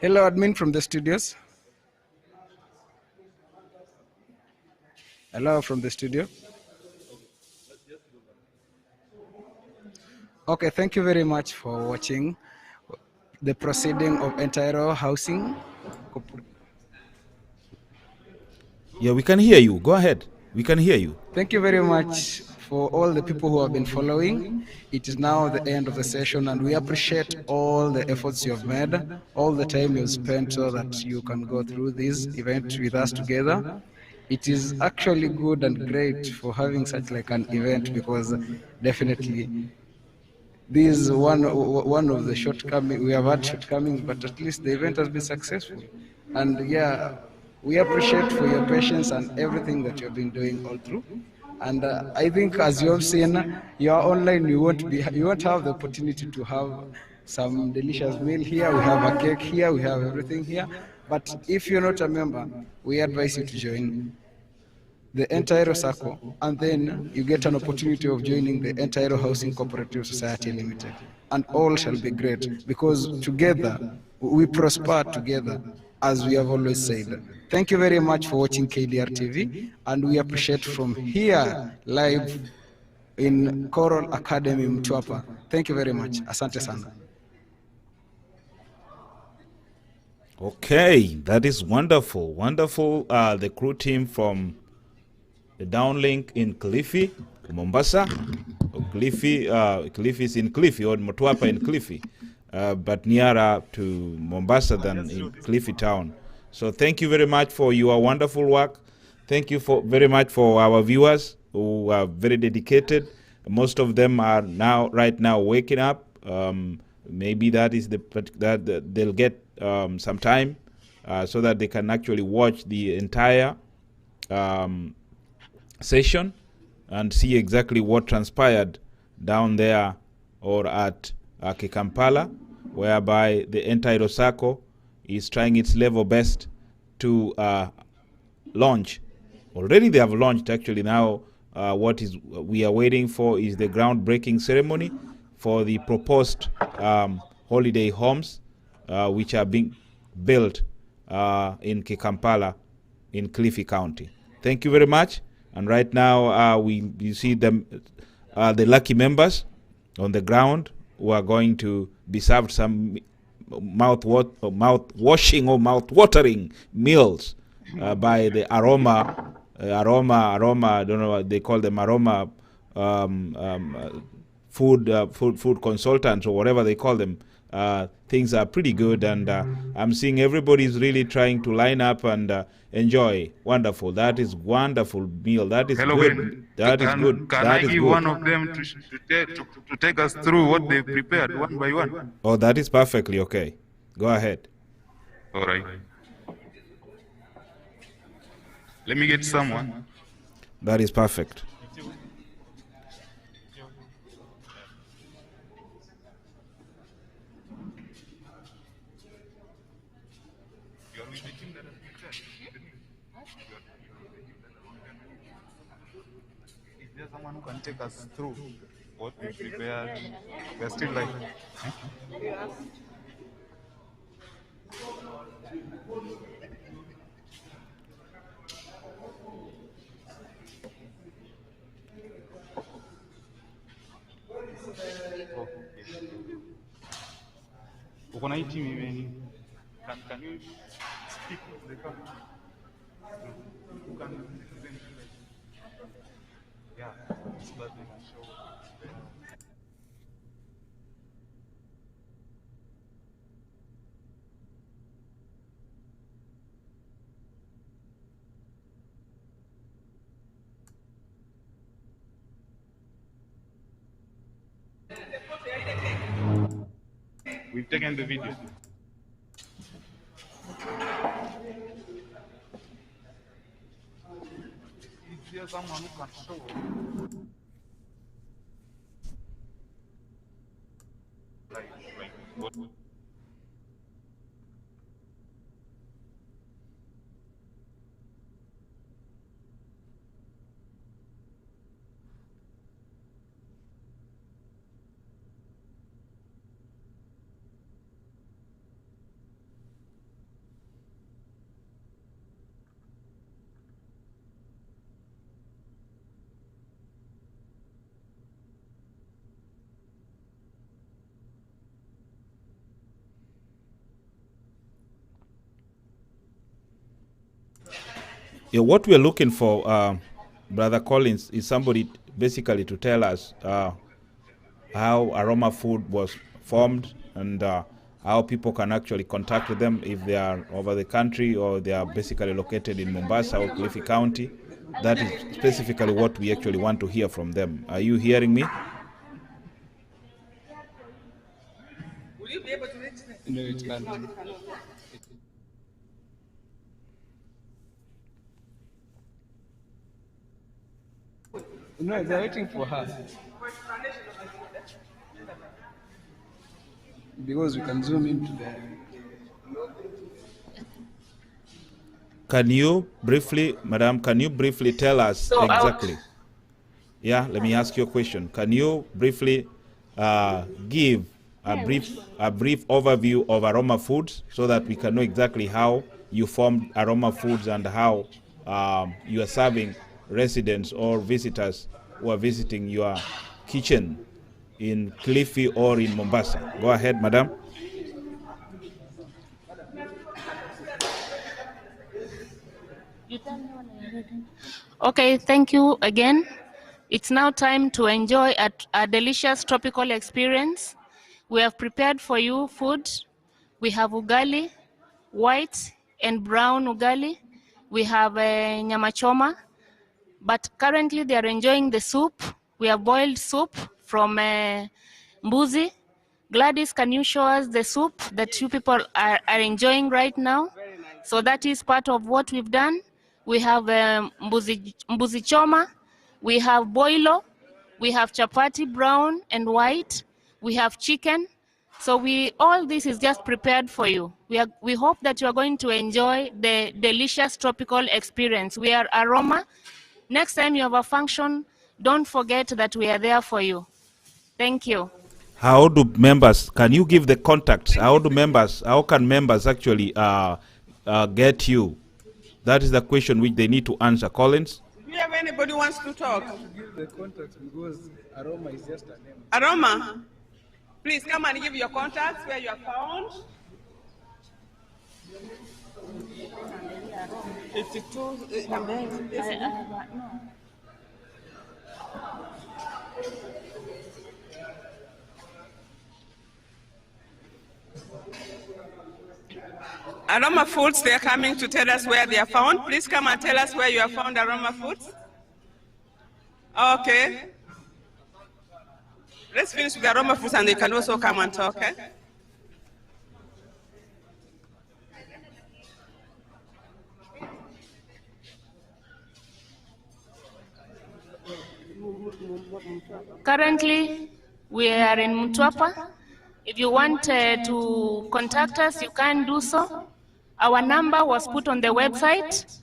Hello, admin from the studios. Hello from the studio. Okay, thank you very much for watching the proceeding of Entire Housing. Yeah, we can hear you. Go ahead. We can hear you. Thank you very much for all the people who have been following. It is now the end of the session, and we appreciate all the efforts you have made, all the time you have spent so that you can go through this event with us together. It is actually good and great for having such like an event, because definitely this is one of the shortcomings. We have had shortcomings, but at least the event has been successful. And yeah, we appreciate for your patience and everything that you've been doing all through. And I think, as you have seen, you are online. You won't have the opportunity to have some delicious meal here. We have a cake here. We have everything here. But if you're not a member, we advise you to join the Entire Circle, and then you get an opportunity of joining the Entire Housing Cooperative Society Limited, and all shall be great, because together we prosper together, as we have always said. Thank you very much for watching KDR TV, and we appreciate from here live in Coral Academy Mtwapa. Thank you very much. Asante sana. Okay, that is wonderful. Wonderful. The crew team from the downlink in Kilifi, Mombasa. Kilifi is in Kilifi, or Mtwapa in Kilifi, but nearer to Mombasa than in Kilifi town. So thank you very much for your wonderful work. Thank you very much for our viewers who are very dedicated. Most of them are right now waking up. Maybe that is that they'll get some time so that they can actually watch the entire session and see exactly what transpired down there or at Kikambala, whereby the entire Osako is trying its level best to launch. Already they have launched. Actually now what we are waiting for is the groundbreaking ceremony for the proposed holiday homes which are being built in Kikambala in Kilifi County. Thank you very much. And right now you see them, the lucky members on the ground who are going to be served some mouth-washing or mouth-watering meals by the aroma aroma, I don't know what they call them, aroma food consultants or whatever they call them. Things are pretty good, and I'm seeing everybody's really trying to line up and enjoy. Wonderful. That is wonderful meal. That is Hello, good. That is good. Can That I is give good. one of them to take us through what they prepared one by one? Oh, that is perfectly okay. Go ahead. All right. Let me get someone. That is perfect. Is there someone who can take us through what we prepared? We're still like. Can you speak to the camera? Who can present you like? Yeah, so that they can show. We've taken the video. Is there someone who can show? Like what? Yeah, what we're looking for, Brother Collins, is somebody basically to tell us how Aroma Food was formed and how people can actually contact them if they are over the country or they are basically located in Mombasa or Kilifi County. That is specifically what we actually want to hear from them. Are you hearing me? Will you be able to reach them? No, it can't. No, it cannot. No, they're waiting for her. Because we can zoom into the. Can you briefly, Madam, can you briefly tell us So exactly? Yeah, let me ask you a question. Can you briefly give a brief overview of Aroma Foods so that we can know exactly how you formed Aroma Foods and how you are serving residents or visitors who are visiting your kitchen in Kilifi or in Mombasa? Go ahead, Madam. Okay, thank you again. It's now time to enjoy a delicious tropical experience. We have prepared for you food. We have ugali, white and brown ugali. We have nyama choma, but currently they are enjoying the soup. We have boiled soup from mbuzi. Gladys, can you show us the soup that you people are enjoying right now? So that is part of what we've done. We have mbuzi choma, we have boilo, we have chapati brown and white, we have chicken. So all this is just prepared for you. We hope that you are going to enjoy the delicious tropical experience. We are Aroma. Next time you have a function, don't forget that we are there for you. Thank you. How do members, can you give the contacts? How can members actually get you? That is the question which they need to answer. Collins? Do you have anybody who wants to talk? To give the contact because Aroma is just a name. Aroma, please come and give your contacts where you are found. 52. Aroma foods, they are coming to tell us where they are found. Please come and tell us where you have found aroma foods. Okay. Let's finish with the aroma foods and they can also come and talk, okay? Currently, we are in Mtwapa. If you want to contact us, you can do so. Our number was put on the website.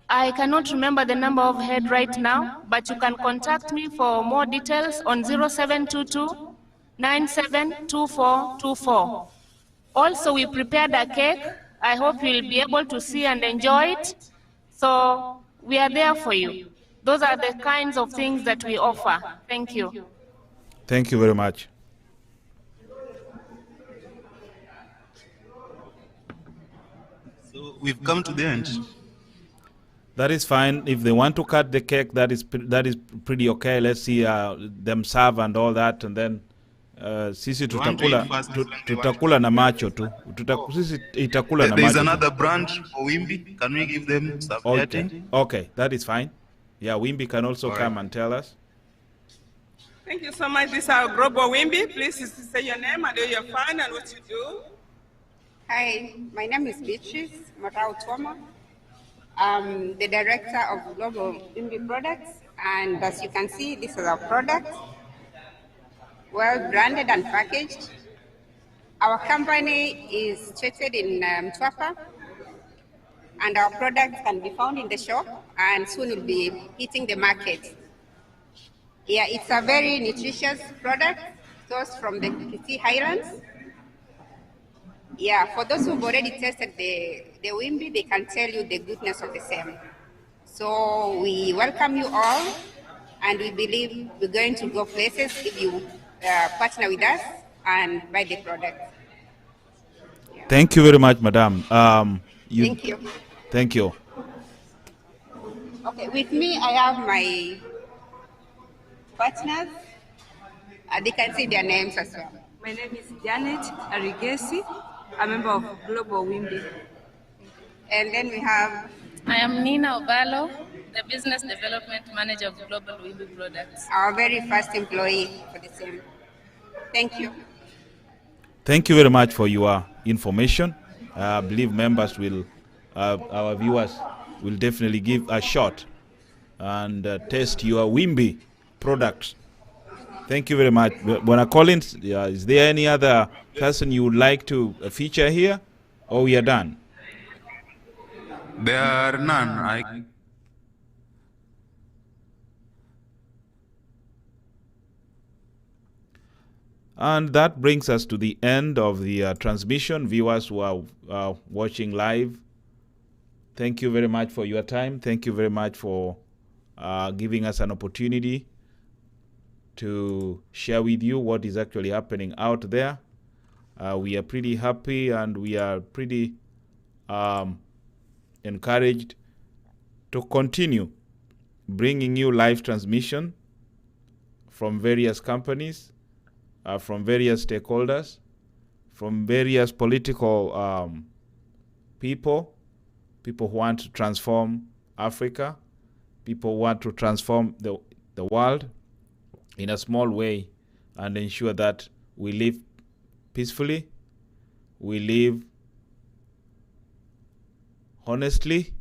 I cannot remember the number of head right now, but you can contact me for more details on 0722 972424. Also, we prepared a cake. I hope you'll be able to see and enjoy it. So we are there for you. Those are the kinds of things that we offer. Thank you. Thank you very much. So we've come to the end. That is fine. If they want to cut the cake, that is pretty okay. Let's see them serve and all that, and then sisi tutakula na macho tu. Sisi itakula na macho. There's another brand for Wimby. Can we give them some airtime? Okay, that is fine. Yeah, Wimby can also come and tell us. Thank you so much. This is our global Wimby. Please say your name and where you're from and what you do. Hi, my name is Beatrice Marau Tuoma. I'm the director of Global Wimby Products, and as you can see, this is our product, well branded and packaged. Our company is situated in Mtwapa, and our products can be found in the shop, and soon will be hitting the market. Yeah, it's a very nutritious product, sourced from the Kilifi Highlands. Yeah, for those who've already tested the Wimby, they can tell you the goodness of the same. So we welcome you all, and we believe we're going to go places if you partner with us and buy the product. Yeah. Thank you very much, Madam. Thank you. Thank you. Okay, with me, I have my partners. They can see their names as well. My name is Janet Arigesi, a member of Global Wimby. And then we have... I am Nina Obalo, the Business Development Manager of Global Wimby Products. Our very first employee for the same. Thank you. Thank you very much for your information. I believe members will, our viewers will definitely give a shot and test your Wimby products. Thank you very much. Bwana Collins, is there any other person you would like to feature here, or we are done? There are none. And that brings us to the end of the transmission. Viewers who are watching live, thank you very much for your time. Thank you very much for giving us an opportunity to share with you what is actually happening out there. We are pretty happy and we are pretty encouraged to continue bringing you live transmission from various companies, from various stakeholders, from various political people who want to transform Africa, people who want to transform the world in a small way and ensure that we live peacefully, we live honestly,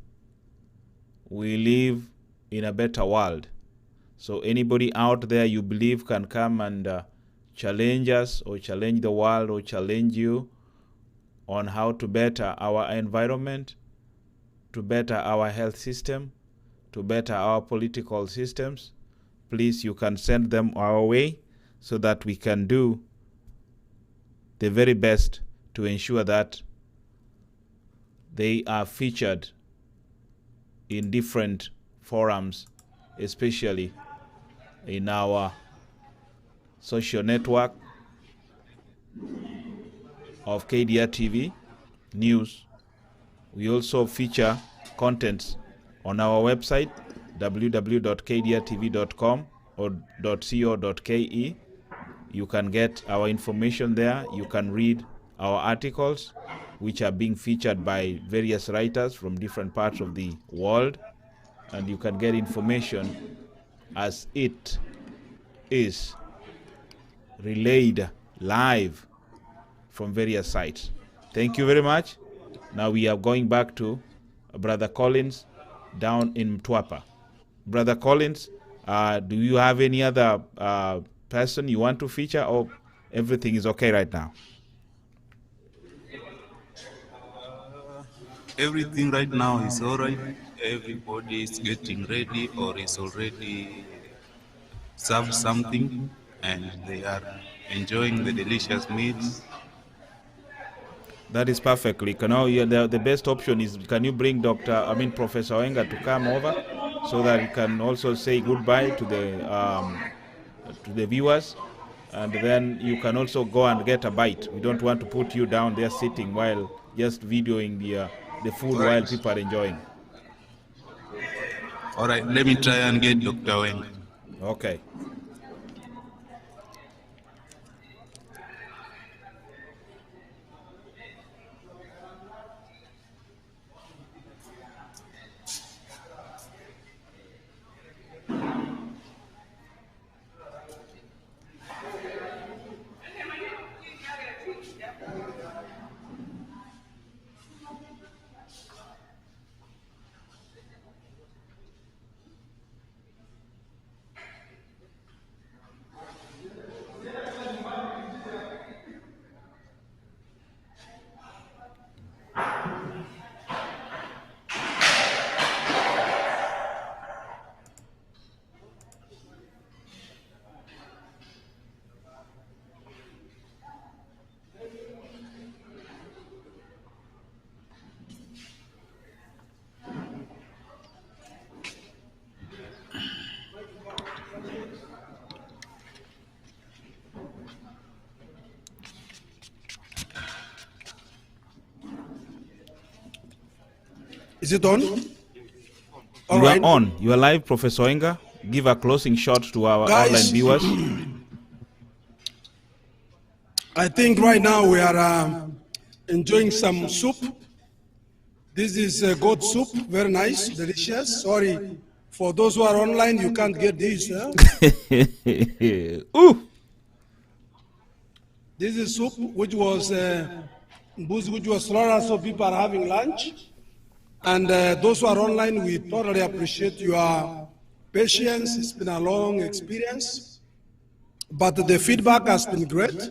we live in a better world. So anybody out there you believe can come and challenge us or challenge the world or challenge you on how to better our environment, to better our health system, to better our political systems, please, you can send them our way so that we can do the very best to ensure that they are featured in different forums, especially in our social network of KDR TV News We also feature contents on our website, www.kdrtv.com or .co.ke. You can get our information there. You can read our articles, which are being featured by various writers from different parts of the world. And you can get information as it is relayed live from various sites. Thank you very much. Now we are going back to Brother Collins down in Mtwapa. Brother Collins, do you have any other person you want to feature, or everything is okay right now? Everything right now is all right. Everybody is getting ready or is already served something, and they are enjoying the delicious meals. That is perfectly. The best option is, can you bring Professor Wenga to come over so that he can also say goodbye to the viewers, and then you can also go and get a bite. We don't want to put you down there sitting while just videoing the food while people are enjoying. All right, let me try and get Dr. Wenga. Okay. Is it on? You are on. You are live, Professor Wenga. Give a closing shot to our online viewers. I think right now we are enjoying some soup. This is goat soup, very nice, delicious. Sorry, for those who are online, you can't get this. Ooh. This is soup which was slaughtered, so people are having lunch. And those who are online, we totally appreciate your patience. It's been a long experience, but the feedback has been great.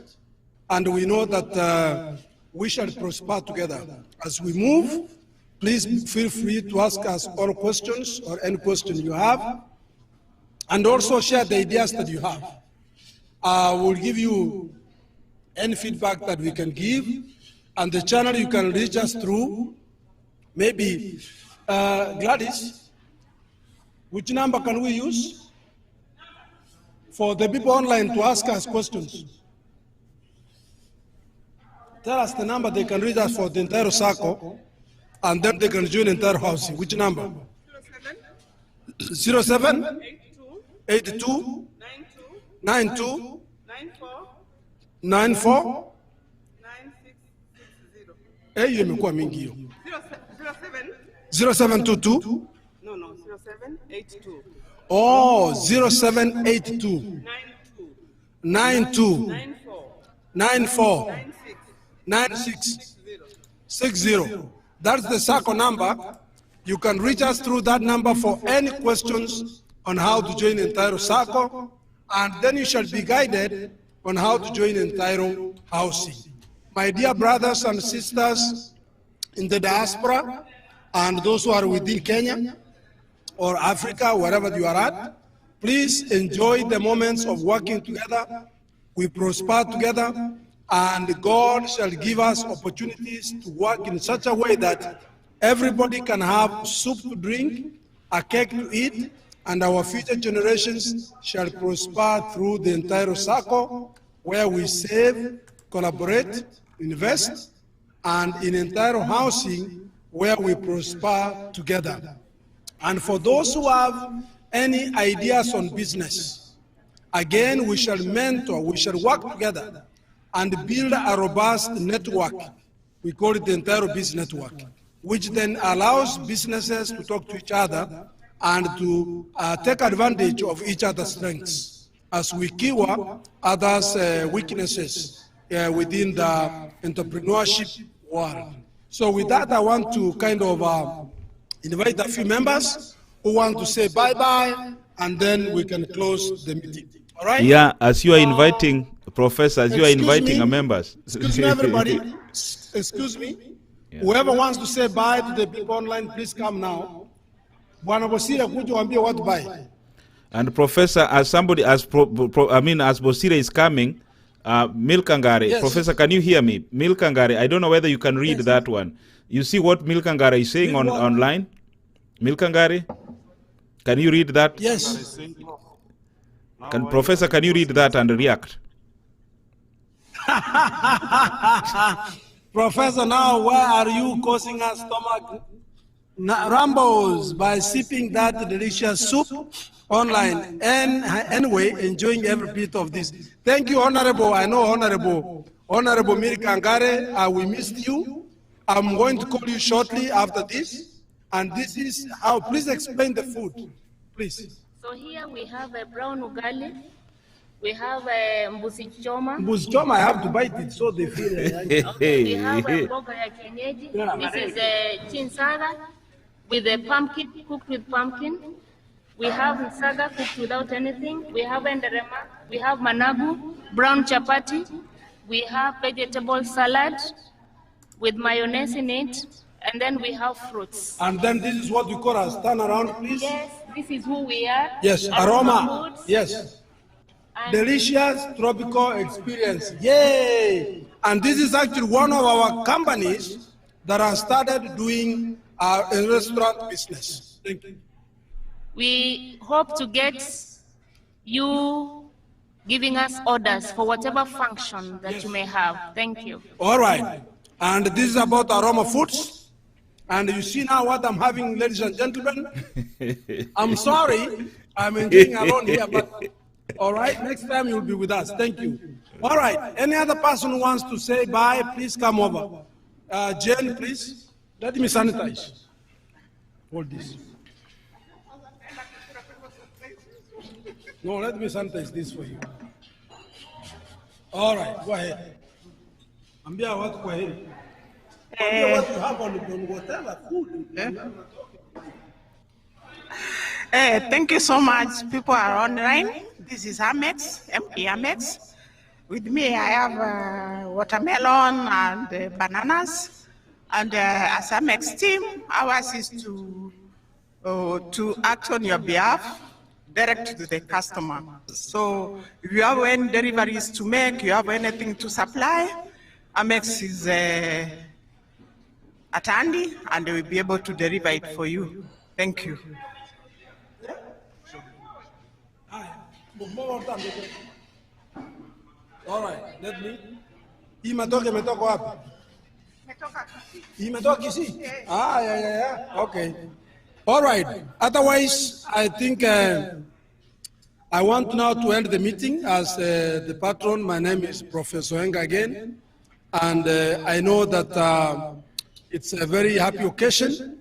And we know that we shall prosper together. As we move, please feel free to ask us all questions or any question you have, and also share the ideas that you have. We'll give you any feedback that we can give, and the channel you can reach us through. Maybe Gladys, which number can we use for the people online to ask us questions? Tell us the number they can reach us for the entire circle, and then they can join the entire housing. Which number? 07 82 92 94 hiyo imekuwa mingi hiyo. 0722 No, 0782. Oh, 0782 92 94 96 60. That's the circle number. You can reach us through that number for any questions on how to join entire circle, and then you shall be guided on how to join entire housing. My dear brothers and sisters in the diaspora, and those who are within Kenya or Africa, wherever you are at, please enjoy the moments of working together. We prosper together, and God shall give us opportunities to work in such a way that everybody can have soup to drink, a cake to eat, and our future generations shall prosper through the entire circle where we save, collaborate, invest, and in entire housing, where we prosper together. And for those who have any ideas on business, again, we shall mentor, we shall work together and build a robust network. We call it the entire business network, which then allows businesses to talk to each other and to take advantage of each other's strengths as we cure others' weaknesses within the entrepreneurship world. So with that, I want to kind of invite a few members who want to say bye-bye, and then we can close the meeting. All right? Yeah, as you are inviting, Professor, as you are inviting our members. Excuse me, everybody. Excuse me. Yeah. Whoever wants to say bye to the people online, please come now. Bwana Bosira kuja waambie watu bye. And Professor, as somebody, as as Bosira is coming, Milkangare, yes. Professor, can you hear me? Milkangare, I don't know whether you can read that one. You see what Milkangare is saying online? Milkangare, can you read that? Yes. Professor, can you read that and react? Professor, now why are you causing us stomach rumbles by sipping that delicious soup online? And anyway, enjoying every bit of this. Thank you, Honorable. I know Honorable Milkangare, we missed you. I'm going to call you shortly after this. And this is how, please explain the food, please. So here we have a brown ugali. We have a mbuzi choma. Mbuzi choma, I have to bite it so they feel it. Okay, we have a mboga ya kienyeji. This is a chinsaga with a pumpkin, cooked with pumpkin. We have nsaga cooked without anything. We have enderema. We have managu, brown chapati. We have vegetable salad with mayonnaise in it. And then we have fruits. And then this is what we call us. Turn around, please. Yes, this is who we are. Yes, aroma. Yes. Delicious tropical experience. Yay! And this is actually one of our companies that has started doing a restaurant business. Thank you. We hope to get you giving us orders for whatever function that you may have. Thank you. All right. And this is about Aroma Foods. And you see now what I'm having, ladies and gentlemen. I'm sorry, I'm enjoying alone here, but all right, next time you'll be with us. Thank you. All right, any other person who wants to say bye, please come over. Jen, please, let me sanitize. Hold this. No, let me sanitize this for you. All right, go ahead. Ambia watu kwa heri. Thank you so much. People are online. This is Amex, MP Amex. With me, I have watermelon and bananas. And as Amex team, ours is to act on your behalf, direct to the customer. So if you have any deliveries to make, you have anything to supply, Amex is at handy, and they will be able to deliver it for you. Thank you. All right, let me. Imetoka wapi? Imetoka Kisii? Yeah. Okay. All right. Otherwise, I think I want now to end the meeting as the patron. My name is Professor Enga again, and I know that it's a very happy occasion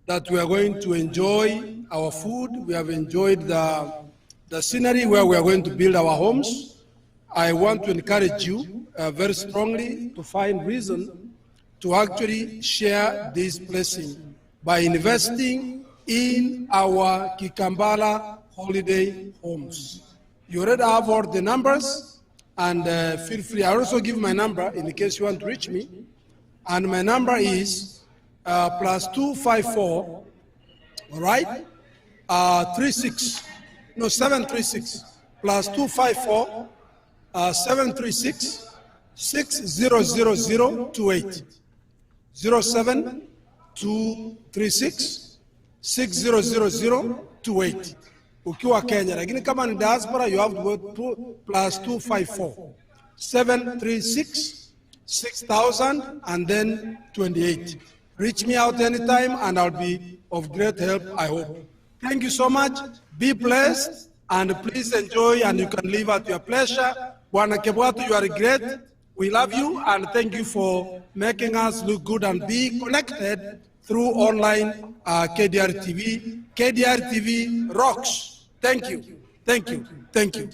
that we are going to enjoy our food. We have enjoyed the scenery where we are going to build our homes. I want to encourage you very strongly to find reason to actually share this blessing by investing in our Kikambala holiday homes. You already have all the numbers, and feel free. I also give my number in case you want to reach me. And my number is +254, all right? 736, +254, 736, 600028. 07236 600028. Ukiwa Kenya, lakini kama ni diaspora, you have to go to +254, 736, 6000 and then 28. Reach me out anytime, and I'll be of great help, I hope. Thank you so much. Be blessed, and please enjoy, and you can live at your pleasure. Bwana Kebwatu, you are great. We love you, and thank you for making us look good and be connected through online KDR TV. KDR TV rocks. Thank you. Thank you. Thank you.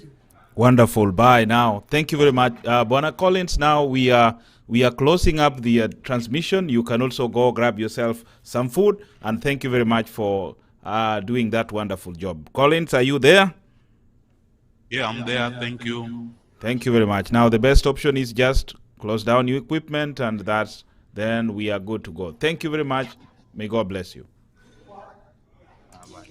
Wonderful. Bye now. Thank you very much. Bwana Collins, now we are closing up the transmission. You can also go grab yourself some food, and thank you very much for doing that wonderful job. Collins, are you there? Yeah, I'm there. Thank you. Thank you very much. Now the best option is just close down your equipment, and then we are good to go. Thank you very much. May God bless you. Bye.